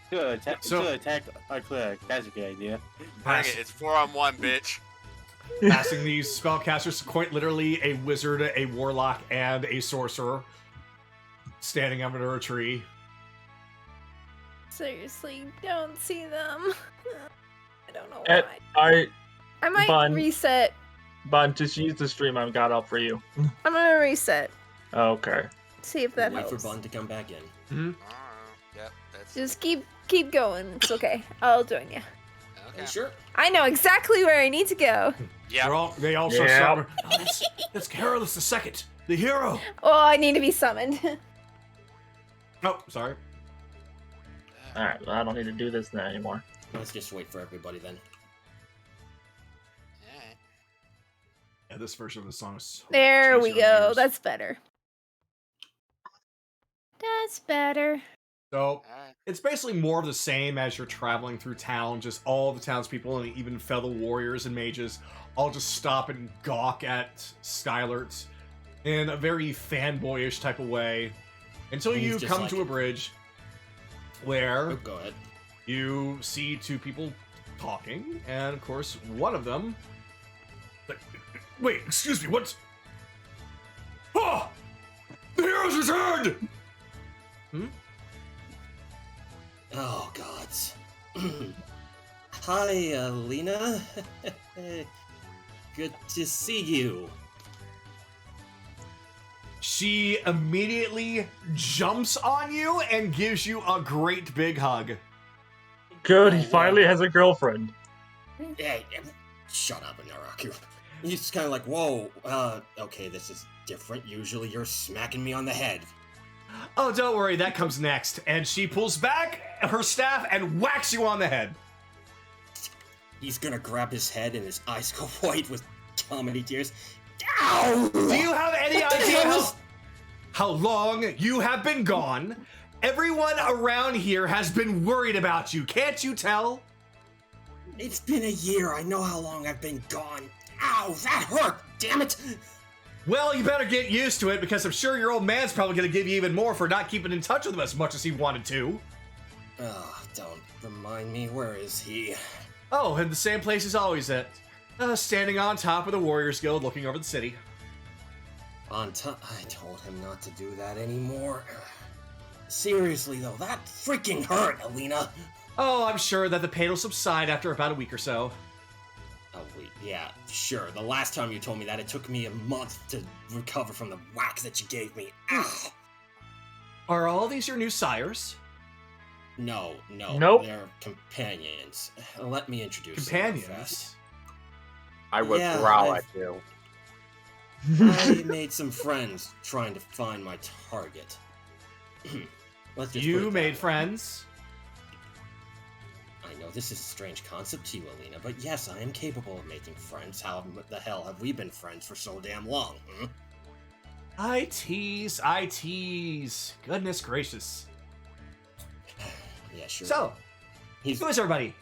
[SPEAKER 7] To attack our cleric. That's a good idea.
[SPEAKER 6] Bring it. It's 4-on-1, bitch.
[SPEAKER 1] Passing these spellcasters, quite literally a wizard, a warlock, and a sorcerer standing under a tree.
[SPEAKER 2] Seriously, don't see them. I don't know why. I might
[SPEAKER 3] Bun.
[SPEAKER 2] reset.
[SPEAKER 3] Bun, just use the stream I've got up for you.
[SPEAKER 2] I'm gonna reset.
[SPEAKER 3] Okay.
[SPEAKER 2] See if that
[SPEAKER 4] Wait
[SPEAKER 2] helps.
[SPEAKER 4] for Bun to come back in.
[SPEAKER 6] Yep, that's
[SPEAKER 2] Just keep going. It's okay. I'll join you.
[SPEAKER 6] okay.
[SPEAKER 4] Sure.
[SPEAKER 2] I know exactly where I need to go.
[SPEAKER 6] Yeah.
[SPEAKER 1] They also
[SPEAKER 3] Yeah.
[SPEAKER 1] summon. Oh, that's Carolus the Second, the hero.
[SPEAKER 2] Oh, I need to be summoned.
[SPEAKER 1] Oh, sorry.
[SPEAKER 3] Alright, well, I don't need to do this now anymore.
[SPEAKER 4] Let's just wait for everybody then.
[SPEAKER 6] Alright.
[SPEAKER 1] Yeah, this version of the song is so
[SPEAKER 2] There
[SPEAKER 1] cheesy
[SPEAKER 2] we
[SPEAKER 1] on the
[SPEAKER 2] go.
[SPEAKER 1] ears.
[SPEAKER 2] That's better. That's better.
[SPEAKER 1] So
[SPEAKER 6] Alright.
[SPEAKER 1] it's basically more of the same as you're traveling through town. Just all the townspeople and even fellow warriors and mages all just stop and gawk at Skylert in a very fanboyish type of way until
[SPEAKER 4] He's
[SPEAKER 1] you
[SPEAKER 4] just
[SPEAKER 1] come
[SPEAKER 4] like
[SPEAKER 1] to a
[SPEAKER 4] it.
[SPEAKER 1] bridge where
[SPEAKER 4] Oh, go ahead.
[SPEAKER 1] you see two people talking, and of course one of them. Like, wait, excuse me, what? Ah! The hero's returned!
[SPEAKER 4] Oh, gods. Hi, Lena. Good to see you.
[SPEAKER 1] She immediately jumps on you and gives you a great big hug.
[SPEAKER 3] Good, he finally has a girlfriend.
[SPEAKER 4] Hey, shut up, Naraku. He's kind of like, whoa, okay, this is different. Usually you're smacking me on the head.
[SPEAKER 1] Oh, don't worry, that comes next. And she pulls back her staff and whacks you on the head.
[SPEAKER 4] He's gonna grab his head and his eyes go white with comedy tears. Ow!
[SPEAKER 1] Do you have any idea how long you have been gone? Everyone around here has been worried about you. Can't you tell?
[SPEAKER 4] It's been a year. I know how long I've been gone. Ow, that hurt! Damn it!
[SPEAKER 1] Well, you better get used to it because I'm sure your old man's probably going to give you even more for not keeping in touch with him as much as he wanted to.
[SPEAKER 4] Don't remind me. Where is he?
[SPEAKER 1] Oh, in the same place he's always at. Standing on top of the Warriors Guild looking over the city.
[SPEAKER 4] On top. I told him not to do that anymore. Seriously, though, that freaking hurt, Alina.
[SPEAKER 1] Oh, I'm sure that the pain will subside after about a week or so.
[SPEAKER 4] Oh, wait, yeah, sure. The last time you told me that, it took me a month to recover from the whack that you gave me. Ow!
[SPEAKER 1] Are all these your new sires?
[SPEAKER 4] No,
[SPEAKER 3] Nope.
[SPEAKER 4] they're companions. Let me introduce
[SPEAKER 1] Companions?
[SPEAKER 4] them fast.
[SPEAKER 8] I would
[SPEAKER 4] Yeah,
[SPEAKER 8] growl
[SPEAKER 4] I've-
[SPEAKER 8] at you.
[SPEAKER 4] I made some friends trying to find my target. Let's just put
[SPEAKER 1] You
[SPEAKER 4] it that
[SPEAKER 1] made
[SPEAKER 4] way.
[SPEAKER 1] friends?
[SPEAKER 4] I know this is a strange concept to you, Alina, but yes, I am capable of making friends. How the hell have we been friends for so damn long?
[SPEAKER 1] I tease. Goodness gracious.
[SPEAKER 4] Yeah, sure.
[SPEAKER 1] So,
[SPEAKER 4] he's
[SPEAKER 1] who is everybody?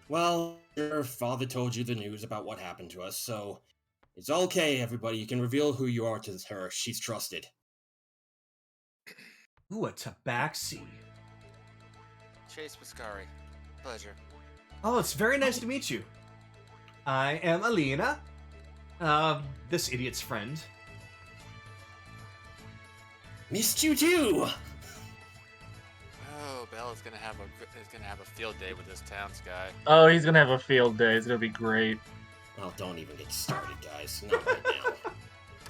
[SPEAKER 4] well, your father told you the news about what happened to us, so it's okay, everybody. You can reveal who you are to her. She's trusted.
[SPEAKER 1] Ooh, a tabaxi.
[SPEAKER 6] Chase Piscari. Pleasure.
[SPEAKER 1] Oh, it's very nice to meet you. I am Alina. This idiot's friend.
[SPEAKER 4] Missed you too!
[SPEAKER 6] Oh, Bell is gonna have a field day with this town's guy.
[SPEAKER 3] Oh, he's gonna have a field day. It's gonna be great.
[SPEAKER 4] Oh, don't even get started, guys. Not right now.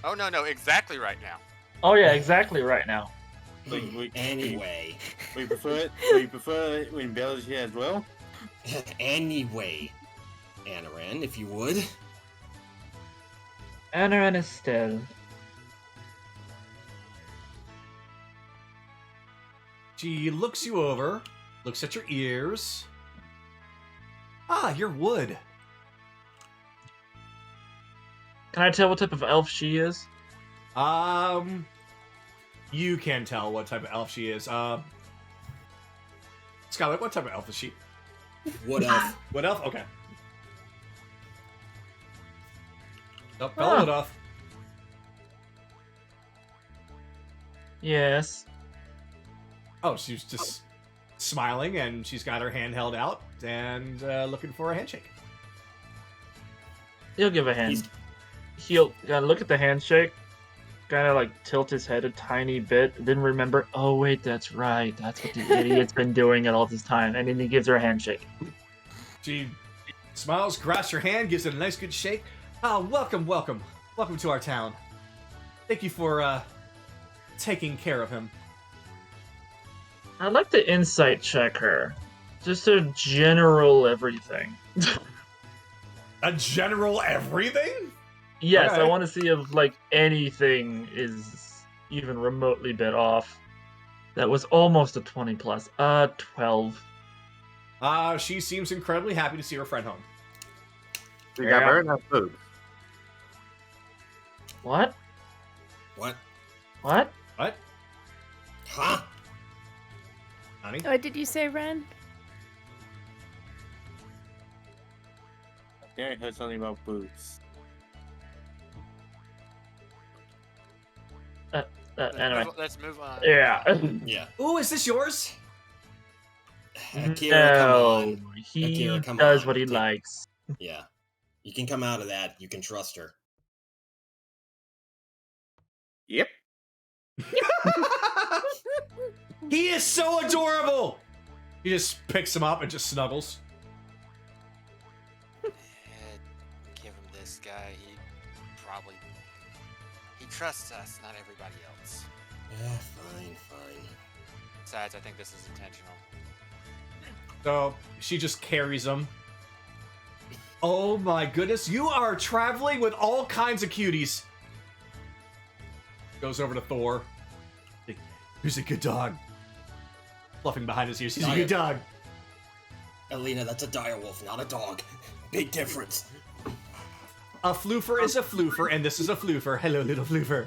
[SPEAKER 6] Oh no, exactly right now.
[SPEAKER 3] Oh yeah, exactly right now.
[SPEAKER 4] Anyway.
[SPEAKER 7] We prefer it when Bell is here as well.
[SPEAKER 4] Anyway. Anaran, if you would.
[SPEAKER 3] Anna and Estelle.
[SPEAKER 1] She looks you over, looks at your ears. Ah, you're wood.
[SPEAKER 3] Can I tell what type of elf she is?
[SPEAKER 1] You can tell what type of elf she is. Skylar, what type of elf is she?
[SPEAKER 4] Wood elf.
[SPEAKER 1] Wood elf? Okay. Oh, Bella wood elf.
[SPEAKER 3] Yes.
[SPEAKER 1] Oh, she's just smiling, and she's got her hand held out and looking for a handshake.
[SPEAKER 3] He'll give a hand. He'll look at the handshake, kind of like tilt his head a tiny bit, then remember, oh wait, that's right. That's what the idiot's been doing it all this time. And then he gives her a handshake.
[SPEAKER 1] She smiles, grasps your hand, gives it a nice good shake. Welcome to our town. Thank you for taking care of him.
[SPEAKER 3] I'd like to insight check her. Just a general everything.
[SPEAKER 1] A general everything?
[SPEAKER 3] Yes,
[SPEAKER 1] Okay.
[SPEAKER 3] I want to see if like anything is even remotely bit off. That was almost a 20 plus. 12.
[SPEAKER 1] She seems incredibly happy to see her friend home.
[SPEAKER 8] We got very nice food.
[SPEAKER 3] What?
[SPEAKER 4] What?
[SPEAKER 3] What?
[SPEAKER 1] What?
[SPEAKER 4] Huh?
[SPEAKER 1] Honey?
[SPEAKER 2] What did you say, Ren?
[SPEAKER 7] I think I heard something about boots.
[SPEAKER 3] Anyway.
[SPEAKER 6] Let's move on.
[SPEAKER 3] Yeah.
[SPEAKER 4] Yeah.
[SPEAKER 1] Ooh, is this yours?
[SPEAKER 4] Akira, come
[SPEAKER 3] No,
[SPEAKER 4] on.
[SPEAKER 3] he
[SPEAKER 4] Akira, come
[SPEAKER 3] does
[SPEAKER 4] on.
[SPEAKER 3] what he
[SPEAKER 4] Take-
[SPEAKER 3] likes.
[SPEAKER 4] Yeah. You can come out of that. You can trust her.
[SPEAKER 7] Yep.
[SPEAKER 1] He is so adorable! He just picks him up and just snuggles.
[SPEAKER 6] Give him this guy. He trusts us, not everybody else.
[SPEAKER 4] Fine.
[SPEAKER 6] Besides, I think this is intentional.
[SPEAKER 1] So she just carries him. Oh my goodness, you are traveling with all kinds of cuties. Goes over to Thor. He's a good dog. Fluffing behind his ears. He's a good dog.
[SPEAKER 4] Alina, that's a direwolf, not a dog. Big difference.
[SPEAKER 3] Oh.
[SPEAKER 1] A floofer is a floofer, and this is a floofer. Hello, little floofer.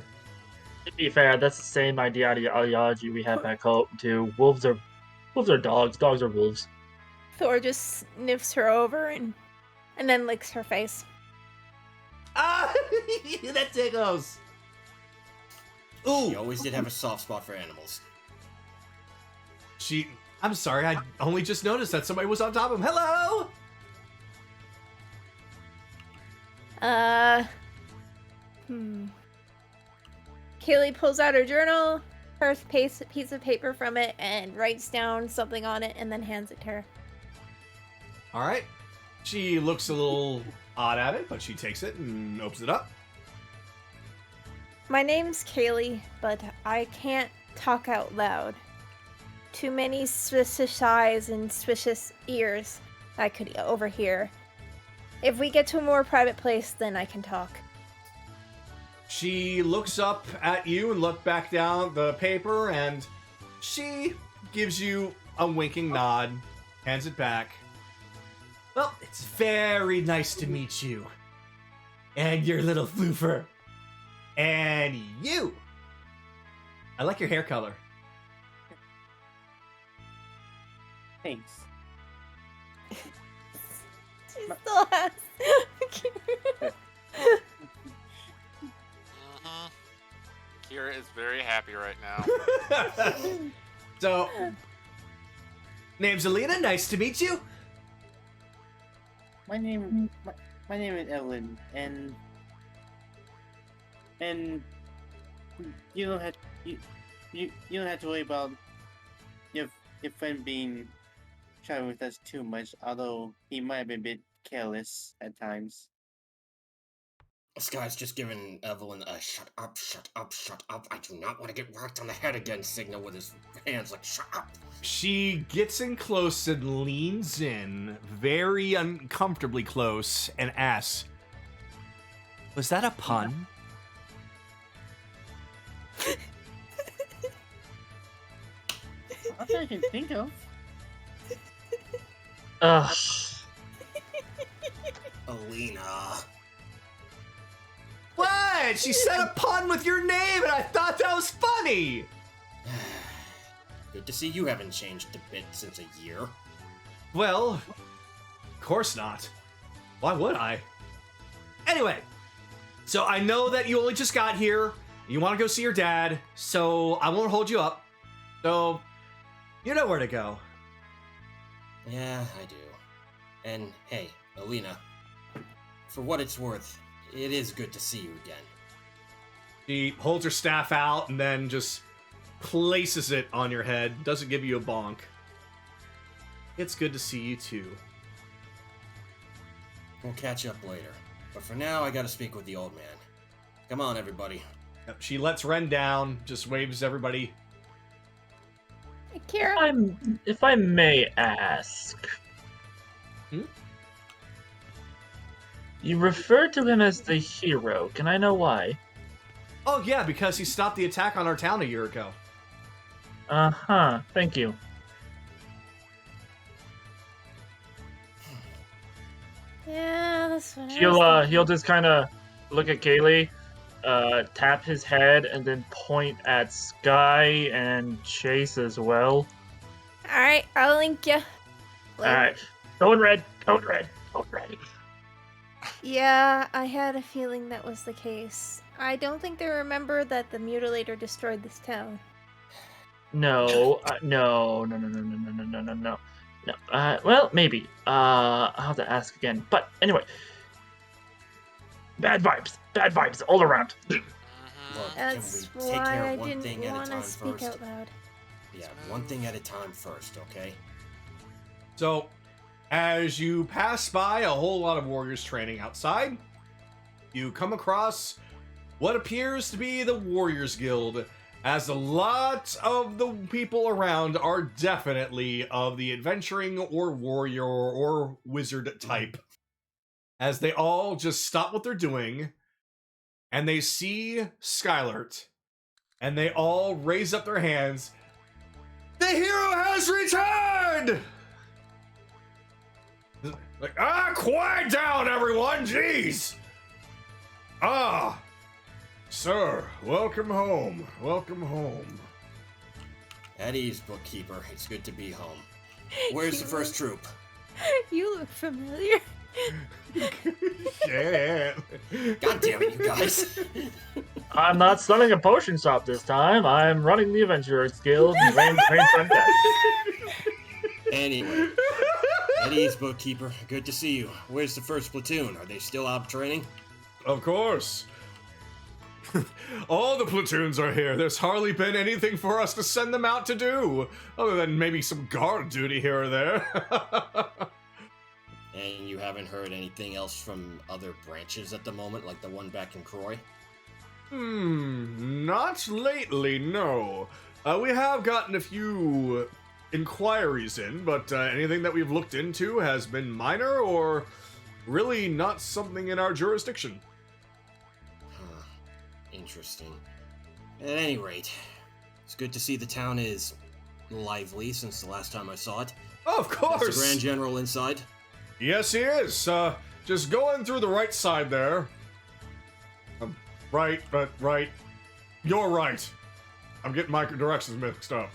[SPEAKER 3] To be fair, that's the same ideology we have back home too. Wolves are dogs. Dogs are wolves.
[SPEAKER 2] Thor just sniffs her over and then licks her face.
[SPEAKER 1] Ah, that tickles. Ooh,
[SPEAKER 4] She always did have a soft spot for animals.
[SPEAKER 1] I'm sorry, I only just noticed that somebody was on top of him. Hello!
[SPEAKER 2] Kaylee pulls out her journal, first piece of paper from it, and writes down something on it, and then hands it to her.
[SPEAKER 1] Alright. She looks a little odd at it, but she takes it and opens it up.
[SPEAKER 2] My name's Kaylee, but I can't talk out loud. Too many suspicious eyes and suspicious ears I could overhear. If we get to a more private place, then I can talk.
[SPEAKER 1] She looks up at you and look back down the paper, and she gives you a winking nod, hands it back. Well, it's very nice to meet you. And your little floofer. And you. I like your hair color.
[SPEAKER 7] Thanks.
[SPEAKER 2] She still has.
[SPEAKER 6] Kira is very happy right now.
[SPEAKER 1] So, name's Alina. Nice to meet you.
[SPEAKER 7] My name is Evelyn, and you don't have you don't have to worry about your friend being traveling with us too much, although he might have been a bit careless at times.
[SPEAKER 4] This guy's just giving Evelyn a shut up, shut up, shut up. I do not want to get whacked on the head again signal with his hands like, shut up.
[SPEAKER 1] She gets in close and leans in, very uncomfortably close, and asks, "Was that a pun?"
[SPEAKER 7] Not that I can think of.
[SPEAKER 3] Ugh.
[SPEAKER 4] Alina.
[SPEAKER 1] What? She said a pun with your name, and I thought that was funny.
[SPEAKER 4] Good to see you haven't changed a bit since a year.
[SPEAKER 1] Well, of course not. Why would I? Anyway, so I know that you only just got here. You want to go see your dad, so I won't hold you up. So, you know where to go.
[SPEAKER 4] Yeah, I do. And hey, Alina, for what it's worth, it is good to see you again.
[SPEAKER 1] She holds her staff out and then just places it on your head. Doesn't give you a bonk. It's good to see you too.
[SPEAKER 4] We'll catch up later. But for now, I gotta speak with the old man. Come on, everybody.
[SPEAKER 1] Yep, she lets Ren down, just waves everybody.
[SPEAKER 2] Hey, Kira.
[SPEAKER 3] If I may ask. You referred to him as the hero. Can I know why?
[SPEAKER 1] Oh yeah, because he stopped the attack on our town a year ago.
[SPEAKER 3] Uh-huh. Thank you.
[SPEAKER 2] Yeah, that's what I was thinking.
[SPEAKER 3] He'll just kind of look at Kaylee, tap his head, and then point at Sky and Chase as well.
[SPEAKER 2] Alright, I'll link you.
[SPEAKER 3] Alright. Code red. Code red. Code red.
[SPEAKER 2] Yeah, I had a feeling that was the case. I don't think they remember that the Mutilator destroyed this town.
[SPEAKER 3] No. No. Well, maybe. I'll have to ask again. But anyway. Bad vibes all around.
[SPEAKER 4] Look,
[SPEAKER 2] That's
[SPEAKER 4] can we take
[SPEAKER 2] why
[SPEAKER 4] care
[SPEAKER 2] I
[SPEAKER 4] of one
[SPEAKER 2] didn't
[SPEAKER 4] thing at a
[SPEAKER 2] want to
[SPEAKER 4] time
[SPEAKER 2] speak
[SPEAKER 4] first?
[SPEAKER 2] out loud.
[SPEAKER 4] Yeah, one thing at a time first, okay?
[SPEAKER 1] So, as you pass by a whole lot of warriors training outside, you come across what appears to be the Warriors Guild, as a lot of the people around are definitely of the adventuring or warrior or wizard type. As they all just stop what they're doing, and they see Skylert, and they all raise up their hands. The hero has returned! Like, quiet down, everyone! Jeez! Sir, welcome home. Welcome home.
[SPEAKER 4] At ease, bookkeeper. It's good to be home. Where's the first troop?
[SPEAKER 2] You look familiar.
[SPEAKER 1] Shit.
[SPEAKER 4] God damn it, you guys.
[SPEAKER 3] I'm not starting a potion shop this time. I'm running the Adventurers Guild and ran train front desk.
[SPEAKER 4] Anyway, at ease, bookkeeper. Good to see you. Where's the first platoon? Are they still out training?
[SPEAKER 1] Of course. All the platoons are here. There's hardly been anything for us to send them out to do, other than maybe some guard duty here or there.
[SPEAKER 4] And you haven't heard anything else from other branches at the moment, like the one back in Croy?
[SPEAKER 1] Not lately, no. We have gotten a few inquiries in, but anything that we've looked into has been minor or really not something in our jurisdiction.
[SPEAKER 4] Huh. Interesting. At any rate, it's good to see the town is lively since the last time I saw it.
[SPEAKER 1] Of course!
[SPEAKER 4] Is the Grand General inside?
[SPEAKER 1] Yes, he is. Just going through the right side there. Right. You're right. I'm getting my directions mixed up.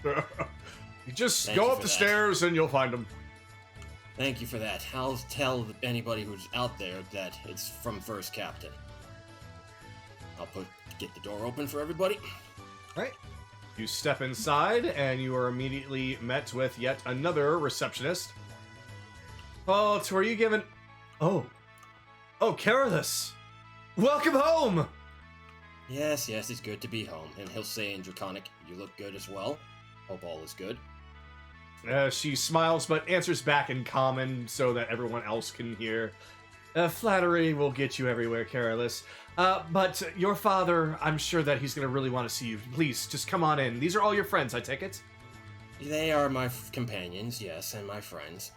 [SPEAKER 1] You just
[SPEAKER 4] Thank
[SPEAKER 1] go
[SPEAKER 4] you
[SPEAKER 1] up
[SPEAKER 4] for
[SPEAKER 1] the
[SPEAKER 4] that.
[SPEAKER 1] stairs and you'll find him.
[SPEAKER 4] Thank you for that. I'll tell anybody who's out there that it's from First Captain. I'll get the door open for everybody.
[SPEAKER 1] Right. You step inside and you are immediately met with yet another receptionist. Oh, it's where you given... Oh, Carolus! Welcome home!
[SPEAKER 4] Yes, it's good to be home. And he'll say in Draconic, you look good as well. Hope all is good.
[SPEAKER 1] She smiles, but answers back in common so that everyone else can hear. Flattery will get you everywhere, Careless. But your father, I'm sure that he's going to really want to see you. Please, just come on in. These are all your friends, I take it?
[SPEAKER 4] They are my companions, yes, and my friends.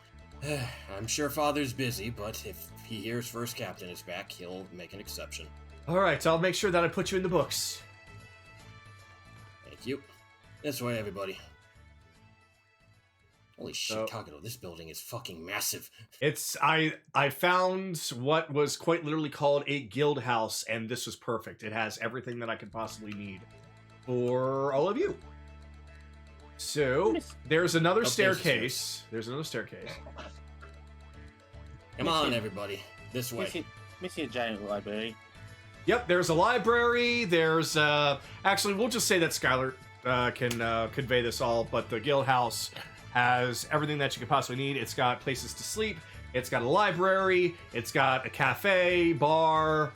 [SPEAKER 4] I'm sure Father's busy, but if he hears First Captain is back, he'll make an exception.
[SPEAKER 1] All right, I'll make sure that I put you in the books.
[SPEAKER 4] Thank you. This way, everybody. Holy shit, Kagero, this building is fucking massive.
[SPEAKER 1] I found what was quite literally called a guild house, and this was perfect. It has everything that I could possibly need for all of you. So, there's another staircase. There's another staircase.
[SPEAKER 4] Come on, everybody. This way.
[SPEAKER 7] Missing a giant library.
[SPEAKER 1] Yep, there's a library. There's, actually, we'll just say that Skylar can convey this all, but the guild house has everything that you could possibly need. It's got places to sleep. It's got a library. It's got a cafe, bar.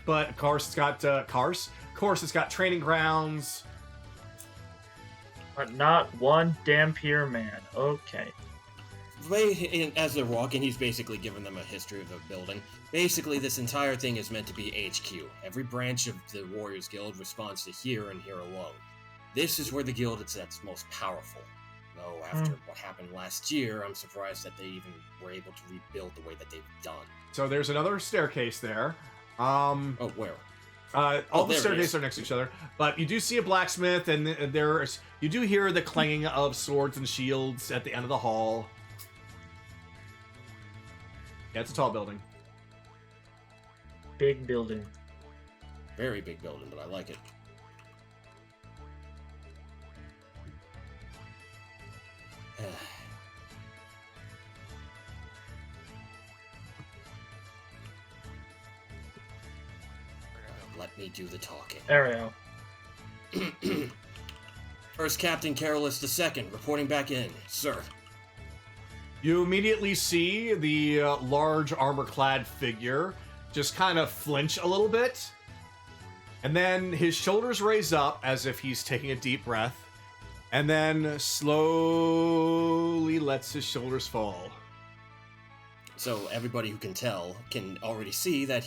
[SPEAKER 1] But, of course, it's got cars. Of course, it's got training grounds.
[SPEAKER 3] But not one damn pier man. Okay.
[SPEAKER 4] As they're walking, he's basically giving them a history of the building. Basically, this entire thing is meant to be HQ. Every branch of the Warriors Guild responds to here and here alone. This is where the guild is at its most powerful. Though after what happened last year, I'm surprised that they even were able to rebuild the way that they've done.
[SPEAKER 1] So there's another staircase there.
[SPEAKER 4] Oh, where?
[SPEAKER 1] All the staircases are next to each other, but you do see a blacksmith, and you do hear the clanging of swords and shields at the end of the hall. Yeah, it's a tall building.
[SPEAKER 3] Big building.
[SPEAKER 4] Very big building, but I like it. Let me do the talking.
[SPEAKER 3] There we
[SPEAKER 4] go. First Captain Careless II, reporting back in, sir.
[SPEAKER 1] You immediately see the large armor-clad figure just kind of flinch a little bit, and then his shoulders raise up as if he's taking a deep breath, and then slowly lets his shoulders fall.
[SPEAKER 4] So everybody who can tell can already see that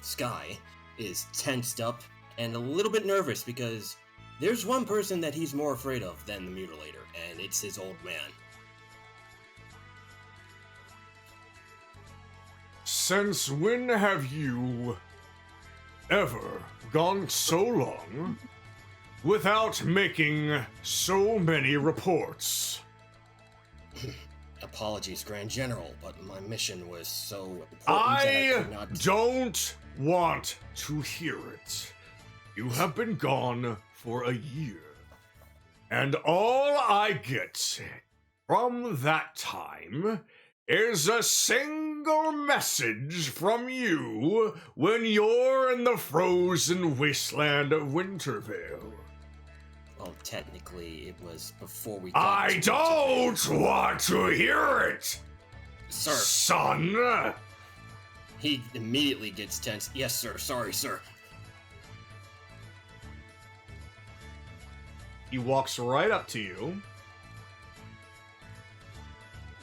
[SPEAKER 4] Sky is tensed up and a little bit nervous because there's one person that he's more afraid of than the Mutilator, and it's his old man.
[SPEAKER 1] Since when have you ever gone so long without making so many reports?
[SPEAKER 4] Apologies, Grand General, but my mission was so important
[SPEAKER 1] I
[SPEAKER 4] that I could not...
[SPEAKER 1] don't want to hear it. You have been gone for a year, and all I get from that time is a single message from you when you're in the frozen wasteland of Wintervale.
[SPEAKER 4] Well, technically, it was before we got
[SPEAKER 1] I don't want to hear it,
[SPEAKER 4] sir.
[SPEAKER 1] Son!
[SPEAKER 4] He immediately gets tense. Yes, sir. Sorry, sir.
[SPEAKER 1] He walks right up to you,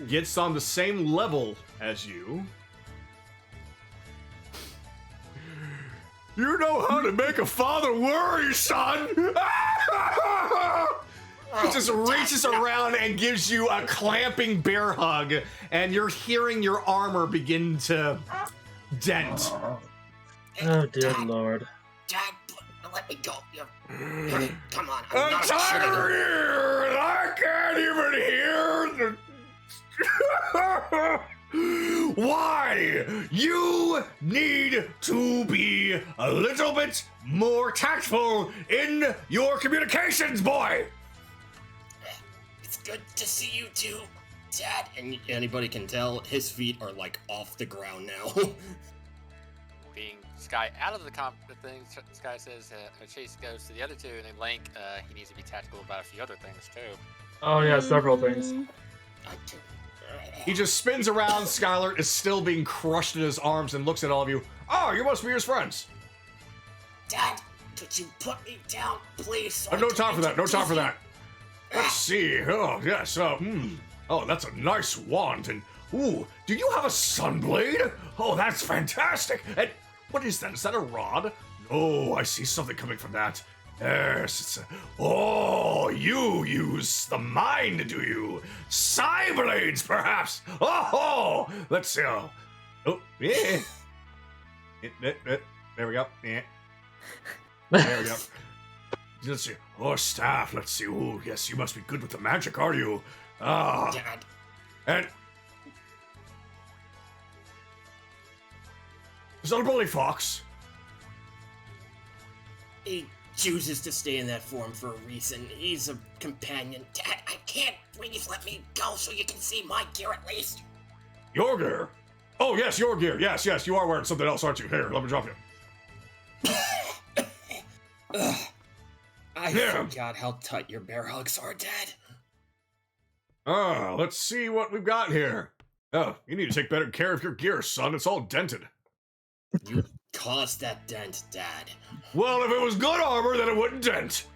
[SPEAKER 1] gets on the same level as you. You know how to make a father worry, son! He just reaches around and gives you a clamping bear hug, and you're hearing your armor begin to dent.
[SPEAKER 3] Oh, dear Lord.
[SPEAKER 4] Dad, let me go. Come on.
[SPEAKER 1] I'm tired of ears! I can't even hear Why? You need to be a little bit more tactful in your communications, boy!
[SPEAKER 4] It's good to see you too, Dad. And anybody can tell his feet are like off the ground now.
[SPEAKER 6] Being Sky out of the thing, Sky says Chase goes to the other two, and then Link, he needs to be tactical about a few other things too.
[SPEAKER 3] Oh yeah, several things.
[SPEAKER 1] He just spins around. Skylar is still being crushed in his arms and looks at all of you. Oh, you must be his friends.
[SPEAKER 4] Dad, could you put me down, please? So
[SPEAKER 10] No
[SPEAKER 4] I
[SPEAKER 10] time
[SPEAKER 4] can
[SPEAKER 10] for that. No time for
[SPEAKER 4] introduce
[SPEAKER 10] that. Let's see. Oh, yes. Oh, that's a nice wand. And, ooh, do you have a sunblade? Oh, that's fantastic. And what is that? Is that a rod? Oh, I see something coming from that. Yes, it's a... Oh, you use the mind, do you? Psyblades, perhaps? Oh, let's see. Oh, yeah. There we go. Yeah. There we go. Let's see. Oh, staff. Let's see. Oh, yes, you must be good with the magic, are you? Ah.
[SPEAKER 4] Dad.
[SPEAKER 10] And... Is that a bully fox?
[SPEAKER 4] He chooses to stay in that form for a reason. He's a companion. Dad, I can't. Please let me go so you can see my gear at least.
[SPEAKER 10] Your gear? Oh, yes, your gear. Yes, you are wearing something else, aren't you? Here, let me drop you.
[SPEAKER 4] I
[SPEAKER 10] Yeah.
[SPEAKER 4] forgot how tight your bear hugs are, Dad.
[SPEAKER 10] Let's see what we've got here. Oh, you need to take better care of your gear, son. It's all dented.
[SPEAKER 4] You caused that dent, Dad.
[SPEAKER 10] Well, if it was good armor, then it wouldn't dent.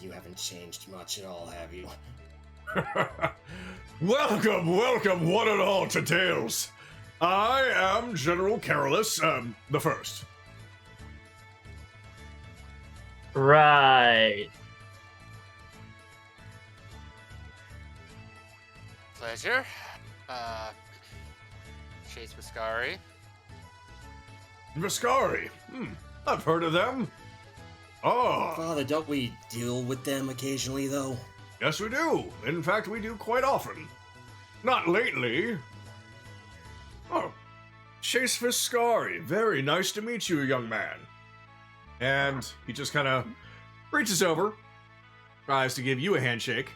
[SPEAKER 4] You haven't changed much at all, have you?
[SPEAKER 10] Welcome, one and all, to Tales. I am General Carolus, the First.
[SPEAKER 3] Right.
[SPEAKER 6] Pleasure. Chase Viscari.
[SPEAKER 10] Viscari. I've heard of them. Oh,
[SPEAKER 4] Father, don't we deal with them occasionally, though?
[SPEAKER 10] yes we do. In fact, we do quite often. Not lately. Oh, Chase Viscari. Very nice to meet you, young man. And he just kind of reaches over, tries to give you a handshake.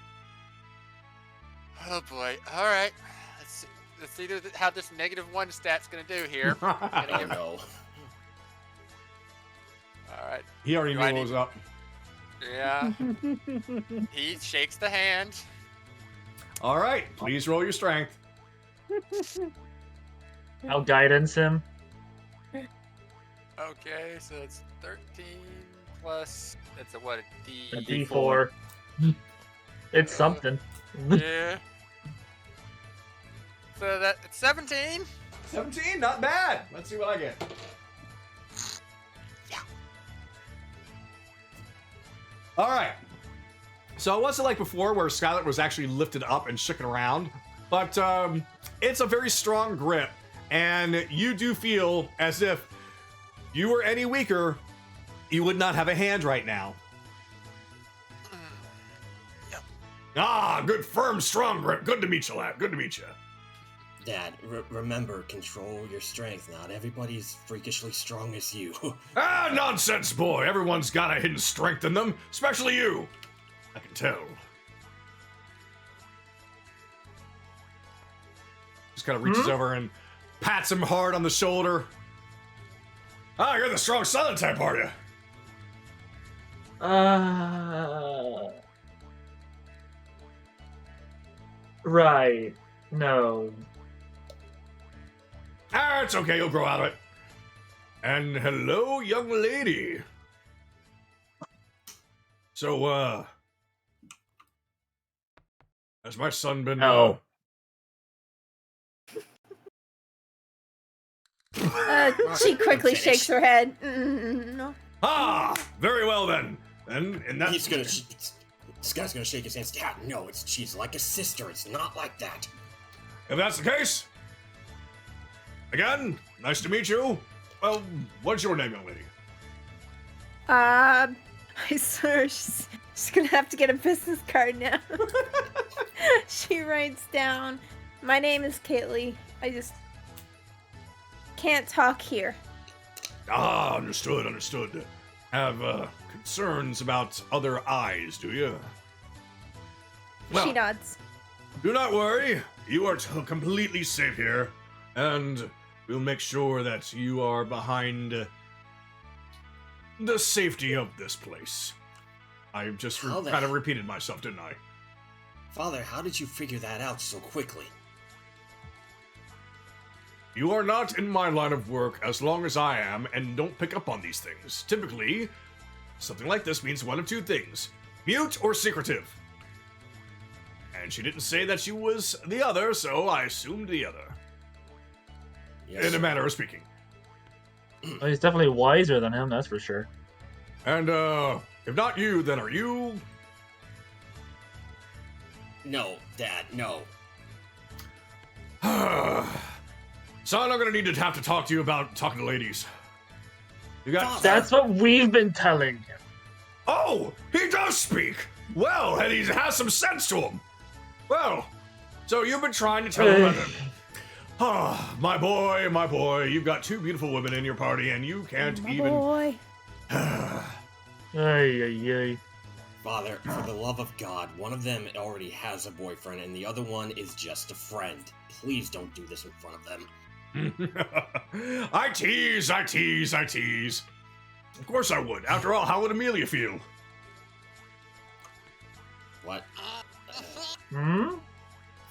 [SPEAKER 6] Oh boy. All right. Let's see how this -1 stat's gonna do here.
[SPEAKER 4] Oh, no.
[SPEAKER 6] All right.
[SPEAKER 10] He already
[SPEAKER 6] Do
[SPEAKER 10] knew
[SPEAKER 6] I
[SPEAKER 10] what was up.
[SPEAKER 6] Yeah. He shakes the hand.
[SPEAKER 10] All right, please roll your strength.
[SPEAKER 3] I'll guidance him.
[SPEAKER 6] Okay, so it's 13 plus. That's a what? A D.
[SPEAKER 3] A D4. It's something.
[SPEAKER 6] Yeah. So it's 17.
[SPEAKER 1] 17, not bad. Let's see what I get.
[SPEAKER 6] Yeah.
[SPEAKER 1] All right. So it wasn't like before where Skylet was actually lifted up and shaken around, but it's a very strong grip, and you do feel as if you were any weaker, you would not have a hand right now.
[SPEAKER 6] Yep.
[SPEAKER 10] Ah, good, firm, strong grip. Good to meet you, lad. Good to meet you.
[SPEAKER 4] Dad, remember, control your strength. Not everybody's freakishly strong as you.
[SPEAKER 10] Ah, nonsense, boy. Everyone's got a hidden strength in them, especially you. I can tell.
[SPEAKER 1] Just kind of reaches over and pats him hard on the shoulder.
[SPEAKER 10] Ah, you're the strong silent type, are you?
[SPEAKER 3] Right. No.
[SPEAKER 10] Ah, it's okay. You'll grow out of it. And hello, young lady. So, has my son been,
[SPEAKER 3] No.
[SPEAKER 2] She quickly
[SPEAKER 4] Finish.
[SPEAKER 2] shakes her head. No.
[SPEAKER 10] Ah, very well then. And in that...
[SPEAKER 4] He's gonna... This guy's gonna shake his hands. Dad, no, she's like a sister. It's not like that.
[SPEAKER 10] If that's the case, again, nice to meet you. Well, what's your name, young lady?
[SPEAKER 2] I swear she's gonna have to get a business card now. She writes down, "My name is Kaylee. I just can't talk here."
[SPEAKER 10] Ah, understood. Have concerns about other eyes, do you? Well,
[SPEAKER 2] She nods.
[SPEAKER 10] do not worry. You are completely safe here, and we'll make sure that you are behind the safety of this place. I just
[SPEAKER 4] How the-
[SPEAKER 10] kind of repeated myself, didn't I?
[SPEAKER 4] Father, how did you figure that out so quickly?
[SPEAKER 10] You are not in my line of work as long as I am, and don't pick up on these things. Typically, something like this means one of two things: mute or secretive. And she didn't say that she was the other, so I assumed the other.
[SPEAKER 4] Yes,
[SPEAKER 10] In a
[SPEAKER 4] sir.
[SPEAKER 10] manner of speaking.
[SPEAKER 3] Well, he's definitely wiser than him, that's for sure.
[SPEAKER 10] And, if not you, then are you?
[SPEAKER 4] No, Dad, no.
[SPEAKER 10] Son, I'm gonna need to have to talk to you about talking to ladies. You got...
[SPEAKER 4] Father.
[SPEAKER 3] That's what we've been telling him.
[SPEAKER 10] Oh, he does speak! Well, and he has some sense to him. Well, so you've been trying to tell him about it. Ah, my boy, you've got two beautiful women in your party, and you can't
[SPEAKER 2] My
[SPEAKER 10] even...
[SPEAKER 2] boy.
[SPEAKER 3] Ay, ay, ay.
[SPEAKER 4] Father, for the love of God, one of them already has a boyfriend, and the other one is just a friend. Please don't do this in front of them.
[SPEAKER 10] I tease. Of course I would. After all, how would Amelia feel?
[SPEAKER 4] What?
[SPEAKER 3] Hmm?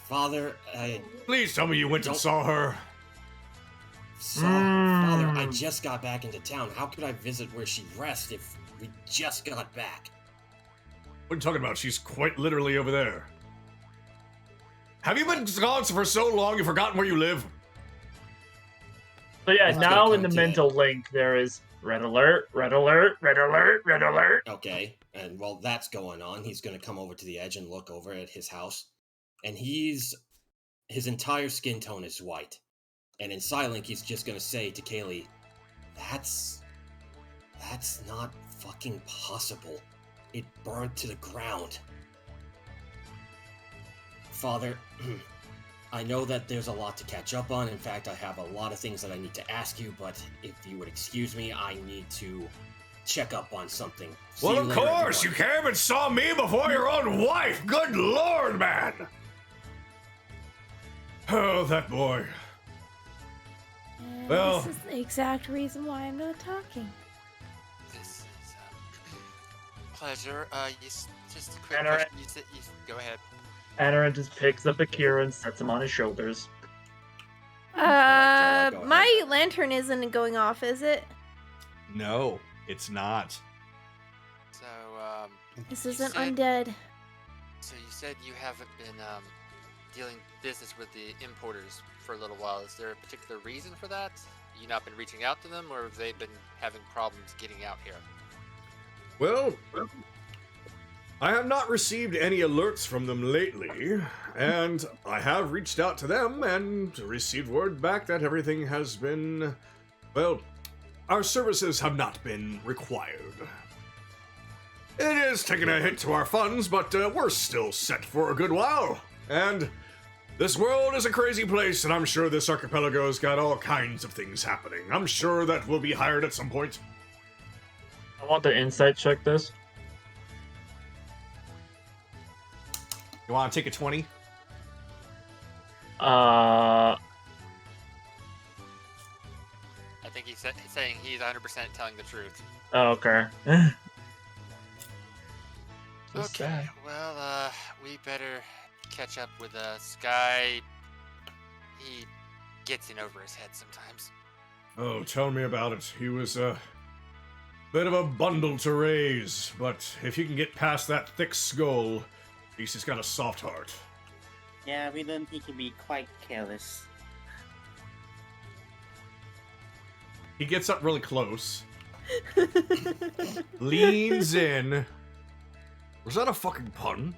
[SPEAKER 4] Father, I
[SPEAKER 10] Please tell me you went and saw her.
[SPEAKER 4] saw
[SPEAKER 3] Mm.
[SPEAKER 4] Father, I just got back into town. How could I visit where she rests if we just got back?
[SPEAKER 10] What are you talking about? She's quite literally over there. Have you been gone for so long you've forgotten where you live?
[SPEAKER 3] So yeah,
[SPEAKER 4] Let's get
[SPEAKER 3] now
[SPEAKER 4] a
[SPEAKER 3] in the
[SPEAKER 4] count today.
[SPEAKER 3] mental link, there is red alert, red alert, red alert, red alert.
[SPEAKER 4] Okay, and while that's going on, he's gonna come over to the edge and look over at his house. And his entire skin tone is white. And in Silink, he's just gonna say to Kaylee, That's not fucking possible. It burned to the ground. Father, I know that there's a lot to catch up on. In fact, I have a lot of things that I need to ask you, but if you would excuse me, I need to check up on something. See
[SPEAKER 10] Well,
[SPEAKER 4] you
[SPEAKER 10] of
[SPEAKER 4] later,
[SPEAKER 10] course! You
[SPEAKER 4] everyone.
[SPEAKER 10] came and saw me before your own wife! Good lord, man! Oh, that boy. Well-
[SPEAKER 2] This is the exact reason why I'm not talking.
[SPEAKER 6] This is pleasure. Just a quick
[SPEAKER 3] Enter
[SPEAKER 6] question. You go ahead.
[SPEAKER 3] Anarin just picks up Akira and sets him on his shoulders.
[SPEAKER 4] Alright, go
[SPEAKER 2] My
[SPEAKER 4] ahead.
[SPEAKER 2] lantern isn't going off, is it?
[SPEAKER 1] No, it's not.
[SPEAKER 6] So,
[SPEAKER 2] This
[SPEAKER 6] You
[SPEAKER 2] isn't
[SPEAKER 6] said-
[SPEAKER 2] undead.
[SPEAKER 6] so you said you haven't been dealing business with the importers for a little while. Is there a particular reason for that? You not been reaching out to them, or have they been having problems getting out here?
[SPEAKER 10] Well, I have not received any alerts from them lately, and I have reached out to them and received word back that everything has been, well, our services have not been required. It is taking a hit to our funds, but we're still set for a good while. And this world is a crazy place, and I'm sure this archipelago's got all kinds of things happening. I'm sure that we'll be hired at some point.
[SPEAKER 3] I want to insight check this.
[SPEAKER 1] You want to take a 20?
[SPEAKER 6] I think he's saying he's 100% telling the truth.
[SPEAKER 3] Okay. So
[SPEAKER 6] Okay,
[SPEAKER 3] sad.
[SPEAKER 6] well, we better catch up with Sky. He gets in over his head sometimes.
[SPEAKER 10] Oh, tell me about it. He was a bit of a bundle to raise, but if you can get past that thick skull, at least he's got a soft heart.
[SPEAKER 7] Yeah, we learned he can be quite careless.
[SPEAKER 10] He gets up really close, leans in. Was that a fucking pun?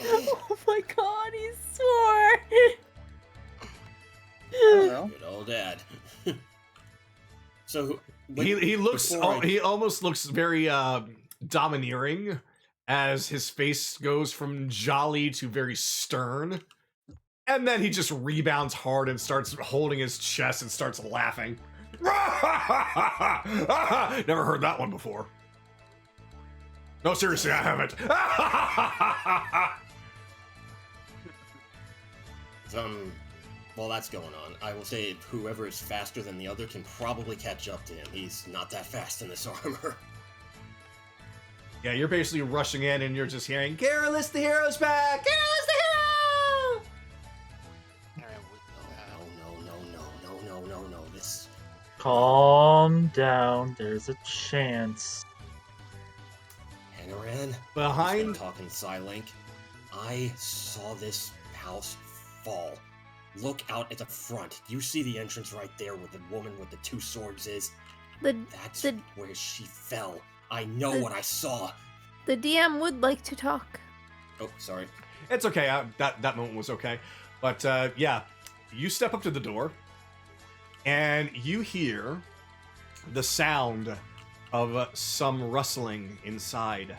[SPEAKER 2] Oh my god, he swore!
[SPEAKER 7] I don't know.
[SPEAKER 4] Good old Dad. So
[SPEAKER 10] He looks.
[SPEAKER 4] before I-
[SPEAKER 10] He almost looks very domineering as his face goes from jolly to very stern, and then he just rebounds hard and starts holding his chest and starts laughing. Never heard that one before. No, seriously, I haven't.
[SPEAKER 4] While that's going on, I will say whoever is faster than the other can probably catch up to him. He's not that fast in this armor.
[SPEAKER 1] Yeah, you're basically rushing in and you're just hearing, Garrulus the hero's back! Garrulus the hero!
[SPEAKER 6] Alright,
[SPEAKER 4] No, no, no, no.
[SPEAKER 3] Calm down. There's a chance.
[SPEAKER 4] Hanaran,
[SPEAKER 1] Behind-
[SPEAKER 4] he's been talking Psylink. I saw this house fall. Look out at the front. You see the entrance right there where the woman with the two swords is? That's
[SPEAKER 2] the-
[SPEAKER 4] where she fell. I know what I saw.
[SPEAKER 2] The DM would like to talk.
[SPEAKER 4] Oh, sorry.
[SPEAKER 1] It's okay. That moment was okay. But yeah, you step up to the door, and you hear the sound of some rustling inside.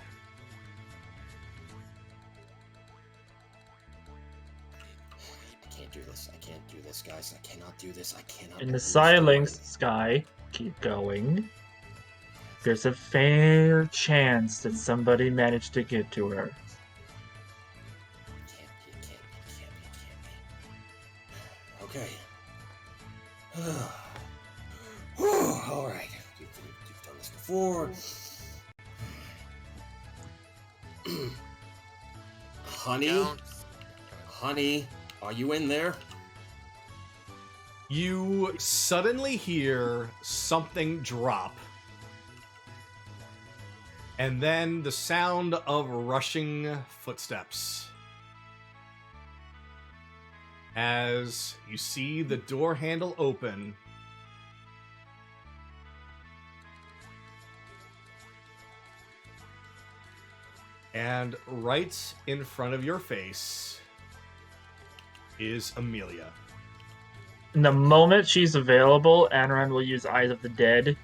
[SPEAKER 4] I can't do this. I can't do this, guys. I cannot do this. I cannot.
[SPEAKER 3] In the
[SPEAKER 4] believe
[SPEAKER 3] Psylink
[SPEAKER 4] Zidorian.
[SPEAKER 3] sky, keep going. There's a fair chance that somebody managed to get to her.
[SPEAKER 4] It can't be. Okay. All right. You've done this before.
[SPEAKER 6] Don't.
[SPEAKER 4] Honey, are you in there?
[SPEAKER 1] You suddenly hear something drop. And then the sound of rushing footsteps. As you see the door handle open. And right in front of your face is Amelia.
[SPEAKER 3] In the moment she's available, Anran will use Eyes of the Dead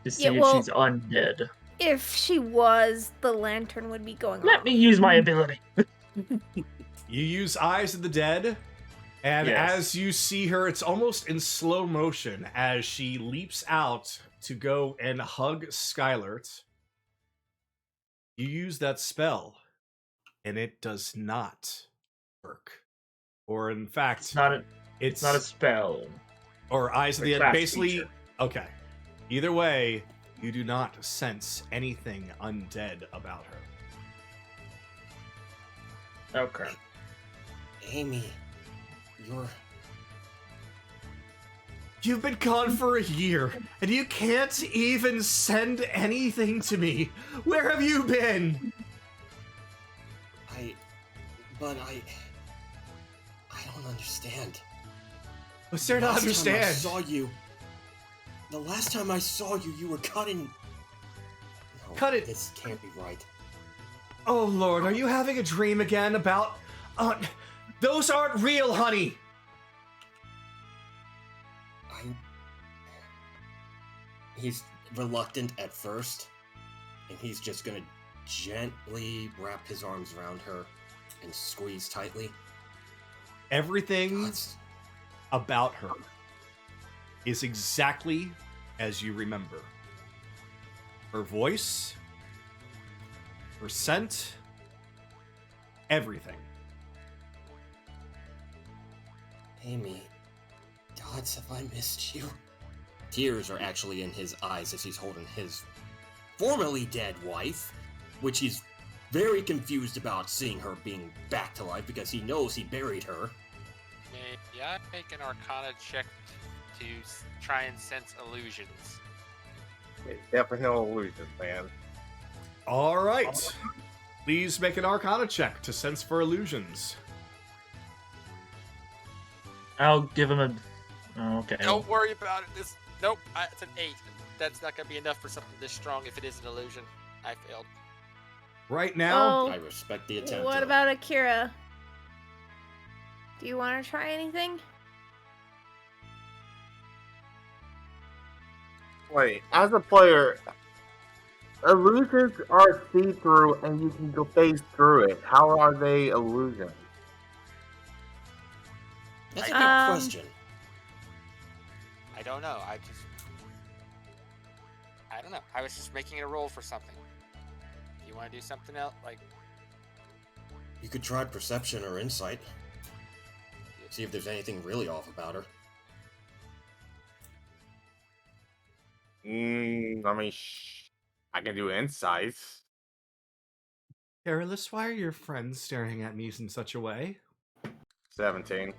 [SPEAKER 3] to see
[SPEAKER 2] Yeah, well-
[SPEAKER 3] if she's undead.
[SPEAKER 2] If she was, the lantern would be going
[SPEAKER 3] Let
[SPEAKER 2] off.
[SPEAKER 3] me use my ability.
[SPEAKER 1] You use Eyes of the Dead, and
[SPEAKER 3] Yes.
[SPEAKER 1] as you see her, it's almost in slow motion as she leaps out to go and hug Skylert. You use that spell, and it does not work. Or in fact,
[SPEAKER 3] It's not a spell.
[SPEAKER 1] or Eyes of
[SPEAKER 3] It's
[SPEAKER 1] the
[SPEAKER 3] a
[SPEAKER 1] Dead.
[SPEAKER 3] class
[SPEAKER 1] Basically,
[SPEAKER 3] feature.
[SPEAKER 1] okay. Either way, you do not sense anything undead about her.
[SPEAKER 3] Okay.
[SPEAKER 4] Amy,
[SPEAKER 1] You've been gone for a year, and you can't even send anything to me. Where have you been?
[SPEAKER 4] I don't understand.
[SPEAKER 1] What's there to
[SPEAKER 4] Last time I
[SPEAKER 1] understand?
[SPEAKER 4] saw you. The last time I saw you, you were cutting. No,
[SPEAKER 1] Cut it.
[SPEAKER 4] This can't be right.
[SPEAKER 1] Oh Lord, are you having a dream again about... those aren't real, honey!
[SPEAKER 4] He's reluctant at first, and he's just gonna gently wrap his arms around her and squeeze tightly.
[SPEAKER 1] Everything
[SPEAKER 4] That's-
[SPEAKER 1] about her is exactly as you remember. Her voice, her scent, everything.
[SPEAKER 4] Amy, gods, have I missed you? Tears are actually in his eyes as he's holding his formerly dead wife, which he's very confused about seeing her being back to life because he knows he buried her.
[SPEAKER 6] May I make an Arcana check to try and sense illusions?
[SPEAKER 8] It's definitely no illusions, man.
[SPEAKER 1] All right. Please make an Arcana check to sense for illusions.
[SPEAKER 3] I'll give him a. Oh, okay.
[SPEAKER 6] Don't worry about it. Nope, it's an 8. That's not gonna be enough for something this strong if it is an illusion. I failed.
[SPEAKER 1] Right now,
[SPEAKER 2] Oh,
[SPEAKER 4] I respect the attempt.
[SPEAKER 2] what
[SPEAKER 4] though.
[SPEAKER 2] about Akira? Do you want to try anything?
[SPEAKER 8] Wait, as a player, illusions are see-through and you can go phase through it. How are they illusions?
[SPEAKER 4] That's a good
[SPEAKER 2] Um,
[SPEAKER 4] question.
[SPEAKER 6] I don't know. I don't know. I was just making it a roll for something. You want to do something else? Like,
[SPEAKER 4] You could try perception or insight. See if there's anything really off about her.
[SPEAKER 8] I mean, I can do insights.
[SPEAKER 1] Careless, why are your friends staring at me in such a way?
[SPEAKER 8] 17.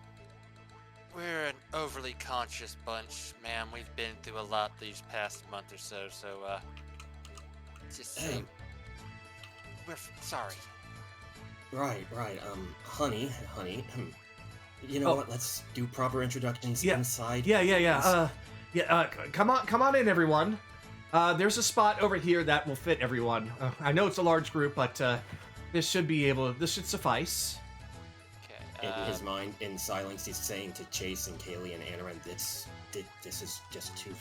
[SPEAKER 6] We're an overly conscious bunch, ma'am. We've been through a lot these past month or so, just say we're sorry.
[SPEAKER 4] Right. Honey. You know
[SPEAKER 1] Oh.
[SPEAKER 4] what? Let's do proper introductions
[SPEAKER 1] Yeah.
[SPEAKER 4] inside.
[SPEAKER 1] Yeah. Come on in, everyone. There's a spot over here that will fit everyone. I know it's a large group, but this should suffice.
[SPEAKER 6] Okay.
[SPEAKER 4] In his mind, in silence, he's saying to Chase and Kaylee and Anaran, this is just too...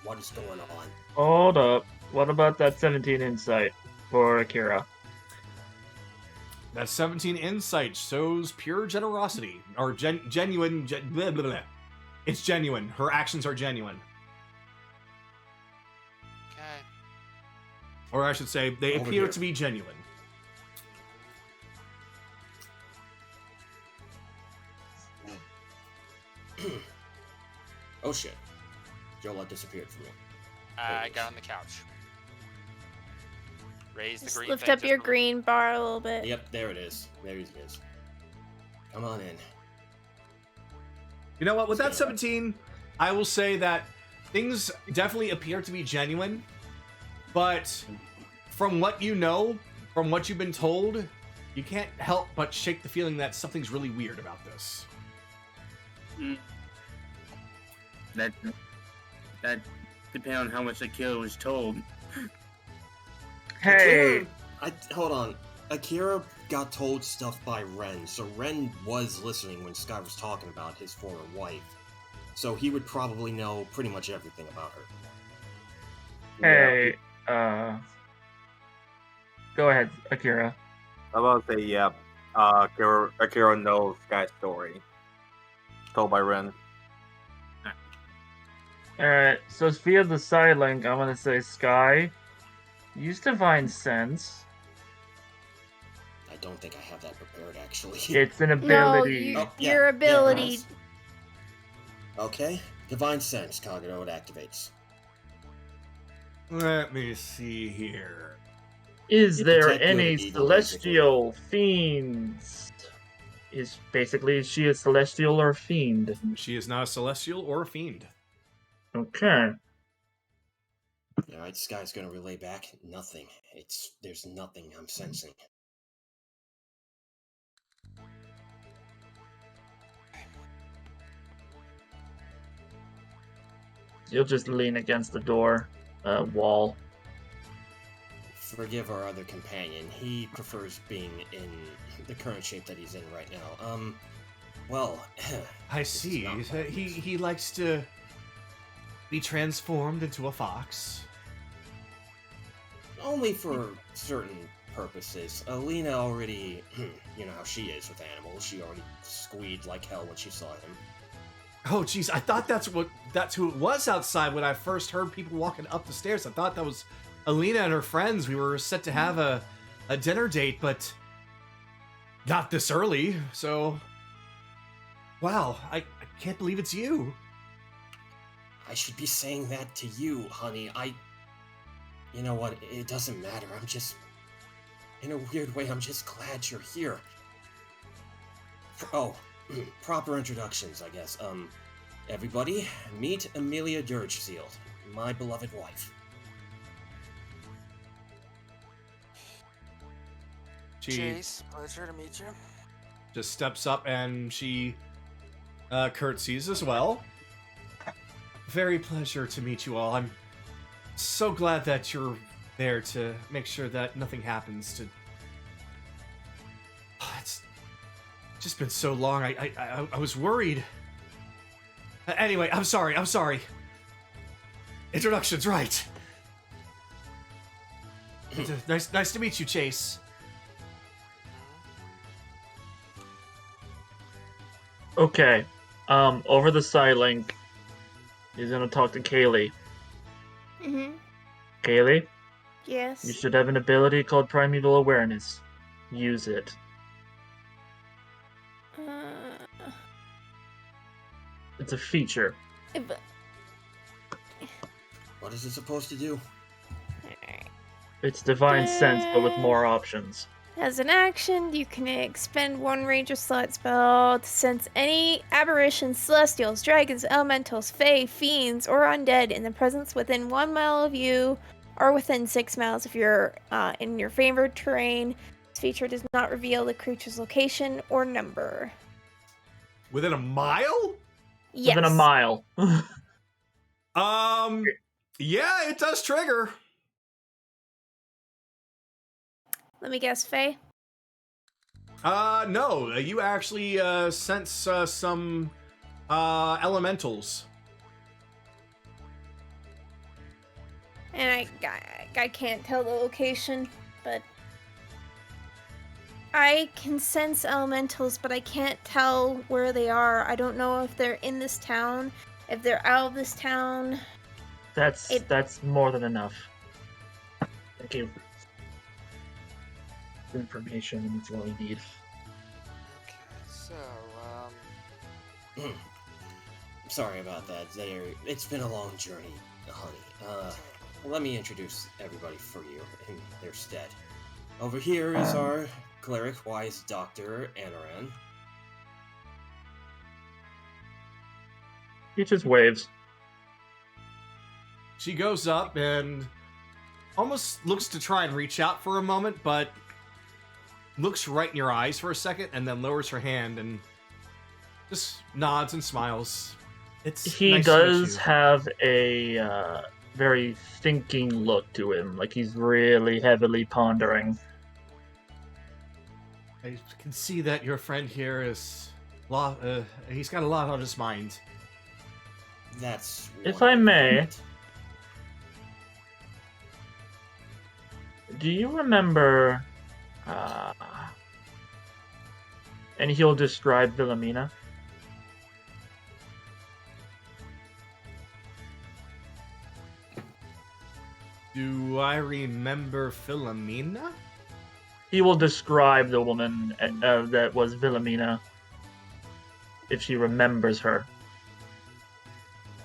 [SPEAKER 4] What is going on?
[SPEAKER 3] Hold up. What about that 17 insight for Akira?
[SPEAKER 1] That 17 insight shows pure generosity, or genuine. Blah, blah, blah. It's genuine. Her actions are genuine,
[SPEAKER 6] Okay.
[SPEAKER 1] or I should say, they
[SPEAKER 4] Over
[SPEAKER 1] appear
[SPEAKER 4] here.
[SPEAKER 1] to be genuine.
[SPEAKER 4] Oh shit. Yola disappeared from me.
[SPEAKER 6] I got on the couch. Raise the
[SPEAKER 2] Just
[SPEAKER 6] green
[SPEAKER 2] lift
[SPEAKER 6] thing
[SPEAKER 2] up
[SPEAKER 6] just
[SPEAKER 2] your
[SPEAKER 6] a little.
[SPEAKER 2] green bar a little bit.
[SPEAKER 4] Yep, there it is. There he is. Come on in.
[SPEAKER 1] You know what? With that 17, I will say that things definitely appear to be genuine, but from what you know, from what you've been told, you can't help but shake the feeling that something's really weird about this.
[SPEAKER 7] That depends on how much Akira was told.
[SPEAKER 3] Hey!
[SPEAKER 4] Hold on. Akira got told stuff by Ren, so Ren was listening when Sky was talking about his former wife. So he would probably know pretty much everything about her.
[SPEAKER 3] Hey, go ahead, Akira.
[SPEAKER 8] I'm about to say, yeah. Akira knows Sky's story. Told by Ren.
[SPEAKER 3] Alright, so via the side link, I'm gonna say Sky, use Divine Sense.
[SPEAKER 4] I don't think I have that prepared, actually.
[SPEAKER 3] It's an
[SPEAKER 2] No,
[SPEAKER 3] ability.
[SPEAKER 4] Oh, yeah,
[SPEAKER 2] your
[SPEAKER 4] yeah,
[SPEAKER 2] ability.
[SPEAKER 4] nice. Okay. Divine Sense, Kagero, it activates.
[SPEAKER 1] Let me see here.
[SPEAKER 3] Is
[SPEAKER 4] You
[SPEAKER 3] there
[SPEAKER 4] protect
[SPEAKER 3] any
[SPEAKER 4] good,
[SPEAKER 3] celestial fiends? Is she a celestial or fiend?
[SPEAKER 1] She is not a celestial or a fiend.
[SPEAKER 3] Okay.
[SPEAKER 4] Alright, Sky's gonna relay back. Nothing. There's nothing I'm sensing.
[SPEAKER 3] You'll just lean against the door wall.
[SPEAKER 4] Forgive our other companion. He prefers being in the current shape that he's in right now. Well,
[SPEAKER 1] I
[SPEAKER 4] this is
[SPEAKER 1] see.
[SPEAKER 4] not my
[SPEAKER 1] He likes to be transformed into a fox.
[SPEAKER 4] only for certain purposes. Alina already, you know how she is with animals. She already squealed like hell when she saw him.
[SPEAKER 1] Oh, jeez, I thought that's who it was outside when I first heard people walking up the stairs. I thought that was Alina and her friends. We were set to have a dinner date, but not this early. So, wow, I can't believe it's you.
[SPEAKER 4] I should be saying that to you, honey. You know what? It doesn't matter. I'm just, in a weird way, I'm just glad you're here. Oh, proper introductions, I guess. Everybody, meet Amelia Dirgeseal, my beloved wife.
[SPEAKER 1] She
[SPEAKER 6] Chase, pleasure to meet you.
[SPEAKER 1] just steps up and she curtsies as well. Very pleasure to meet you all. I'm so glad that you're there to make sure that nothing happens to... It's just been so long. I was worried. Anyway, I'm sorry. Introductions, right. Nice to meet you, Chase.
[SPEAKER 3] Okay. Over the side link, he's gonna talk to Kaylee.
[SPEAKER 2] Mm-hmm.
[SPEAKER 3] Kaylee,
[SPEAKER 2] Yes.
[SPEAKER 3] you should have an ability called Primeval Awareness. Use it. It's a feature.
[SPEAKER 4] What is it supposed to do?
[SPEAKER 3] It's Divine Sense, but with more options.
[SPEAKER 2] As an action, you can expend one ranger slot spell to sense any aberrations, celestials, dragons, elementals, fae, fiends, or undead in the presence within 1 mile of you or within 6 miles if you're in your favored terrain. This feature does not reveal the creature's location or number.
[SPEAKER 10] Within a mile?
[SPEAKER 2] Yes.
[SPEAKER 3] Within a mile.
[SPEAKER 10] Yeah, it does trigger.
[SPEAKER 2] Let me guess, fae?
[SPEAKER 1] No, you actually sense some elementals.
[SPEAKER 2] And I can't tell the location, but I can sense elementals, but I can't tell where they are. I don't know if they're in this town, if they're out of this town.
[SPEAKER 3] That's more than enough. Thank you. Information is what we need.
[SPEAKER 6] Okay, so,
[SPEAKER 4] Sorry about that. It's been a long journey, honey. Let me introduce everybody for you in their stead. Over here is our cleric, wise Dr. Anaran.
[SPEAKER 3] He just waves.
[SPEAKER 1] She goes up and almost looks to try and reach out for a moment, but looks right in your eyes for a second and then lowers her hand and just nods and smiles.
[SPEAKER 3] He
[SPEAKER 1] nice
[SPEAKER 3] does have a very thinking look to him, like he's really heavily pondering.
[SPEAKER 1] I can see that your friend here is he's got a lot on his mind.
[SPEAKER 4] That's
[SPEAKER 3] If I may,
[SPEAKER 4] wonderful.
[SPEAKER 3] do you remember, and he'll describe Wilhelmina?
[SPEAKER 1] Do I remember Philomena?
[SPEAKER 3] He will describe the woman that was Wilhelmina, if she remembers her.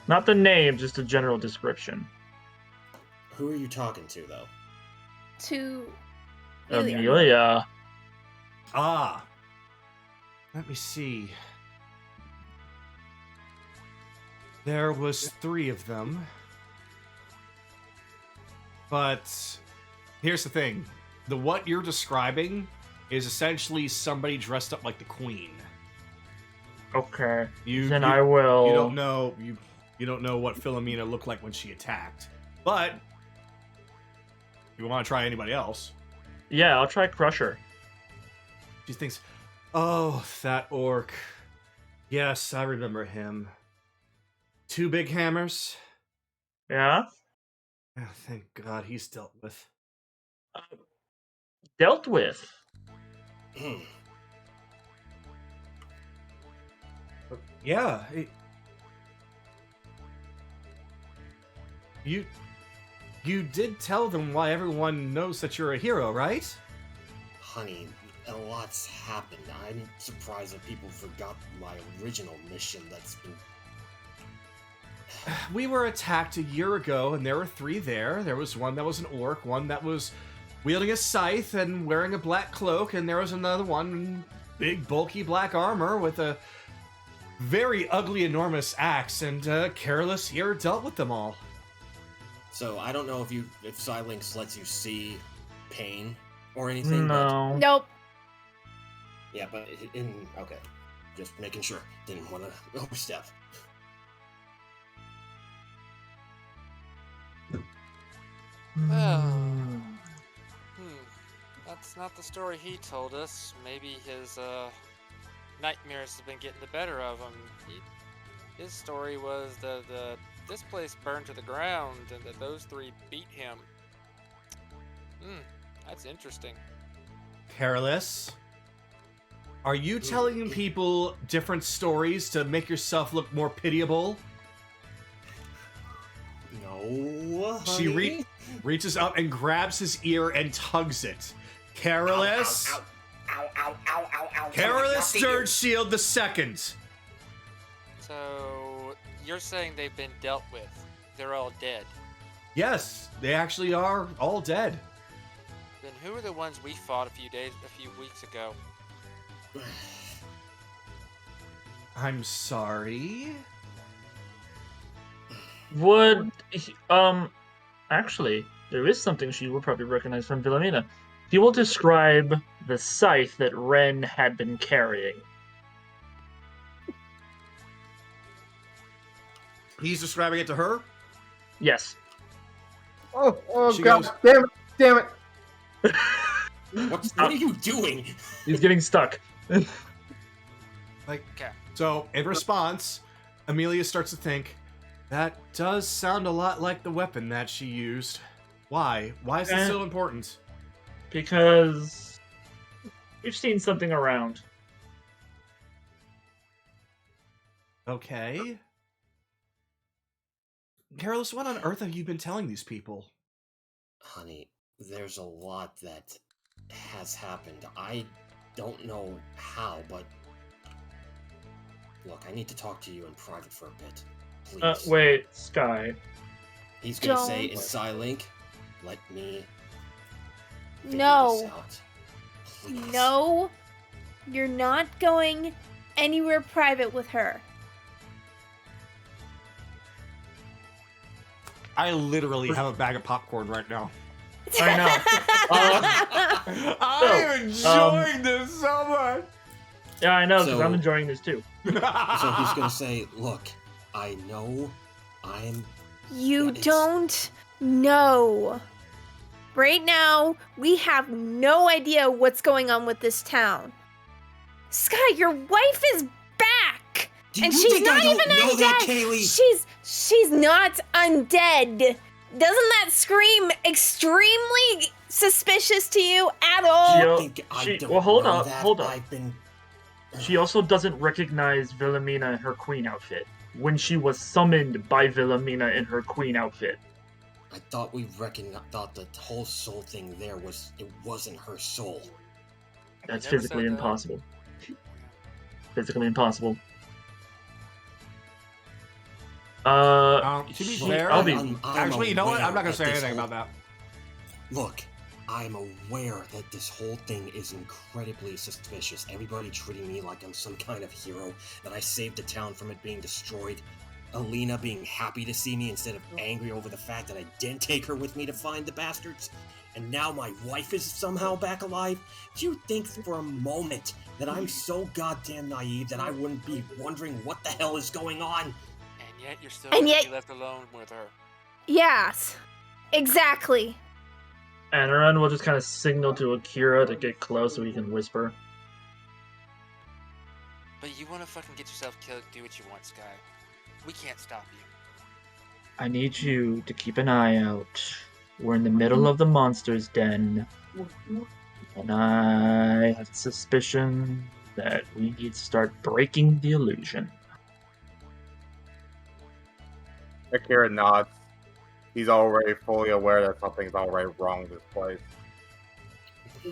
[SPEAKER 3] Not the name, just a general description.
[SPEAKER 4] Who are you talking to, though?
[SPEAKER 2] To
[SPEAKER 3] Amelia.
[SPEAKER 1] Ah. Let me see. There was 3 of them. But here's the thing. What you're describing is essentially somebody dressed up like the queen.
[SPEAKER 3] Okay.
[SPEAKER 1] Then
[SPEAKER 3] I will.
[SPEAKER 1] You don't know you don't know what Philomena looked like when she attacked. But if you want to try anybody else.
[SPEAKER 3] Yeah, I'll try Crusher.
[SPEAKER 1] She thinks, oh, that orc. Yes, I remember him. 2 big hammers.
[SPEAKER 3] Yeah?
[SPEAKER 1] Oh, thank God he's dealt with.
[SPEAKER 3] Dealt with?
[SPEAKER 1] Yeah. You did tell them why everyone knows that you're a hero, right?
[SPEAKER 4] Honey, a lot's happened. I'm surprised that people forgot my original mission that's been...
[SPEAKER 1] We were attacked a year ago, and there were 3 there. There was one that was an orc, one that was wielding a scythe and wearing a black cloak, and there was another one in big, bulky black armor with a very ugly, enormous axe, and Careless here dealt with them all.
[SPEAKER 4] So, I don't know if Silinx lets you see pain or anything,
[SPEAKER 3] No.
[SPEAKER 2] Nope.
[SPEAKER 4] But... Yeah, but okay. Just making sure. Didn't want to overstep.
[SPEAKER 6] That's not the story he told us. Maybe his nightmares have been getting the better of him. His story was that this place burned to the ground and that those 3 beat him. That's interesting.
[SPEAKER 1] Careless, are you telling people different stories to make yourself look more pitiable?
[SPEAKER 4] No, honey.
[SPEAKER 1] She reaches up and grabs his ear and tugs it. Careless.
[SPEAKER 9] Ow, ow, ow, ow, ow, ow.
[SPEAKER 1] Careless
[SPEAKER 9] Come on,
[SPEAKER 1] Dirge Shield the second.
[SPEAKER 6] So you're saying they've been dealt with? They're all dead?
[SPEAKER 1] Yes, they actually are all dead.
[SPEAKER 6] Then who are the ones we fought a few weeks ago?
[SPEAKER 1] I'm sorry.
[SPEAKER 3] Would actually, there is something she will probably recognize from Wilhelmina. He will describe the scythe that Ren had been carrying.
[SPEAKER 1] He's describing it to her?
[SPEAKER 3] Yes.
[SPEAKER 8] Oh
[SPEAKER 1] She
[SPEAKER 8] God!
[SPEAKER 1] goes-
[SPEAKER 8] Damn it!
[SPEAKER 4] What are you doing?
[SPEAKER 3] He's getting stuck.
[SPEAKER 1] Like,
[SPEAKER 6] Okay.
[SPEAKER 1] so in response, Amelia starts to think, that does sound a lot like the weapon that she used. Why? Why is it so important?
[SPEAKER 3] Because we've seen something around.
[SPEAKER 1] Okay. Carlos, what on earth have you been telling these people?
[SPEAKER 4] Honey, there's a lot that has happened. I don't know how, but look, I need to talk to you in private for a bit. Please.
[SPEAKER 3] Wait, Sky.
[SPEAKER 4] He's gonna say
[SPEAKER 2] Don't.
[SPEAKER 4] in Psylink, let me figure
[SPEAKER 2] No.
[SPEAKER 4] this out. Please.
[SPEAKER 2] No, you're not going anywhere private with her.
[SPEAKER 1] I literally have a bag of popcorn right now.
[SPEAKER 3] I know.
[SPEAKER 1] I'm enjoying this so much.
[SPEAKER 3] Yeah, I know, because
[SPEAKER 4] So-
[SPEAKER 3] I'm enjoying this too.
[SPEAKER 4] So he's gonna say, look, I know I'm
[SPEAKER 2] You
[SPEAKER 4] It's-
[SPEAKER 2] don't know. Right now, we have no idea what's going on with this town. Sky, your wife is back!
[SPEAKER 4] Do
[SPEAKER 2] And
[SPEAKER 4] you
[SPEAKER 2] she's
[SPEAKER 4] think I
[SPEAKER 2] not
[SPEAKER 4] don't
[SPEAKER 2] even
[SPEAKER 4] know
[SPEAKER 2] undead.
[SPEAKER 4] that, Kaylee?
[SPEAKER 2] She's not undead. Doesn't that scream extremely suspicious to you at all?
[SPEAKER 3] Gio-
[SPEAKER 4] think I
[SPEAKER 3] she-
[SPEAKER 4] don't
[SPEAKER 3] well, hold
[SPEAKER 4] know
[SPEAKER 3] up,
[SPEAKER 4] that.
[SPEAKER 3] hold up.
[SPEAKER 4] I've been
[SPEAKER 3] She also doesn't recognize Wilhelmina in her queen outfit when she was summoned by Wilhelmina in her queen outfit.
[SPEAKER 4] I thought we thought the whole soul thing there it wasn't her soul.
[SPEAKER 3] That's
[SPEAKER 6] never
[SPEAKER 3] physically
[SPEAKER 6] said that.
[SPEAKER 3] impossible. Physically impossible.
[SPEAKER 1] To be
[SPEAKER 3] she-
[SPEAKER 1] fair,
[SPEAKER 3] I'll be-
[SPEAKER 4] I'm
[SPEAKER 1] actually, you know what?
[SPEAKER 4] aware
[SPEAKER 1] I'm not gonna
[SPEAKER 4] that
[SPEAKER 1] say
[SPEAKER 4] this
[SPEAKER 1] anything
[SPEAKER 4] whole-
[SPEAKER 1] about that.
[SPEAKER 4] Look, I'm aware that this whole thing is incredibly suspicious. Everybody treating me like I'm some kind of hero, that I saved the town from it being destroyed. Alina being happy to see me instead of angry over the fact that I didn't take her with me to find the bastards. And now my wife is somehow back alive. Do you think for a moment that I'm so goddamn naive that I wouldn't be wondering what the hell is going on?
[SPEAKER 6] And yet you're still
[SPEAKER 2] And
[SPEAKER 6] gonna
[SPEAKER 2] yet-
[SPEAKER 6] be left alone with her.
[SPEAKER 2] Yes, exactly.
[SPEAKER 3] And Eren will just kind of signal to Akira to get close so he can whisper.
[SPEAKER 6] But you wanna fucking get yourself killed, do what you want, Sky. We can't stop you.
[SPEAKER 3] I need you to keep an eye out. We're in the middle of the monster's den. And I have a suspicion that we need to start breaking the illusion.
[SPEAKER 8] Akira nods. He's already fully aware that something's already wrong with this place.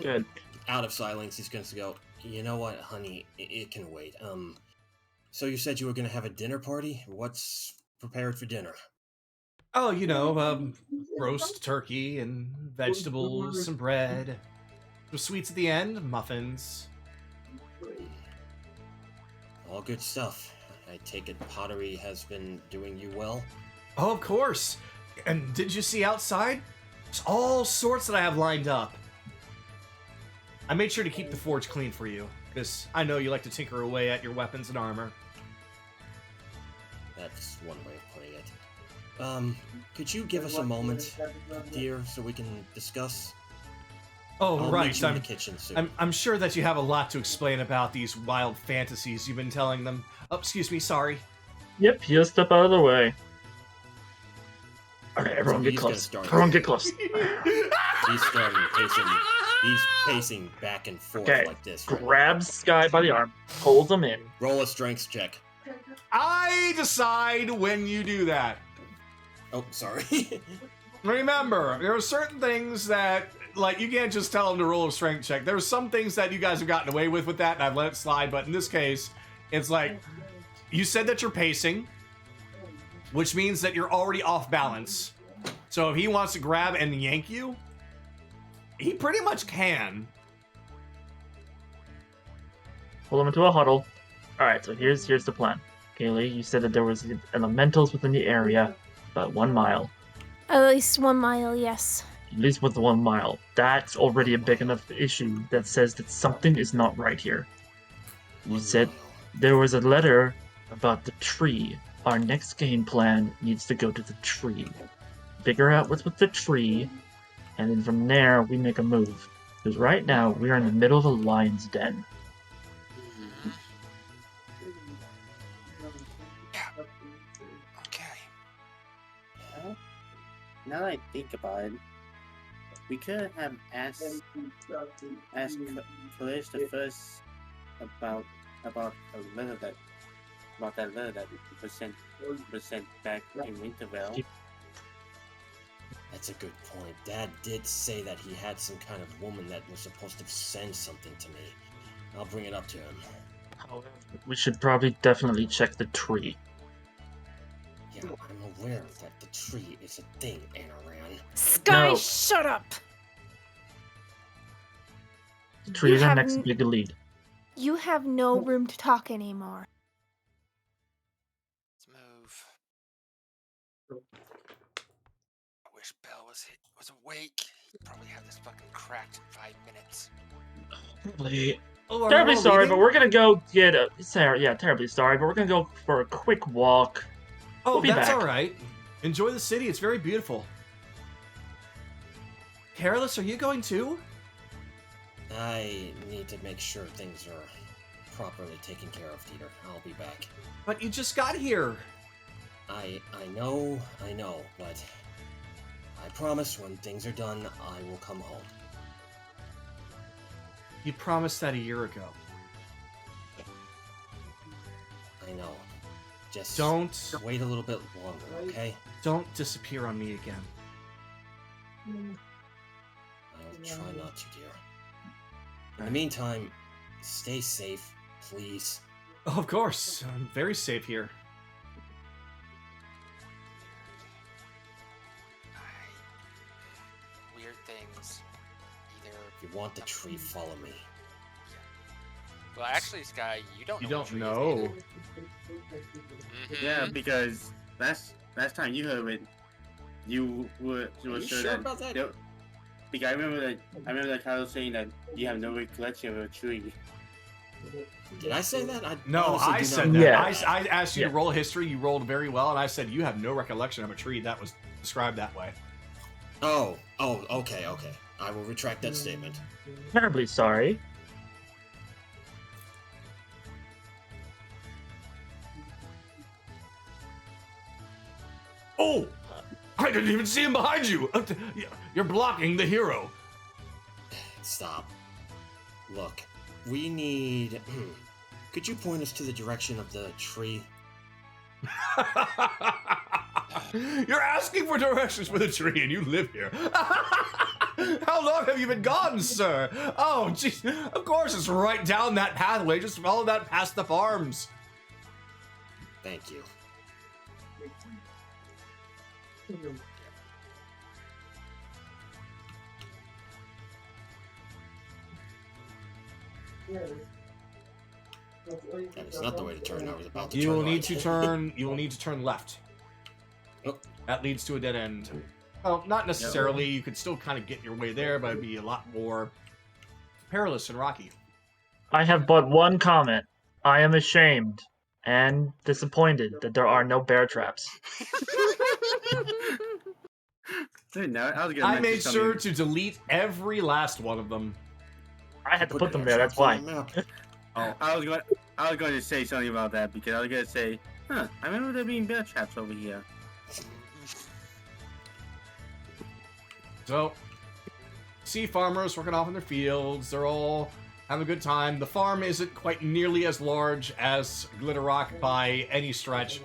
[SPEAKER 3] Good.
[SPEAKER 4] Out of silence, he's going to go, you know what, honey, it can wait. So you said you were going to have a dinner party? What's prepared for dinner?
[SPEAKER 1] Oh, you know, roast turkey and vegetables, some bread. Some sweets at the end, muffins.
[SPEAKER 4] All good stuff. I take it pottery has been doing you well?
[SPEAKER 1] Oh, of course. And did you see outside? There's all sorts that I have lined up. I made sure to keep the forge clean for you, because I know you like to tinker away at your weapons and armor.
[SPEAKER 4] That's one way of putting it. Could you give us a moment, dear, so we can discuss?
[SPEAKER 1] Oh,
[SPEAKER 4] I'll
[SPEAKER 1] right.
[SPEAKER 4] meet you in the kitchen soon.
[SPEAKER 1] I'm sure that you have a lot to explain about these wild fantasies you've been telling them. Oh, excuse me, sorry.
[SPEAKER 3] Yep, he'll step out of the way. Alright, everyone
[SPEAKER 4] So
[SPEAKER 3] get
[SPEAKER 4] he's gonna
[SPEAKER 3] close.
[SPEAKER 4] start-
[SPEAKER 3] Everyone get close.
[SPEAKER 4] He's starting pacing. He's pacing back and forth
[SPEAKER 3] Okay,
[SPEAKER 4] like this. right now.
[SPEAKER 3] Grabs Sky by the arm, pulls him in.
[SPEAKER 4] Roll a strength check.
[SPEAKER 1] I decide when you do that.
[SPEAKER 4] Oh, sorry.
[SPEAKER 1] Remember, there are certain things that, like, you can't just tell them to roll a strength check. There are some things that you guys have gotten away with that, and I've let it slide, but in this case, it's like, you said that you're pacing, which means that you're already off balance. So if he wants to grab and yank you, He pretty much can.
[SPEAKER 3] Pull them into a huddle. All right, so here's the plan. Kaylee, you said that there was elementals within the area, about 1 mile.
[SPEAKER 2] At least 1 mile, yes.
[SPEAKER 3] At least with the 1 mile. That's already a big enough issue that says that something is not right here. You said there was a letter about the tree. Our next game plan needs to go to the tree. Figure out what's with the tree, and then from there we make a move. Because right now we are in the middle of a lion's den.
[SPEAKER 6] Okay.
[SPEAKER 7] Well, now that I think about it, we could have asked Kalish the first about a letter that was sent back in Wintervale.
[SPEAKER 4] That's a good point. Dad did say that he had some kind of woman that was supposed to send something to me. I'll bring it up to him.
[SPEAKER 3] However, we should probably definitely check the tree.
[SPEAKER 4] Yeah, I'm aware that the tree is a thing, Anaran.
[SPEAKER 2] Sky,
[SPEAKER 3] No.
[SPEAKER 2] shut up!
[SPEAKER 3] The tree
[SPEAKER 2] You
[SPEAKER 3] is our
[SPEAKER 2] have
[SPEAKER 3] next
[SPEAKER 2] n-
[SPEAKER 3] big lead.
[SPEAKER 2] You have no room to talk anymore.
[SPEAKER 6] Let's move. I wish Bell was awake. He'd probably have this fucking cracked in 5 minutes.
[SPEAKER 3] Probably.
[SPEAKER 1] Oh, are
[SPEAKER 3] Terribly
[SPEAKER 1] you all
[SPEAKER 3] sorry,
[SPEAKER 1] leaving?
[SPEAKER 3] but we're gonna go get a. Sarah, yeah, terribly sorry, but we're gonna go for a quick walk.
[SPEAKER 1] Oh,
[SPEAKER 3] We'll be
[SPEAKER 1] that's
[SPEAKER 3] back.
[SPEAKER 1] all right. Enjoy the city. It's very beautiful. Careless, are you going too?
[SPEAKER 4] I need to make sure things are properly taken care of, Dieter. I'll be back.
[SPEAKER 1] But you just got here.
[SPEAKER 4] I know, but I promise when things are done, I will come home.
[SPEAKER 1] You promised that a year ago.
[SPEAKER 4] I know. Just
[SPEAKER 1] Don't
[SPEAKER 4] wait a little bit longer, okay?
[SPEAKER 1] don't disappear on me again.
[SPEAKER 4] I'll try not to, dear. In the meantime, stay safe, please.
[SPEAKER 1] Oh, of course. I'm very safe here.
[SPEAKER 6] Weird things. Either.
[SPEAKER 4] If you want the tree, follow me.
[SPEAKER 6] Well, actually, Sky, you don't
[SPEAKER 1] You
[SPEAKER 6] know. what
[SPEAKER 1] don't
[SPEAKER 6] tree is
[SPEAKER 1] know.
[SPEAKER 6] either.
[SPEAKER 7] Yeah,
[SPEAKER 6] Mhm.
[SPEAKER 7] because last time you heard it, you were
[SPEAKER 4] you
[SPEAKER 7] sure
[SPEAKER 4] sure
[SPEAKER 7] that.
[SPEAKER 4] about that?
[SPEAKER 7] Yep. Because I remember that Kyle saying that you have no recollection of a tree.
[SPEAKER 4] Did I say that? I
[SPEAKER 1] No,
[SPEAKER 4] honestly
[SPEAKER 1] I
[SPEAKER 4] do
[SPEAKER 1] said
[SPEAKER 4] not
[SPEAKER 1] that.
[SPEAKER 3] Yeah.
[SPEAKER 1] I asked you
[SPEAKER 3] Yeah.
[SPEAKER 1] to roll history. You rolled very well, and I said you have no recollection of a tree that was described that way.
[SPEAKER 4] Oh, okay. I will retract that statement.
[SPEAKER 3] Terribly sorry.
[SPEAKER 10] Oh! I didn't even see him behind you! You're blocking the hero.
[SPEAKER 4] Stop. Look, we need... Could you point us to the direction of the tree?
[SPEAKER 10] You're asking for directions for the tree and you live here. How long have you been gone, sir? Oh, jeez. Of course, it's right down that pathway. Just follow that past the farms.
[SPEAKER 4] Thank you. That is not the way to turn. I was about to
[SPEAKER 1] You
[SPEAKER 4] turn
[SPEAKER 1] will need
[SPEAKER 4] right.
[SPEAKER 1] to turn. You will need to turn left.
[SPEAKER 4] Oh.
[SPEAKER 1] That leads to a dead end. Well, not necessarily. You could still kind of get your way there, but it'd be a lot more perilous and rocky.
[SPEAKER 3] I have but one comment. I am ashamed and disappointed that there are no bear traps.
[SPEAKER 7] Dude, no, I was gonna
[SPEAKER 1] I
[SPEAKER 7] mention
[SPEAKER 1] made
[SPEAKER 7] something.
[SPEAKER 1] sure to delete every last one of them.
[SPEAKER 3] I had to put them
[SPEAKER 4] the
[SPEAKER 3] there, that's
[SPEAKER 4] traps on
[SPEAKER 3] why.
[SPEAKER 4] the map.
[SPEAKER 7] Oh, I was going to say something about that because I was going to say, I remember there being bear traps over here.
[SPEAKER 1] So, see farmers working off in their fields. They're all having a good time. The farm isn't quite nearly as large as Glitter Rock by any stretch,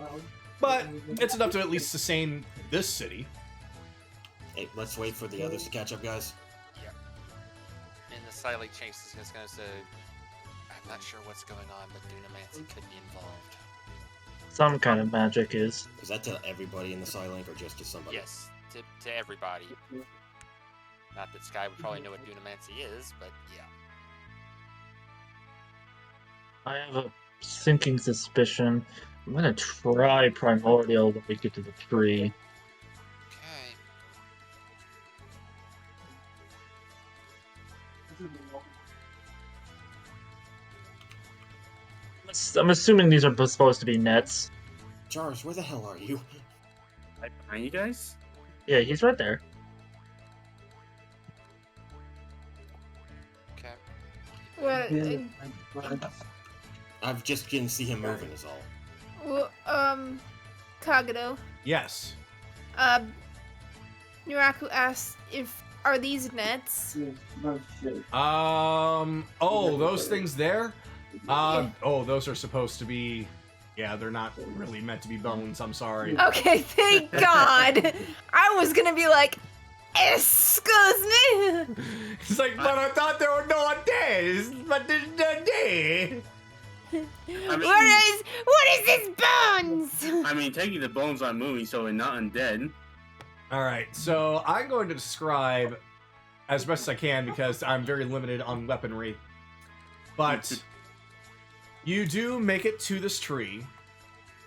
[SPEAKER 1] but it's enough to at least sustain this city.
[SPEAKER 4] Hey, let's wait for the others to catch up, guys.
[SPEAKER 6] And the Silent Chase is just gonna say, I'm not sure what's going on, but Dunamancy could be involved.
[SPEAKER 3] Some kind of magic is.
[SPEAKER 4] Is that to everybody in the Psylink or just to somebody?
[SPEAKER 6] Yes, to everybody. Not that Sky would probably know what Dunamancy is, but yeah.
[SPEAKER 3] I have a sinking suspicion. I'm gonna try Primordial when we get to the tree.
[SPEAKER 6] Okay.
[SPEAKER 3] I'm assuming these are supposed to be nets.
[SPEAKER 4] Jars, where the hell are you?
[SPEAKER 7] Right behind you guys?
[SPEAKER 3] Yeah, he's right there.
[SPEAKER 6] Okay.
[SPEAKER 2] What?
[SPEAKER 4] I've just didn't see him moving is all.
[SPEAKER 2] Kagado.
[SPEAKER 1] Yes.
[SPEAKER 2] Nuraku asked if are these nets?
[SPEAKER 1] Oh, those things there?
[SPEAKER 2] Yeah.
[SPEAKER 1] Oh, those are supposed to be. Yeah, they're not really meant to be bones. I'm sorry.
[SPEAKER 2] Okay, thank God. I was gonna be like, excuse me.
[SPEAKER 1] It's like, but I thought there were no days, but there's no day.
[SPEAKER 2] What is this bones?
[SPEAKER 7] I mean, technically the bones aren't moving, so they're not undead.
[SPEAKER 1] All right, so I'm going to describe as best as I can because I'm very limited on weaponry. But you do make it to this tree,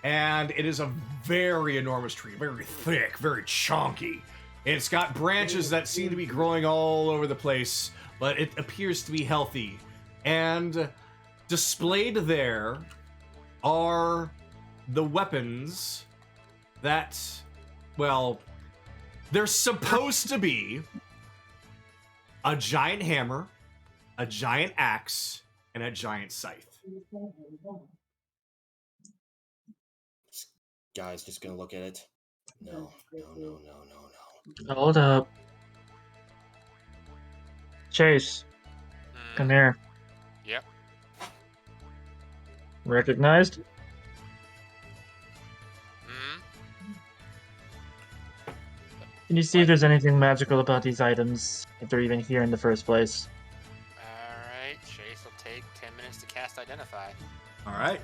[SPEAKER 1] and it is a very enormous tree, very thick, very chunky. It's got branches that seem to be growing all over the place, but it appears to be healthy. And displayed there are the weapons that, well, they're supposed to be a giant hammer, a giant axe, and a giant scythe.
[SPEAKER 4] Guy's just gonna look at it. No.
[SPEAKER 3] Hold up. Chase, come here.
[SPEAKER 6] Yep.
[SPEAKER 3] Recognized? Can you see if there's anything magical about these items, if they're even here in the first place?
[SPEAKER 6] Alright, Chase will take 10 minutes to cast Identify.
[SPEAKER 1] All right.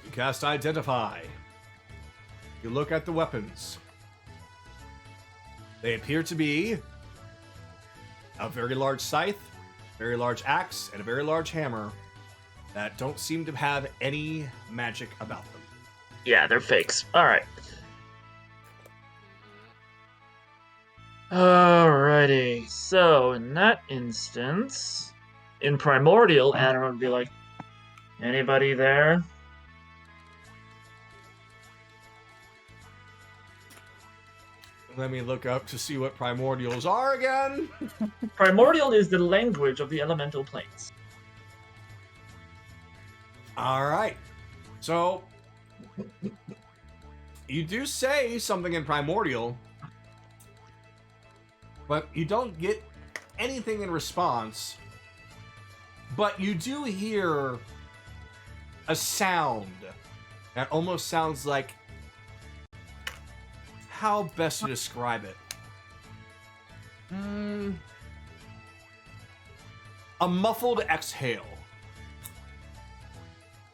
[SPEAKER 1] You cast Identify. You look at the weapons. They appear to be a very large scythe, very large axe, and a very large hammer that don't seem to have any magic about them.
[SPEAKER 3] Yeah, they're fakes. Alright. Alrighty. So, in that instance, in Primordial, Anna would be like, anybody there?
[SPEAKER 1] Let me look up to see what primordials are again.
[SPEAKER 3] Primordial is the language of the elemental planes.
[SPEAKER 1] All right. So, you do say something in primordial, but you don't get anything in response. But you do hear a sound that almost sounds like, how best to describe it? A muffled exhale.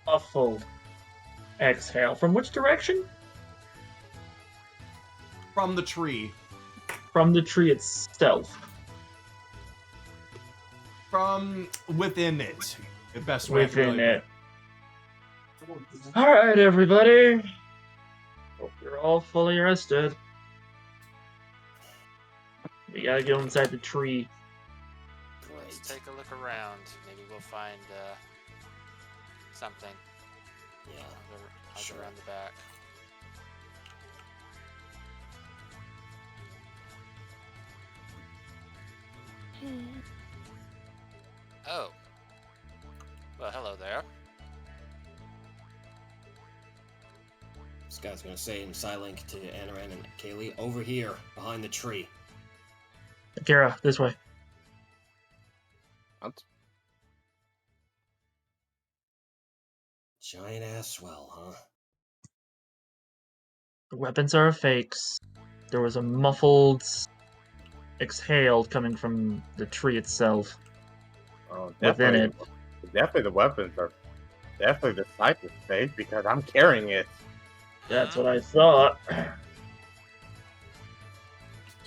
[SPEAKER 3] Muffled exhale. From which direction?
[SPEAKER 1] From the tree.
[SPEAKER 3] From the tree itself.
[SPEAKER 1] From within it. The best way
[SPEAKER 3] Within
[SPEAKER 1] to
[SPEAKER 3] it. Alright, everybody. Hope you're all fully rested. We gotta go inside the tree.
[SPEAKER 6] Let's take a look around. Maybe we'll find something.
[SPEAKER 4] Yeah.
[SPEAKER 6] I'll go around the back. Oh. Well, hello there.
[SPEAKER 4] This guy's gonna say in Silink to Anaran and Kaylee, over here, behind the tree.
[SPEAKER 3] Akira, this way.
[SPEAKER 8] What?
[SPEAKER 4] Giant ass swell, huh?
[SPEAKER 3] The weapons are fakes. There was a muffled exhale coming from the tree itself.
[SPEAKER 8] Oh,
[SPEAKER 3] Within
[SPEAKER 8] definitely.
[SPEAKER 3] it.
[SPEAKER 8] Definitely the weapons are. Definitely the scythe is fake because I'm carrying it.
[SPEAKER 3] That's what I thought.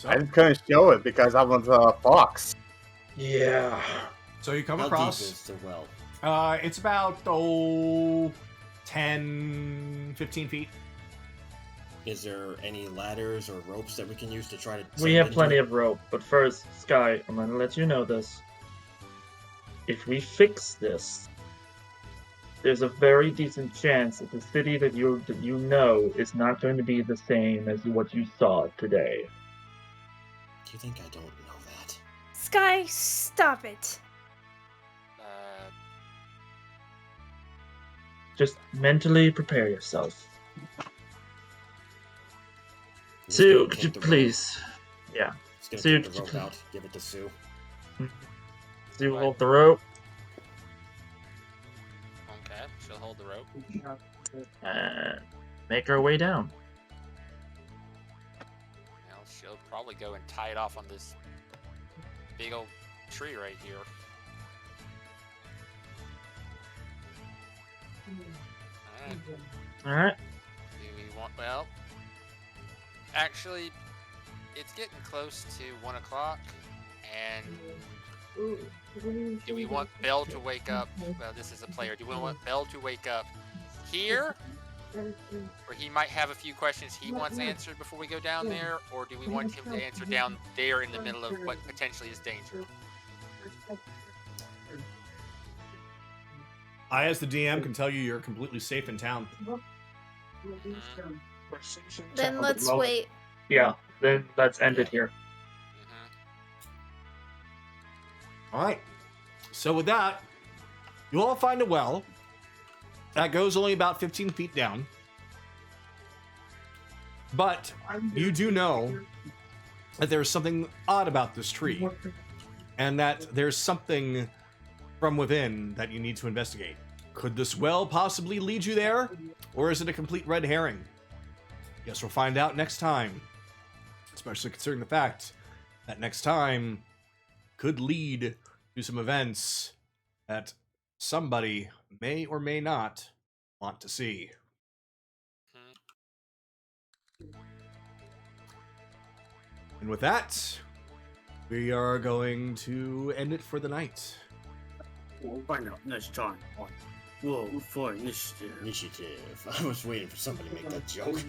[SPEAKER 1] So,
[SPEAKER 8] I just couldn't show it because I was a fox.
[SPEAKER 3] Yeah.
[SPEAKER 1] so you come
[SPEAKER 4] How
[SPEAKER 1] across.
[SPEAKER 4] deep is the well?
[SPEAKER 1] It's about 10, 15 feet.
[SPEAKER 4] Is there any ladders or ropes that we can use to try to?
[SPEAKER 3] We
[SPEAKER 4] send
[SPEAKER 3] have
[SPEAKER 4] into
[SPEAKER 3] plenty
[SPEAKER 4] it?
[SPEAKER 3] of rope, but first, Sky, I'm gonna let you know this. If we fix this, there's a very decent chance that the city that you know is not going to be the same as what you saw today.
[SPEAKER 4] Do you think I don't know that?
[SPEAKER 2] Sky, stop it.
[SPEAKER 3] Just mentally prepare yourself.
[SPEAKER 4] Just
[SPEAKER 3] Sue,
[SPEAKER 4] gonna
[SPEAKER 3] could
[SPEAKER 4] take
[SPEAKER 3] you
[SPEAKER 4] the rope.
[SPEAKER 3] please? Yeah.
[SPEAKER 4] Just gonna
[SPEAKER 3] Sue,
[SPEAKER 4] take
[SPEAKER 3] could
[SPEAKER 4] the
[SPEAKER 3] you
[SPEAKER 4] rope
[SPEAKER 3] please?
[SPEAKER 4] out, give it to Sue.
[SPEAKER 3] Sue,
[SPEAKER 6] Right.
[SPEAKER 3] hold the rope.
[SPEAKER 6] Okay, she'll hold the rope.
[SPEAKER 3] And make our way down.
[SPEAKER 6] Well, she'll probably go and tie it off on this big old tree right here. Alright.
[SPEAKER 3] Alright.
[SPEAKER 6] Do we want, well, actually, it's getting close to 1 o'clock, and do we want Belle to wake up? Well, this is a player. Do we want Belle to wake up here? Or he might have a few questions he wants answered before we go down there? Or do we want him to answer down there in the middle of what potentially is danger?
[SPEAKER 1] I, as the DM, can tell you you're completely safe in town.
[SPEAKER 2] Then let's wait.
[SPEAKER 3] Yeah, then let's end it here.
[SPEAKER 1] All right. So with that, you all find a well that goes only about 15 feet down. But you do know that there's something odd about this tree, and that there's something from within that you need to investigate. Could this well possibly lead you there, or is it a complete red herring? Guess we'll find out next time, especially considering the fact that next time could lead to some events that somebody may or may not want to see. And with that, we are going to end it for the night.
[SPEAKER 7] We'll find out next time on Whoa for Initiative.
[SPEAKER 4] Initiative. I was waiting for somebody to make that joke.